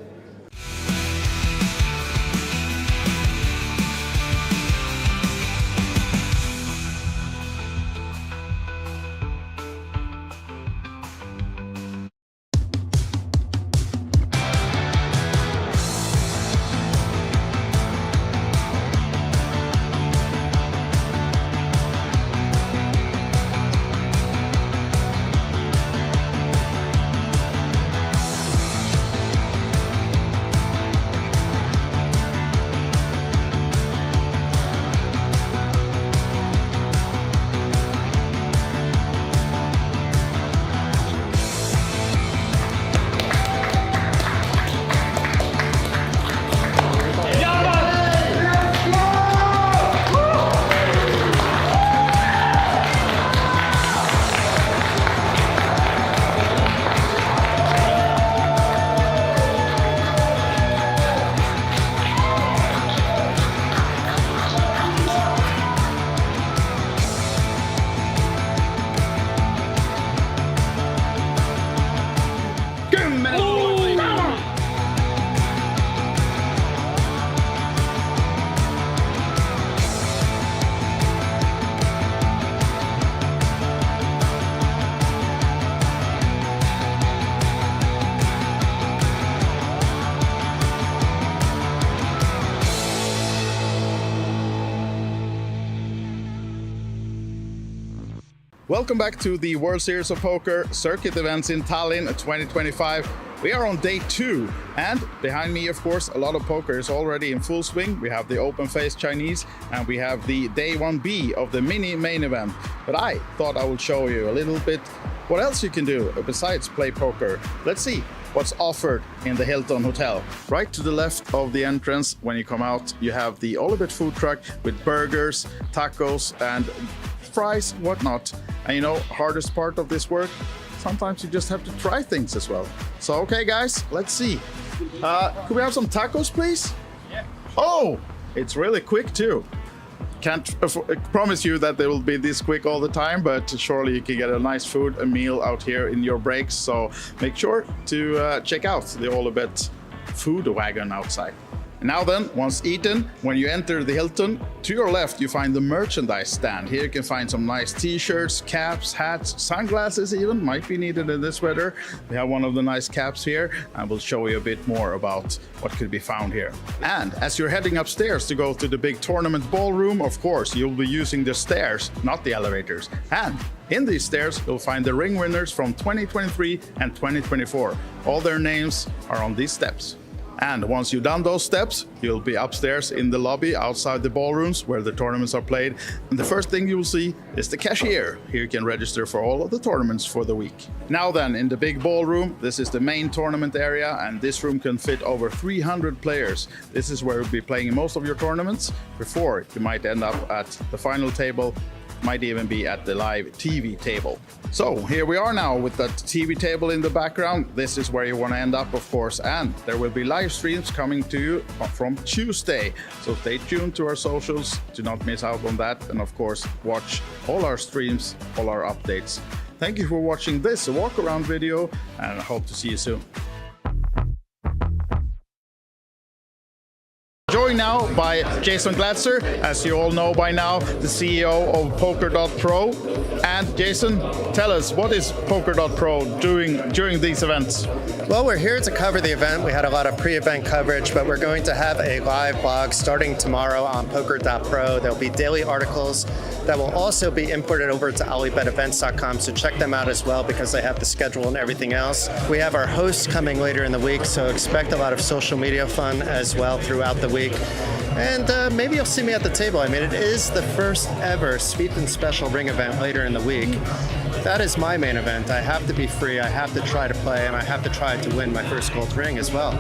Welcome back to the World Series of Poker Circuit Events in Tallinn 2025. We are on day 2, and behind me, of course, a lot of poker is already in full swing. We have the open-faced Chinese, and we have the day 1B of the mini main event. But I thought I would show you a little bit what else you can do besides play poker. Let's see what's offered in the Hilton Hotel. Right to the left of the entrance, when you come out, you have the All A Bit food truck with burgers, tacos, and fries, whatnot. And you know, hardest part of this work, sometimes you just have to try things as well. So, okay guys, let's see. Could we have some tacos, please? Yeah. Oh, it's really quick too. Can't promise you that they will be this quick all the time, but surely you can get a nice food, a meal out here in your breaks. So make sure to check out the All A Bit food wagon outside. Now then, once eaten, when you enter the Hilton, to your left you find the merchandise stand. Here you can find some nice t-shirts, caps, hats, sunglasses even, might be needed in this weather. We have one of the nice caps here, and we'll show you a bit more about what could be found here. And as you're heading upstairs to go to the big tournament ballroom, of course, you'll be using the stairs, not the elevators. And in these stairs, you'll find the ring winners from 2023 and 2024. All their names are on these steps. And once you've done those steps, you'll be upstairs in the lobby outside the ballrooms where the tournaments are played. And the first thing you will see is the cashier. Here you can register for all of the tournaments for the week. Now then, in the big ballroom, this is the main tournament area, and this room can fit over 300 players. This is where you'll be playing most of your tournaments before you might end up at the final table, might even be at the live TV table. So here we are now with that TV table in the background. This is where you want to end up, of course, and there will be live streams coming to you from Tuesday. So stay tuned to our socials to not miss out on that, and of course watch all our streams, all our updates. Thank you for watching this walk around video, and I hope to see you soon. Joined now by Jason Glatzer, as you all know by now, the CEO of Poker.pro. And Jason, tell us, what is Poker.pro doing during these events? Well, we're here to cover the event. We had a lot of pre-event coverage, but we're going to have a live blog starting tomorrow on Poker.pro. There'll be daily articles that will also be imported over to alibetevents.com, so check them out as well because they have the schedule and everything else. We have our hosts coming later in the week, so expect a lot of social media fun as well throughout the week. And maybe you'll see me at the table. I mean, it is the first ever Speed and Special ring event later in the week. That is my main event. I have to be free, I have to try to play, and I have to try to win my first gold ring as well.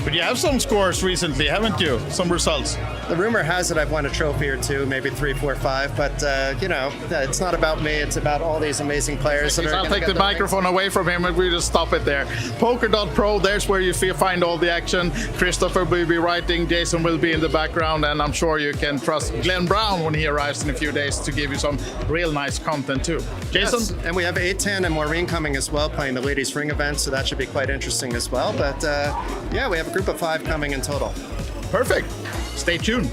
But you have some scores recently, haven't you? Some results. The rumor has it I've won a trophy or two, maybe 3, 4, 5, but you know, it's not about me, it's about all these amazing players. I'll take the microphone away from him and we just stop it there. Poker.pro, there's where you find all the action. Christopher will be writing, Jason will be in the background, and I'm sure you can trust Glenn Brown when he arrives in a few days to give you some real nice content too. Jason? Yes, and we have 810 and Maureen coming as well, playing the ladies ring event, so that should be quite interesting as well. But yeah, we have a group of 5 coming in total. Perfect. Stay tuned.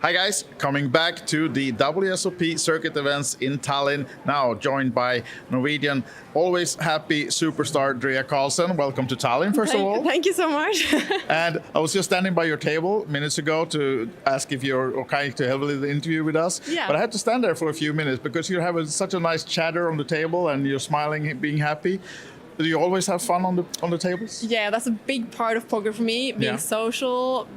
Hi guys, coming back to the WSOP Circuit events in Tallinn, now joined by Norwegian, always happy superstar Drea Karlsson. Welcome to Tallinn, first of all. Thank you so much. And I was just standing by your table minutes ago to ask if you're okay to have a little interview with us. Yeah. But I had to stand there for a few minutes because you're having such a nice chatter on the table and you're smiling, being happy. Do you always have fun on the tables? Yeah, that's a big part of poker for me, being social,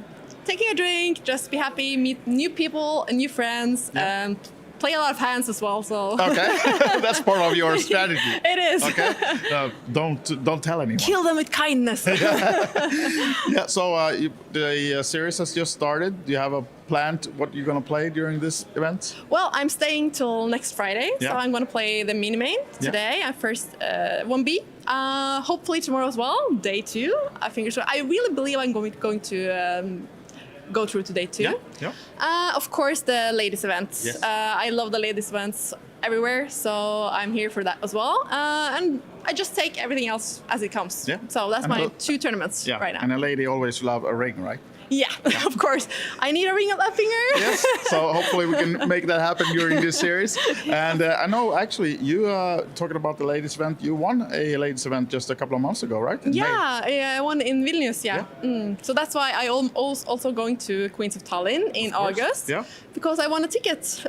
taking a drink, just be happy, meet new people and new friends, and play a lot of hands as well. So okay, that's part of your strategy. It is. Okay, don't tell anyone. Kill them with kindness. Yeah. So the series has just started. Do you have a plan what you're going to play during this event? Well, I'm staying till next Friday, so I'm going to play the mini main today. I first 1B. Hopefully tomorrow as well, day 2. I think so. I really believe I'm going to go through to day 2. Of course, the ladies events. Yes. I love the ladies events everywhere, so I'm here for that as well. And I just take everything else as it comes. Yeah. So that's my 2 tournaments right now. And a lady always love a ring, right? Yeah, of course. I need a ring of that finger. Yes, so hopefully we can make that happen during this series. And I know actually you talking about the ladies event, you won a ladies event just a couple of months ago, right? Yeah, I won in Vilnius, yeah. So that's why I am also going to Queens of Tallinn in August. Yeah. Because I won a ticket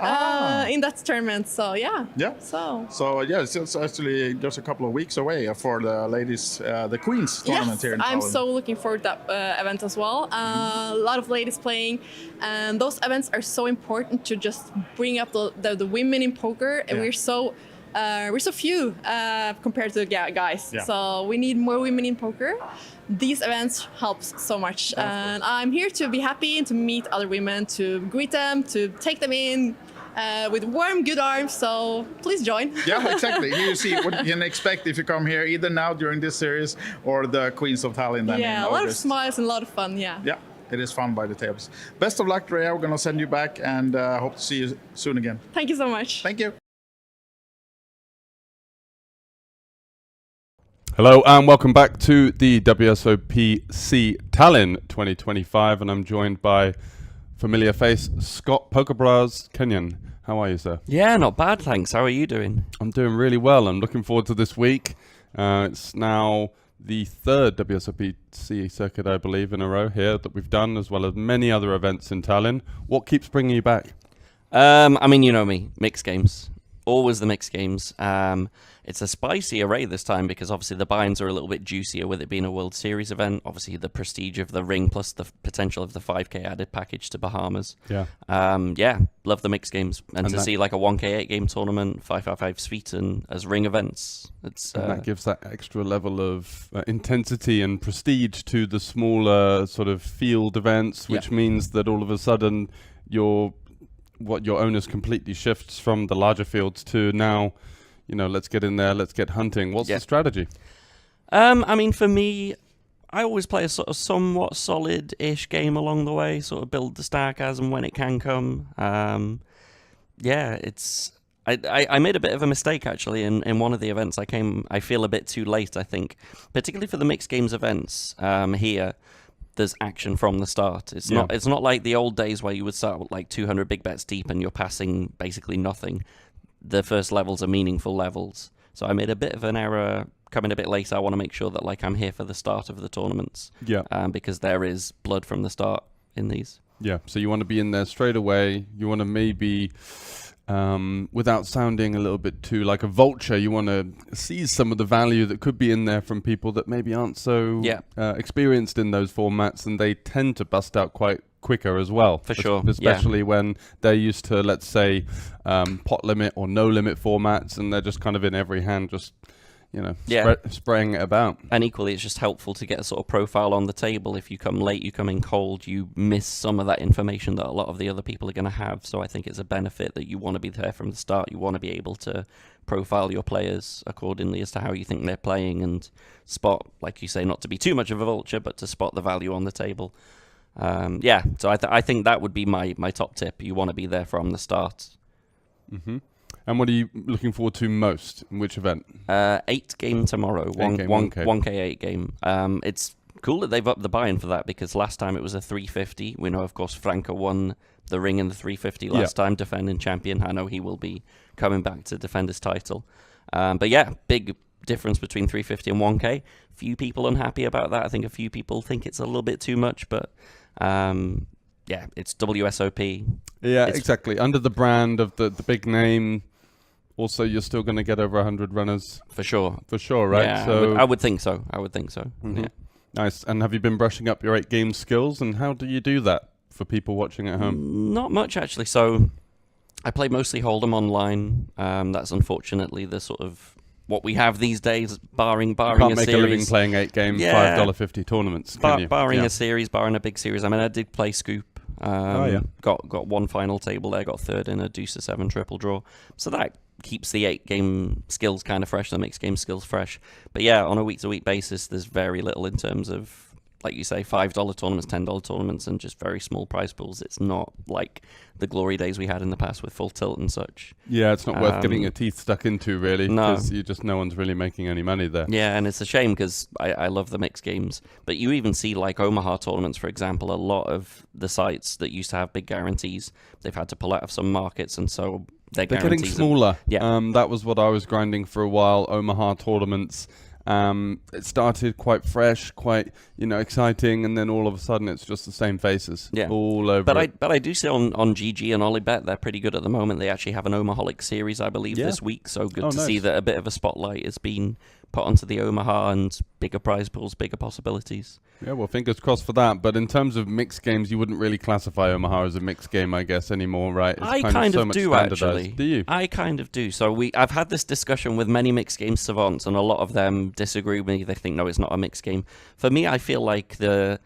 in that tournament, so yeah. Yeah. So yeah, it's actually just a couple of weeks away for the ladies, the Queens tournament here in Tallinn. I'm so looking forward to that event as well. A lot of ladies playing, and those events are so important to just bring up the women in poker, and we're so few compared to the guys. Yeah. So we need more women in poker. These events helps so much, and I'm here to be happy and to meet other women, to greet them, to take them in with warm, good arms. So please join. Yeah, exactly. Here you see what you can expect if you come here, either now during this series or the Queens of Tallinn. Then Yeah, in a lot of August. smiles and a lot of fun. Yeah. Yeah, it is fun by the tables. Best of luck, Drea. We're gonna send you back, and hope to see you soon again. Thank you so much. Thank you. Hello and welcome back to the WSOPC Tallinn 2025, and I'm joined by familiar face Scott Pokerbras Kenyon. How are you, sir? Yeah, not bad, thanks. How are you doing? I'm doing really well. I'm looking forward to this week. It's now the third WSOPC circuit, I believe, in a row here that we've done, as well as many other events in Tallinn. What keeps bringing you back? I mean, you know me, mixed games. Always the mixed games. It's a spicy array this time because obviously the buy-ins are a little bit juicier with it being a World Series event. Obviously the prestige of the ring plus the potential of the 5k added package to Bahamas. Yeah. Yeah, love the mixed games. And to that see like a 1k8 game tournament, 555 Sweden as ring events. It's and that gives that extra level of intensity and prestige to the smaller sort of field events, which means that all of a sudden your onus completely shifts from the larger fields to now, you know, let's get in there, let's get hunting. What's the strategy? I mean, for me, I always play a sort of somewhat solid-ish game along the way, sort of build the stack as and when it can come. Yeah, it's... I made a bit of a mistake, actually, in one of the events. I feel a bit too late, I think. Particularly for the mixed games events here. There's action from the start. It's not like the old days where you would start with like 200 big bets deep and you're passing basically nothing. The first levels are meaningful levels. So I made a bit of an error coming a bit late. I want to make sure that like I'm here for the start of the tournaments. Yeah. Because there is blood from the start in these. Yeah. So you want to be in there straight away. You want to maybe, without sounding a little bit too like a vulture, you want to seize some of the value that could be in there from people that maybe aren't so experienced in those formats, and they tend to bust out quite quicker as well. For sure. Especially when they're used to, let's say, pot limit or no limit formats, and they're just kind of in every hand, just, you know, spraying it about. And equally, it's just helpful to get a sort of profile on the table. If you come late, you come in cold, you miss some of that information that a lot of the other people are going to have. So I think it's a benefit that you want to be there from the start. You want to be able to profile your players accordingly as to how you think they're playing and spot, like you say, not to be too much of a vulture, but to spot the value on the table. Yeah, so I think that would be my top tip. You want to be there from the start. Mm-hmm. And what are you looking forward to most? In which event? 8 game tomorrow. 1K8 game. It's cool that they've upped the buy-in for that, because last time it was a 350. We know, of course, Franco won the ring in the 350 last time, defending champion. I know he will be coming back to defend his title. But yeah, big difference between 350 and 1K. Few people unhappy about that. I think a few people think it's a little bit too much, but yeah, it's WSOP. Yeah, exactly. Under the brand of the big name. Also, you're still going to get over 100 runners. For sure. For sure, right? Yeah, so I would think so. Mm-hmm. Yeah. Nice. And have you been brushing up your 8 game skills? And how do you do that for people watching at home? Not much, actually. So I play mostly Hold'em online. That's unfortunately the sort of what we have these days, barring you can't a make series. a living playing 8 game, $5.50 tournaments, can you? Barring a series, barring a big series. I mean, I did play Scoop. Got one final table there, got third in a deuce of 7 triple draw. So that keeps the 8 game skills kind of fresh, the mixed game skills fresh. But yeah, on a week to week basis, there's very little in terms of like you say, $5 tournaments, $10 tournaments, and just very small prize pools. It's not like the glory days we had in the past with full tilt and such. Yeah, it's not worth getting your teeth stuck into, really, because no one's really making any money there. Yeah, and it's a shame because I love the mixed games. But you even see, like, Omaha tournaments, for example, a lot of the sites that used to have big guarantees, they've had to pull out of some markets, and so they're getting smaller. Yeah. That was what I was grinding for a while, Omaha tournaments. It started quite fresh, quite exciting, and then all of a sudden it's just the same faces all over. But I do see on GG and Olibet they're pretty good at the moment. They actually have an Omaholic series, I believe, this week. So good to see that a bit of a spotlight has been put onto the Omaha and bigger prize pools, bigger possibilities. Yeah, well, fingers crossed for that. But in terms of mixed games, you wouldn't really classify Omaha as a mixed game, I guess, anymore, right? It's I kind of do, actually. Do you? I kind of do. So I've had this discussion with many mixed game savants, and a lot of them disagree with me. They think, no, it's not a mixed game. For me, I feel like the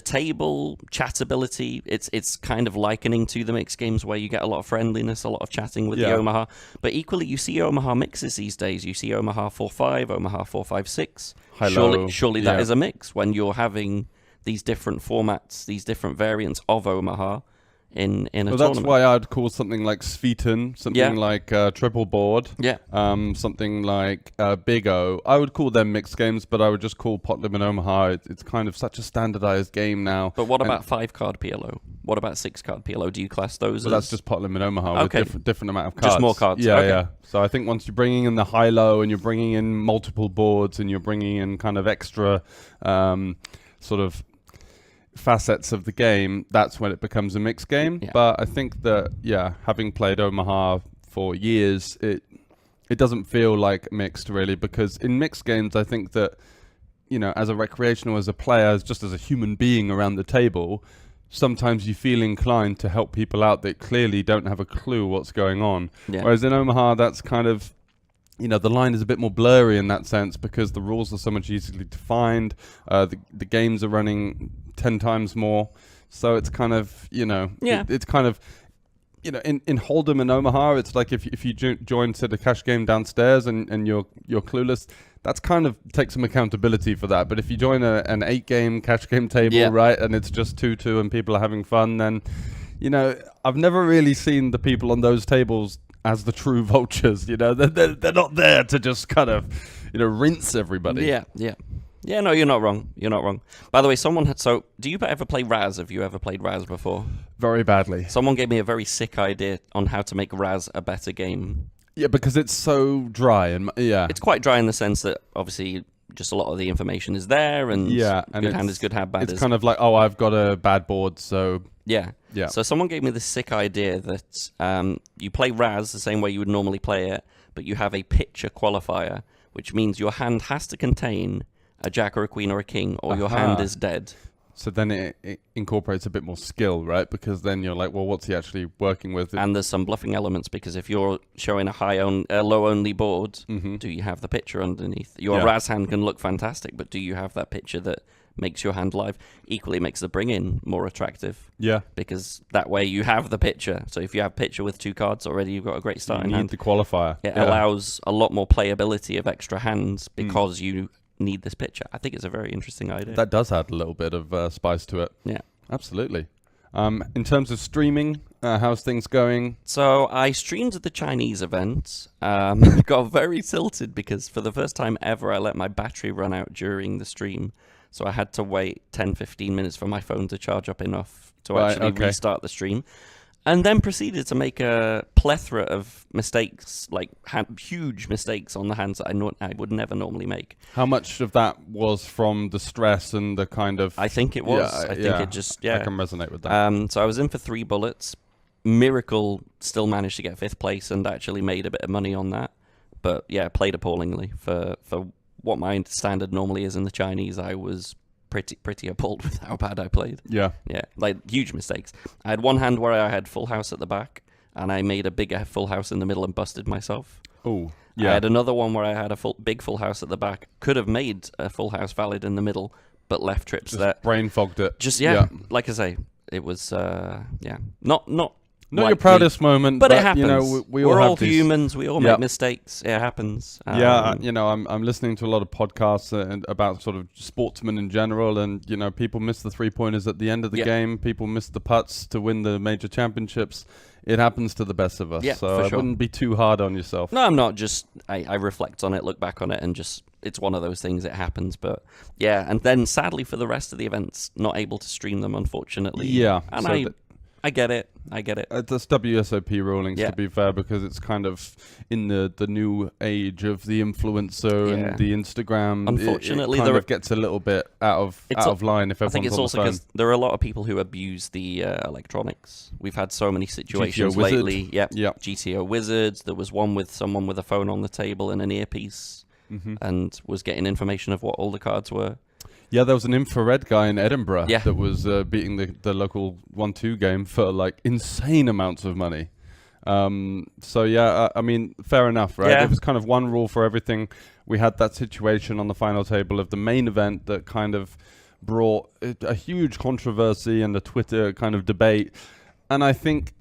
table chatability, it's kind of likening to the mixed games where you get a lot of friendliness, a lot of chatting with the Omaha. But equally, you see Omaha mixes these days. You see Omaha 4-5, Omaha 4-5-6. Surely that is a mix when you're having these different formats, these different variants of Omaha in a tournament. That's why I'd call something like Sveton, something like Triple Board, something like Big O. I would call them mixed games, but I would just call Pot Limit Omaha. It's kind of such a standardized game now. But what about 5-card PLO? What about 6-card PLO? Do you class those as... that's just Pot Limit Omaha with different amount of cards. Just more cards. Yeah. So I think once you're bringing in the high-low and you're bringing in multiple boards and you're bringing in kind of extra sort of facets of the game, that's when it becomes a mixed game. But I think that having played Omaha for years, it doesn't feel like mixed really, because in mixed games I think that as a recreational, as a player, just as a human being around the table, sometimes you feel inclined to help people out that clearly don't have a clue what's going on. Whereas in Omaha, that's kind of the line is a bit more blurry in that sense, because the rules are so much easily defined. The games are running 10 times more, so it's kind of it's kind of in Hold'em and Omaha, it's like if you join say the cash game downstairs and you're clueless, that's kind of takes some accountability for that. But if you join an 8-game cash game table, right, and it's just 2-2 and people are having fun, then I've never really seen the people on those tables as the true vultures. They're not there to just kind of rinse everybody. Yeah, no, you're not wrong. You're not wrong. By the way, so do you ever play Raz? Have you ever played Raz before? Very badly. Someone gave me a very sick idea on how to make Raz a better game. Yeah, because it's so dry and it's quite dry in the sense that obviously just a lot of the information is there, and good hand is good hand, bad is... It's kind of like, oh, I've got a bad board, so... Yeah. So someone gave me this sick idea that you play Raz the same way you would normally play it, but you have a pitcher qualifier, which means your hand has to contain a jack or a queen or a king, or your hand is dead. So then it incorporates a bit more skill, right? Because then you're like, well, what's he actually working with? And there's some bluffing elements, because if you're showing a low only board, do you have the pitcher underneath? Your Raz hand can look fantastic, but do you have that pitcher that makes your hand live? Equally makes the bring in more attractive. Yeah. Because that way you have the pitcher. So if you have pitcher with 2 cards already, you've got a great starting hand. You need the qualifier. It allows a lot more playability of extra hands because you need this pitcher. I think it's a very interesting idea. That does add a little bit of spice to it. Yeah. Absolutely. In terms of streaming, how's things going? So I streamed at the Chinese event. Got very tilted because for the first time ever I let my battery run out during the stream. So I had to wait 10-15 minutes for my phone to charge up enough to actually restart the stream. And then proceeded to make a plethora of mistakes, like huge mistakes on the hands that I would never normally make. How much of that was from the stress and the kind of... I think it was. I think it just, I can resonate with that. So I was in for 3 bullets. Miracle still managed to get 5th place and actually made a bit of money on that. But yeah, played appallingly. For what my standard normally is in the Chinese, I was pretty appalled with how bad I played. Yeah, like huge mistakes. I had one hand where I had full house at the back, and I made a bigger full house in the middle and busted myself. Oh, yeah. I had another one where I had a big full house at the back, could have made a full house valid in the middle, but left trips just there. Brain fogged it. Just like I say, it was not Not your proudest moment, but it happens. You know, we're all all humans. We all make mistakes. It happens. You know, I'm listening to a lot of podcasts about sort of sportsmen in general, and you know, people miss the 3-pointers at the end of the game. People miss the putts to win the major championships. It happens to the best of us. So I wouldn't be too hard on yourself. No, I'm not. Just I reflect on it, look back on it, and just it's one of those things. It happens, but yeah. And then sadly for the rest of the events, not able to stream them, unfortunately. Yeah, and I get it. That's WSOP rulings, to be fair, because it's kind of in the new age of the influencer and the Instagram. Unfortunately, it kind of gets a little bit out of line if everyone's on the phone. I think it's also because there are a lot of people who abuse the electronics. We've had so many situations lately. GTO wizards. There was one with someone with a phone on the table and an earpiece, and was getting information of what all the cards were. Yeah, there was an infrared guy in Edinburgh that was beating the local 1-2 game for like insane amounts of money. So yeah, I mean, fair enough, right? Yeah. It was kind of one rule for everything. We had that situation on the final table of the main event that kind of brought a huge controversy and a Twitter kind of debate. And I think,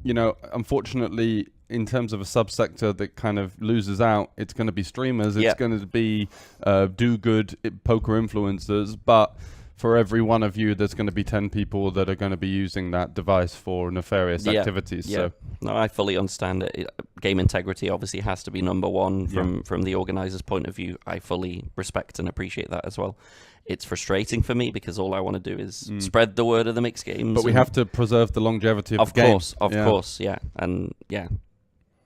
you know, unfortunately, in terms of a subsector that kind of loses out, it's going to be streamers. It's going to be do-good poker influencers. But for every one of you, there's going to be 10 people that are going to be using that device for nefarious activities. Yeah. So, no, I fully understand it. Game integrity obviously has to be number one from the organizer's point of view. I fully respect and appreciate that as well. It's frustrating for me because all I want to do is spread the word of the mixed games. But we have to preserve the longevity of the game. Of course, yeah. And yeah,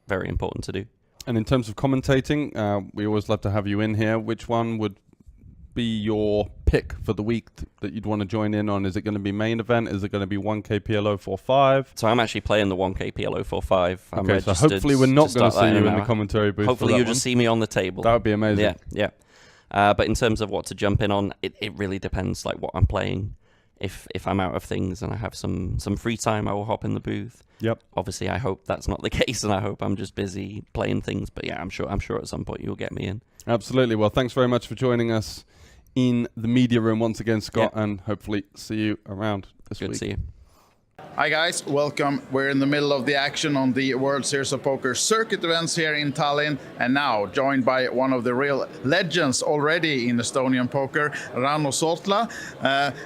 very important to do. And in terms of commentating, we always love to have you in here. Which one would be your pick for the week that you'd want to join in on? Is it going to be main event? Is it going to be 1K PLO5? So I'm actually playing the 1K PLO5. Okay, so hopefully we're not going to see you in the commentary booth. Hopefully you'll just see me on the table. That would be amazing. Yeah. But in terms of what to jump in on, it really depends like what I'm playing. If I'm out of things and I have some free time, I will hop in the booth. Yep. Obviously, I hope that's not the case, and I hope I'm just busy playing things. But yeah, I'm sure at some point you'll get me in. Absolutely. Well, thanks very much for joining us in the media room once again, Scott, and hopefully see you around this week. Good to see you. Hi guys, welcome. We're in the middle of the action on the World Series of Poker circuit events here in Tallinn, and now joined by one of the real legends already in Estonian poker, Ranno Sootla.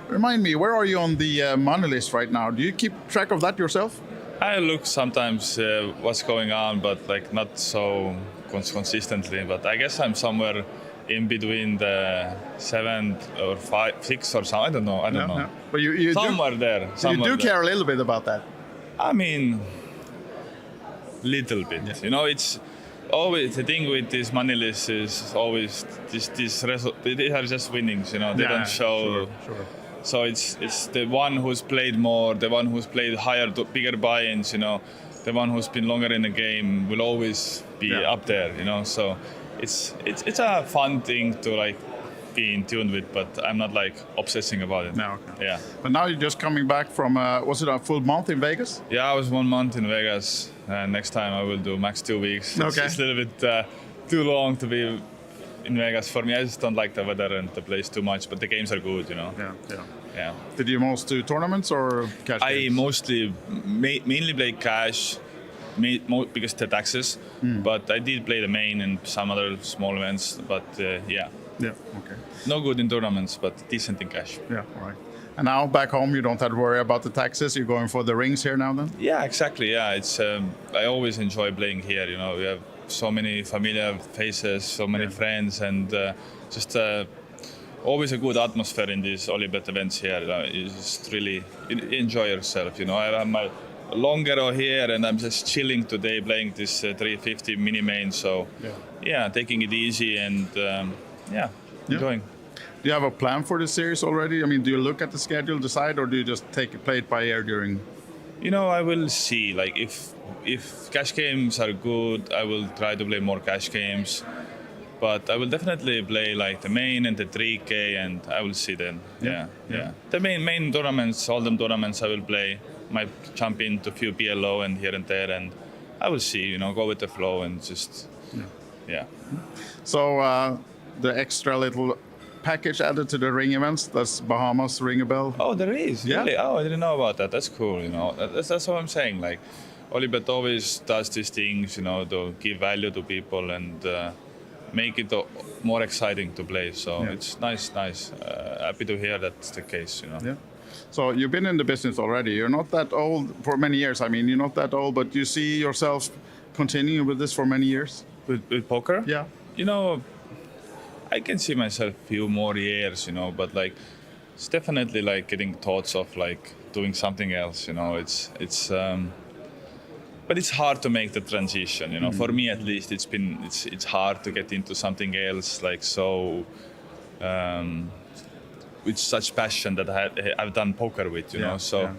Remind me, where are you on the money list right now? Do you keep track of that yourself? I look sometimes what's going on, but like not so consistently. But I guess I'm somewhere in between the 7th or 6th or something. I don't know. No. But you somewhere there. You do care a little bit about that. I mean, little bit. Yeah. You know, it's always the thing with this money list is always these are just winnings. You know, they don't show. Sure. So it's the one who's played more, the one who's played higher, bigger buy-ins. You know, the one who's been longer in the game will always be up there. You know, so. It's a fun thing to like be in tune with, but I'm not like obsessing about it. No, okay. Yeah. But now you're just coming back from, was it a full month in Vegas? Yeah, I was 1 month in Vegas. Next time I will do max 2 weeks. Okay. It's a little bit too long to be in Vegas for me. I just don't like the weather and the place too much, but the games are good, you know. Yeah. Did you most do tournaments or cash games? I mostly, mainly play cash. Because the taxes, but I did play the main and some other small events, but okay. No good in tournaments, but decent in cash. Yeah, all right. And now back home, you don't have to worry about the taxes. You're going for the rings here now, then? Yeah, exactly. Yeah, it's I always enjoy playing here. You know, we have so many familiar faces, so many friends, and just always a good atmosphere in these Olibet events here. You just really enjoy yourself. You know, I have my longer here and I'm just chilling today playing this 350 mini main, so taking it easy and enjoying. Do you have a plan for the series already? I mean, do you look at the schedule, decide, or do you just play it by ear during? You know, I will see. Like if cash games are good, I will try to play more cash games, but I will definitely play like the main and the 3K, and I will see then. Yeah. The main tournaments, all them tournaments I will play. Might jump into a few PLO and here and there, and I will see, you know, go with the flow and just, So the extra little package added to the ring events? Does Bahamas ring a bell? Oh, there is. Yeah? Really? Oh, I didn't know about that. That's cool. You know, that's what I'm saying. Like, Olibet always does these things, you know, to give value to people and make it more exciting to play. So it's nice. Happy to hear that's the case. You know. Yeah. So you've been in the business already. You're not that old for many years. I mean, you're not that old, but you see yourself continuing with this for many years. With poker? Yeah. You know, I can see myself a few more years, you know, but like it's definitely like getting thoughts of like doing something else, you know. But it's hard to make the transition, you know. For me at least, it's hard to get into something else like so with such passion that I've done poker with, you know. So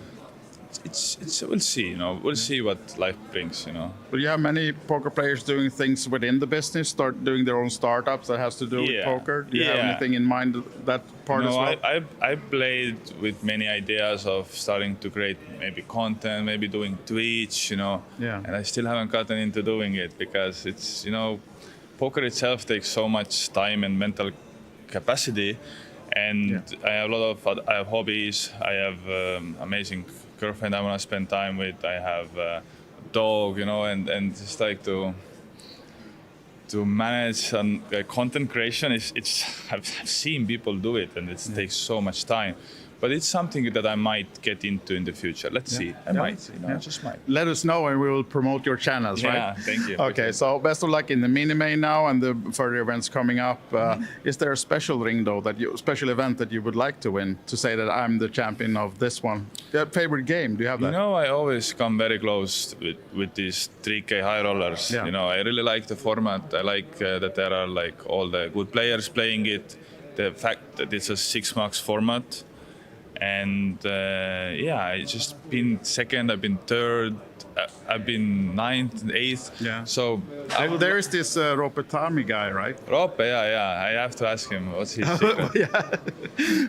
it's we'll see, you know. We'll see what life brings, you know. But you have many poker players doing things within the business, start doing their own startups that has to do with poker. Do you have anything in mind that part as well? I played with many ideas of starting to create maybe content, maybe doing Twitch, you know. Yeah. And I still haven't gotten into doing it because it's, you know, poker itself takes so much time and mental capacity. And I have a lot of I have hobbies. I have amazing girlfriend I want to spend time with. I have a dog, you know, and just like to manage content creation. I've seen people do it, and it takes so much time. But it's something that I might get into in the future. Let's see. I might, you know, I just might. Let us know and we will promote your channels, right? Yeah, thank you. Okay, so best of luck in the mini-main now and the further events coming up. Is there a special ring though, special event that you would like to win to say that I'm the champion of this one? Your favorite game? Do you have that? You know, I always come very close with these 3K high rollers. Yeah. You know, I really like the format. I like that there are like all the good players playing it. The fact that it's a 6 marks format. And I just been second, I've been third, I've been ninth, and eighth. Yeah. So there is this Ropetami guy, right? Rope, yeah. I have to ask him what's his secret.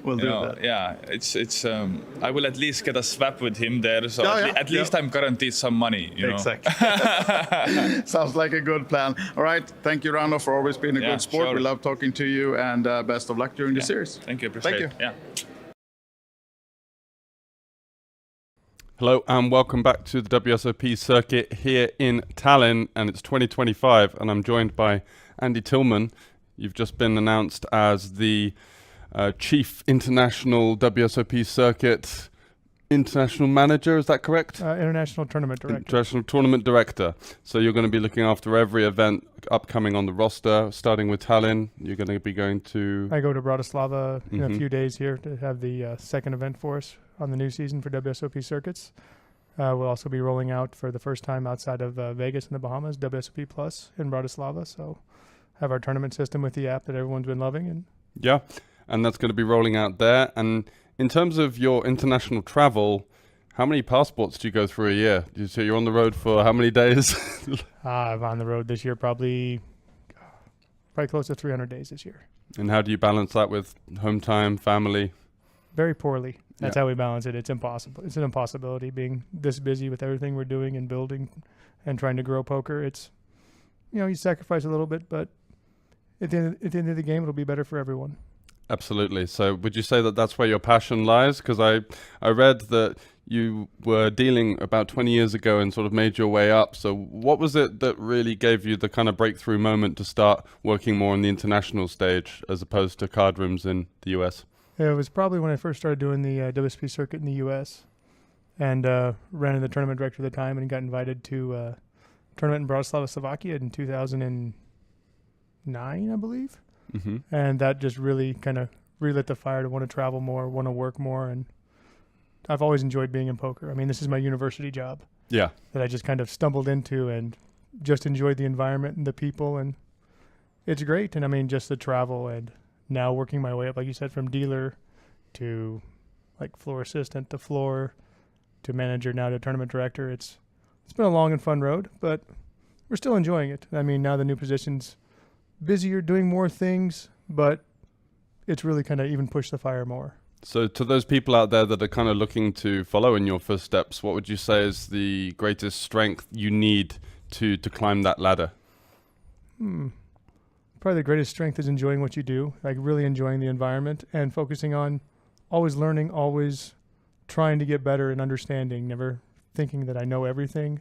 We'll do that. Yeah, it's. I will at least get a swap with him there, so at least I'm guaranteed some money. You know? Exactly. Sounds like a good plan. All right, thank you, Rano, for always being a good sport. Sure. We love talking to you, and best of luck during the series. Thank you. Appreciate it. Yeah. Hello and welcome back to the WSOP Circuit here in Tallinn, and it's 2025 and I'm joined by Andy Tillman. You've just been announced as the Chief International WSOP Circuit International Manager, is that correct? International Tournament Director. International Tournament Director. So you're going to be looking after every event upcoming on the roster, starting with Tallinn. You're going to be going to... I go to Bratislava in a few days here to have the second event for us on the new season for WSOP Circuits. We'll also be rolling out for the first time outside of Vegas in the Bahamas, WSOP Plus in Bratislava. So have our tournament system with the app that everyone's been loving. And yeah, and that's going to be rolling out there. And in terms of your international travel, how many passports do you go through a year? So you're on the road for how many days? I'm on the road this year probably close to 300 days this year. And how do you balance that with home time, family? Very poorly. That's how we balance it. It's impossible. It's an impossibility being this busy with everything we're doing and building and trying to grow poker. It's, you know, you sacrifice a little bit, but at the end of the game, it'll be better for everyone. Absolutely. So would you say that that's where your passion lies? Because I read that you were dealing about 20 years ago and sort of made your way up. So what was it that really gave you the kind of breakthrough moment to start working more on the international stage as opposed to card rooms in the US? It was probably when I first started doing the WSOP circuit in the U.S. and ran in the tournament director at the time and got invited to a tournament in Bratislava, Slovakia in 2009, I believe. Mm-hmm. And that just really kind of relit the fire to want to travel more, want to work more. And I've always enjoyed being in poker. I mean, this is my university job. Yeah. That I just kind of stumbled into and just enjoyed the environment and the people. And it's great. And I mean, just the travel and now working my way up, like you said, from dealer to like floor assistant to floor to manager, now to tournament director. It's been a long and fun road, but we're still enjoying it. I mean, now the new position's busier, doing more things, but it's really kind of even pushed the fire more. So to those people out there that are kind of looking to follow in your footsteps, what would you say is the greatest strength you need to climb that ladder? probably the greatest strength is enjoying what you do, like really enjoying the environment and focusing on always learning, always trying to get better and understanding, never thinking that I know everything.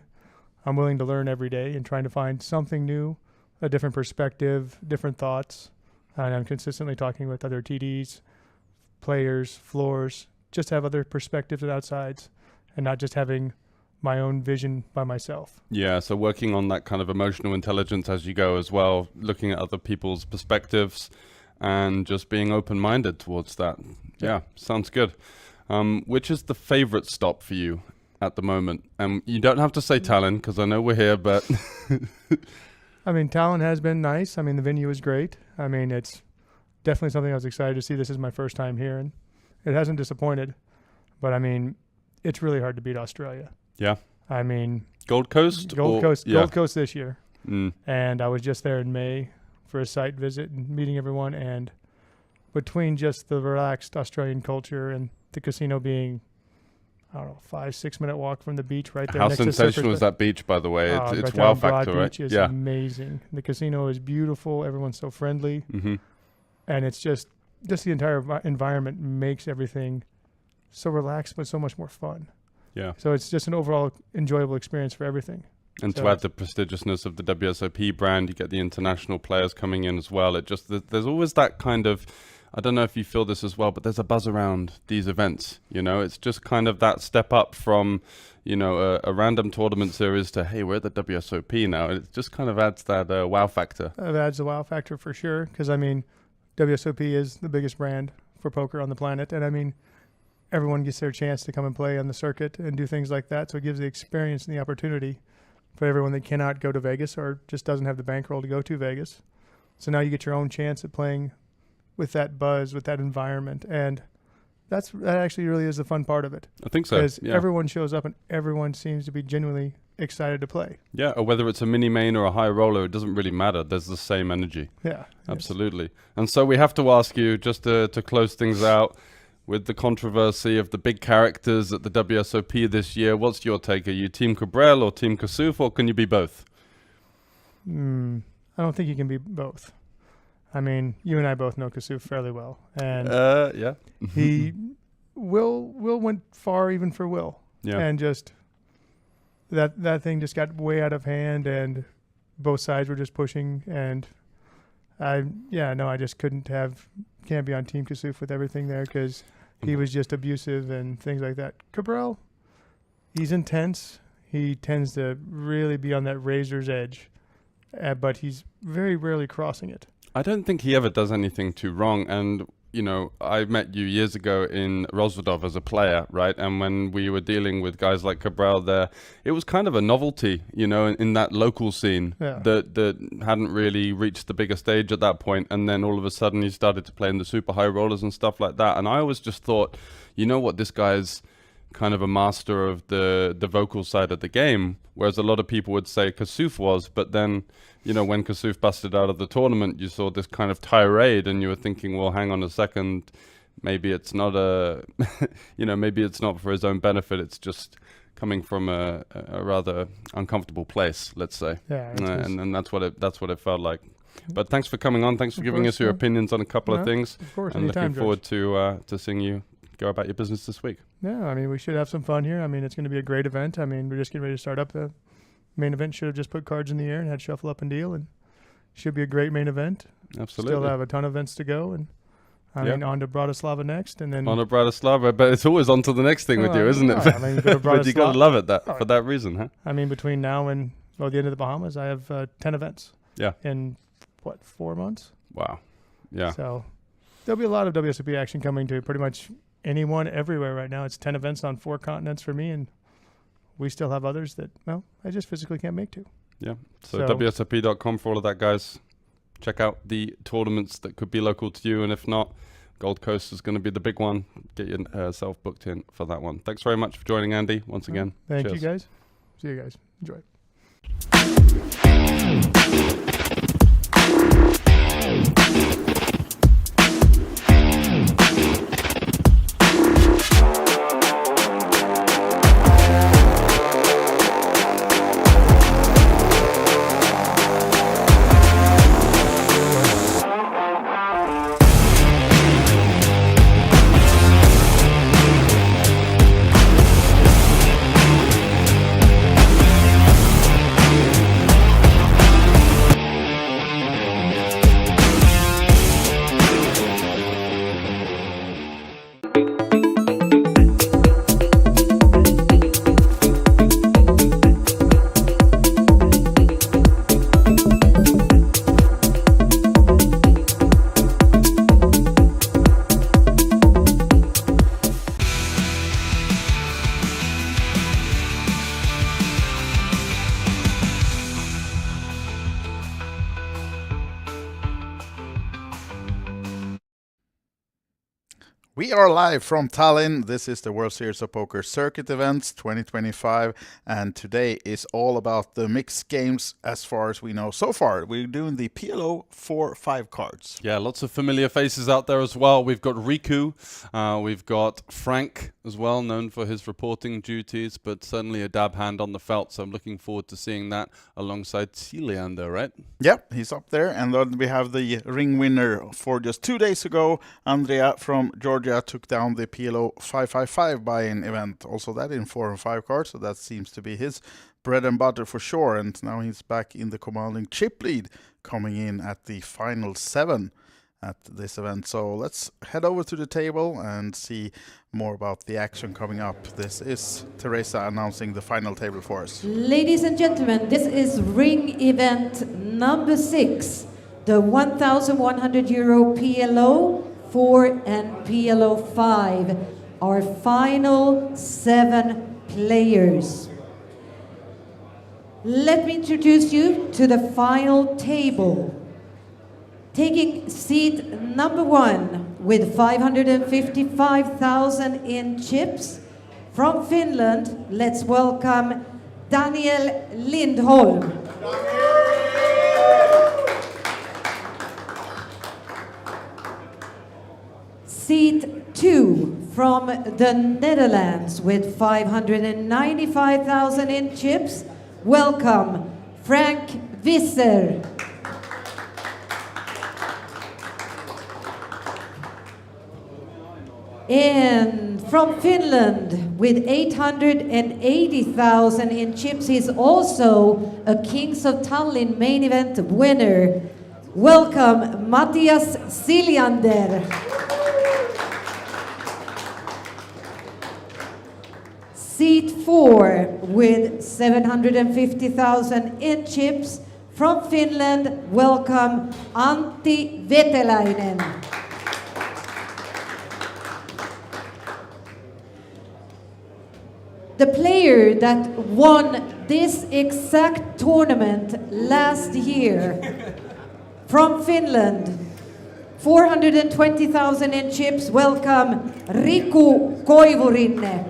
I'm willing to learn every day and trying to find something new, a different perspective, different thoughts. And I'm consistently talking with other TDs, players, floors, just have other perspectives and outsides and not just having my own vision by myself. Yeah, so working on that kind of emotional intelligence as you go as well, looking at other people's perspectives and just being open-minded towards that. Yeah, sounds good. Which is the favorite stop for you at the moment? You don't have to say Tallinn because I know we're here, but... I mean, Tallinn has been nice. I mean, the venue is great. I mean, it's definitely something I was excited to see. This is my first time here, and it hasn't disappointed. But, I mean, it's really hard to beat Australia. Yeah. I mean... Gold Coast? Gold Coast this year. Mm. And I was just there in May for a site visit and meeting everyone. And between just the relaxed Australian culture and the casino being, I don't know, 5-6 minute walk from the beach right there. How next to sensational Surfers is that beach, by the way? It's right wow down Broad factor, right? Beach is amazing. The casino is beautiful. Everyone's so friendly. Mm-hmm. And it's just the entire environment makes everything so relaxed but so much more fun. Yeah. So it's just an overall enjoyable experience for everything. And to add the prestigiousness of the WSOP brand, you get the international players coming in as well. It just, there's always that kind of, I don't know if you feel this as well, but there's a buzz around these events. You know, it's just kind of that step up from, you know, a random tournament series to, hey, we're at the WSOP now. It just kind of adds that wow factor. It adds a wow factor for sure. Because, I mean, WSOP is the biggest brand for poker on the planet. And, I mean, everyone gets their chance to come and play on the circuit and do things like that. So it gives the experience and the opportunity for everyone that cannot go to Vegas or just doesn't have the bankroll to go to Vegas. So now you get your own chance at playing with that buzz, with that environment. And that actually really is the fun part of it. I think so. Because everyone shows up and everyone seems to be genuinely excited to play. Yeah, or whether it's a mini main or a high roller, it doesn't really matter. There's the same energy. Yeah. Absolutely. Yes. And so we have to ask you, just to close things out, with the controversy of the big characters at the WSOP this year, what's your take? Are you Team Cabral or Team Kasuf, or can you be both? I don't think you can be both. I mean, you and I both know Kasuf fairly well. And yeah. Will went far even for Will. Yeah. And just that thing just got way out of hand and both sides were just pushing, and I just can't be on Team Kasuf with everything there because he was just abusive and things like that. Cabral, he's intense. He tends to really be on that razor's edge, but he's very rarely crossing it. I don't think he ever does anything too wrong. And, you know, I met you years ago in Rozvadov as a player, right? And when we were dealing with guys like Cabral there, it was kind of a novelty, you know, in that local scene that hadn't really reached the bigger stage at that point. And then all of a sudden he started to play in the super high rollers and stuff like that. And I always just thought, you know what, this guy's kind of a master of the vocal side of the game, whereas a lot of people would say Kasuf was. But then, you know, when Kasuf busted out of the tournament, you saw this kind of tirade and you were thinking, well, hang on a second, maybe it's not maybe it's not for his own benefit. It's just coming from a rather uncomfortable place, let's say. Yeah. And that's what it felt like. But thanks for coming on. Thanks for giving us your opinions on a couple of things. Of course, and looking forward to seeing you go about your business this week. Yeah, I mean, we should have some fun here. I mean, it's going to be a great event. I mean, we're just getting ready to start up. The main event should have just put cards in the air and had shuffle up and deal, and should be a great main event. Absolutely. Still have a ton of events to go, and I mean, on to Bratislava next, and then on to Bratislava. But it's always on to the next thing with you, isn't it? I mean, But you got to love it for that reason, huh? I mean, between now and the end of the Bahamas, I have 10 events. Yeah. In 4 months? Wow. Yeah. So there'll be a lot of WSOP action coming to pretty much anyone everywhere right now. It's 10 events on 4 continents for me, and we still have others that, well, I just physically can't make to. Yeah. So WSOP.com for all of that, guys. Check out the tournaments that could be local to you, and if not, Gold Coast is going to be the big one. Get yourself booked in for that one. Thanks very much for joining, Andy, once again. Thank you, guys. See you guys. Enjoy. We are live from Tallinn. This is the World Series of Poker Circuit Events 2025, and today is all about the mixed games as far as we know so far. We're doing the PLO5 cards. Yeah, lots of familiar faces out there as well. We've got Riku, we've got Frank as well, known for his reporting duties, but certainly a dab hand on the felt, so I'm looking forward to seeing that alongside Leander, right? Yep, he's up there, and then we have the ring winner for just 2 days ago, Andrea from Georgia. Took down the PLO555 buy-in event, also that in 4 and 5 cards, so that seems to be his bread and butter for sure, and now he's back in the commanding chip lead, coming in at the final 7 at this event. So let's head over to the table and see more about the action coming up. This is Teresa announcing the final table for us. Ladies and gentlemen, this is ring event number 6, the 1,100 euro PLO 4 and PLO 5, our final 7 players. Let me introduce you to the final table. Taking seat number 1 with 555,000 in chips from Finland, let's welcome Daniel Lindholm. Seat 2 from the Netherlands with 595,000 in chips. Welcome, Frank Visser. And from Finland with 880,000 in chips, he's also a Kings of Tallinn main event winner. Welcome, Matthias Siljander. Seat 4 with 750,000 in chips from Finland. Welcome, Antti Veteläinen. The player that won this exact tournament last year from Finland, 420,000 in chips. Welcome, Riku Koivurinne.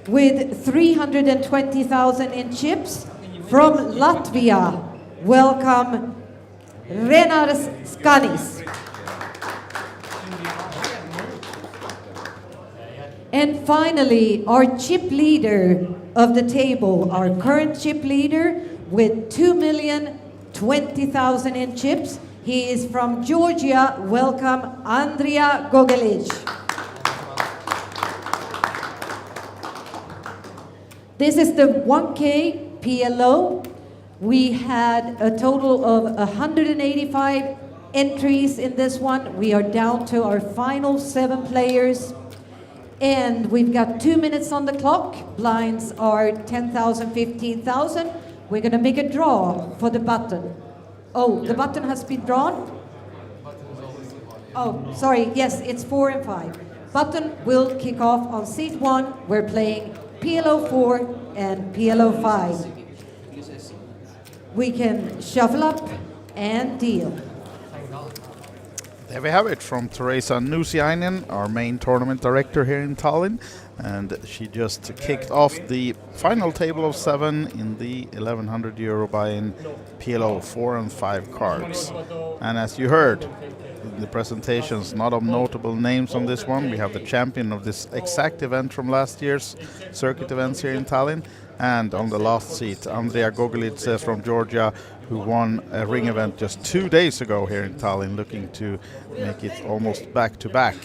With 320,000 in chips from Latvia, welcome Renars Skanis. And finally, our chip leader of the table, our current chip leader with 2,020,000 in chips. He is from Georgia. Welcome, Andrea Gogelic. This is the 1K PLO. We had a total of 185 entries in this one. We are down to our final 7 players. And we've got 2 minutes on the clock. Blinds are 10,000, 15,000. We're going to make a draw for the button. Oh, the button has been drawn? Oh, sorry. Yes, it's 4 and 5. Button will kick off on seat 1. We're playing PLO 4 and PLO 5. We can shuffle up and deal. There we have it from Teresa Nusiainen, our main tournament director here in Tallinn, and she just kicked off the final table of 7 in the 1,100 euro buy-in PLO 4 and 5 cards. And as you heard in the presentations, not of notable names on this one. We have the champion of this exact event from last year's circuit events here in Tallinn, and on the last seat, Andrea Gogelic from Georgia, who won a ring event just 2 days ago here in Tallinn, looking to make it almost back-to-back.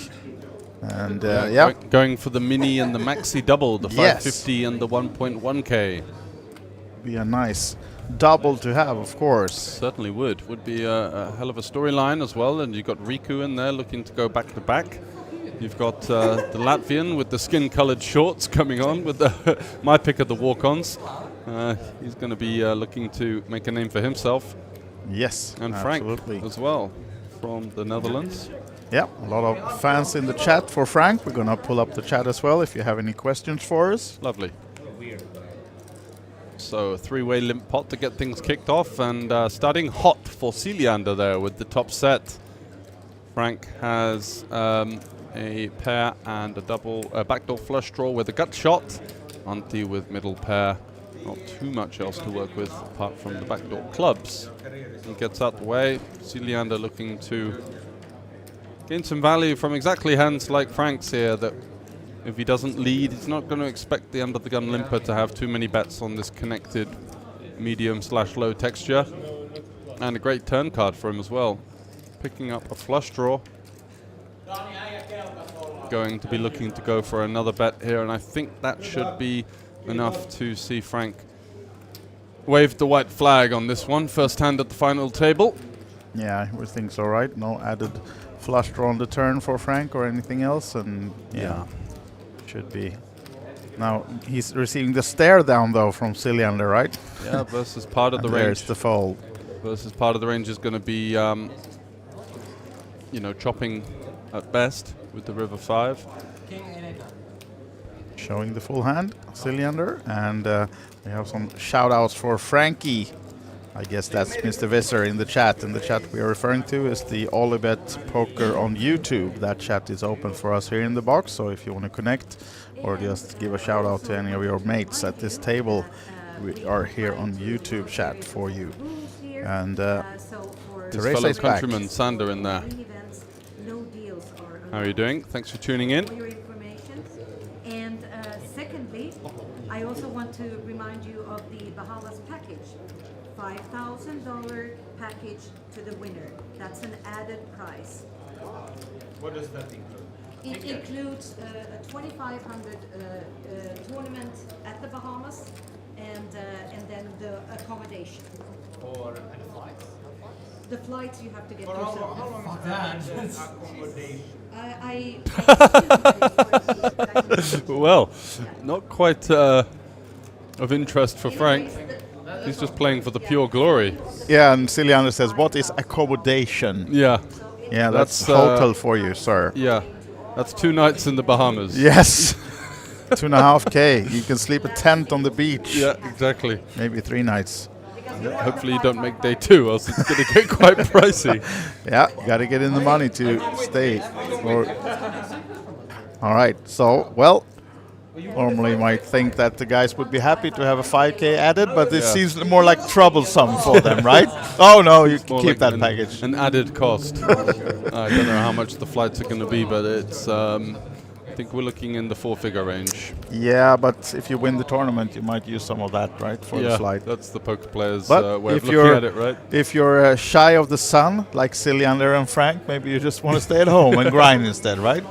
And yeah, going for the mini and the maxi double, the 550 and the 1.1k. Be a nice double to have, of course. Certainly would. Would be a hell of a storyline as well. And you've got Riku in there looking to go back-to-back. You've got the Latvian with the skin-coloured shorts coming on with the my pick of the walk-ons. He's going to be looking to make a name for himself. Yes, and absolutely. Frank as well from the Netherlands. Yeah, a lot of fans in the chat for Frank. We're going to pull up the chat as well if you have any questions for us. Lovely. So a three-way limp pot to get things kicked off, and starting hot for Ciliander there with the top set. Frank has a pair and a double backdoor flush draw with a gut shot. Antti with middle pair. Not too much else to work with apart from the backdoor clubs. He gets out the way. Ciliander looking to gain some value from exactly hands like Frank's here, that if he doesn't lead, he's not going to expect the under the gun limper to have too many bets on this connected medium/low texture. And a great turn card for him as well. Picking up a flush draw. Going to be looking to go for another bet here, and I think that should be enough to see Frank wave the white flag on this one. First hand at the final table. Yeah, we think so, right? No added flush draw on the turn for Frank or anything else, and yeah, should be. Now he's receiving the stare down though from Ciliander, right? Yeah, versus part of the range. There's the fold. Versus part of the range is going to be, you know, chopping at best with the river 5. Showing the full hand, Ciliander, and we have some shout-outs for Frankie. I guess that's Mr. Visser in the chat, and the chat we are referring to is the Olibet Poker on YouTube. That chat is open for us here in the box, so if you want to connect or just give a shout-out to any of your mates at this table, we are here on YouTube chat for you. And his fellow countryman Sander in there. How are you doing? Thanks for tuning in. And secondly, I also want to remind you of the Bahamas package. $5,000 package to the winner. That's an added price. What does that include? It includes a 2,500 tournament at the Bahamas, and then the accommodation. Or and flights. The flights you have to get For yourself. how long is that accommodation? Well, not quite of interest for Frank. He's just playing for the pure glory. Yeah, and Ciliander says, what is accommodation? Yeah. Yeah, that's hotel for you, sir. Yeah, that's 2 nights in the Bahamas. Yes. 2.5K. You can sleep a tent on the beach. Yeah, exactly. Maybe 3 nights. Yeah, hopefully you don't make day 2, else it's going to get quite pricey. Yeah, got to get in the money to stay. All right, so, well, normally you might think that the guys would be happy to have a 5K added, but it seems more like troublesome for them, right? Oh, no, you can keep like that package. An added cost. I don't know how much the flights are going to be, but it's... I think we're looking in the 4-figure range. Yeah, but if you win the tournament, you might use some of that, right, for the flight. That's the poker players' But way of looking at it, right? If you're shy of the sun, like Ciliander and Frank, maybe you just want to stay at home and grind instead, right?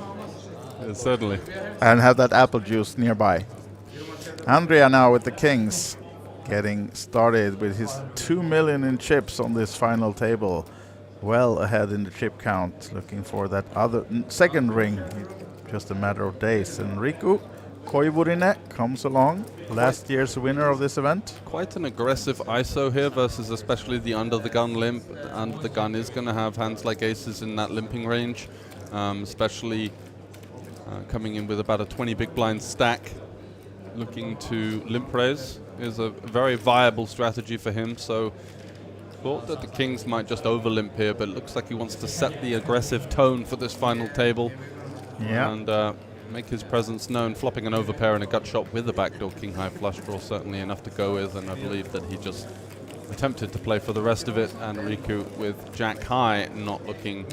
Yeah, certainly. And have that apple juice nearby. Andrea now with the Kings, getting started with his 2 million in chips on this final table. Well ahead in the chip count, looking for that second ring. Just a matter of days. And Riku Koivurine comes along, last year's winner of this event. Quite an aggressive ISO here versus especially the under the gun limp. Under the gun is going to have hands like aces in that limping range, especially coming in with about a 20 big blind stack. Looking to limp raise is a very viable strategy for him. So thought that the Kings might just over limp here, but it looks like he wants to set the aggressive tone for this final table. Yeah. And make his presence known. Flopping an overpair and a gut shot with a backdoor king high flush draw, certainly enough to go with, and I believe that he just attempted to play for the rest of it, and Riku with jack high not looking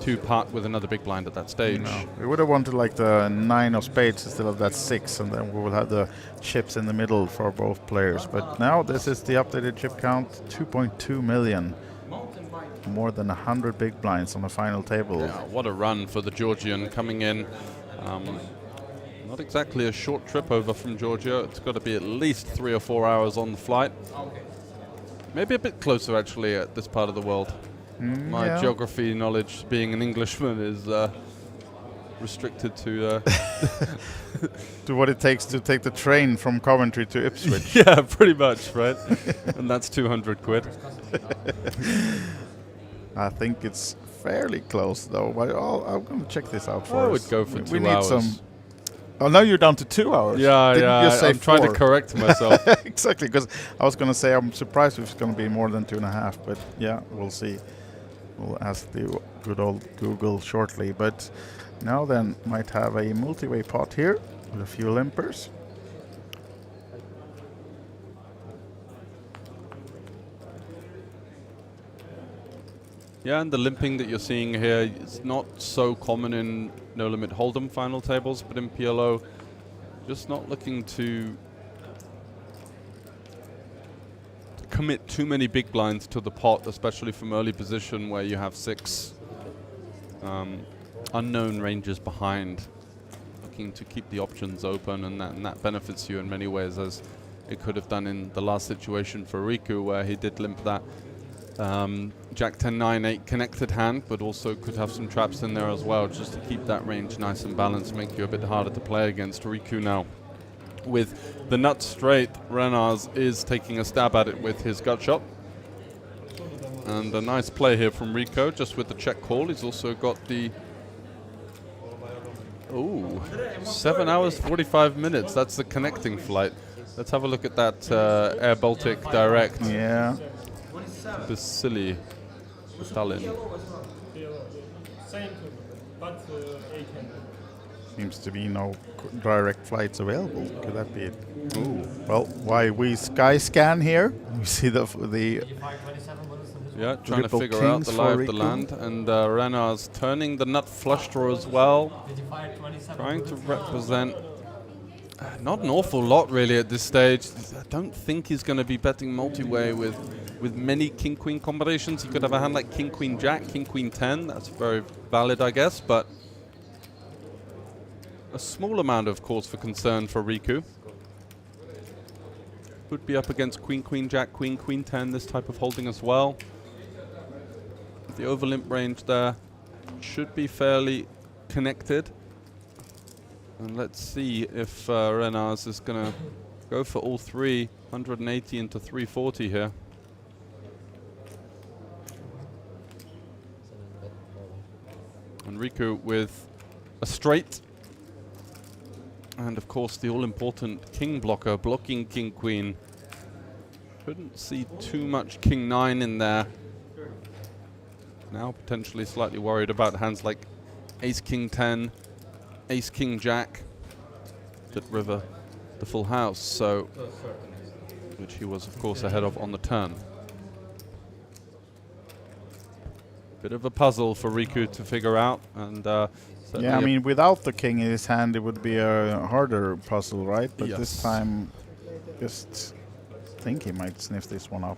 to part with another big blind at that stage. No. We would have wanted like the 9 of spades instead of that 6, and then we will have the chips in the middle for both players. But now this is the updated chip count, 2.2 million. More than 100 big blinds on the final table. Yeah, what a run for the Georgian coming in. Not exactly a short trip over from Georgia. It's got to be at least 3 or 4 hours on the flight. Maybe a bit closer actually at this part of the world. My geography knowledge, being an Englishman, is restricted to to what it takes to take the train from Coventry to Ipswich. Yeah, pretty much, right? And that's 200 quid. I think it's fairly close though, but I'm going to check this out for us. I would go for 2 we need hours. some Oh, now you're down to 2 hours. Yeah, Didn't yeah. you say I'm trying to 4? correct myself. Exactly, because I was going to say I'm surprised if it's going to be more than 2.5, but yeah, we'll see. We'll ask the good old Google shortly. But now then, might have a multi-way pot here with a few limpers. Yeah, and the limping that you're seeing here is not so common in No Limit Hold'em final tables, but in PLO, just not looking to commit too many big blinds to the pot, especially from early position where you have 6 unknown ranges behind. Looking to keep the options open, and that benefits you in many ways, as it could have done in the last situation for Riku, where he did limp that Jack 10 9 8 connected hand, but also could have some traps in there as well, just to keep that range nice and balanced, make you a bit harder to play against. Riku now with the nut straight. Renars is taking a stab at it with his gut shot, and a nice play here from Rico, just with the check call. He's also got the 7 hours 45 minutes. That's the connecting flight. Let's have a look at that Air Baltic direct. Yeah. Vasily Tallinn. Seems to be no direct flights available. Could that be it? Ooh. Well, why we sky scan here? We see the yeah, trying to triple figure out kings the for lie of the Riku. land, and Renar's turning the nut flush draw as well, trying to represent not an awful lot really at this stage. I don't think he's going to be betting multi-way with many king-queen combinations. He could have a hand like king-queen jack, king-queen 10. That's very valid, I guess, but a small amount of cause for concern for Riku. Would be up against queen-queen jack, queen-queen 10, this type of holding as well. The overlimp range there should be fairly connected. And let's see if Renars is going to go for all 3, 180 into 340 here. And Riku with a straight. And of course the all-important king blocker, blocking king-queen. Couldn't see too much king-9 in there. Now potentially slightly worried about hands like ace-king 10, ace-king jack that river the full house, so which he was of course ahead of on the turn. Bit of a puzzle for Riku to figure out, and yeah, I mean, without the king in his hand, it would be a harder puzzle, right? But yes. This time, just think he might sniff this one up.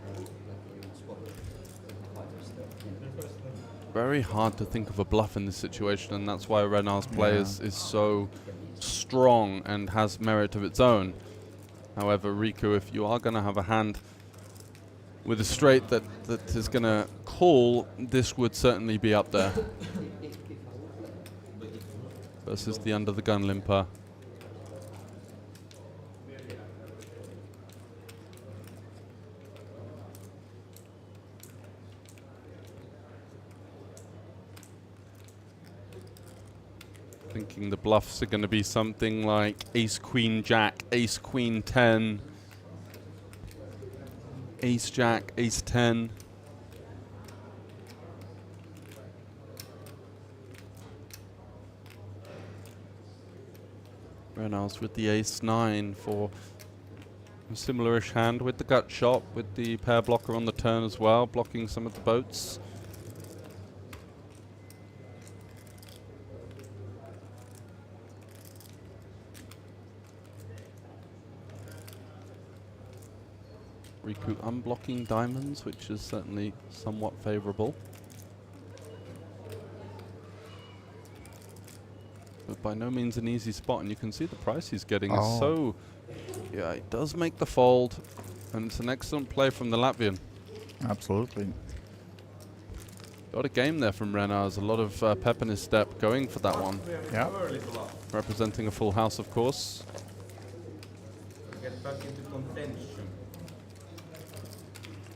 Very hard to think of a bluff in this situation, and that's why Renar's play is so strong and has merit of its own. However, Riku, if you are going to have a hand with a straight that is going to call, this would certainly be up there. Versus the under the gun limper. Thinking the bluffs are going to be something like ace queen jack, ace queen 10, ace jack, ace 10. Renars with the ace 9 for a similar-ish hand with the gut shot, with the pair blocker on the turn as well, blocking some of the boats. Riku unblocking diamonds, which is certainly somewhat favorable. But by no means an easy spot, and you can see the price he's getting is so... Yeah, it does make the fold, and it's an excellent play from the Latvian. Absolutely. Got a game there from Renars, a lot of pep in his step, going for that one. Yeah. Representing a full house, of course. Get back into contention.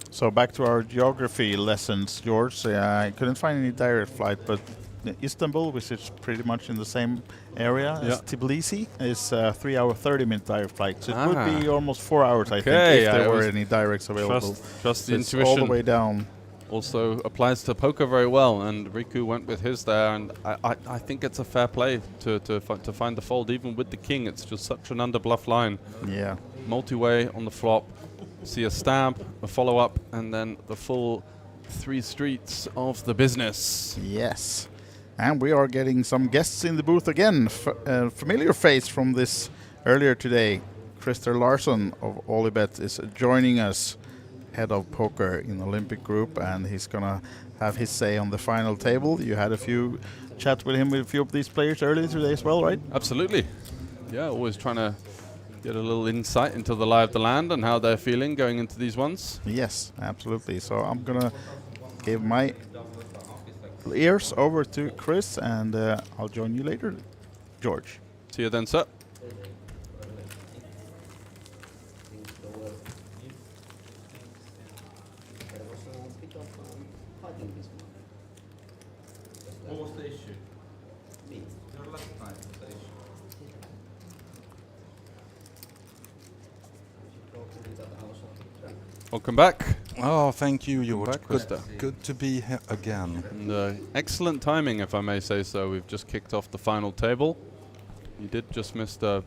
So back to our geography lessons, George. I couldn't find any direct flight, but Istanbul, which is pretty much in the same area as Tbilisi, is 3 hour 30-minute direct flight. So it would be almost 4 hours, I think, if there were any directs available. Trust the intuition. intuition. All the way down. Also applies to poker very well, and Riku went with his there, and I think it's a fair play to find the fold even with the king. It's just such an underbluff line. Yeah. Multi-way on the flop, see a stab, a follow-up, and then the full 3 streets of the business. Yes. And we are getting some guests in the booth again. Familiar face from this earlier today. Christer Larsson of Olibet is joining us, head of poker in Olympic Group, and he's gonna have his say on the final table. You had a few chats with him with a few of these players earlier today as well, right? Absolutely. Yeah, always trying to get a little insight into the lie of the land and how they're feeling going into these ones. Yes, absolutely. So I'm gonna give my ears over to Chris, and I'll join you later, George. See you then, sir. What was the issue? Your last night was the issue. Welcome back. Oh, thank you, George. Back, Christer. Good to be here again. And, excellent timing, if I may say so. We've just kicked off the final table. You did just miss a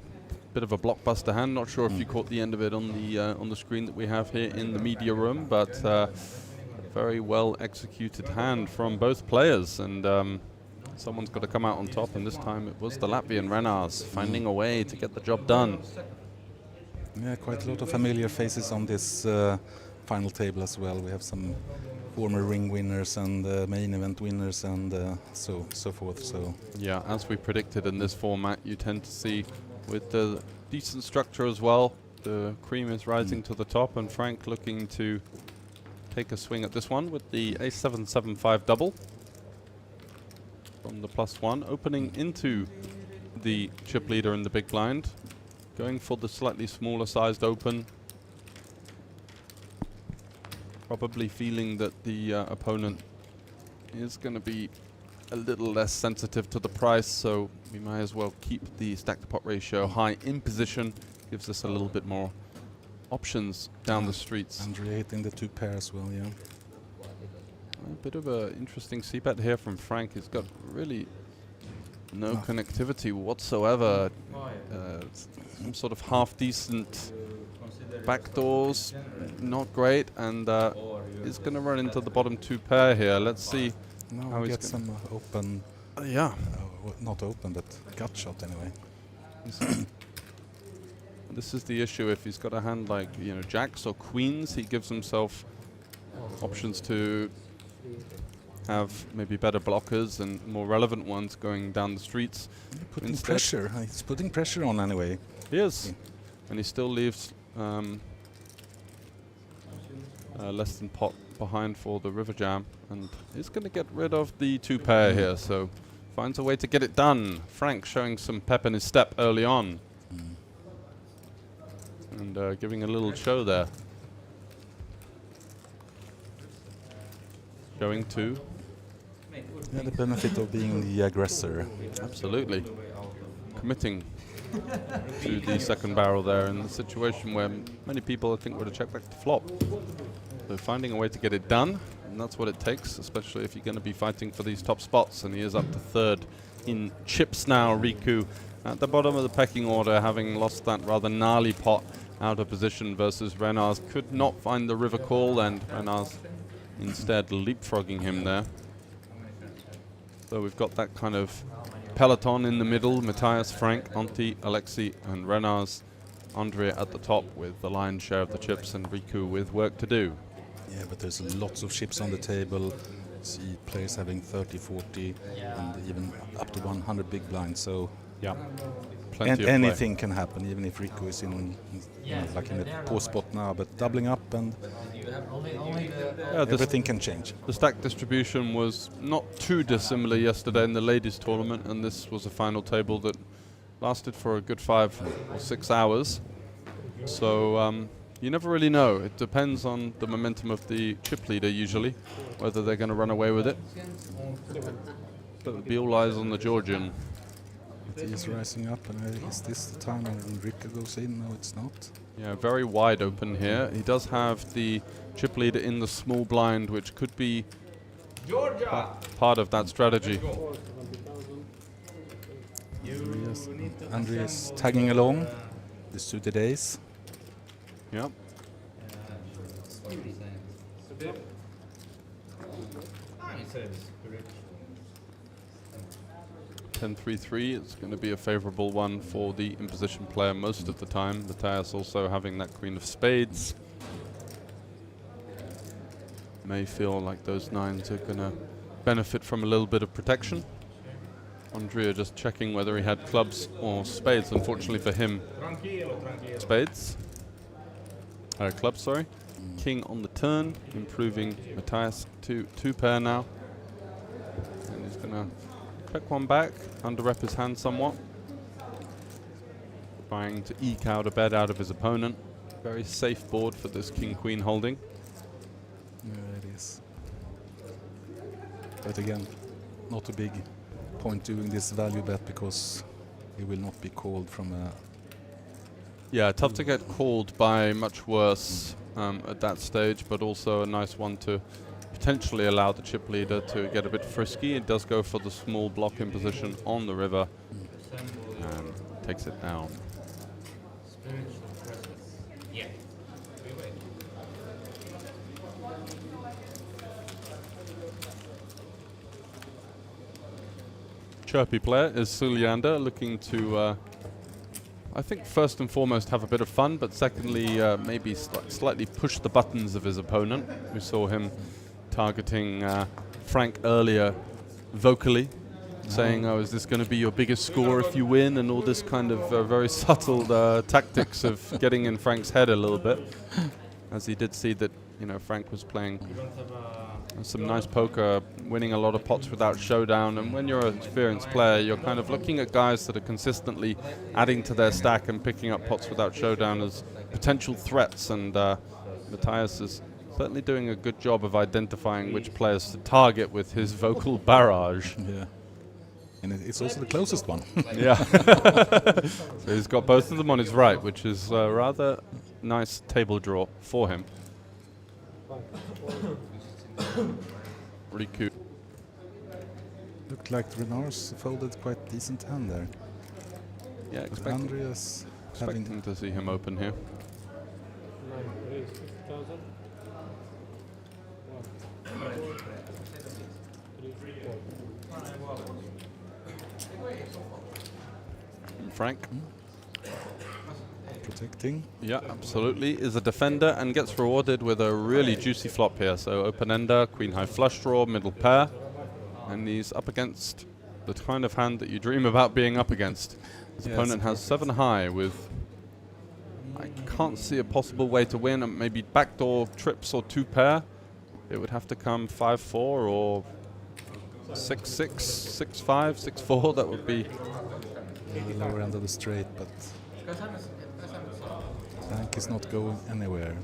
bit of a blockbuster hand. Not sure if you caught the end of it on the screen that we have here in the media room, but very well executed hand from both players, and someone's got to come out on top, and this time it was the Latvian Renars finding a way to get the job done. Yeah, quite a lot of familiar faces on this final table as well. We have some former ring winners and main event winners and so forth. So yeah, as we predicted in this format, you tend to see with the decent structure as well, the cream is rising to the top, and Frank looking to take a swing at this one with the A775 double from the +1, opening into the chip leader in the big blind, going for the slightly smaller sized open, probably feeling that the opponent is going to be a little less sensitive to the price, so we might as well keep the stack to pot ratio high in position. Gives us a little bit more options down the streets. And relating the 2 pair as well, yeah. A bit of an interesting c-bet here from Frank. He's got really no connectivity whatsoever. Some sort of half-decent backdoors, not great, and is going to run into the bottom 2 pair here. Let's see how we he's get some open. Yeah. Not open, but gut shot anyway. This is the issue. If he's got a hand like jacks or queens, he gives himself options to have maybe better blockers and more relevant ones going down the streets. Putting pressure. He's putting pressure on anyway. He is, and he still leaves less than pot behind for the river jam, and he's going to get rid of the 2 pair here. So finds a way to get it done. Frank showing some pep in his step early on. And giving a little show there. Showing 2. Yeah, the benefit of being the aggressor. Absolutely. Committing to the second barrel there in the situation where many people, I think, would have checked back to flop. So finding a way to get it done, and that's what it takes, especially if you're going to be fighting for these top spots. And he is up to 3rd in chips now, Riku. At the bottom of the pecking order, having lost that rather gnarly pot out of position versus Renars. Could not find the river call, and Renars instead leapfrogging him there. So we've got that kind of peloton in the middle. Matthias, Frank, Antti, Alexi, and Renars. Andrea at the top with the lion's share of the chips, and Riku with work to do. Yeah, but there's lots of chips on the table. See players having 30, 40, and even up to 100 big blinds. So yeah, and anything can happen, even if Riku is in like in a poor spot now. But doubling up and everything can change. The stack distribution was not too dissimilar yesterday in the ladies' tournament, and this was a final table that lasted for a good 5 or 6 hours. So you never really know. It depends on the momentum of the chip leader usually, whether they're going to run away with it. But it'll be all eyes on the Georgian. But he is rising up, and is this the time when Ricker goes in? No, it's not. Yeah, very wide open here. He does have the chip leader in the small blind, which could be part of that strategy. Andreas tagging along the suited ace. Yep. 10-3-3, it's going to be a favourable one for the in-position player most of the time. Matthias also having that queen of spades. May feel like those nines are going to benefit from a little bit of protection. Andrea just checking whether he had clubs or spades. Unfortunately for him, spades. Clubs, sorry. King on the turn, improving Matthias to 2-pair now. And he's going to pick one back, under-rep his hand somewhat. Trying to eke out a bet out of his opponent. Very safe board for this king-queen holding. Yeah, it is. But again, not a big point doing this value bet because he will not be called from a... Yeah, tough to get called by much worse at that stage, but also a nice one to potentially allow the chip leader to get a bit frisky. It does go for the small block in position on the river and takes it down. Chirpy player is Suliander, looking to, I think, first and foremost have a bit of fun, but secondly, maybe slightly push the buttons of his opponent. We saw him targeting Frank earlier vocally, saying, oh, is this going to be your biggest score if you win, and all this kind of very subtle tactics of getting in Frank's head a little bit, as he did see that, you know, Frank was playing some nice poker, winning a lot of pots without showdown, and when you're an experienced player, you're kind of looking at guys that are consistently adding to their stack and picking up pots without showdown as potential threats, and Matthias is certainly doing a good job of identifying which players to target with his vocal barrage. Yeah. And it's also the closest one. Yeah. So he's got both of them on his right, which is a rather nice table draw for him. Really cute. Looked like Renars folded quite decent hand there. Yeah, Andreas expecting to see him open here. Frank. Protecting. Yeah, absolutely. Is a defender and gets rewarded with a really juicy flop here. So open-ender, queen-high flush draw, middle pair. And he's up against the kind of hand that you dream about being up against. His opponent has 7-high with... I can't see a possible way to win. Maybe backdoor trips or 2-pair. It would have to come 5-4 or 6-6, 6-5, 6-4. That would be... the lower end of the straight, but Frank is not going anywhere.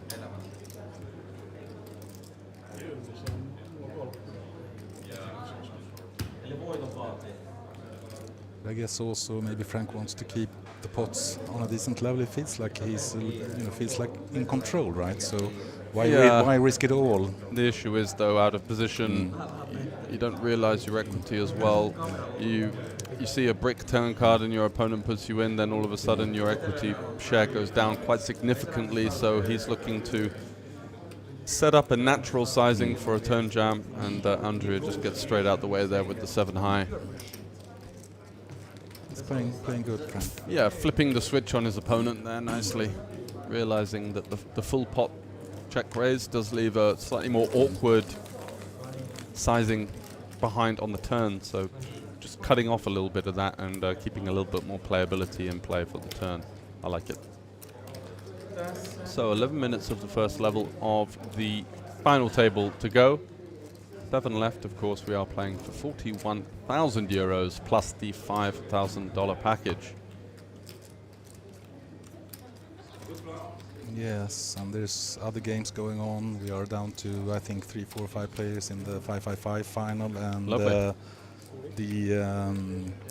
I guess also maybe Frank wants to keep the pots on a decent level. It feels like he's, feels like in control, right? So why risk it all? The issue is, though, out of position, you don't realize your equity as well. You see a brick turn card and your opponent puts you in, then all of a sudden your equity share goes down quite significantly, so he's looking to set up a natural sizing for a turn jam, and Andrea just gets straight out the way there with the 7-high. He's playing good, Frank. Yeah, flipping the switch on his opponent there nicely, realizing that the full pot check raise does leave a slightly more awkward sizing behind on the turn, so just cutting off a little bit of that and keeping a little bit more playability in play for the turn. I like it. So 11 minutes of the first level of the final table to go. 7 left, of course. We are playing for 41,000 euros plus the $5,000 package. Yes, and there's other games going on. We are down to, I think, 3, 4, 5 players in the 5-5-5 final, and The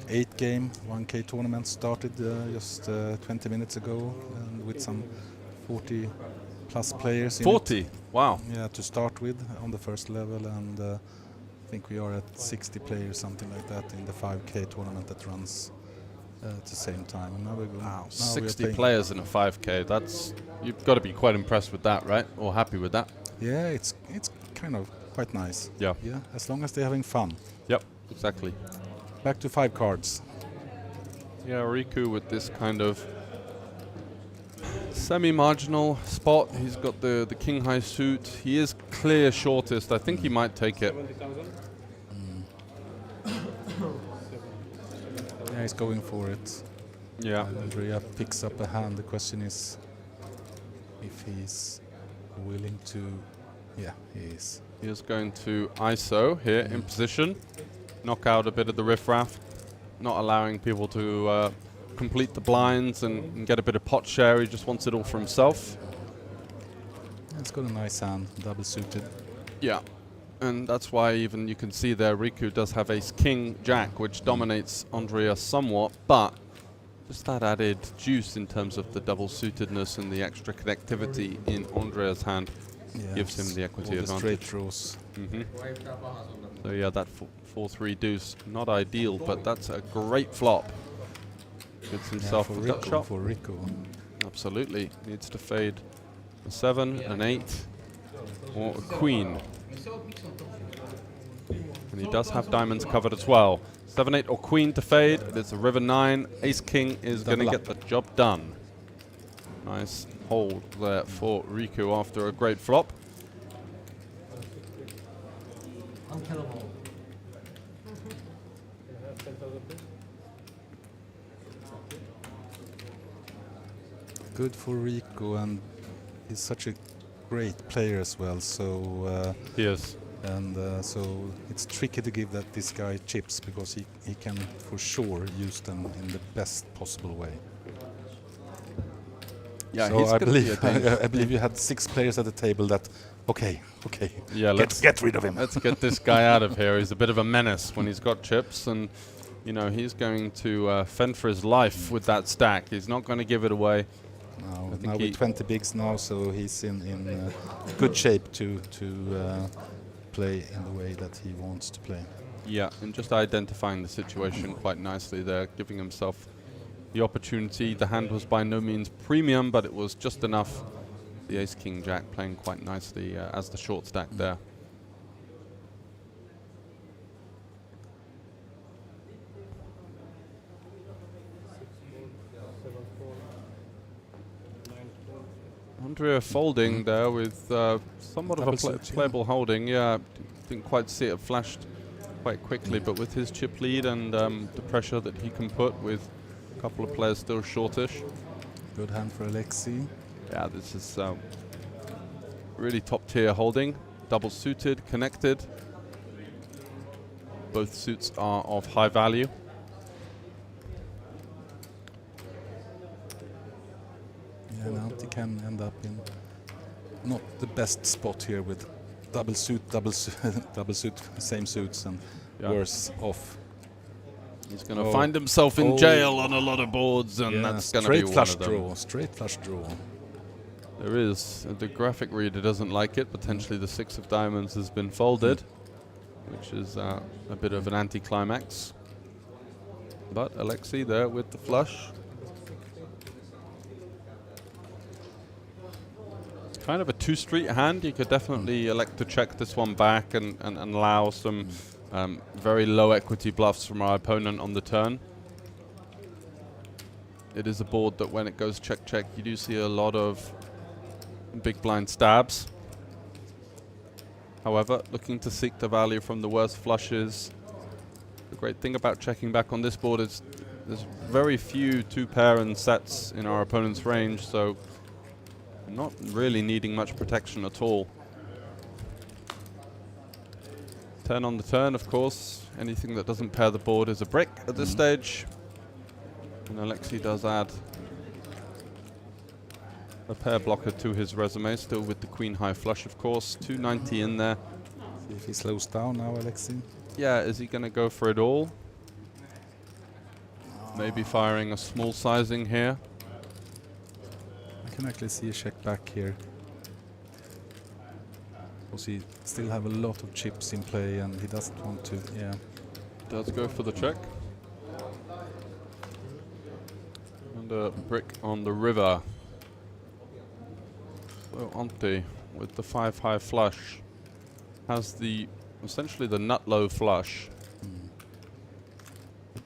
8-game 1K tournament started just 20 minutes ago, and with some 40 plus players. 40? Wow. Yeah, to start with on the first level, and I think we are at 60 players, something like that, in the 5K tournament that runs at the same time. And now we're going. Wow, now 60 players in a 5K. You've got to be quite impressed with that, right? Or happy with that? Yeah, it's kind of quite nice. Yeah. Yeah, as long as they're having fun. Yep, exactly. Back to 5 cards. Yeah, Riku with this kind of semi-marginal spot. He's got the king high suit. He is clear shortest. I think he might take it. Yeah, he's going for it. Yeah. Andrea picks up a hand. The question is if he's willing to. Yeah, he is. He is going to ISO here in position, knock out a bit of the riffraff, not allowing people to complete the blinds and get a bit of pot share. He just wants it all for himself. It's got a nice hand, double suited. Yeah, and that's why even you can see there Riku does have ace king jack, which dominates Andrea somewhat, but just that added juice in terms of the double suitedness and the extra connectivity in Andrea's hand gives him the equity advantage. Straight draws. So yeah, that 4-3 deuce, not ideal, but that's a great flop. Gets himself a gut shot. For Rico. Absolutely, needs to fade a 7, an 8, or a queen. And he does have diamonds covered as well. 7, 8, or queen to fade. It's a river 9. Ace king is going to get the job done. Nice hold there for Riku after a great flop. Good for Rico, and he's such a great player as well. So he is, and so it's tricky to give this guy chips, because he can for sure use them in the best possible way. Yeah, so he's I believe you had 6 players at the table that. Okay. Yeah, let's get rid of him. Let's get this guy out of here. He's a bit of a menace when he's got chips, and you know he's going to fend for his life with that stack. He's not going to give it away. Now with 20 bigs now, so he's in good shape to play in the way that he wants to play. Yeah, and just identifying the situation quite nicely there, giving himself the opportunity. The hand was by no means premium, but it was just enough. The ace king jack playing quite nicely as the short stack there. Andrea folding there with somewhat of a playable holding. Yeah, didn't quite see it flashed quite quickly, but with his chip lead and the pressure that he can put with a couple of players still shortish. Good hand for Alexi. Yeah, this is really top tier holding. Double suited, connected. Both suits are of high value. Yeah, now he can end up in not the best spot here with double suit, same suits, and worse off. He's going to find himself in jail on a lot of boards, and that's going to be one of them. Straight flush draw. There is. The graphic reader doesn't like it. Potentially the 6 of diamonds has been folded, which is a bit of an anticlimax. But Alexi there with the flush. Kind of a 2-street hand. You could definitely elect to check this one back and allow some very low equity bluffs from our opponent on the turn. It is a board that when it goes check-check, you do see a lot of big blind stabs. However, looking to seek the value from the worst flushes. The great thing about checking back on this board is there's very few 2-pair and sets in our opponent's range, so not really needing much protection at all. 10 on the turn, of course. Anything that doesn't pair the board is a brick at this stage. And Alexi does add a pair blocker to his resume, still with the queen high flush, of course. 290 in there. See if he slows down now, Alexi. Yeah, is he going to go for it all? Maybe firing a small sizing here. I can actually see a check back here. Because he still have a lot of chips in play and he doesn't want to, yeah. Does go for the check. And a brick on the river. So Antti with the 5 high flush has the essentially the nut low flush.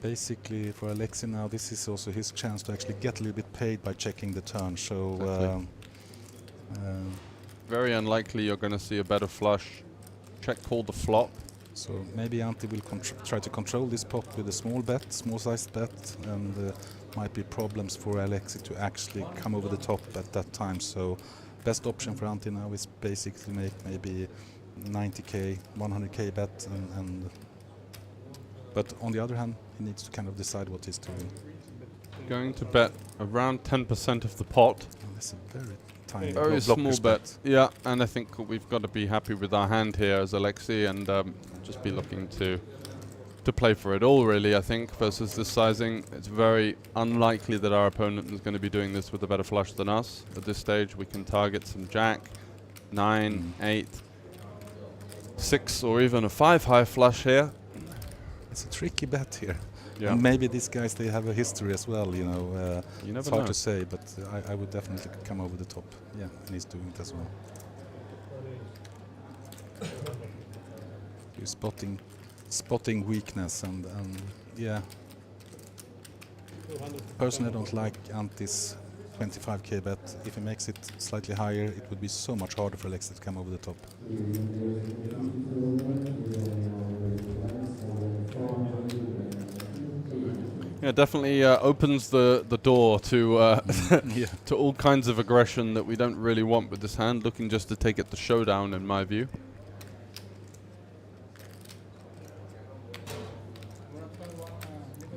Basically for Alexei now this is also his chance to actually get a little bit paid by checking the turn. So very unlikely you're going to see a better flush. Check call the flop. So maybe Antti will try to control this pot with a small bet, small sized bet, and might be problems for Alexei to actually come over the top at that time. So best option for Antti now is basically make maybe 90k, 100k bet, but on the other hand, he needs to kind of decide what he's doing. Going to bet around 10% of the pot. Oh, that's a very tiny, very small bet. Yeah, and I think we've got to be happy with our hand here as Alexei, and just be looking to play for it all, really. I think versus this sizing, it's very unlikely that our opponent is going to be doing this with a better flush than us. At this stage, we can target some jack, 9, 8, 6, or even a 5 high flush here. It's a tricky bet here. Yeah. And maybe these guys, they have a history as well, you know. You never it's hard know. to say, but I would definitely come over the top. Yeah, and he's doing it as well. You're spotting weakness, and yeah. Personally, I don't like Antti's 25k bet. If he makes it slightly higher, it would be so much harder for Alexei to come over the top. Yeah, definitely opens the door to to all kinds of aggression that we don't really want with this hand. Looking just to take it to showdown, in my view.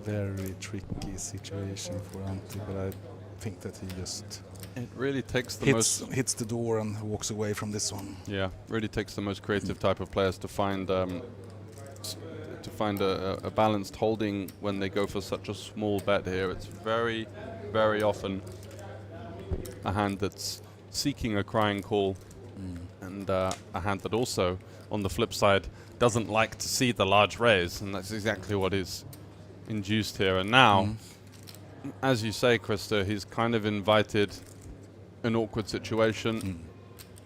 Very tricky situation for Antti, but I think that he just it really takes the hits the door and walks away from this one. Yeah, really takes the most creative type of players to find a balanced holding when they go for such a small bet here. It's very, very often a hand that's seeking a crying call, and a hand that also, on the flip side, doesn't like to see the large raise, and that's exactly what is induced here. And now, as you say, Krista, he's kind of invited an awkward situation.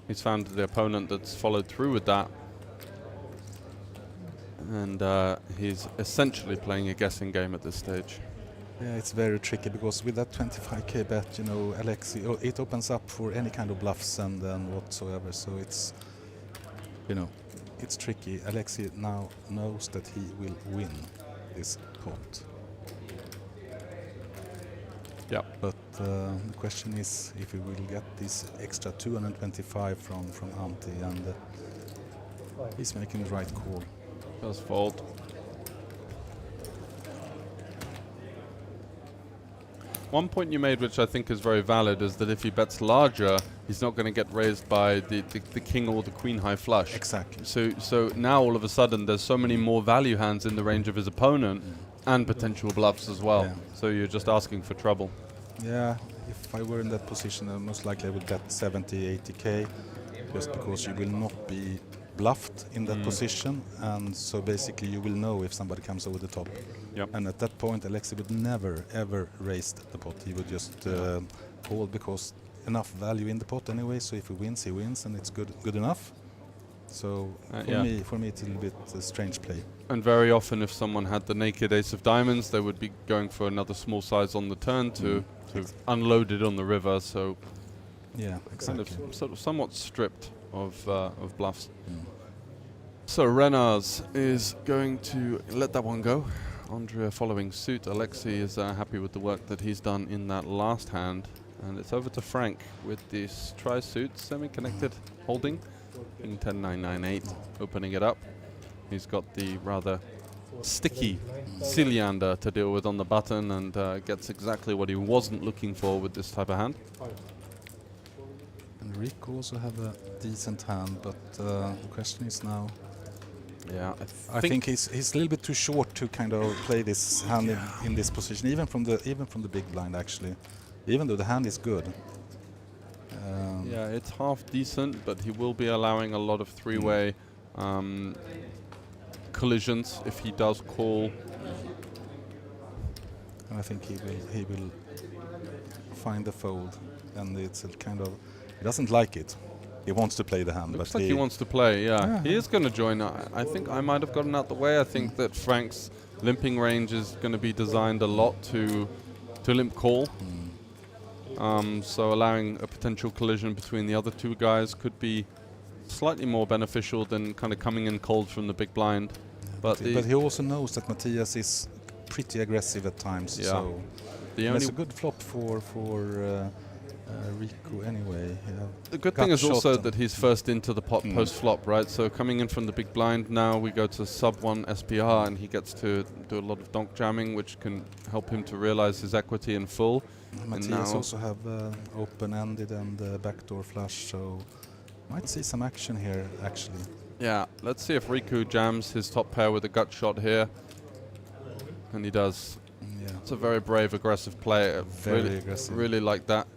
He's found the opponent that's followed through with that. And he's essentially playing a guessing game at this stage. Yeah, it's very tricky because with that 25k bet, you know, Alexei, it opens up for any kind of bluffs and whatsoever. So it's, you know, it's tricky. Alexei now knows that he will win this pot. Yeah. But the question is if we will get this extra 225 from Antti, and he's making the right call. Does fold. One point you made, which I think is very valid, is that if he bets larger, he's not going to get raised by the king or the queen high flush. Exactly. So now all of a sudden there's so many more value hands in the range of his opponent and potential bluffs as well. Yeah. So you're just asking for trouble. Yeah, if I were in that position, most likely I would bet 70, 80k, just because you will not be bluffed in that position, and so basically you will know if somebody comes over the top. Yep. And at that point, Alexei would never ever raise the pot. He would just hold because enough value in the pot anyway. So if he wins, and it's good enough. So for me, it's a little bit a strange play. And very often, if someone had the naked ace of diamonds, they would be going for another small size on the turn to unload it on the river. So yeah, exactly. Kind of sort of somewhat stripped of bluffs. So Renars is going to let that one go. Andrea following suit. Alexei is happy with the work that he's done in that last hand, and it's over to Frank with this tri-suit semi-connected holding. King 10 9 9 8, opening it up. He's got the rather sticky Ciliander to deal with on the button, and gets exactly what he wasn't looking for with this type of hand. And Rick also have a decent hand, but the question is now Yeah, I think he's a little bit too short to kind of play this hand in this position, even from the big blind actually, even though the hand is good. Yeah, it's half decent, but he will be allowing a lot of three-way collisions if he does call. I think he will find the fold, and it's a kind of, he doesn't like it. He wants to play the hand. Looks but like he wants to play, yeah. He is going to join. I think I might have gotten out the way. I think that Frank's limping range is going to be designed a lot to limp call. So allowing a potential collision between the other two guys could be slightly more beneficial than kind of coming in cold from the big blind. But he also knows that Matthias is pretty aggressive at times. Yeah. So it's a good flop for Riku anyway. The good thing is also that he's first into the pot post-flop, right? So coming in from the big blind, now we go to sub-1 SPR, and he gets to do a lot of donk jamming, which can help him to realize his equity in full. Matthias also have open-ended and backdoor flush, so might see some action here, actually. Yeah, let's see if Riku jams his top pair with a gut shot here. And he does. Yeah. It's a very brave, aggressive play. Very aggressive. Really like that.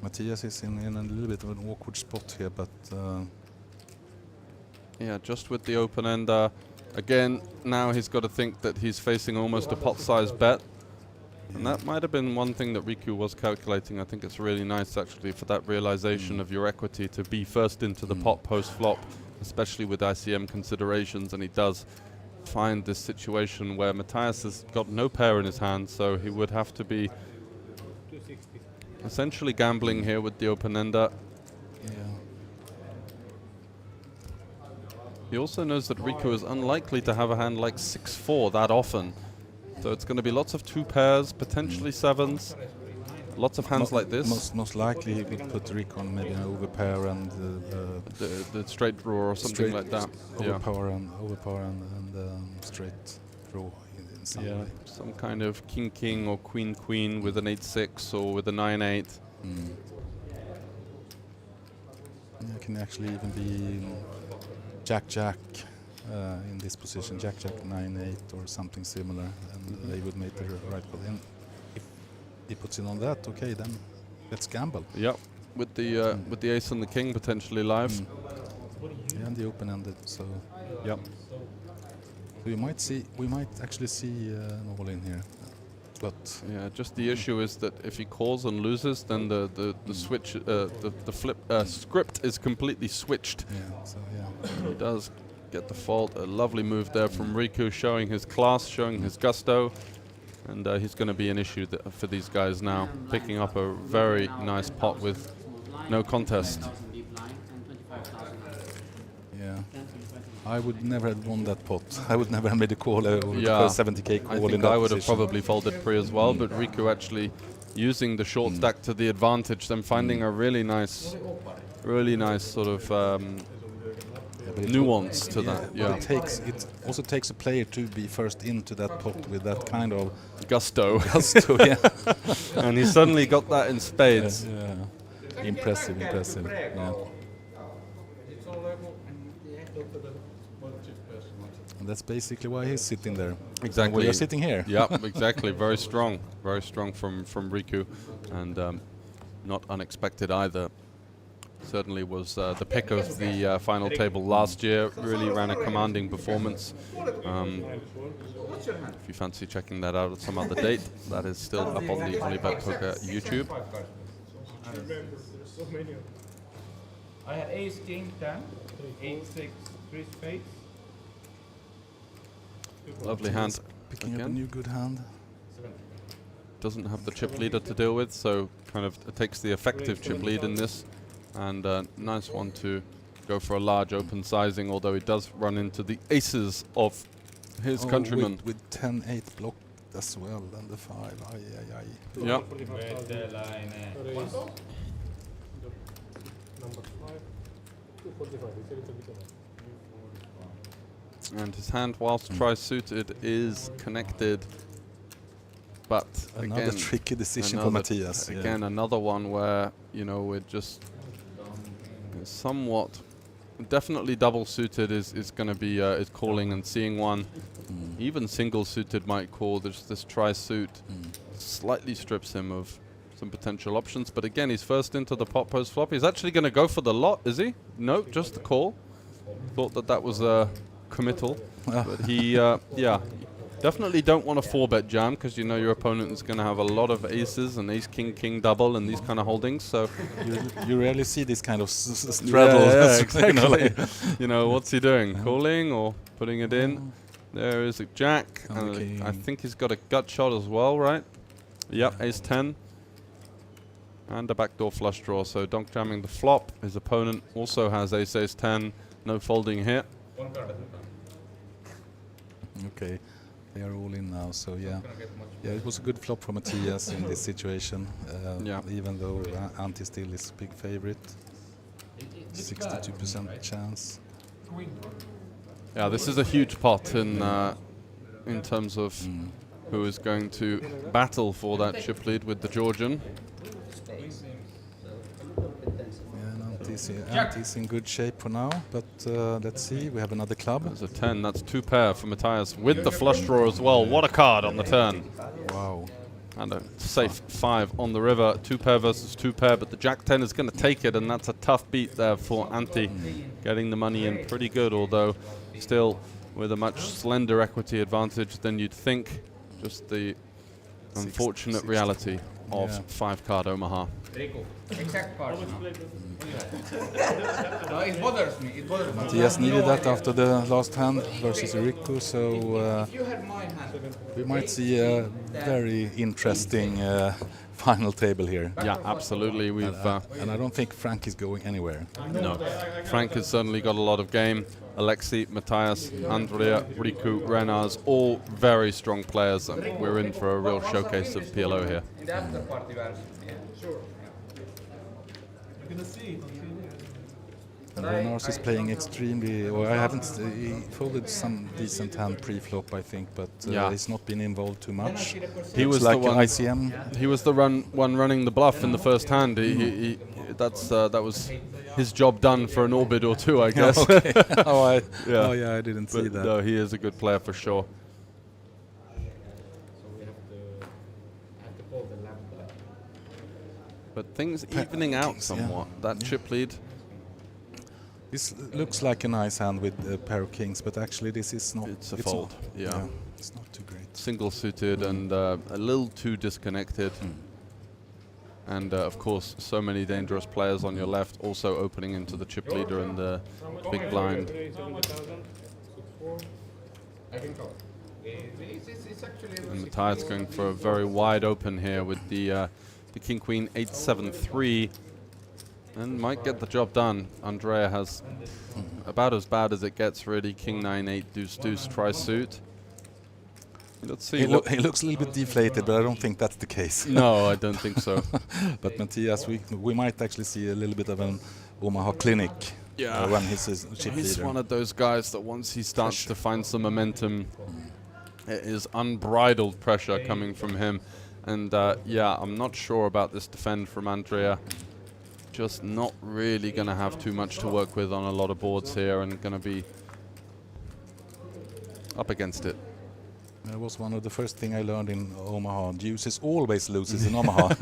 Matthias is in a little bit of an awkward spot here, but... yeah, just with the open ender. Again, now he's got to think that he's facing almost a pot-sized bet. And that might have been one thing that Riku was calculating. I think it's really nice, actually, for that realization of your equity to be first into the pot post-flop, especially with ICM considerations. And he does find this situation where Matthias has got no pair in his hand, so he would have to be essentially gambling here with the open ender. Yeah. He also knows that Riku is unlikely to have a hand like 6-4 that often. So it's going to be lots of two pairs, potentially sevens, lots of hands like this. Most likely he would put Riku on maybe an overpair and the straight draw or something like that. Overpower and straight draw in some way. Some kind of king-king or queen-queen with an 8-6 or with a 9-8. It can actually even be Jack-Jack in this position, Jack-Jack 9-8 or something similar, and they would make the right call. And if he puts it on that, okay, then let's gamble. Yep, with the ace and the king potentially live. Yeah, and the open-ended. So yep. So we might actually see an all-in here. But yeah, just the issue is that if he calls and loses, then the switch, the flip script is completely switched. Yeah, so yeah. He does get the fault. A lovely move there from Riku, showing his class, showing his gusto, and he's going to be an issue for these guys now, picking up a very nice pot with no contest. Yeah, I would never have won that pot. I would never have made a call over 70k call. I think I would have probably folded pre as well, but Riku actually using the short stack to the advantage, then finding a really nice sort of nuance to that. Yeah, it also takes a player to be first into that pot with that kind of gusto. Yeah. And he suddenly got that in spades. Yeah. Impressive. Yeah. And that's basically why he's sitting there. Exactly. You're sitting here. Yeah, exactly. Very strong from Riku, and not unexpected either. Certainly was the pick of the final table last year. Really ran a commanding performance. If you fancy checking that out at some other date, that is still up on the Olibet Poker YouTube. I had ace, king, 10, 8, 6, 3 spades. Lovely hand. Picking up a new good hand. Doesn't have the chip leader to deal with, so kind of takes the effective chip lead in this. And nice one to go for a large open sizing, although he does run into the aces of his countrymen. With 10-8 blocked as well, and the 5. Yeah. And his hand, whilst tri-suited, is connected. But another again, tricky decision for Matthias. Again, another one where, we're just somewhat definitely double suited is going to be is calling and seeing one. Even single suited might call. This tri-suit slightly strips him of some potential options. But again, he's first into the pot post flop. He's actually going to go for the lot, is he? No, just the call. Thought that was a committal. But he, yeah, definitely don't want a 4-bet jam, because you know your opponent is going to have a lot of aces and ace, king, king, double, and these kind of holdings. So you rarely see this kind of straddle. Yeah, exactly. You know, what's he doing? Calling or putting it in? There is a jack. And I think he's got a gut shot as well, right? Yep, ace 10. And a backdoor flush draw. So donk jamming the flop. His opponent also has ace, ace 10. No folding here. Okay, they are all in now, so yeah. Yeah, it was a good flop for Matthias in this situation, even though Antti still is big favorite. 62% chance. Yeah, this is a huge pot in terms of who is going to battle for that chip lead with the Georgian. Antti's in good shape for now, but let's see, we have another club. There's a 10, that's 2 pair for Matthias with the flush draw as well. What a card on the turn. Wow. And a safe 5 on the river, 2 pair versus 2 pair, but the jack 10 is going to take it, and that's a tough beat there for Antti. Getting the money in pretty good, although still with a much slender equity advantage than you'd think. Just the unfortunate reality of 5-card Omaha. Exact card. No, it bothers me. It bothers me. Matthias needed that after the last hand versus Riku, so we might see a very interesting final table here. Yeah, absolutely. We've and I don't think Frank is going anywhere. No, Frank has certainly got a lot of game. Alexi, Matthias, Andrea, Riku, Renars, all very strong players. We're in for a real showcase of PLO here. In the after party version, yeah. Sure. You're gonna see it. And Renars is playing extremely. Well, I haven't. He folded some decent hand pre-flop, I think, but he's not been involved too much. He was like the one. ICM. He was the one running the bluff in the first hand. That was his job done for an orbit or two, I guess. Okay. I didn't see that. No, he is a good player for sure. But things evening out somewhat. That chip lead. This looks like a nice hand with a pair of kings, but actually this is not. It's a fold. Yeah, it's not too great. Single suited and a little too disconnected. And of course, so many dangerous players on your left, also opening into the chip leader and the big blind. And Matthias going for a very wide open here with the king queen 8-7-3, and might get the job done. Andrea has about as bad as it gets, really. King 9-8 deuce try suit. Let's see. He looks a little bit deflated, but I don't think that's the case. No, I don't think so. But Matthias, we might actually see a little bit of an Omaha clinic when he's a chip He's leader. one of those guys that once he starts to find some momentum, it is unbridled pressure coming from him. And I'm not sure about this defend from Andrea. Just not really going to have too much to work with on a lot of boards here, and going to be up against it. That was one of the first thing I learned in Omaha. Deuces always loses in Omaha.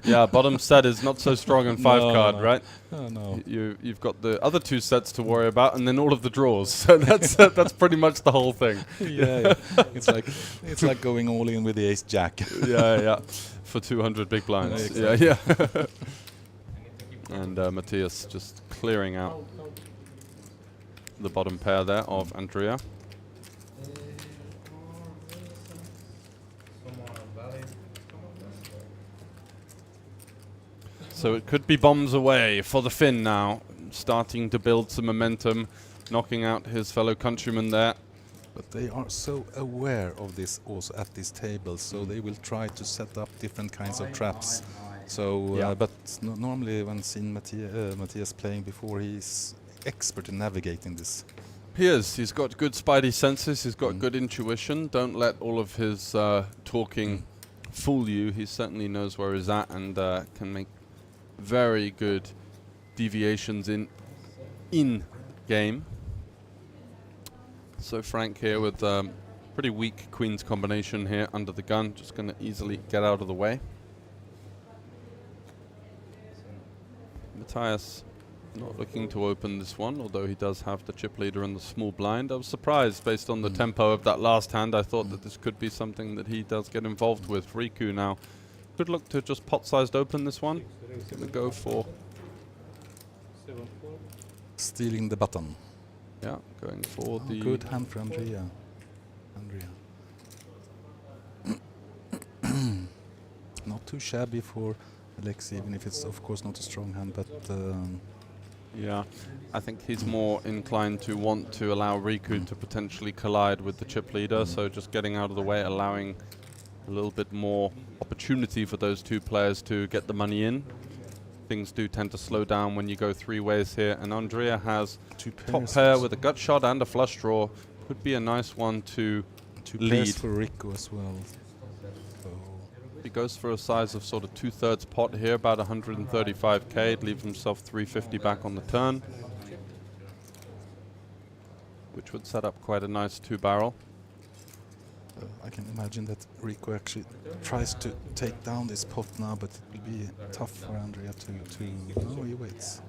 Yeah, bottom set is not so strong in 5-card, right? No. You've got the other 2 sets to worry about, and then all of the draws. So that's pretty much the whole thing. Yeah. It's like going all in with the ace jack. Yeah. For 200 big blinds. Exactly. Yeah. And Matthias just clearing out the bottom pair there of Andrea. So it could be bombs away for the Finn now, starting to build some momentum, knocking out his fellow countryman there. But they are so aware of this also at this table, so they will try to set up different kinds of traps. So, but normally when seeing Matthias playing before, he's expert in navigating this. He is. He's got good spidey senses. He's got good intuition. Don't let all of his talking fool you. He certainly knows where he's at and can make very good deviations in in game. So Frank here with pretty weak queen's combination here under the gun, just going to easily get out of the way. Matthias not looking to open this one, although he does have the chip leader and the small blind. I was surprised based on the tempo of that last hand. I thought that this could be something that he does get involved with. Riku now could look to just pot-sized open this one. Going to go for stealing the button. Yeah, going for the good hand for Andrea. Not too shabby for Alexei, even if it's of course not a strong hand, but yeah, I think he's more inclined to want to allow Riku to potentially collide with the chip leader, so just getting out of the way, allowing a little bit more opportunity for those two players to get the money in. Things do tend to slow down when you go three ways here, and Andrea has top pair with a gut shot and a flush draw. Could be a nice one to lead. For Riku as well. He goes for a size of sort of 2/3 pot here, about 135k, leave himself 350 back on the turn, which would set up quite a nice two-barrel. I can imagine that Riku actually tries to take down this pot now, but it will be tough for Andrea to no, he waits.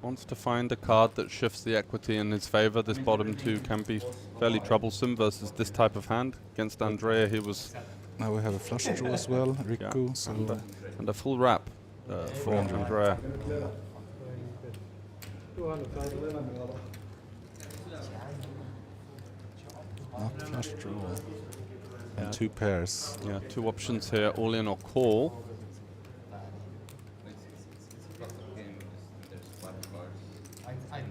Wants to find a card that shifts the equity in his favor. This bottom two can be fairly troublesome versus this type of hand. Against Andrea, he was... Now we have a flush draw as well, Riku. Yeah, so and a full wrap for Andrea. Not flush draw. And two pairs. Yeah, two options here, all in or call.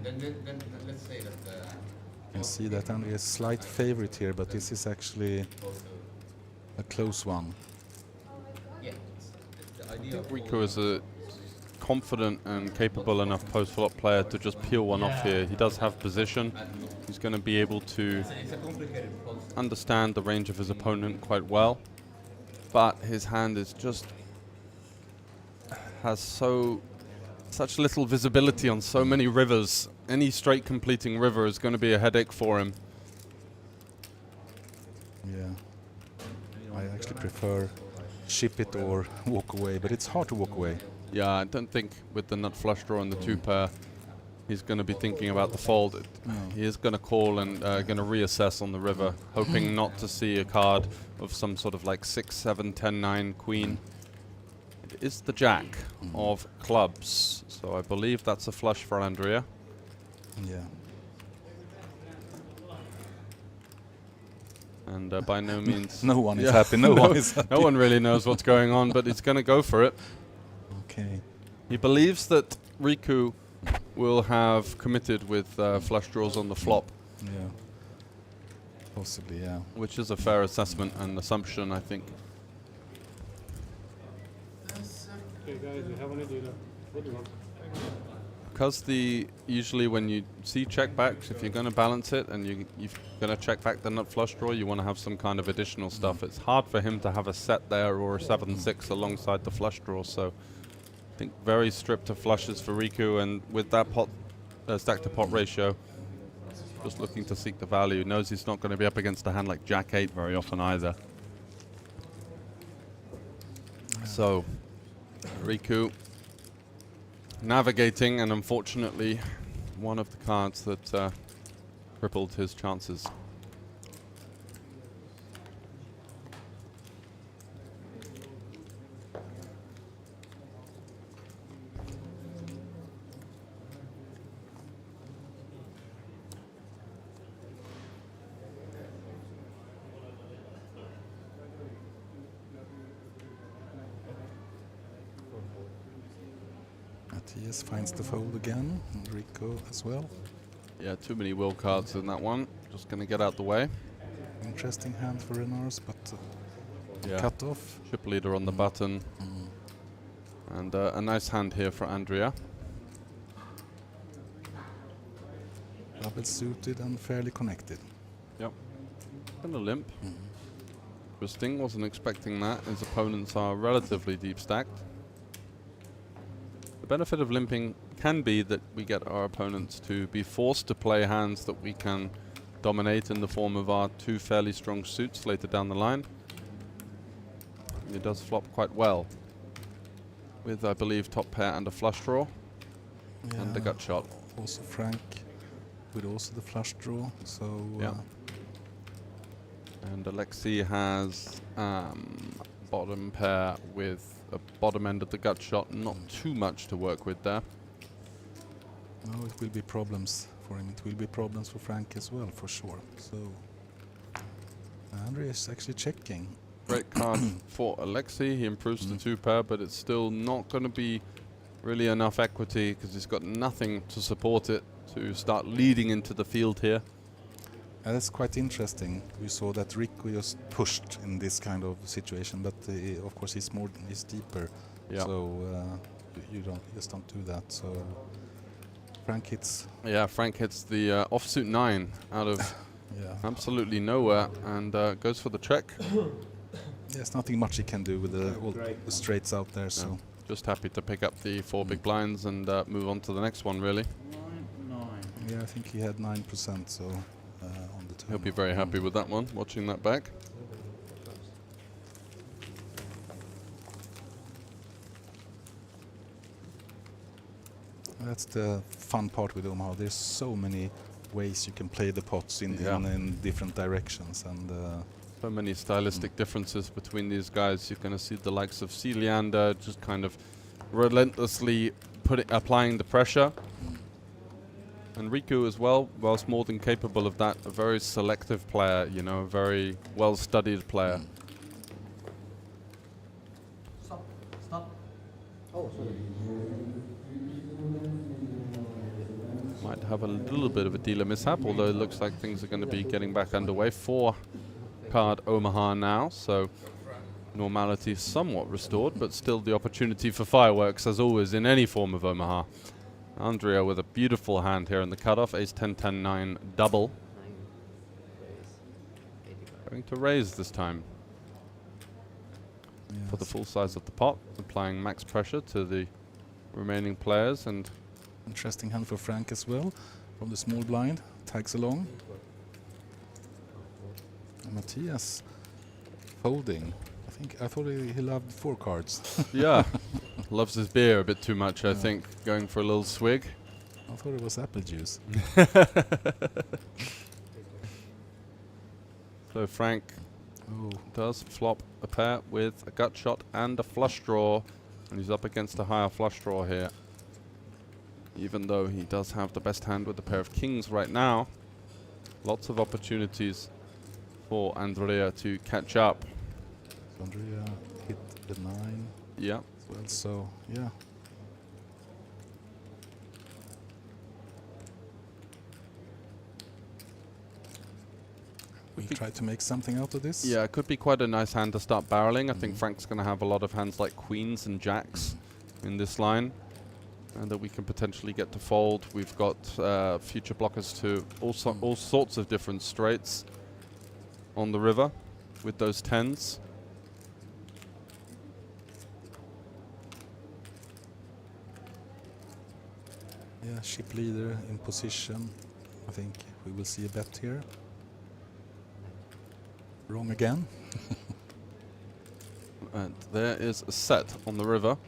Then let's say that you can see that Andrea is a slight favorite here, but this is actually a close one. Yeah, I think Riku is a confident and capable enough post-flop player to just peel one off here. He does have position. He's going to be able to understand the range of his opponent quite well, but his hand is just has such little visibility on so many rivers. Any straight completing river is going to be a headache for him. Yeah, I actually prefer ship it or walk away, but it's hard to walk away. Yeah, I don't think with the nut flush draw and the two pair, he's going to be thinking about the fold. He is going to call and going to reassess on the river, hoping not to see a card of some sort of like 6, 7, 10, 9 queen. It is the jack of clubs, so I believe that's a flush for Andrea. Yeah. And by no means... No one is happy, no one is happy. No one really knows what's going on, but he's going to go for it. Okay. He believes that Riku will have committed with flush draws on the flop. Yeah. Possibly, yeah. Which is a fair assessment and assumption, I think. Okay, guys, we have an idea. What do you want? Because usually when you see check backs, if you're going to balance it and you're going to check back the nut flush draw, you want to have some kind of additional stuff. It's hard for him to have a set there or a 7-6 alongside the flush draw, so I think very stripped of flushes for Riku, and with that pot stack to pot ratio, just looking to seek the value. Knows he's not going to be up against a hand like Jack 8 very often either. So Riku navigating, and unfortunately one of the cards that crippled his chances. Matthias finds the fold again, and Rico as well. Yeah, too many will cards in that one. Just going to get out the way. Interesting hand for Renars, but cut off. Chip leader on the button. And a nice hand here for Andrea. Double suited and fairly connected. Yep. And a limp. Interesting, wasn't expecting that. His opponents are relatively deep stacked. The benefit of limping can be that we get our opponents to be forced to play hands that we can dominate in the form of our two fairly strong suits later down the line. And it does flop quite well with, I believe, top pair and a flush draw and the gut shot. Also Frank with also the flush draw, so and Alexei has bottom pair with a bottom end of the gut shot, not too much to work with there. No, it will be problems for him. It will be problems for Frank as well, for sure. So Andre is actually checking. Great card for Alexei. He improves to two pair, but it's still not going to be really enough equity because he's got nothing to support it to start leading into the field here. That's quite interesting. We saw that Rico just pushed in this kind of situation, but of course he's deeper. Yeah. So you just don't do that. So Frank hits. Yeah, Frank hits the offsuit 9 out of absolutely nowhere and goes for the check. There's nothing much he can do with all the straights out there. So just happy to pick up the 4 big blinds and move on to the next one, really. 9. Yeah, I think he had 9%. So on the turn. He'll be very happy with that one, watching that back. That's the fun part with Omaha. There's so many ways you can play the pots in different directions, and so many stylistic differences between these guys. You're going to see the likes of Celiander just kind of relentlessly applying the pressure. And Riku as well, whilst more than capable of that, a very selective player, you know, a very well-studied player. Stop. Oh, sorry. Might have a little bit of a dealer mishap, although it looks like things are going to be getting back underway. 4-card Omaha now, so normality somewhat restored, but still the opportunity for fireworks, as always, in any form of Omaha. Andrea with a beautiful hand here in the cutoff, ace 10, 10, 9, double. Going to raise this time for the full size of the pot, applying max pressure to the remaining players. And interesting hand for Frank as well, from the small blind, tags along. And Matthias folding. I thought he loved 4 cards. Yeah, loves his beer a bit too much, I think, going for a little swig. I thought it was apple juice. So Frank does flop a pair with a gut shot and a flush draw, and he's up against a higher flush draw here. Even though he does have the best hand with a pair of kings right now, lots of opportunities for Andrea to catch up. Andrea hit the 9. Yeah. Well, so yeah. We try to make something out of this. Yeah, it could be quite a nice hand to start barreling. I think Frank's going to have a lot of hands like queens and jacks in this line, and that we can potentially get to fold. We've got future blockers to all sorts of different straights on the river with those 10s. Yeah, ship leader in position. I think we will see a bet here. Wrong again. And there is a set on the river,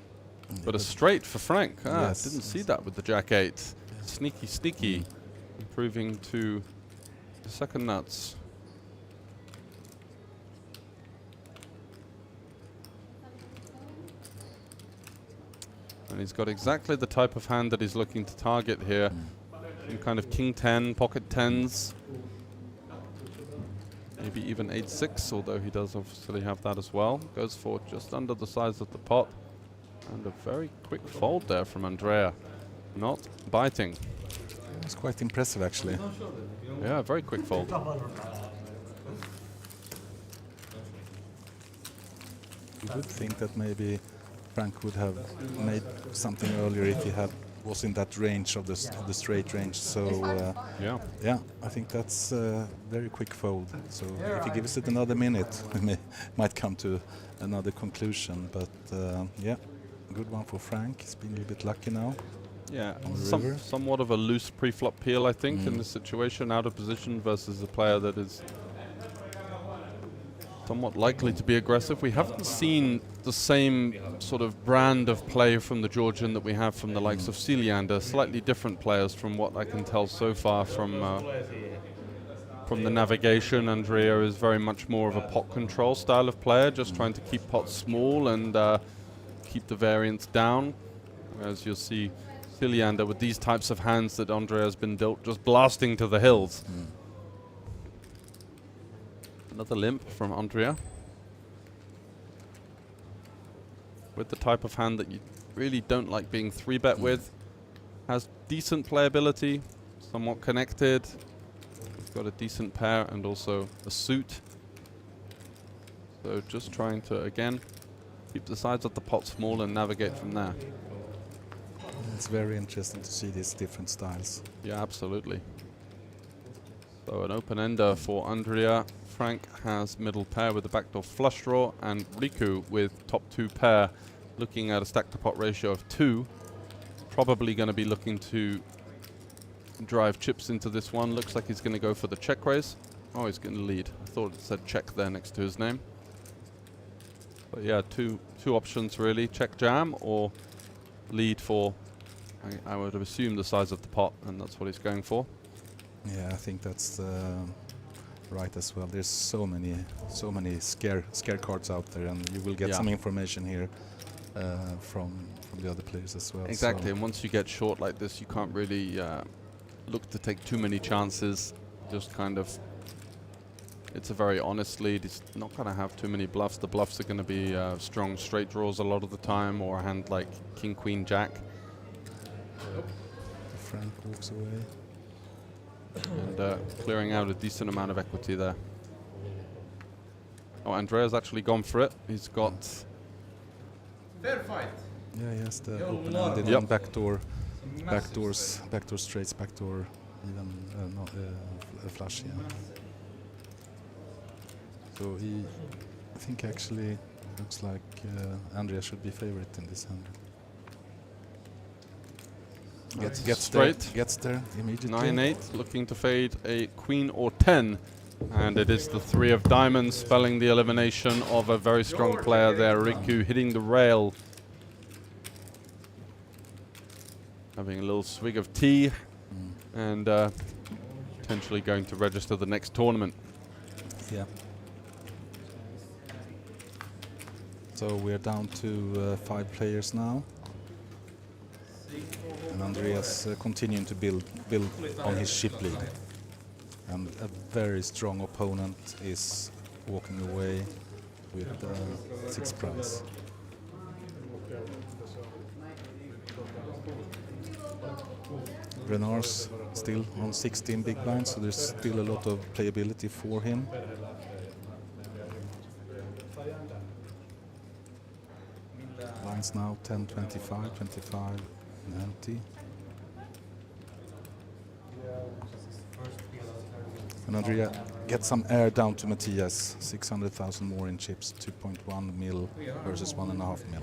but a straight for Frank. Didn't see that with the jack 8. Sneaky, sneaky, improving to the second nuts. And he's got exactly the type of hand that he's looking to target here. Some kind of king 10, pocket 10s. Maybe even 8-6, although he does obviously have that as well. Goes for just under the size of the pot. And a very quick fold there from Andrea. Not biting. It's quite impressive, actually. Yeah, very quick fold. You would think that maybe Frank would have made something earlier if he was in that range of the straight range. So yeah, I think that's a very quick fold. So if he gives it another minute, we might come to another conclusion. But yeah, good one for Frank. He's been a little bit lucky now. Yeah, on the river. somewhat of a loose pre-flop peel, I think, in this situation, out of position versus a player that is somewhat likely to be aggressive. We haven't seen the same sort of brand of play from the Georgian that we have from the likes of Celiander. Slightly different players from what I can tell so far from the navigation. Andrea is very much more of a pot control style of player, just trying to keep pots small and keep the variance down. Whereas you'll see Celiander with these types of hands that Andrea has been dealt, just blasting to the hills. Another limp from Andrea. With the type of hand that you really don't like being 3-bet with. Has decent playability, somewhat connected. Got a decent pair and also a suit. So just trying to, again, keep the sides of the pot small and navigate from there. It's very interesting to see these different styles. Yeah, absolutely. So an open-ender for Andrea. Frank has middle pair with the backdoor flush draw, and Riku with top 2 pair, looking at a stack to pot ratio of 2. Probably going to be looking to drive chips into this one. Looks like he's going to go for the check raise. Oh, he's going to lead. I thought it said check there next to his name. But yeah, two options really. Check jam or lead for, I would assume, the size of the pot, and that's what he's going for. Yeah, I think that's right as well. There's so many scare cards out there, and you will get some information here from the other players as well. Exactly, so and once you get short like this, you can't really look to take too many chances. Just kind of, it's a very honest lead. He's not going to have too many bluffs. The bluffs are going to be strong straight draws a lot of the time, or a hand like King, Queen, Jack. Frank walks away. And clearing out a decent amount of equity there. Oh, Andrea's actually gone for it. He's got... Fair fight. Yeah, he has the open-ended and backdoor straights, backdoor even a flush, yeah. So I think actually looks like Andrea should be favorite in this hand. Gets there immediately. 9-8, looking to fade a queen or 10. And it is the 3 of diamonds, spelling the elimination of a very strong player there. Riku hitting the rail. Having a little swig of tea. And potentially going to register the next tournament. Yeah. So we're down to 5 players now. And Andreas continuing to build on his ship lead. And a very strong opponent is walking away with 6 prize. Renard's still on 16 big blinds, so there's still a lot of playability for him. Blinds now 10, 25, 25, and empty. And Andrea gets some air down to Matthias. 600,000 more in chips, 2.1 mil versus 1.5 mil.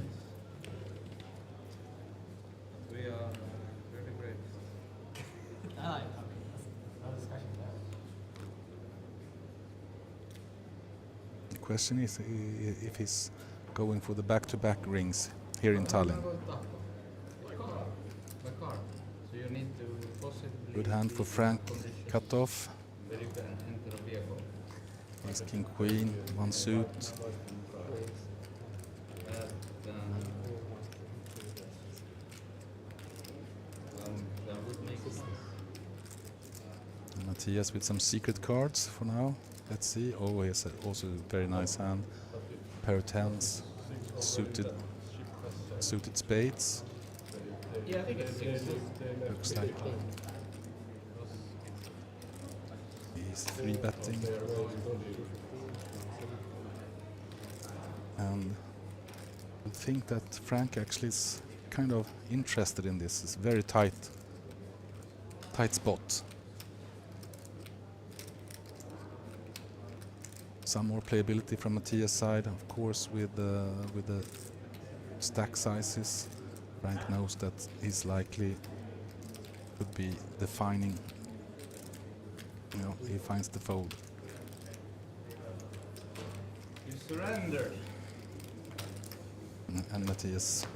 The question is if he's going for the back-to-back rings here in Tallinn. Good hand for Frank, cut off. Ace King Queen, 1 suit. And Matthias with some secret cards for now. Let's see. Oh, he has also a very nice hand. Pair of 10s, suited spades. Yeah, I think it's Looks like he's 3-betting. And I think that Frank actually is kind of interested in this. It's a very tight spot. Some more playability from Matthias' side, of course, with the stack sizes. Frank knows that he's likely could be defining. You know, he finds the fold. You surrender. And Matthias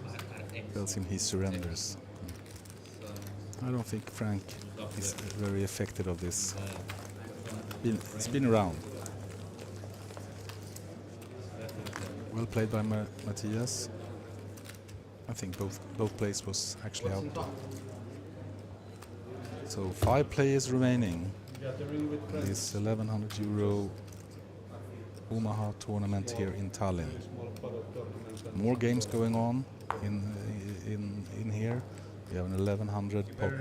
tells him he surrenders. I don't think Frank is very affected of this. It's been around. Well played by Matthias. I think both plays was actually out. So 5 players remaining. This 1100 euro Omaha tournament here in Tallinn. More games going on in here. We have an 1100 pop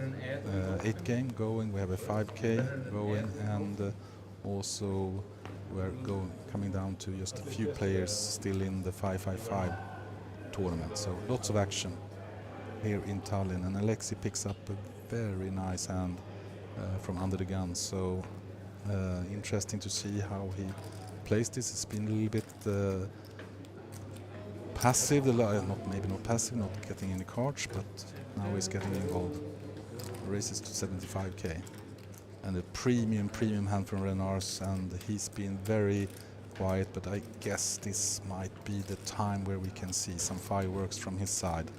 8 game going. We have a 5K going, and also we're coming down to just a few players still in the 555 tournament. So lots of action here in Tallinn, and Alexi picks up a very nice hand from under the gun. So interesting to see how he plays this. It's been a little bit passive, maybe not passive, not getting any cards, but now he's getting involved. Races to 75k, and a premium hand from Renars, and he's been very quiet, but I guess this might be the time where we can see some fireworks from his side.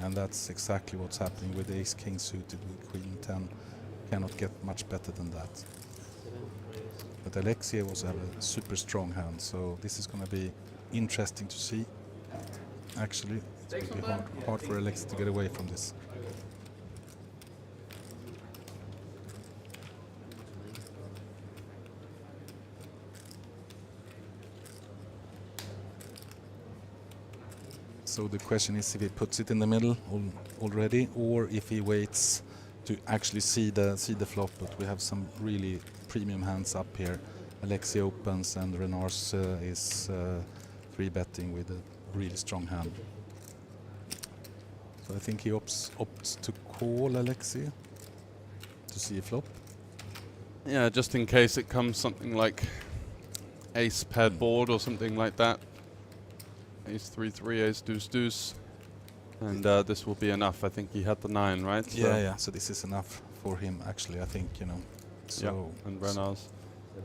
And that's exactly what's happening with Ace King suited with Queen 10. Cannot get much better than that. But Alexia also have a super strong hand, so this is going to be interesting to see. Actually, it's going to be hard for Alexia to get away from this. So the question is if he puts it in the middle already, or if he waits to actually see the flop. But we have some really premium hands up here. Alexi opens, and Renars is 3-betting with a really strong hand. So I think he opts to call Alexi to see a flop. Yeah, just in case it comes something like ace paired board or something like that. Ace 3-3, ace deuce, and this will be enough. I think he had the 9, right? So Yeah. So this is enough for him, actually. I think, you know. So yeah, and Renars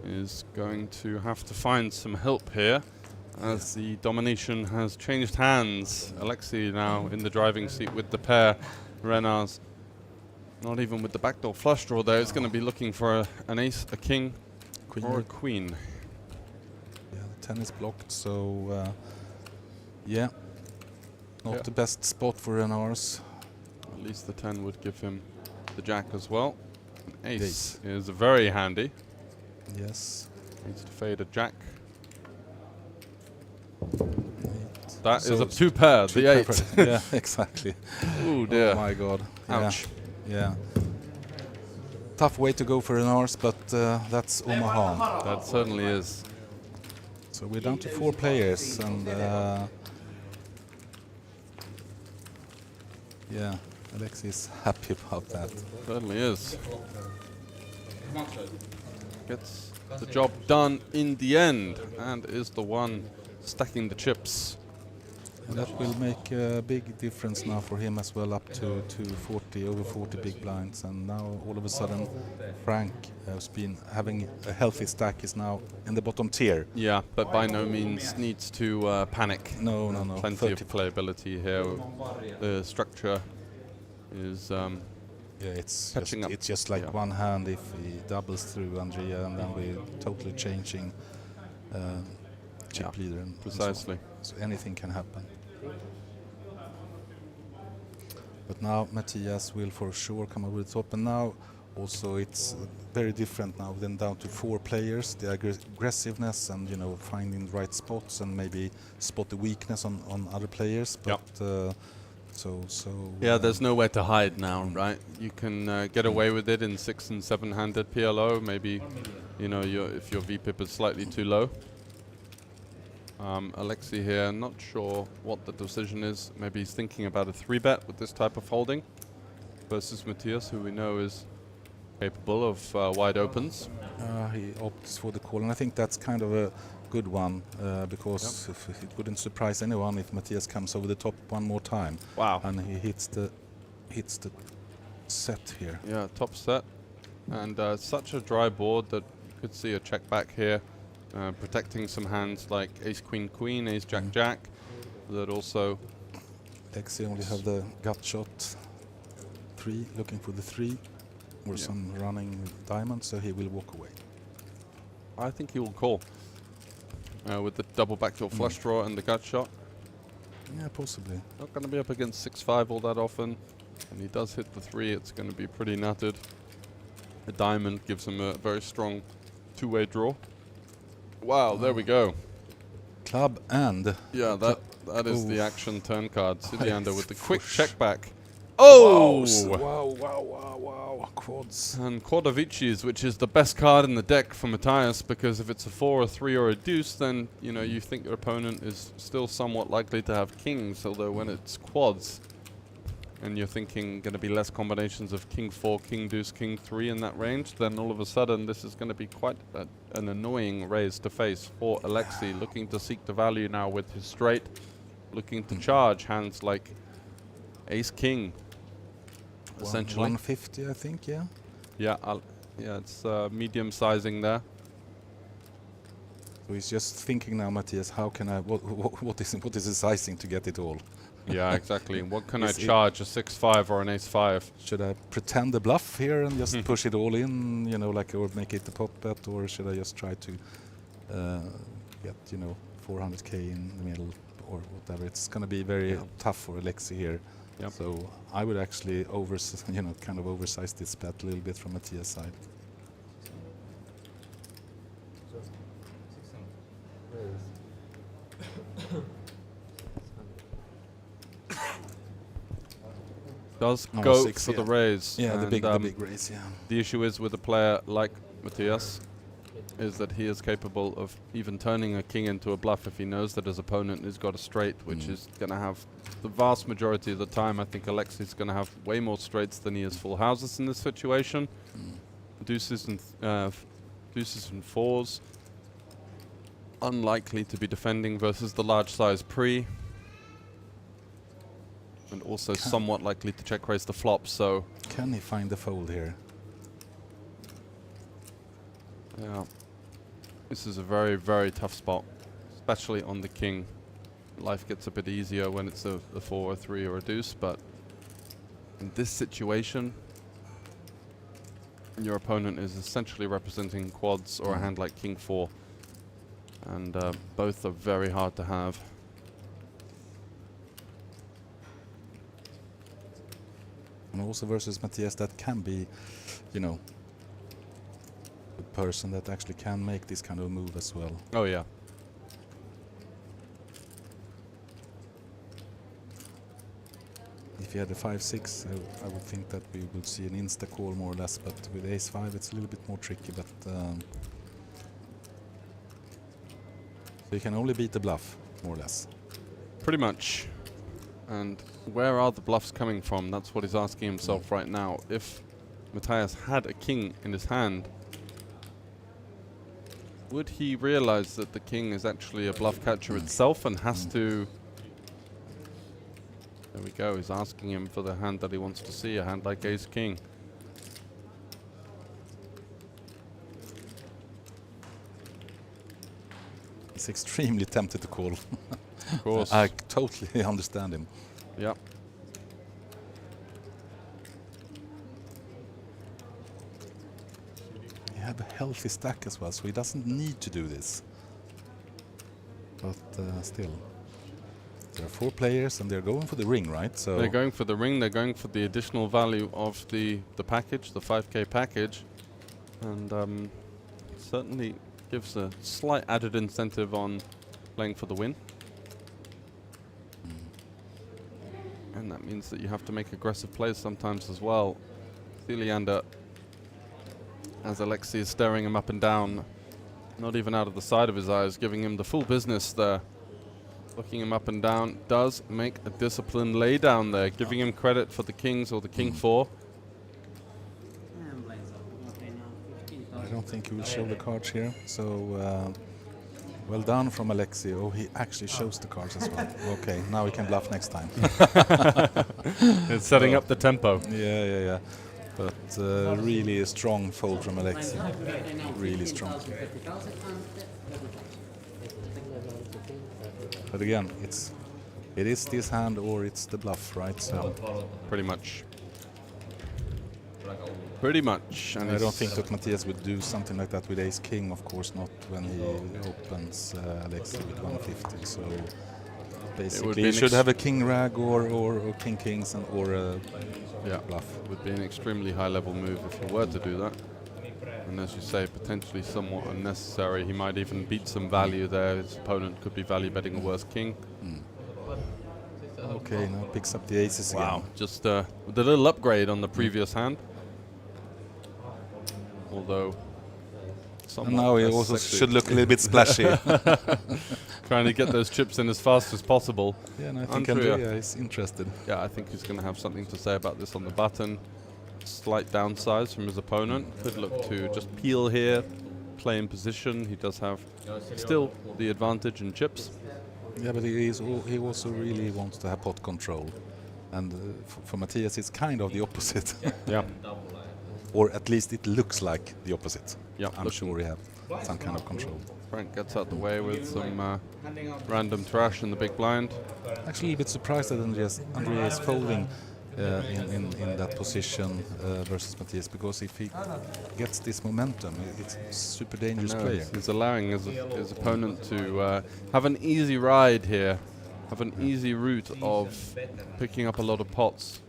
is going to have to find some help here, as the domination has changed hands. Alexi now in the driving seat with the pair. Renars not even with the backdoor flush draw there. It's going to be looking for an ace, a king, or a queen. Yeah, the 10 is blocked, so. Yeah, not the best spot for Renars. At least the 10 would give him the jack as well. An ace is very handy. Yes. Needs to fade a jack. 8. That is a 2-pair, the 8. Yeah, exactly. Oh dear. Oh my god. Ouch. Yeah. Tough way to go for Renars, but that's Omaha. That certainly is. So we're down to 4 players, and yeah, Alexi is happy about that. Certainly is. Gets the job done in the end, and is the one stacking the chips. And that will make a big difference now for him as well, up to over 40 big blinds. And now all of a sudden Frank, who's been having a healthy stack, is now in the bottom tier. Yeah, but by no means needs to panic. No. Plenty of playability here. The structure is catching up. It's just like one hand if he doubles through Andrea, and then we're totally changing chip leader. Precisely. So anything can happen. But now Matthias will for sure come over the top, and now also it's very different now, then down to 4 players. The aggressiveness and, you know, finding the right spots and maybe spot the weakness on other players. But yeah, there's nowhere to hide now, right? You can get away with it in 6- and 7-handed PLO. Maybe, you know, if your VPIP is slightly too low. Alexi here, not sure what the decision is. Maybe he's thinking about a 3-bet with this type of holding versus Matthias, who we know is capable of wide opens. He opts for the call, and I think that's kind of a good one because it wouldn't surprise anyone if Matthias comes over the top one more time. Wow. And he hits the set here. Yeah, top set. And such a dry board that you could see a check back here, protecting some hands like ace queen queen, ace jack jack. That also Lexi only have the gut shot 3, looking for the 3 or some running diamond, so he will walk away. I think he will call with the double backdoor flush draw and the gut shot. Yeah, possibly. Not going to be up against 6-5 all that often, and he does hit the 3. It's going to be pretty nutted. A diamond gives him a very strong two-way draw. Wow, there we go. Club and yeah, that is the action turn card. Sidiander with the quick check back. Oh! Wow, quads. And Quadovicis, which is the best card in the deck for Matthias, because if it's a 4, a 3, or a deuce, then you know you think your opponent is still somewhat likely to have kings. Although when it's quads, and you're thinking going to be less combinations of king 4, king deuce, king 3 in that range, then all of a sudden this is going to be quite an annoying raise to face for Alexei, looking to seek the value now with his straight, looking to charge hands like ace king. Essentially 150, I think. Yeah. Yeah, yeah. It's medium sizing there. So he's just thinking now, Matthias. How can I? What is the sizing to get it all? Yeah, exactly. What can I charge? A 6-5 or an ace-5? Should I pretend the bluff here and just push it all in? You know, like, or make it a pop bet, or should I just try to get 400k in the middle or whatever? It's going to be very tough for Alexei here. Yep. So I would actually kind of oversize this bet a little bit from Matthias' side. Does go 6, for the raise. Yeah, the big raise, yeah. The issue is with a player like Matthias is that he is capable of even turning a king into a bluff if he knows that his opponent has got a straight, which is going to have the vast majority of the time. I think Alexei's going to have way more straights than he has full houses in this situation. Deuces and fours. Unlikely to be defending versus the large size pre. And also somewhat likely to check raise the flop, so... Can he find the fold here? Yeah. This is a very, very tough spot, especially on the king. Life gets a bit easier when it's a 4, a 3, or a deuce, but in this situation, your opponent is essentially representing quads or a hand like king 4, and both are very hard to have. And also versus Matthias, that can be, a person that actually can make this kind of move as well. Oh yeah. If you had a 5-6, I would think that we would see an insta call more or less, but with ace-5 it's a little bit more tricky, but so you can only beat the bluff, more or less. Pretty much. And where are the bluffs coming from? That's what he's asking himself right now. If Matthias had a king in his hand, would he realize that the king is actually a bluff catcher itself and has to... There we go, he's asking him for the hand that he wants to see, a hand like ace-king. He's extremely tempted to call. Of course. I totally understand him. Yep. He have a healthy stack as well, so he doesn't need to do this. But still. There are 4 players and they're going for the ring, right? So they're going for the ring, they're going for the additional value of the package, the 5k package. And certainly gives a slight added incentive on playing for the win. And that means that you have to make aggressive plays sometimes as well. Theliander, as Alexei is staring him up and down, not even out of the side of his eyes, giving him the full business there. Looking him up and down, does make a disciplined laydown there, giving him credit for the kings or the king 4. I don't think he will show the cards here, so Well done from Alexei. Oh, he actually shows the cards as well. Okay, now we can bluff next time. It's setting up the tempo. Yeah. But really a strong fold from Alexei. Really strong. But again, it is this hand or it's the bluff, right? So pretty much. Pretty much. And I don't think that Matthias would do something like that with Ace King, of course not when he opens Alexei with 150. So basically you should have a King Rag or King Kings or a bluff. It would be an extremely high level move if he were to do that. And as you say, potentially somewhat unnecessary. He might even beat some value there. His opponent could be value betting a worse king. Okay, now picks up the aces again. Just with a little upgrade on the previous hand. Although, and now he also should look a little bit splashy. Trying to get those chips in as fast as possible. Yeah, and I think Andrea is interested. Yeah, I think he's going to have something to say about this on the button. Slight downsize from his opponent. Could look to just peel here, play in position. He does have still the advantage in chips. Yeah, but he also really wants to have pot control. And for Matthias, it's kind of the opposite. Yeah. Or at least it looks like the opposite. Yeah, I'm sure he has some kind of control. Frank gets out the way with some random trash in the big blind. Actually, a bit surprised that Andrea is folding in that position versus Matthias, because if he gets this momentum, it's a super dangerous player. He's allowing his opponent to have an easy ride here, have an easy route of picking up a lot of pots.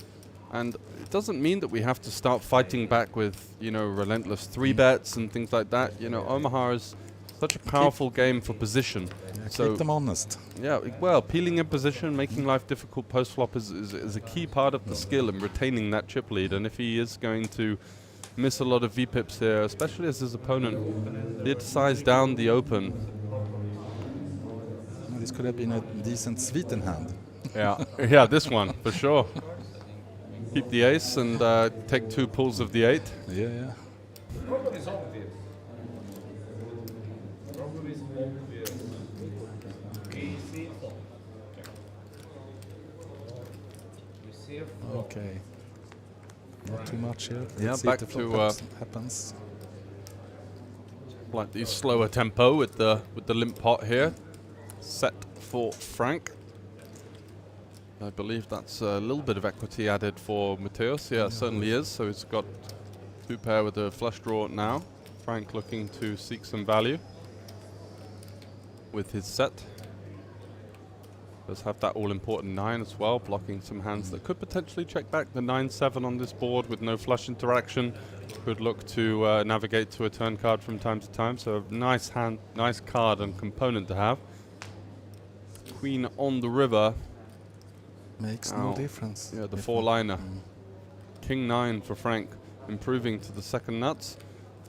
And it doesn't mean that we have to start fighting back with, relentless 3-bets and things like that. Omaha is such a powerful game for position. Yeah, so keep them honest. Yeah, well, peeling in position, making life difficult post-flop is a key part of the skill and retaining that chip lead. And if he is going to miss a lot of V-pips here, especially as his opponent did size down the open. Well, this could have been a decent Sviten hand. Yeah, this one, for sure. Keep the ace and take 2 pulls of the 8. Yeah. Okay. Not too much here. Let's see back if the to flop happens. Like the slower tempo with the limp pot here. Set for Frank. I believe that's a little bit of equity added for Matthias. Yeah, it certainly is. So he's got 2 pair with a flush draw now. Frank looking to seek some value with his set. Does have that all-important 9 as well, blocking some hands that could potentially check back. The 9-7 on this board with no flush interaction could look to navigate to a turn card from time to time. So a nice hand, nice card and component to have. Queen on the river. Makes no difference. Yeah, the 4-liner. King 9 for Frank, improving to the second nuts.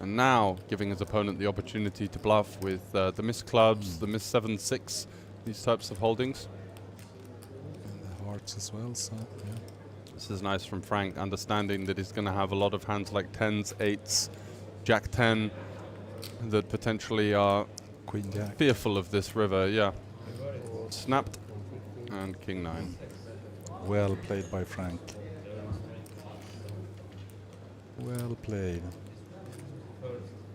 And now giving his opponent the opportunity to bluff with the missed clubs, the missed 7-6, these types of holdings. And the hearts as well, so yeah. This is nice from Frank, understanding that he's going to have a lot of hands like 10s, 8s, Jack 10 that potentially are Queen Jack. Fearful of this river, yeah. Snapped and King 9. Well played by Frank. Well played.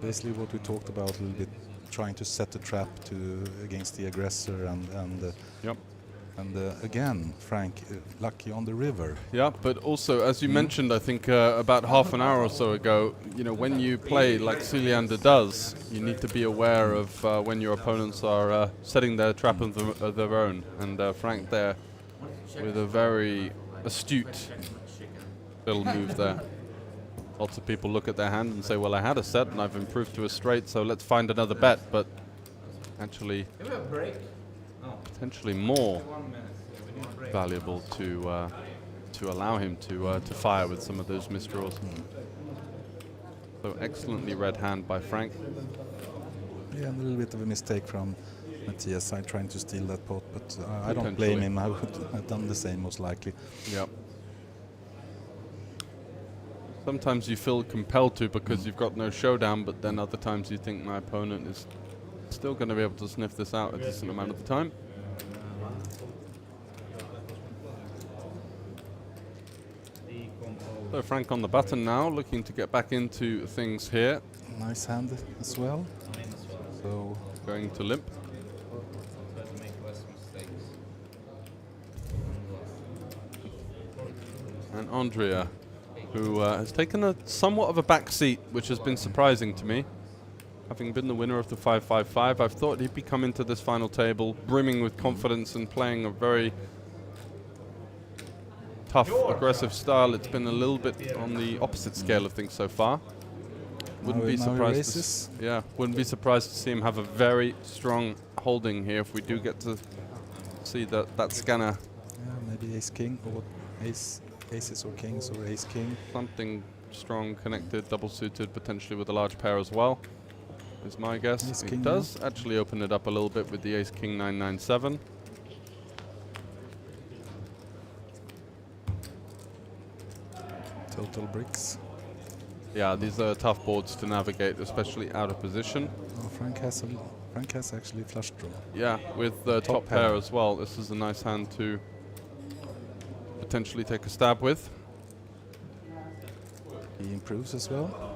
Basically what we talked about a little bit, trying to set the trap against the aggressor and again, Frank, lucky on the river. Yeah, but also, as you mentioned, I think about half an hour or so ago, when you play like Suliander does, you need to be aware of when your opponents are setting their trap of their own. And Frank there with a very astute little move there. Lots of people look at their hand and say, well, I had a set and I've improved to a straight, so let's find another bet. But actually, potentially more valuable to allow him to fire with some of those misdraws. So excellently read hand by Frank. Yeah, and a little bit of a mistake from Matthias side trying to steal that pot, but I don't blame him. I would have done the same most likely. Yep. Sometimes you feel compelled to because you've got no showdown, but then other times you think my opponent is Still going to be able to sniff this out a decent amount of the time. So Frank on the button now, looking to get back into things here. Nice hand as well. So going to limp. And Andrea, who has taken a somewhat of a back seat, which has been surprising to me. Having been the winner of the 5-5-5, I've thought he'd be coming to this final table brimming with confidence and playing a very tough, aggressive style. It's been a little bit on the opposite scale of things so far. Wouldn't be surprised. Wouldn't be surprised to see him have a very strong holding here if we do get to see that scanner. Yeah, maybe ace king or aces or kings or ace king. Something strong connected, double suited, potentially with a large pair as well. Is my guess. It does actually open it up a little bit with the ace king 9-9-7. Total bricks. Yeah, these are tough boards to navigate, especially out of position. Oh, Frank has actually flush draw. Yeah, with the top pair as well. This is a nice hand to potentially take a stab with. He improves as well.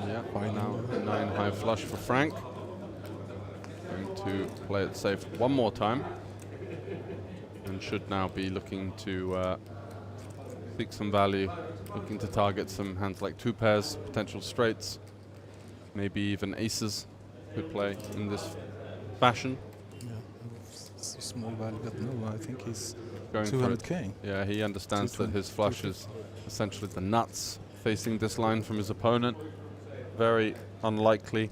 Yeah, by now 9 high flush for Frank. Going to play it safe one more time. And should now be looking to seek some value, looking to target some hands like 2 pairs, potential straights, maybe even aces could play in this fashion. Yeah, small value, but no, I think he's going 200k. Yeah, he understands that his flush is essentially the nuts facing this line from his opponent. Very unlikely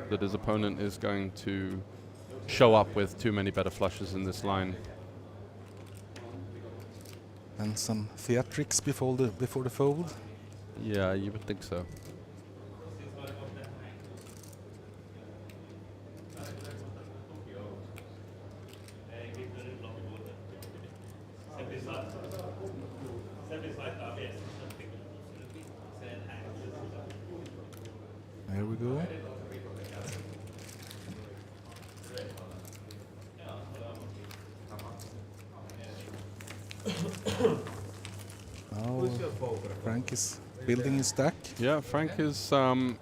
that his opponent is going to show up with too many better flushes in this line. And some theatrics before the fold. Yeah, you would think so. There we go. Oh, Frank is building his stack. Yeah, Frank is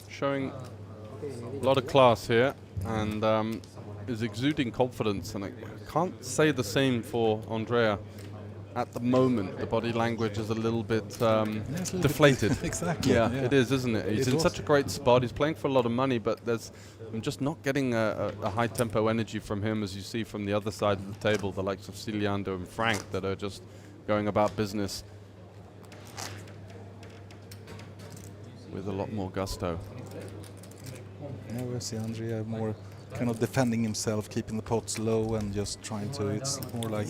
showing a lot of class here and is exuding confidence, and I can't say the same for Andrea. At the moment, the body language is a little bit deflated. Exactly. Yeah, it is, isn't it? He's in such a great spot. He's playing for a lot of money, but I'm just not getting a high tempo energy from him, as you see from the other side of the table, the likes of Ciliando and Frank that are just going about business with a lot more gusto. Yeah, we see Andrea more kind of defending himself, keeping the pots low and just trying to, it's more like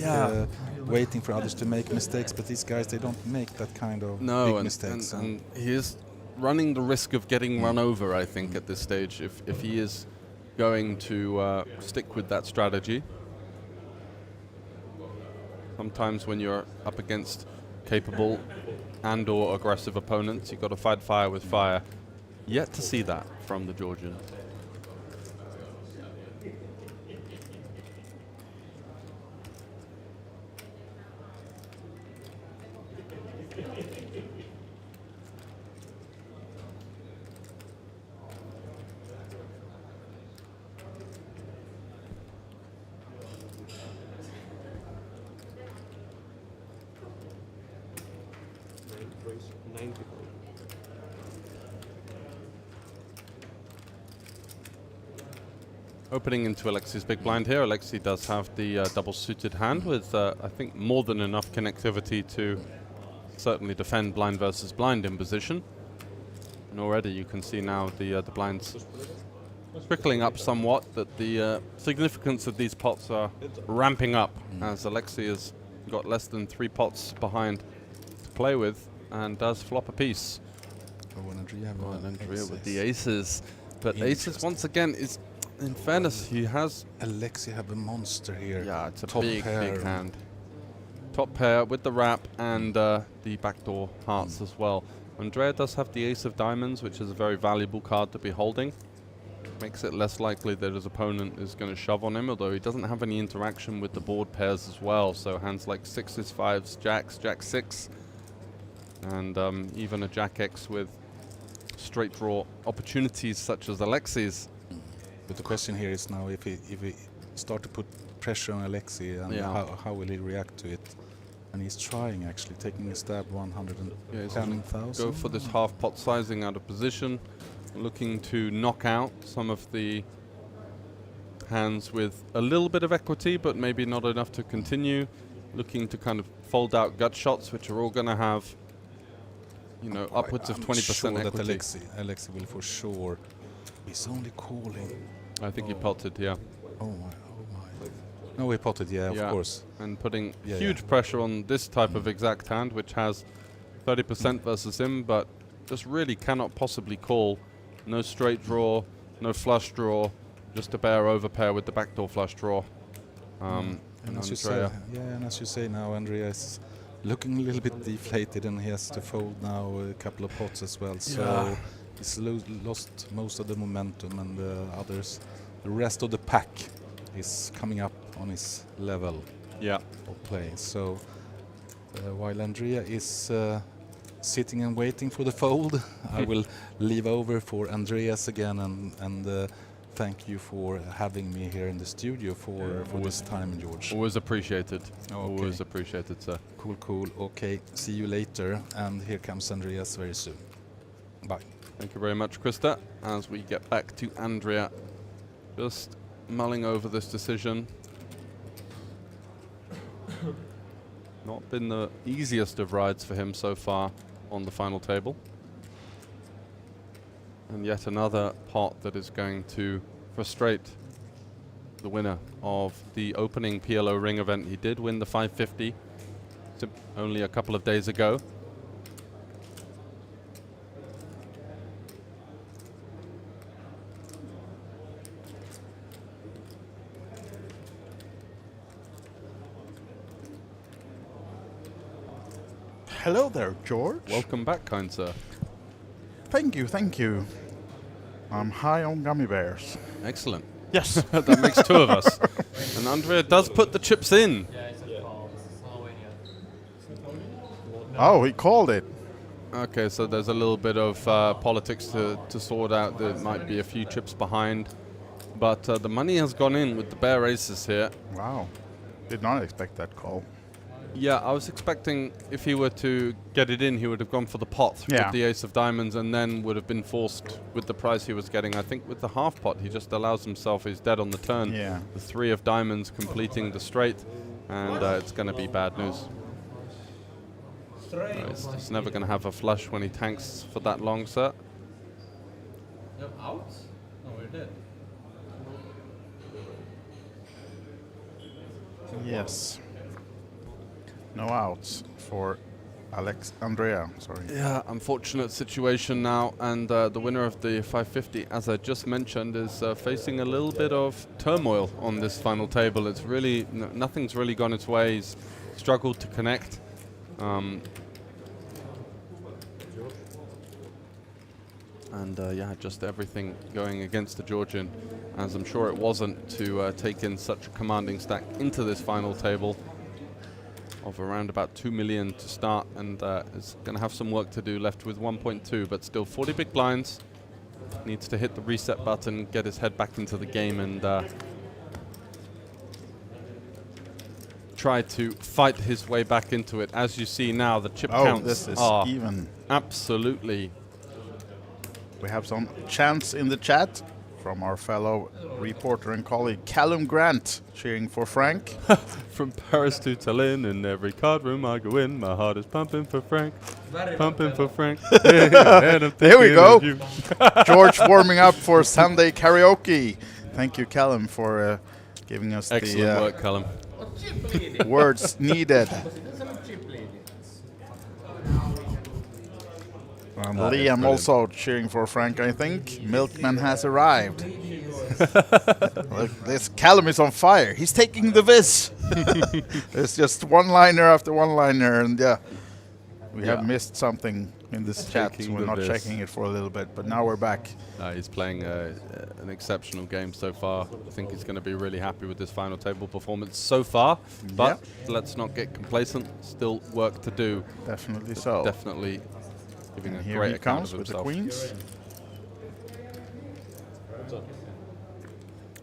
waiting for others to make mistakes, but these guys, they don't make that kind of big mistakes. And he is running the risk of getting run over, I think, at this stage, if he is going to stick with that strategy. Sometimes when you're up against capable and or aggressive opponents, you've got to fight fire with fire. Yet to see that from the Georgian. Opening into Alexi's big blind here. Alexi does have the double suited hand with, I think, more than enough connectivity to certainly defend blind versus blind in position. And already you can see now the blinds trickling up somewhat, that the significance of these pots are ramping up as Alexi has got less than 3 pots behind to play with and does flop a piece. Oh, and Andrea with the aces. But aces, once again, is, in fairness, he has... Alexi have a monster here. Yeah, it's a big hand. Top pair with the wrap and the backdoor hearts as well. Andrea does have the ace of diamonds, which is a very valuable card to be holding. Makes it less likely that his opponent is going to shove on him, although he doesn't have any interaction with the board pairs as well. So hands like 6s, 5s, jacks, jack 6, and even a jack X with straight draw opportunities such as Alexi's. But the question here is now if we start to put pressure on Alexei, and how will he react to it? And he's trying, actually, taking a stab 110,000. Go for this half pot sizing out of position, looking to knock out some of the hands with a little bit of equity, but maybe not enough to continue. Looking to kind of fold out gut shots, which are all going to have, you know, upwards of 20% sure equity. That Alexei will for sure. He's only calling. I think he potted, yeah. Oh my. No, he potted, of course. And putting huge pressure on this type of exact hand, which has 30% versus him, but just really cannot possibly call. No straight draw, no flush draw, just a bare overpair with the backdoor flush draw. And as you say, and as you say now, Andrea is looking a little bit deflated, and he has to fold now a couple of pots as well. So he's lost most of the momentum, and the rest of the pack is coming up on his level of play. So while Andrea is sitting and waiting for the fold, I will leave over for Andreas again, and thank you for having me here in the studio for this time, George. Always appreciated. Okay. Always appreciated, sir. Cool. Okay, see you later. And here comes Andreas very soon. Bye. Thank you very much, Krista. As we get back to Andrea, just mulling over this decision. Not been the easiest of rides for him so far on the final table. And yet another pot that is going to frustrate the winner of the opening PLO ring event. He did win the 550 only a couple of days ago. Hello there, George. Welcome back, kind sir. Thank you. I'm high on gummy bears. Excellent. Yes. That makes two of us. And Andrea does put the chips in. Oh, he called it. Okay, so there's a little bit of politics to sort out. There might be a few chips behind. But the money has gone in with the bare aces here. Wow. Did not expect that call. Yeah, I was expecting if he were to get it in, he would have gone for the pot with the ace of diamonds and then would have been forced with the price he was getting. I think with the half pot, he just allows himself, he's dead on the turn. Yeah. The 3 of diamonds completing the straight, and it's going to be bad news. It's never going to have a flush when he tanks for that long, sir. No out? No, we're dead. Yes. No outs for Andrea, sorry. Yeah, unfortunate situation now, and the winner of the 550, as I just mentioned, is facing a little bit of turmoil on this final table. It's really, nothing's really gone its way. He's struggled to connect. And just everything going against the Georgian, as I'm sure it wasn't, to take in such a commanding stack into this final table of around about 2 million to start, and is going to have some work to do, left with 1.2, but still 40 big blinds. Needs to hit the reset button, get his head back into the game, and try to fight his way back into it. As you see now, the chip counts this is are even. Absolutely. We have some chants in the chat from our fellow reporter and colleague Callum Grant, cheering for Frank. From Paris to Tallinn, in every card room I go in, my heart is pumping for Frank. Pumping for Frank. There we go. George warming up for Sunday karaoke. Thank you, Callum, for giving us excellent work, Callum. Words needed. Liam also cheering for Frank, I think. Milkman has arrived. Look, this Callum is on fire. He's taking the Viz. There's just one-liner after one-liner, and We have missed something in this chat, so we're not checking it for a little bit, but now we're back. He's playing an exceptional game so far. I think he's going to be really happy with this final table performance so far, but let's not get complacent. Still work to do. Definitely so. Definitely giving and a here great he account comes of with himself. the queens.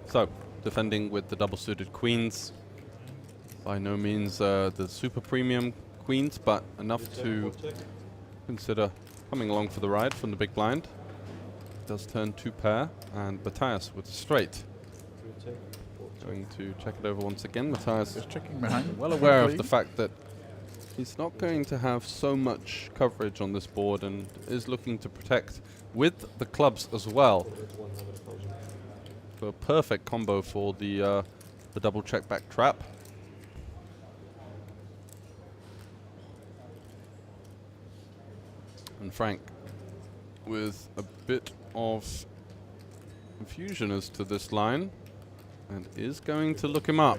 So, defending with the double-suited queens. By no means the super premium queens, but enough to consider coming along for the ride from the big blind. Does turn 2 pair, and Matthias with a straight. Going to check it over once again. Matthias is checking behind. Well aware of the fact that he's not going to have so much coverage on this board and is looking to protect with the clubs as well. So a perfect combo for the double check back trap. And Frank with a bit of confusion as to this line and is going to look him up.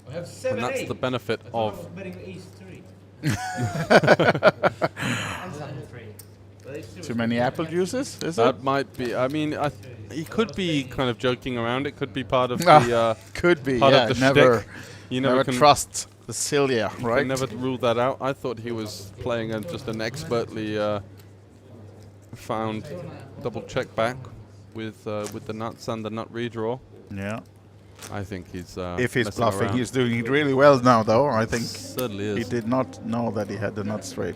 We have 7 And that's the benefit of betting ace 3. Too many apple juices, is that it? might be. I mean, he could be kind of joking around. It could be part of the could be. part Yeah, of the never. shtick. You never can trust the Cilia, you right? can never rule that out. I thought he was playing just an expertly found double check back with the nuts and the nut redraw. Yeah. I think he's if he's messing bluffing, around. he's doing it really well now, though. I think certainly is. He did not know that he had the nut straight.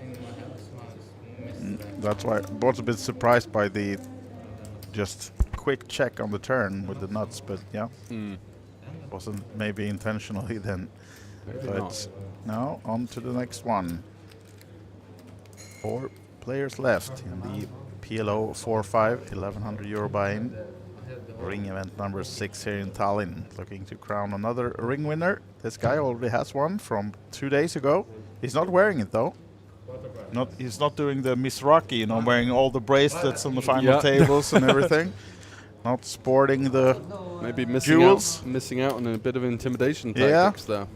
That's why I was a bit surprised by the just quick check on the turn with the nuts, but yeah, wasn't maybe intentionally then. Maybe but not. now on to the next one. 4 players left in the PLO5, 1100 euro buy-in. Ring event number 6 here in Tallinn. Looking to crown another ring winner. This guy already has one from 2 days ago. He's not wearing it though. He's not doing the Miss Rocky, you know, wearing all the bracelets on the final tables and everything. Not sporting the maybe jewels. missing out on a bit of intimidation tactics there.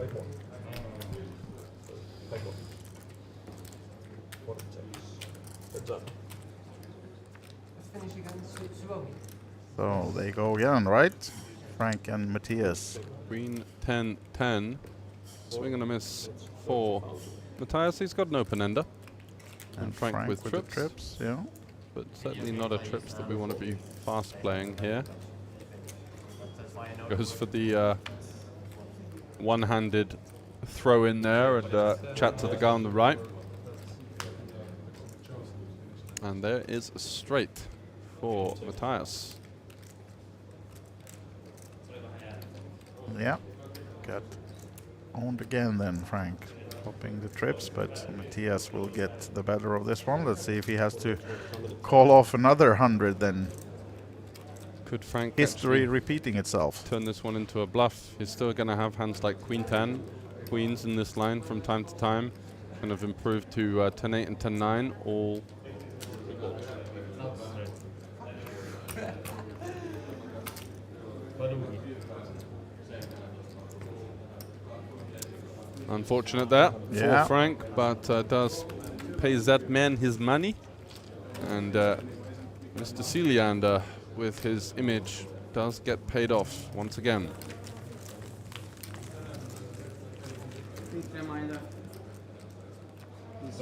So they go again, right? Frank and Matthias. Queen 10-10. Swing and a miss for Matthias. He's got an open ender. And Frank with trips. The trips, yeah. But certainly not a trips that we want to be fast playing here. Goes for the one-handed throw in there and chat to the guy on the right. And there is a straight for Matthias. Yeah, got owned again then, Frank. Hoping the trips, but Matthias will get the better of this one. Let's see if he has to call off another 100 then. Could Frank history repeating itself? Turn this one into a bluff. He's still going to have hands like Queen 10, queens in this line from time to time. Kind of improved to 10-8 and 10-9, all. Unfortunate there for Frank, but does pay that man his money. And Mr. Sealiander, with his image, does get paid off once again. Quick reminder. It's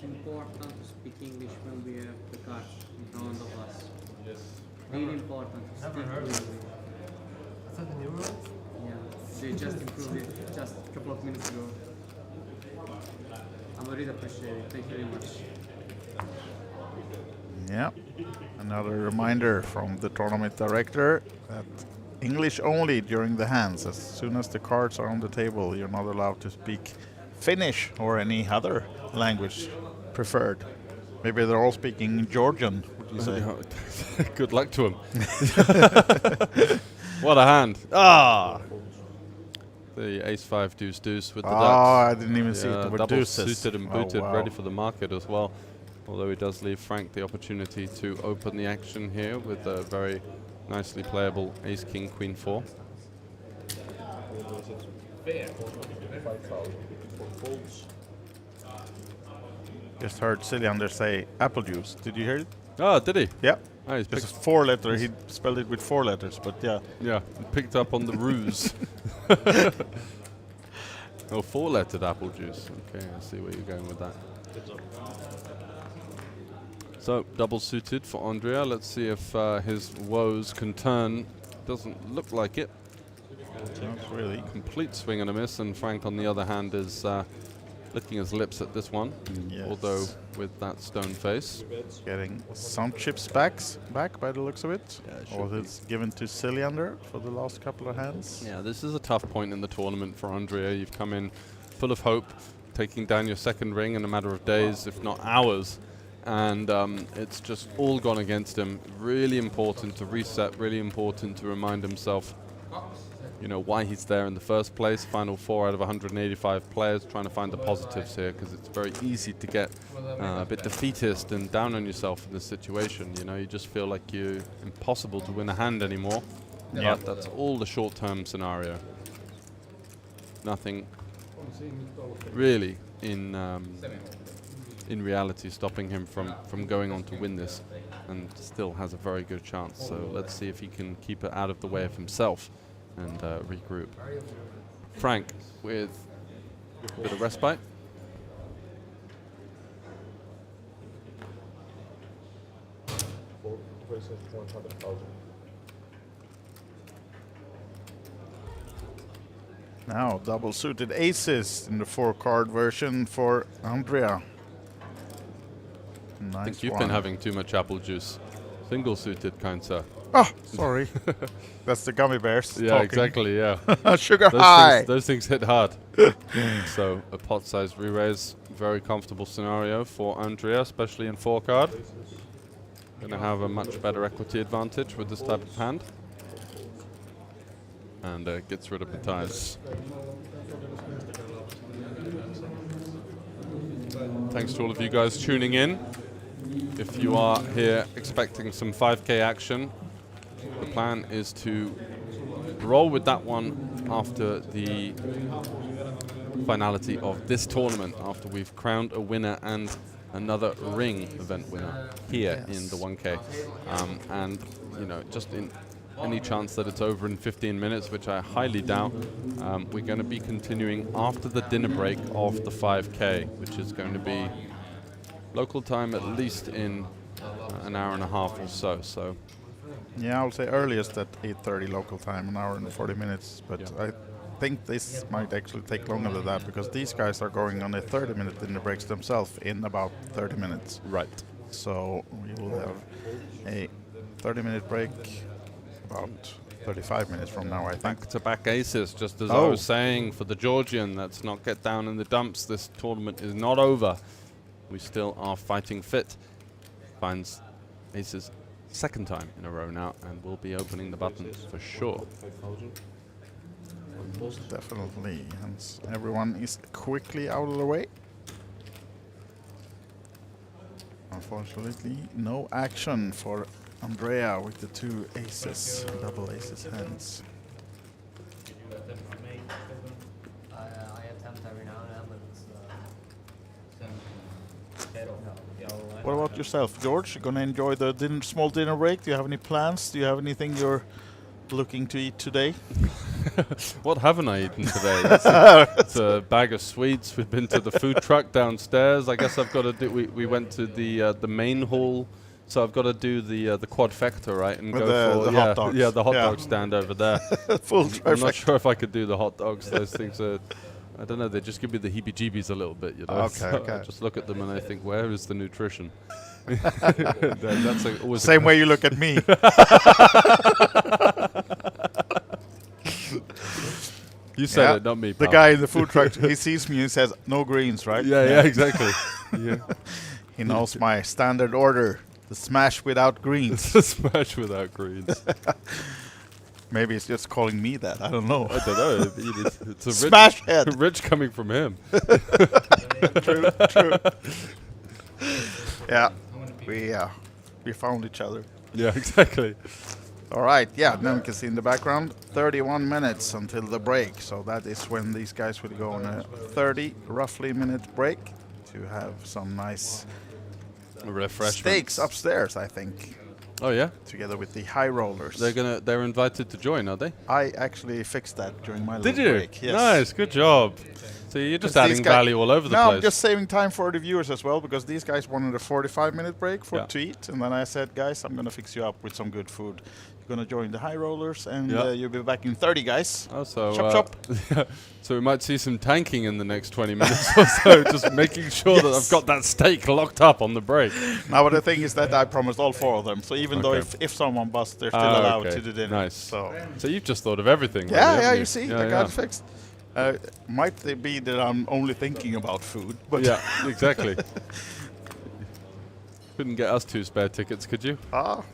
important to speak English when we have the cards in front of us. Really important. Never heard of it. Is that the new rule? Yeah, they just improved it just a couple of minutes ago. I really appreciate it. Thank you very much. Yeah, another reminder from the tournament director that English only during the hands. As soon as the cards are on the table, you're not allowed to speak Finnish or any other language preferred. Maybe they're all speaking Georgian, would you say? Good luck to him. What a hand. Ah! The ace-5 deuce-deuce with the ducks. I didn't even see it. There were double deuces. suited and booted, ready for the market as well. Although he does leave Frank the opportunity to open the action here with a very nicely playable ace-king, queen 4. Just heard Cylinder say apple juice. Did you hear it? Oh, did he? Yeah. Oh, he's It's picked, 4 letter. He spelled it with 4 letters, but yeah. yeah, he picked up on the ruse. Oh, 4-lettered apple juice. Okay, I see where you're going with that. So, double suited for Andrea. Let's see if his woes can turn. Doesn't look like it. Not really. Complete swing and a miss, and Frank, on the other hand, is licking his lips at this one. Yes. Although with that stone face. Getting some chips back by the looks of it. Yeah, All it's given to Cylinder for the last couple of hands. Yeah, this is a tough point in the tournament for Andrea. You've come in full of hope, taking down your second ring in a matter of days, if not hours. And it's just all gone against him. Really important to reset, really important to remind himself, you know, why he's there in the first place. Final 4 out of 185 players, trying to find the positives here, because it's very easy to get a bit defeatist and down on yourself in this situation. You know, you just feel like you're impossible to win a hand anymore. Yeah. But that's all the short-term scenario. Nothing really in reality stopping him from going on to win this, and still has a very good chance. So let's see if he can keep it out of the way of himself and regroup. Frank with a bit of respite. Now, double suited aces in the 4-card version for Andrea. Nice I think you've one. been having too much apple juice. Single suited, kind sir. Oh, sorry. That's the gummy bears Yeah, talking. exactly, yeah. Sugar those high. Those things hit hard. So a pot size re-raise, very comfortable scenario for Andrea, especially in 4-card. Going to have a much better equity advantage with this type of hand. And gets rid of the ties. Thanks to all of you guys tuning in. If you are here expecting some 5K action, the plan is to roll with that one after the finality of this tournament, after we've crowned a winner and another ring event winner here in the 1K. And, you know, just in any chance that it's over in 15 minutes, which I highly doubt, we're going to be continuing after the dinner break of the 5K, which is going to be local time at least in an hour and a half or so. So yeah, I'll say earliest at 8:30 local time, an hour and 40 minutes. But yeah. I think this might actually take longer than that, because these guys are going on a 30-minute dinner breaks themselves in about 30 minutes. Right. So we will have a 30-minute break about 35 minutes from now, I think. Back-to-back aces, just as I was saying, for the Georgian. Let's not get down in the dumps. This tournament is not over. We still are fighting fit. Finds aces second time in a row now, and we'll be opening the buttons for sure. Most definitely. And everyone is quickly out of the way. Unfortunately, no action for Andrea with the 2 aces, double aces hands. I attempt every now and then, but it's What about yourself, George? You gonna enjoy the small dinner break? Do you have any plans? Do you have anything you're looking to eat today? What haven't I eaten today? It's a bag of sweets. We've been to the food truck downstairs. I guess I've got to do. We went to the main hall, so I've got to do the quadfecta, right? And with go for the hot dogs. Yeah, the hot dog stand over there. Full I'm not sure if I could do the hot dogs. Those things are, I don't know. They just give me the heebie-jeebies a little bit, you know. Okay, So okay. I just look at them and I think, where is the nutrition? That's always Same way you look at me. You said it, not me, The pal. guy in the food truck, he sees me and says, no greens, right? Yeah, exactly. Yeah. He knows my standard order, the smash without greens. The smash without greens. Maybe it's just calling me that, I don't know. I don't know. It's a smash head. Rich coming from him. True. Yeah, we found each other. Yeah, exactly. All right, yeah, then we can see in the background 31 minutes until the break. So that is when these guys will go on a 30 roughly minute break to have some nice refreshments. steaks upstairs, I think. Oh yeah, together with the high rollers. They're invited to join, are they? I actually fixed that during my Did little you? break. Yes. Nice, good job. So you're just Because adding value all over the no, place. I'm just saving time for the viewers as well, because these guys wanted a 45-minute break to eat, and then I said, guys, I'm gonna fix you up with some good food. You're gonna join the high rollers, and you'll be back in 30, guys. Oh, so chop chop. So we might see some tanking in the next 20 minutes or so, just making sure that I've got that steak locked up on the break. Now, but the thing is that I promised all 4 of them, so even though if someone busts, they're still allowed to the dinner. Nice. So you've just thought of everything. Yeah, really, you see, I got it fixed. Might it be that I'm only thinking about food? But yeah, exactly. Couldn't get us 2 spare tickets, could you?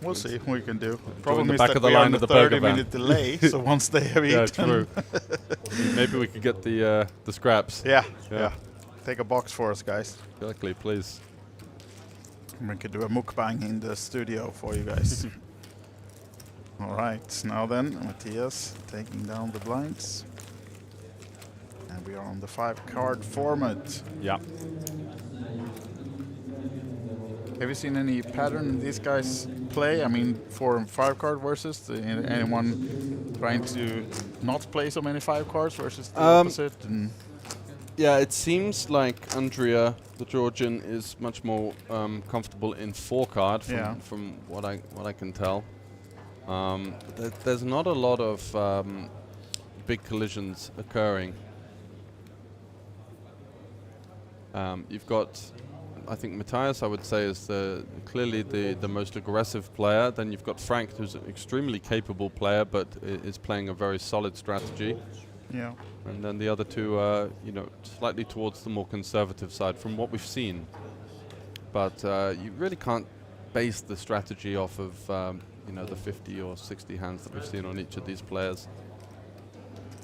We'll see what we can do. Problem is the back that of the we are line on of a the burger 30-minute delay, so once they have eaten... true. Maybe we could get the scraps. Yeah. Take a box for us, guys. Exactly, please. We could do a mukbang in the studio for you guys. All right, now then, Matthias taking down the blinds. And we are on the 5-card format. Yeah. Have you seen any pattern in these guys play? I mean, 4 and 5 card versus anyone trying to not play so many 5 cards versus the opposite? And yeah, it seems like Andrea, the Georgian, is much more comfortable in 4 card from what I can tell. There's not a lot of big collisions occurring. You've got, I think Matthias, I would say, is clearly the most aggressive player. Then you've got Frank, who's an extremely capable player, but is playing a very solid strategy. Yeah. And then the other 2, slightly towards the more conservative side from what we've seen. But you really can't base the strategy off of, the 50 or 60 hands that we've seen on each of these players.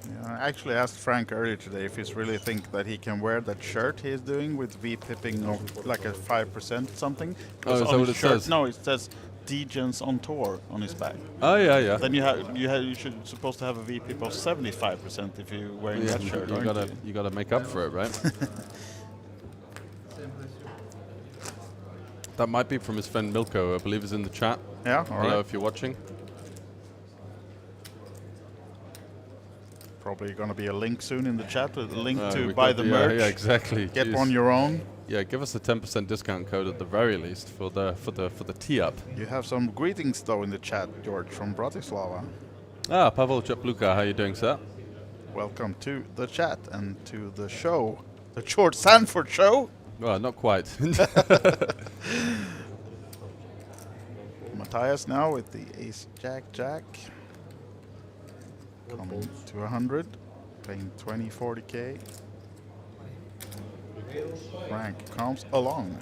Yeah, I actually asked Frank earlier today if he's really think that he can wear that shirt he's doing with V-pipping of like a 5% something. Oh, is that what it says? No, it says Degens on tour on his back. Oh yeah. Then you should supposed to have a V-pip of 75% if you're wearing that shirt. You gotta make up for it, right? That might be from his friend Milko, I believe is in the chat. Yeah, Hello if you're watching. Probably going to be a link soon in the chat with a link to we buy got the merch. Yeah, exactly. Get Jeez. one your own. Yeah, give us a 10% discount code at the very least for the tee up. You have some greetings though in the chat, George, from Bratislava. Pavel Czapluka, how are you doing, sir? Welcome to the chat and to the show, the George Sanford show. Well, not quite. Matthias now with the Ace Jack Jack. Coming to 100, playing 20, 40k. Frank comes along.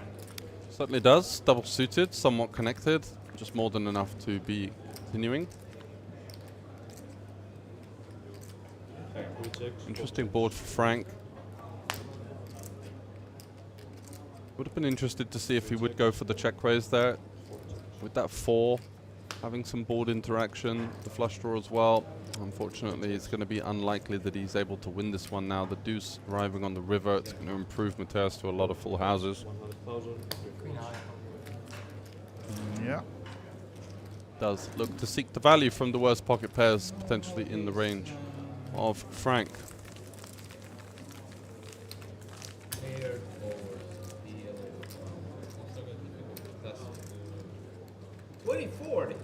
Certainly does. Double suited, somewhat connected, just more than enough to be continuing. Interesting board for Frank. Would have been interested to see if he would go for the check raise there. With that 4, having some board interaction, the flush draw as well. Unfortunately, it's going to be unlikely that he's able to win this one now. The deuce arriving on the river, it's going to improve Matthias to a lot of full houses. Yeah. Does look to seek the value from the worst pocket pairs potentially in the range of Frank. 2040.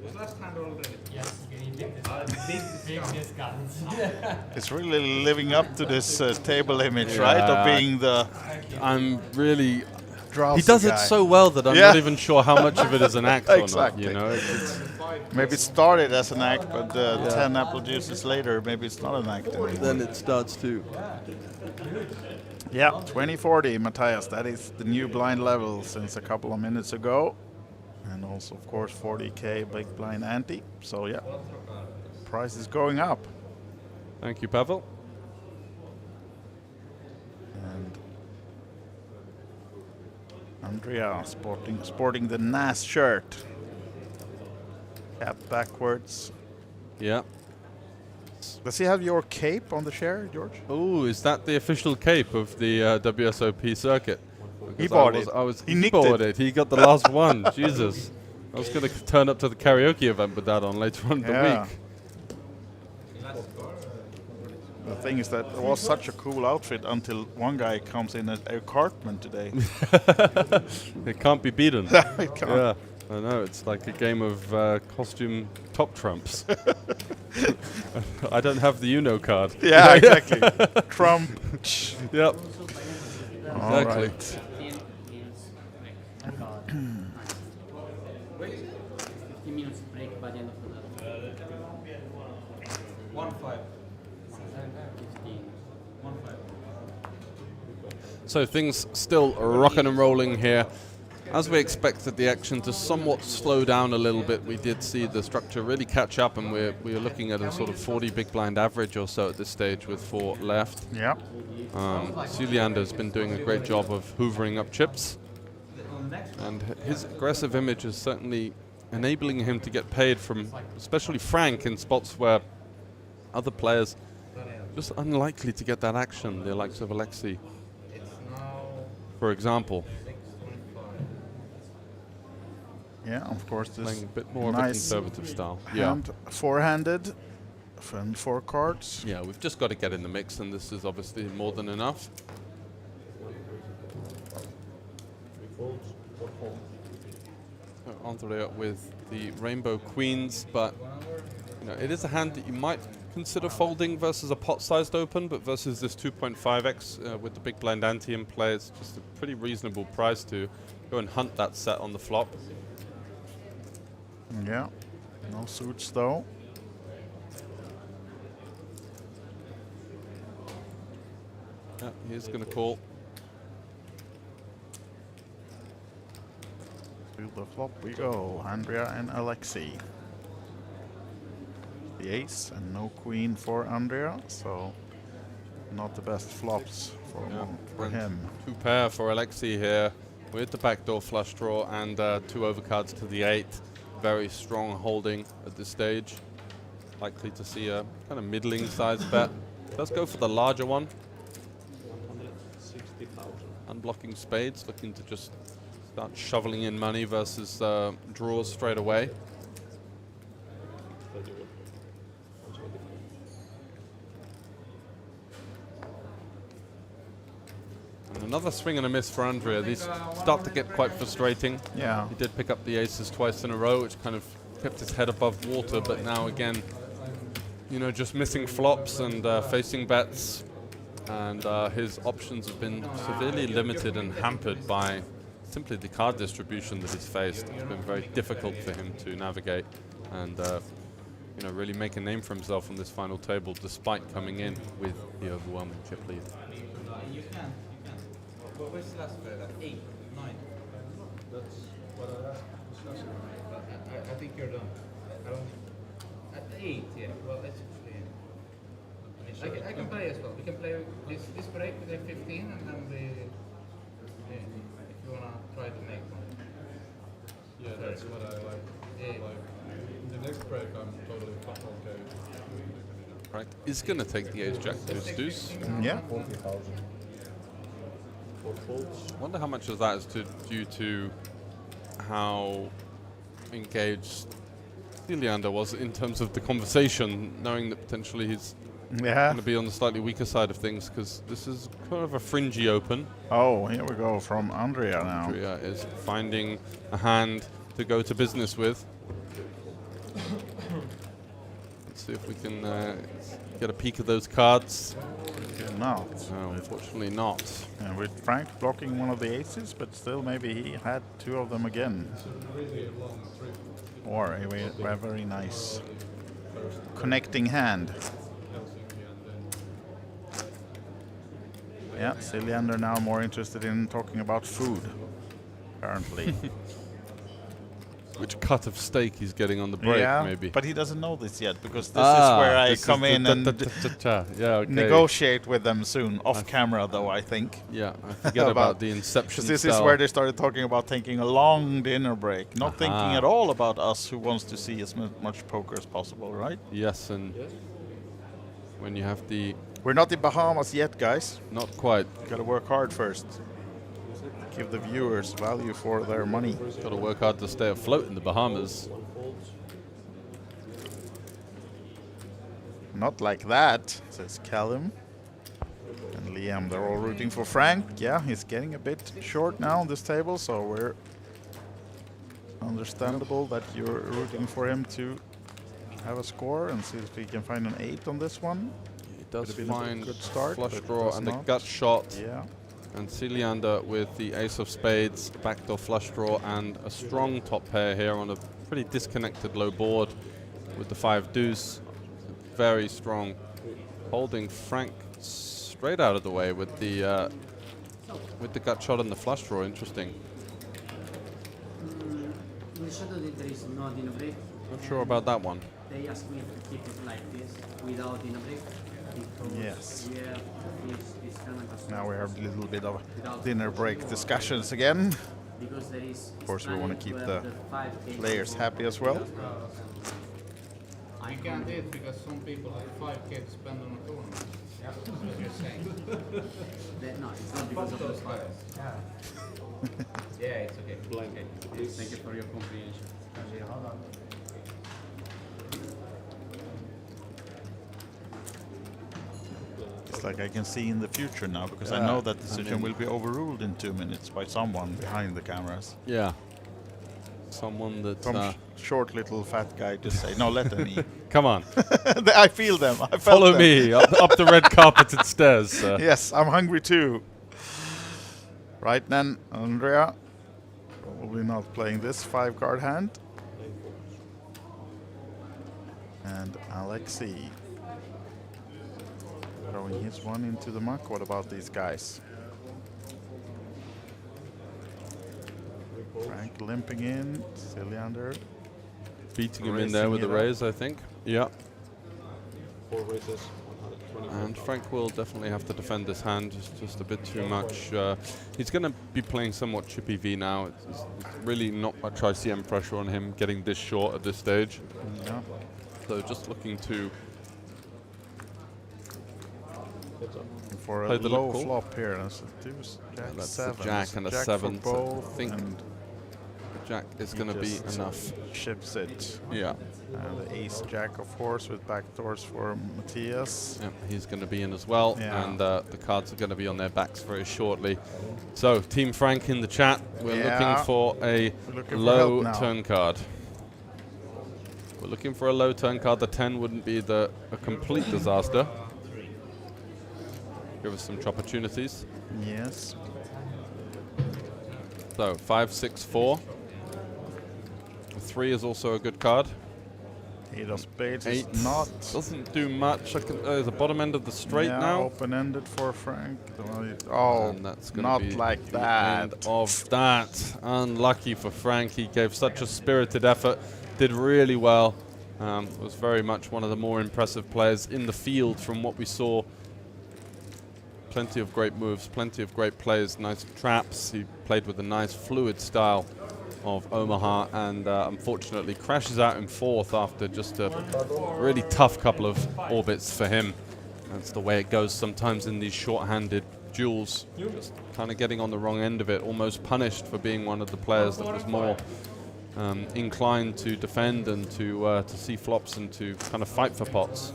Was last time already. Yes, big discounts. It's really living up to this table image, right? Of being the... I'm really... He does it so well that I'm not even sure how much of it is an act or not, you know? Maybe it started as an act, but 10 apple juices later, maybe it's not an act anymore. Then it starts to... Yeah, 2040, Matthias. That is the new blind level since a couple of minutes ago. And also, of course, 40k big blind ante. So, yeah, price is going up. Thank you, Pavel. And Andrea sporting the NAS shirt. Cap backwards. Yeah. Does he have your cape on the chair, George? Oh, is that the official cape of the WSOP circuit? He Because bought it. He bought it. He got the last one. Jesus. I was going to turn up to the karaoke event with that on later on in the week. The thing is that it was such a cool outfit until one guy comes in as a cartman today. It can't be beaten. It can't. Yeah, I know. It's like a game of costume top trumps. I don't have the Uno card. Yeah, exactly. Trump. Yep. All Exactly. right. 15 minutes break by the end of the night. 1-5. 15. 1-5. So things still rocking and rolling here. As we expected the action to somewhat slow down a little bit, we did see the structure really catch up, and we are looking at a sort of 40 big blind average or so at this stage with 4 left. Yeah. Syliander's been doing a great job of hoovering up chips, and his aggressive image is certainly enabling him to get paid from especially Frank in spots where other players just unlikely to get that action, the likes of Alexei, for example. Yeah, of course. This Playing a bit more of a conservative style. Hand, four-handed, and 4 cards. Yeah, we've just got to get in the mix, and this is obviously more than enough. Andrea with the Rainbow Queens, but you know, it is a hand that you might consider folding versus a pot-sized open, but versus this 2.5x with the big blind ante in play, it's just a pretty reasonable price to go and hunt that set on the flop. Yeah, no suits though. Yeah, he's going to call. To the flop we go, Andrea and Alexei. The ace and no queen for Andrea, so not the best flops for him. 2 pair for Alexei here with the backdoor flush draw and 2 overcards to the 8. Very strong holding at this stage. Likely to see a kind of middling size bet. Let's go for the larger one. 160,000. Unblocking spades, looking to just start shoveling in money versus draws straight away. And another swing and a miss for Andrea. These start to get quite frustrating. Yeah. He did pick up the aces twice in a row, which kind of kept his head above water, but now again, you know, just missing flops and facing bets. And his options have been severely limited and hampered by simply the card distribution that he's faced. It's been very difficult for him to navigate and you know, really make a name for himself on this final table, despite coming in with the overwhelming chip lead. You can. Well, where's the last player? 8, 9. That's what I asked. I think you're done. I don't. At 8, yeah. Well, let's play. I can play as well. We can play this break with a 15, and then if you wanna try to make one. Yeah, that's what I like. Yeah. Like the next break, I'm totally okay doing the Right, is going to take the ace jack deuce. Yeah. 40,000. I wonder how much of that is due to how engaged Syliander was in terms of the conversation, knowing that potentially he's going to be on the slightly weaker side of things, because this is kind of a fringy open. Oh, here we go from Andrea now. Andrea is finding a hand to go to business with. Let's see if we can get a peek of those cards. Not. No, unfortunately not. And with Frank blocking one of the aces, but still maybe he had 2 of them again. Or a very nice connecting hand. Yeah, Syliander now more interested in talking about food, apparently. which cut of steak he's getting on the break, Yeah, maybe. but he doesn't know this yet, because this is where I come in and negotiate with them soon, off camera though, I think. Yeah, I forget about the Inception This style. is where they started talking about taking a long dinner break, not thinking at all about us who wants to see as much poker as possible, right? Yes, and when you have the... We're not in Bahamas yet, guys. Not quite. Gotta work hard first. Give the viewers value for their money. Got to work hard to stay afloat in the Bahamas. Not like that, says Callum. And Liam, they're all rooting for Frank. Yeah, he's getting a bit short now on this table, so we're understandable that you're rooting for him to have a score and see if he can find an 8 on this one. He does Could've been a find good start, flush but draw does and a not. gut shot. Yeah. And Ciliander with the ace of spades, backdoor flush draw, and a strong top pair here on a pretty disconnected low board with the 5 deuce. Very strong. Holding Frank straight out of the way with the gut shot and the flush draw. Interesting. In the shadow there is no dinner break. Not sure about that one. They asked me to keep it like this without dinner break. Yes. Yeah, Now we have a little bit of dinner break discussions again. Because there is, of course, we want to keep the 5K players happy as well. You can't do it because some people have 5K to spend on a tournament. That's what you're saying. No, it's not because of those players. Yeah, it's okay. Okay. Thank you for your comprehension. It's like I can see in the future now, because I know that decision will be overruled in 2 minutes by someone behind the cameras. Yeah. Someone that... Some short little fat guy just say, no, let them eat. Come on. I feel them. I felt Follow them. me up the red carpeted stairs, sir. Yes, I'm hungry too. Right then, Andrea. Probably not playing this 5-card hand. And Alexei throwing his one into the muck. What about these guys? Frank limping in, Ciliander beating him in there with the raise, I think. Yeah. 4 raises. And Frank will definitely have to defend this hand, just a bit too much. He's going to be playing somewhat chippy V now. It's really not much ICM pressure on him getting this short at this stage. Yeah. So just looking to for a play the low call. flop here. That's a deuce, jack, That's seven. a jack and a Jack 7. for So both, I think and Jack is he going to be just enough. Chips it. Yeah. And the ace jack, of course, with backdoors for Matthias. Yeah, he's going to be in as well, Yeah. and the cards are going to be on their backs very shortly. So, Team Frank in the chat, we're looking for a low turn card. We're looking for a low turn card. The 10 wouldn't be a complete disaster. Give us some opportunities. Yes. So 5, 6, 4. 3 is also a good card. 8 of spades 8 is not. Doesn't do much. There's the bottom end of the straight now. Open-ended for Frank. Oh, and that's gonna not be like the that. end of that. Unlucky for Frank. He gave such a spirited effort. Did really well. Was very much one of the more impressive players in the field from what we saw. Plenty of great moves, plenty of great plays, nice traps. He played with a nice fluid style of Omaha, and unfortunately crashes out in 4th after just a really tough couple of orbits for him. That's the way it goes sometimes in these short-handed duels. Just kind of getting on the wrong end of it, almost punished for being one of the players that was more inclined to defend and to see flops and to kind of fight for pots.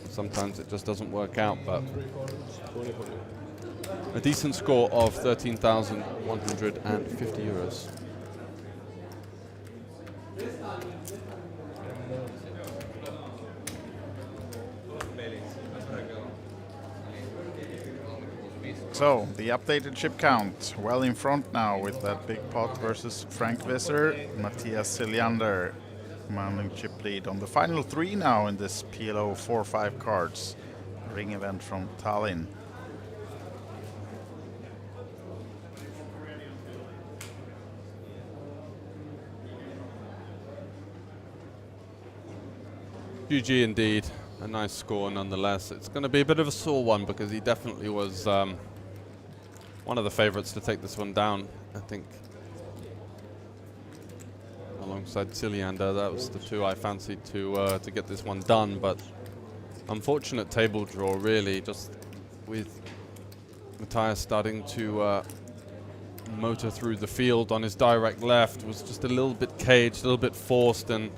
Sometimes it just doesn't work out, but a decent score of 13,150 euros. So, the updated chip count, well in front now with that big pot versus Frank Visser, Matthias Ciliander commanding chip lead on the final 3 now in this PLO5 cards ring event from Tallinn. GG indeed. A nice score nonetheless. It's going to be a bit of a sore one because he definitely was one of the favorites to take this one down, I think. Alongside Cilliander, that was the two I fancied to get this one done, but unfortunate table draw really, just with Matthias starting to motor through the field on his direct left, was just a little bit caged, a little bit forced, and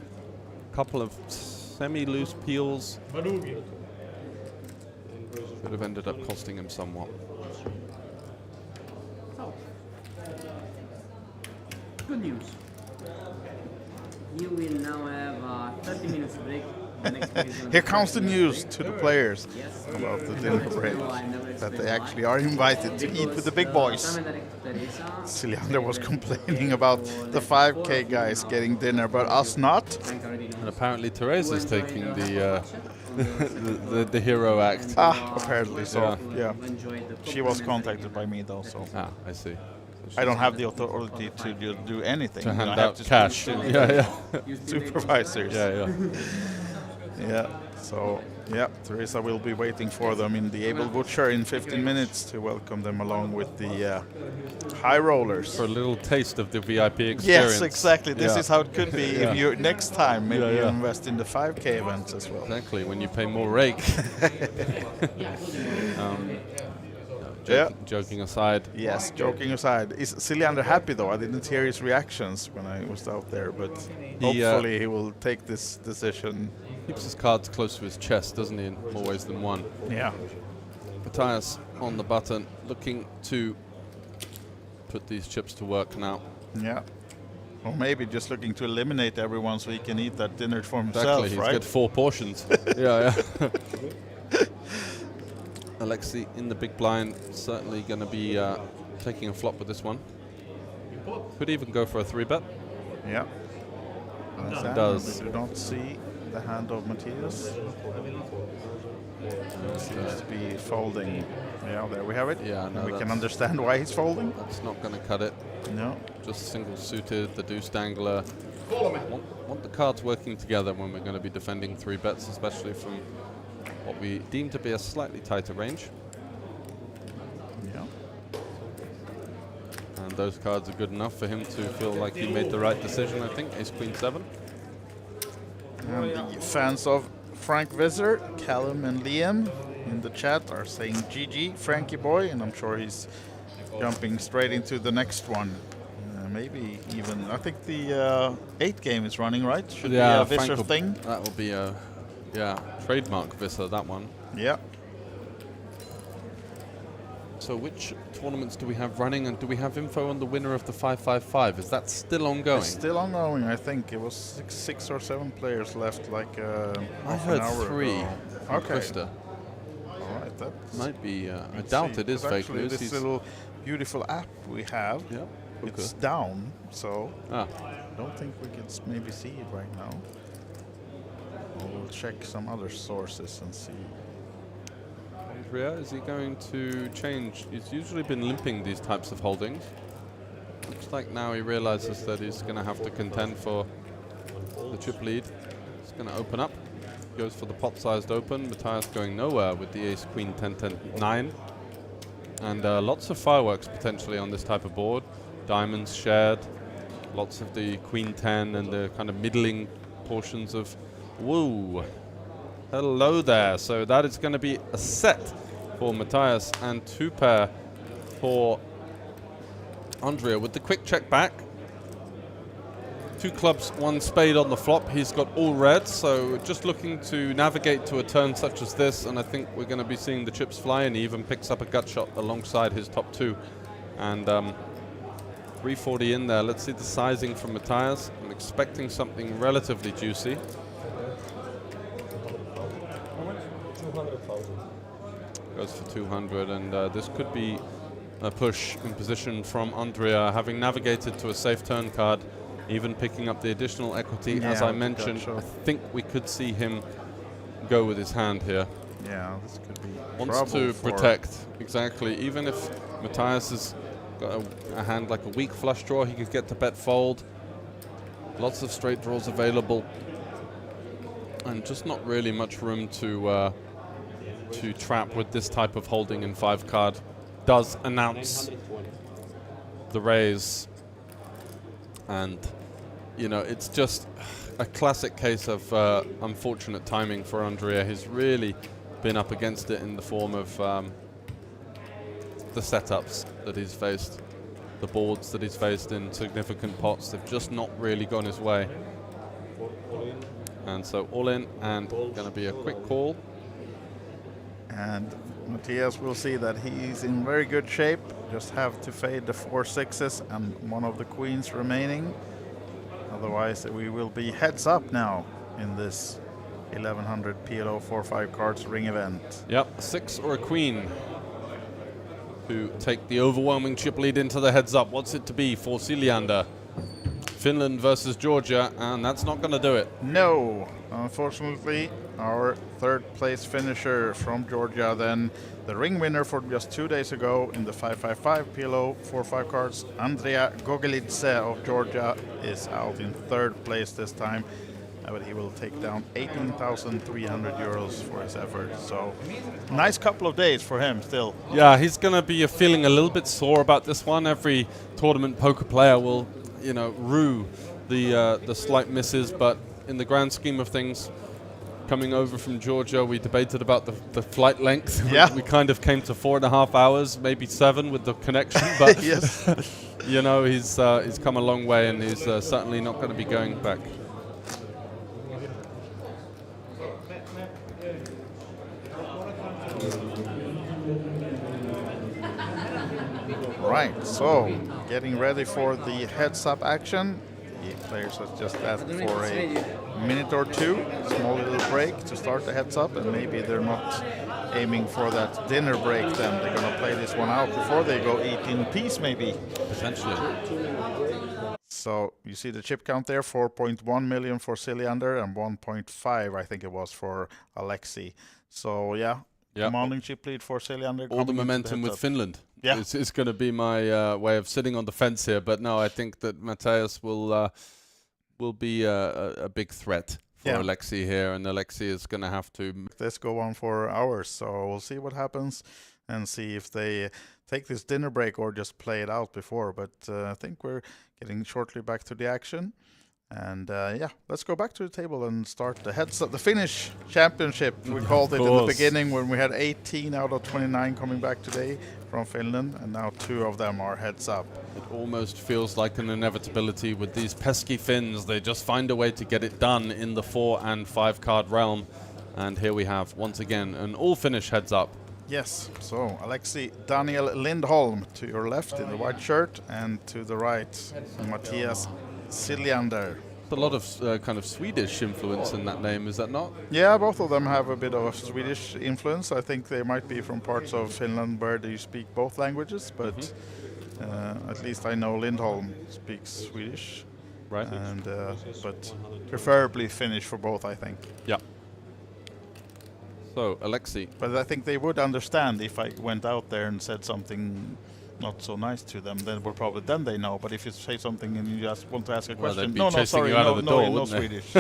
a couple of semi-loose peels could have ended up costing him somewhat. Good news. You will now have a 30 minutes break. Here comes the news to the players about the dinner break, that they actually are invited to eat with the big boys. Cilliander was complaining about the 5K guys getting dinner, but us not. And apparently Therese is taking the the hero act. Ah, apparently so. Yeah. She was contacted by me though, so. Ah, I see. I don't have the authority to do anything. To hand I have out to cash. Yeah. Supervisors. Yeah. Yeah, so yeah, Teresa will be waiting for them in the Able Butcher in 15 minutes to welcome them along with the high rollers. For a little taste of the VIP experience. Yes, exactly. This is how it could be if you next time maybe you invest in the 5K events as well. Exactly, when you pay more rake. Joking aside. Yes, joking aside. Is Cilliander happy though? I didn't hear his reactions when I was out there, but hopefully he will take this decision. Keeps his cards close to his chest, doesn't he, in more ways than one. Yeah. Matthias on the button, looking to put these chips to work now. Yeah. Or maybe just looking to eliminate everyone so he can eat that dinner for himself, exactly, right? He's got 4 portions. yeah. Alexei in the big blind, certainly going to be taking a flop with this one. Could even go for a 3-bet. Yeah. Does. We do not see the hand of Matthias. Seems to be folding. Yeah, there we have it. Yeah, no, we can understand why he's folding. That's not going to cut it. No. Just single suited, the deuce dangler. Want the cards working together when we're going to be defending 3-bets, especially from what we deem to be a slightly tighter range. Yeah. And those cards are good enough for him to feel like he made the right decision, I think. Ace Queen 7. And the fans of Frank Visser, Callum and Liam in the chat are saying GG, Frankie boy, and I'm sure he's jumping straight into the next one. Maybe even, I think the 8 game is running, right? Should be a Visser thing. That will be a, trademark Visser, that one. Yeah. So which tournaments do we have running, and do we have info on the winner of the 555? Is that still ongoing? It's still ongoing, I think. It was 6 or 7 players left, like half an hour 3. ago. Okay. Krista. All right, that might be. I doubt it is fake news. This little beautiful app we have, it's down, so I don't think we can maybe see it right now. We'll check some other sources and see. Andrea, is he going to change? He's usually been limping these types of holdings. Looks like now he realizes that he's going to have to contend for the chip lead. He's going to open up. Goes for the pot-sized open. Matthias going nowhere with the ace, queen, 10, 10, 9. And lots of fireworks potentially on this type of board. Diamonds shared. Lots of the queen 10 and the kind of middling portions of... Woo! Hello there. So that is going to be a set for Matthias and 2 pair for Andrea with the quick check back. 2 clubs, 1 spade on the flop. He's got all red, so just looking to navigate to a turn such as this, and I think we're going to be seeing the chips fly, and he even picks up a gut shot alongside his top 2. And 340 in there. Let's see the sizing from Matthias. I'm expecting something relatively juicy. 200,000. Goes for 200, and this could be a push in position from Andrea, having navigated to a safe turn card, even picking up the additional equity. As I mentioned, I think we could see him go with his hand here. Yeah, this could be wants to protect, exactly. Even if Matthias has got a hand like a weak flush draw, he could get to bet fold. Lots of straight draws available. And just not really much room to trap with this type of holding in 5 card. Does announce the raise, and you know, it's just a classic case of unfortunate timing for Andrea. He's really been up against it in the form of the setups that he's faced, the boards that he's faced in significant pots. They've just not really gone his way. And so all in, and going to be a quick call. And Matthias will see that he's in very good shape. Just have to fade the 4 6s and one of the queens remaining. Otherwise, we will be heads up now in this 1100 PLO 4-5 cards ring event. Yep, 6 or a queen to take the overwhelming chip lead into the heads up. What's it to be for Siljander? Finland versus Georgia, and that's not going to do it. No, unfortunately, our 3rd place finisher from Georgia, then the ring winner for just 2 days ago in the 555 PLO 4-5 cards, Andrea Gogelidze of Georgia, is out in 3rd place this time. But he will take down 18,300 euros for his effort. So, nice couple of days for him still. Yeah, he's going to be feeling a little bit sore about this one. Every tournament poker player will, you know, rue the slight misses, but in the grand scheme of things, coming over from Georgia, we debated about the flight length. Yeah. We kind of came to 4.5 hours, maybe 7 with the connection, but yes. You know, he's come a long way, and he's certainly not going to be going back. Right, so getting ready for the heads-up action. The players have just asked for a minute or two, small little break to start the heads-up, and maybe they're not aiming for that dinner break then. They're going to play this one out before they go eat in peace, maybe. Potentially. So you see the chip count there, 4.1 million for Siljander and 1.5, I think it was, for Alexei. So yeah. Yep. Commanding chip lead for Siljander. All the momentum with Finland. Yeah. It's going to be my way of sitting on the fence here. But no, I think that Matthias will be a big threat for Alexei here. And Alexei is going to have to... This go on for hours. So we'll see what happens and see if they take this dinner break or just play it out before. But I think we're getting shortly back to the action. And yeah, let's go back to the table and start the heads-up, the Finnish championship. We called it in the beginning when we had 18 out of 29 coming back today from Finland, and now 2 of them are heads-up. It almost feels like an inevitability with these pesky Finns. They just find a way to get it done in the 4 and 5 card realm. And here we have, once again, an all-Finnish heads-up. Yes, so Alexei Daniel Lindholm to your left in the white shirt, and to the right, Matthias Siljander. A lot of kind of Swedish influence in that name, is that not? Yeah, both of them have a bit of Swedish influence. I think they might be from parts of Finland where they speak both languages, but at least I know Lindholm speaks Swedish. Right. And but preferably Finnish for both, I think. Yeah. So, Alexei. But I think they would understand if I went out there and said something not so nice to them, then then they know. But if you say something and you just want to ask a question, no, sorry, no Swedish.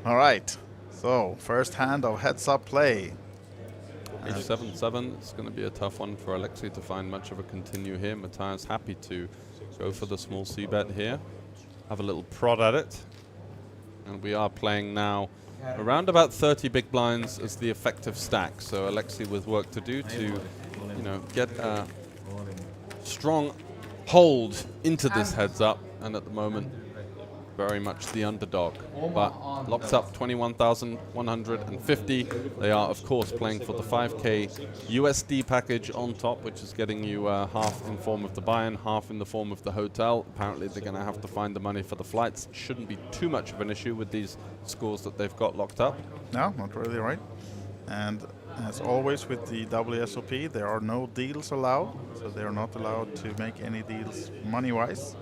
All right. So first hand of heads-up play. H7-7. It's going to be a tough one for Alexei to find much of a continue here. Matthias happy to go for the small c-bet here. Have a little prod at it. And we are playing now around about 30 big blinds as the effective stack. So Alexei with work to do to, you know, get a strong hold into this heads up, and at the moment very much the underdog, but locks up 21,150. They are of course playing for the 5k USD package on top, which is getting you half in form of the buy-in, half in the form of the hotel. Apparently they're going to have to find the money for the flights. Shouldn't be too much of an issue with these scores that they've got locked up. No, not really, right? And as always with the WSOP, there are no deals allowed, so they are not allowed to make any deals money-wise.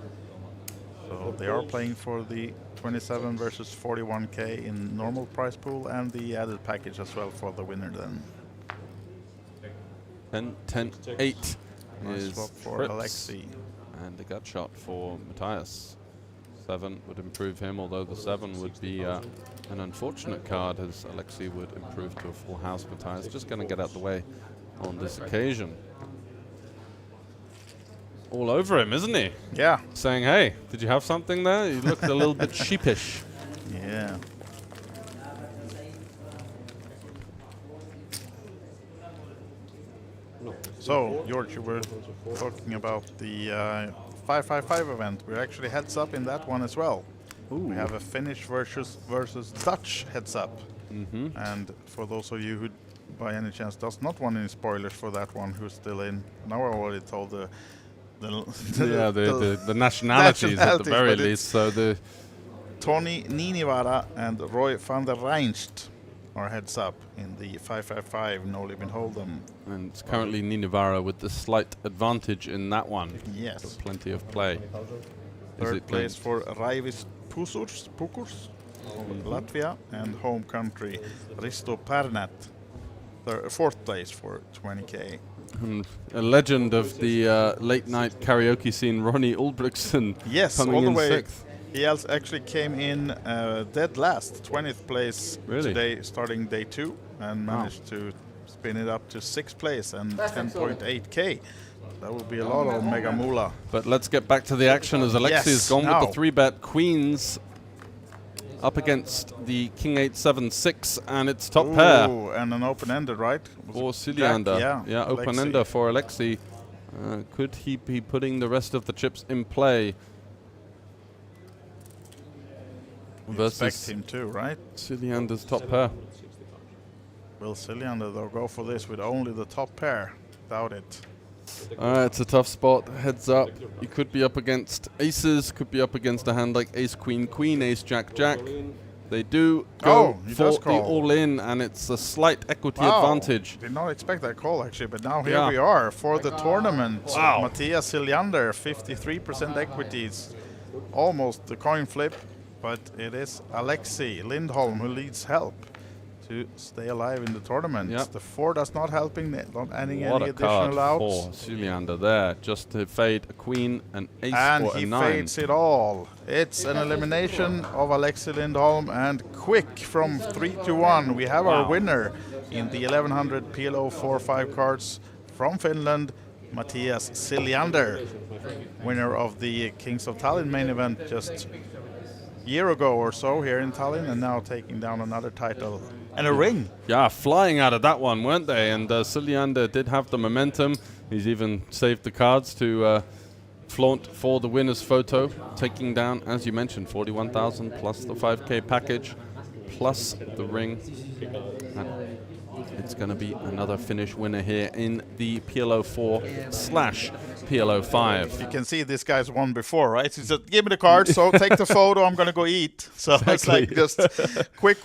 So they are playing for the 27 versus 41k in normal prize pool and the added package as well for the winner then. 10-10-8 nice is swap for Fritz, Alexei. and a gut shot for Matthias. 7 would improve him, although the 7 would be an unfortunate card, as Alexei would improve to a full house. Matthias just going to get out the way on this occasion. All over him, isn't he? Yeah. Saying, hey, did you have something there? He looked a little bit sheepish. Yeah. So, George, you were talking about the 555 event. We're actually heads up in that one as well. Ooh. We have a Finnish versus Dutch heads up. And for those of you who by any chance does not want any spoilers for that one, who's still in, now I already told the nationalities at the very least. So the Toni Niinivaara and Roy van der Reinst are heads up in the 555 No Limit Hold'em. And it's currently Niinivaara with the slight advantage in that one. Yes. So plenty of play. Third place for Raivis Pukurs from Latvia, and home country Risto Pärnät. Fourth place for 20k. A legend of the late night karaoke scene, Ronnie Ulbrichtsen. Yes, coming all the in way. 6th. He actually came in dead last, 20th place today, starting day 2, and managed to spin it up to 6th place and 10.8k. That would be a lot of mega moolah. But let's get back to the action as Alexei has gone with the 3-bet queens up against the King 8-7-6, and it's top pair. And an open-ender, right? For Syliander. Yeah, open-ender for Alexei. Could he be putting the rest of the chips in play? We expect him to, right? Syliander's top pair. Will Syliander, though, go for this with only the top pair? Doubt it. It's a tough spot. Heads up. You could be up against aces, could be up against a hand like ace, queen, queen, ace, jack, jack. They do go for the all-in, and it's a slight equity advantage. Did not expect that call, actually, but now here we are for the tournament. Matthias Syliander, 53% equities. Almost the coin flip, but it is Alexei Lindholm who needs help to stay alive in the tournament. The 4 does not helping, not adding any additional outs. For Syliander there, just to fade a queen, an ace, and or a 9. And he fades it all. It's an elimination of Alexei Lindholm, and quick from 3 to 1. We have our winner in the 1100 PLO5 cards from Finland, Matthias Syliander, winner of the Kings of Tallinn main event just a year ago or so here in Tallinn, and now taking down another title. And a ring. Yeah, flying out of that one, weren't they? And Syliander did have the momentum. He's even saved the cards to flaunt for the winner's photo, taking down, as you mentioned, 41,000 plus the 5k package, plus the ring. And it's going to be another Finnish winner here in the PLO4/PLO5. You can see this guy's won before, right? He said, give me the card, so take the photo, I'm going to go eat. So it's like just quick.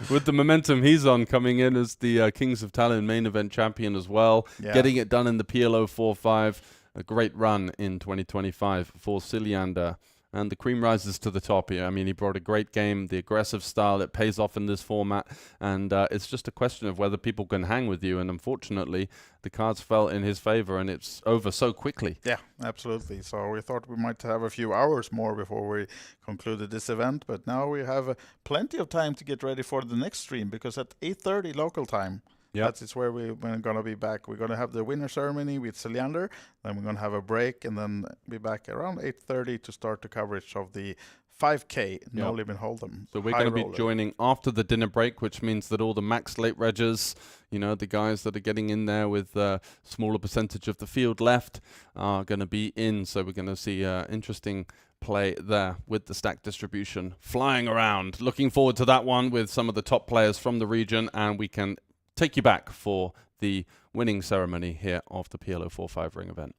With the momentum he's on, coming in as the Kings of Tallinn main event champion as well, getting it done in the PLO4/5. A great run in 2025 for Syliander. And the cream rises to the top here. I mean, he brought a great game, the aggressive style. It pays off in this format. And it's just a question of whether people can hang with you. And unfortunately, the cards fell in his favor, and it's over so quickly. Yeah, absolutely. So we thought we might have a few hours more before we concluded this event. But now we have plenty of time to get ready for the next stream, because at 8:30 local time, that's where we're going to be back. We're going to have the winner ceremony with Syliander, then we're going to have a break, and then be back around 8:30 to start the coverage of the 5K No Limit Hold'em. So we're going to be joining after the dinner break, which means that all the max late reggers, the guys that are getting in there with a smaller percentage of the field left, are going to be in. So we're going to see interesting play there with the stack distribution flying around. Looking forward to that one with some of the top players from the region, and we can take you back for the winning ceremony here of the PLO4/5 ring event.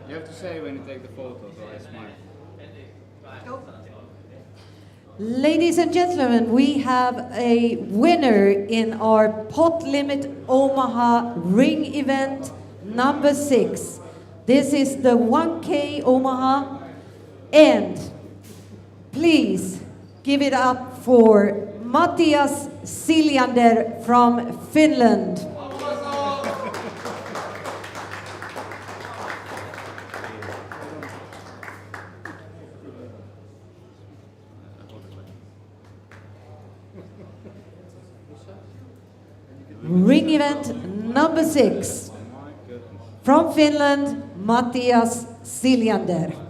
You have to say when you take the photo, so I smile. Ladies and gentlemen, we have a winner in our Pot Limit Omaha ring event number 6. This is the 1K Omaha, and please give it up for Matthias Syliander from Finland. ring event number 6. From Finland, Mattias Siljander.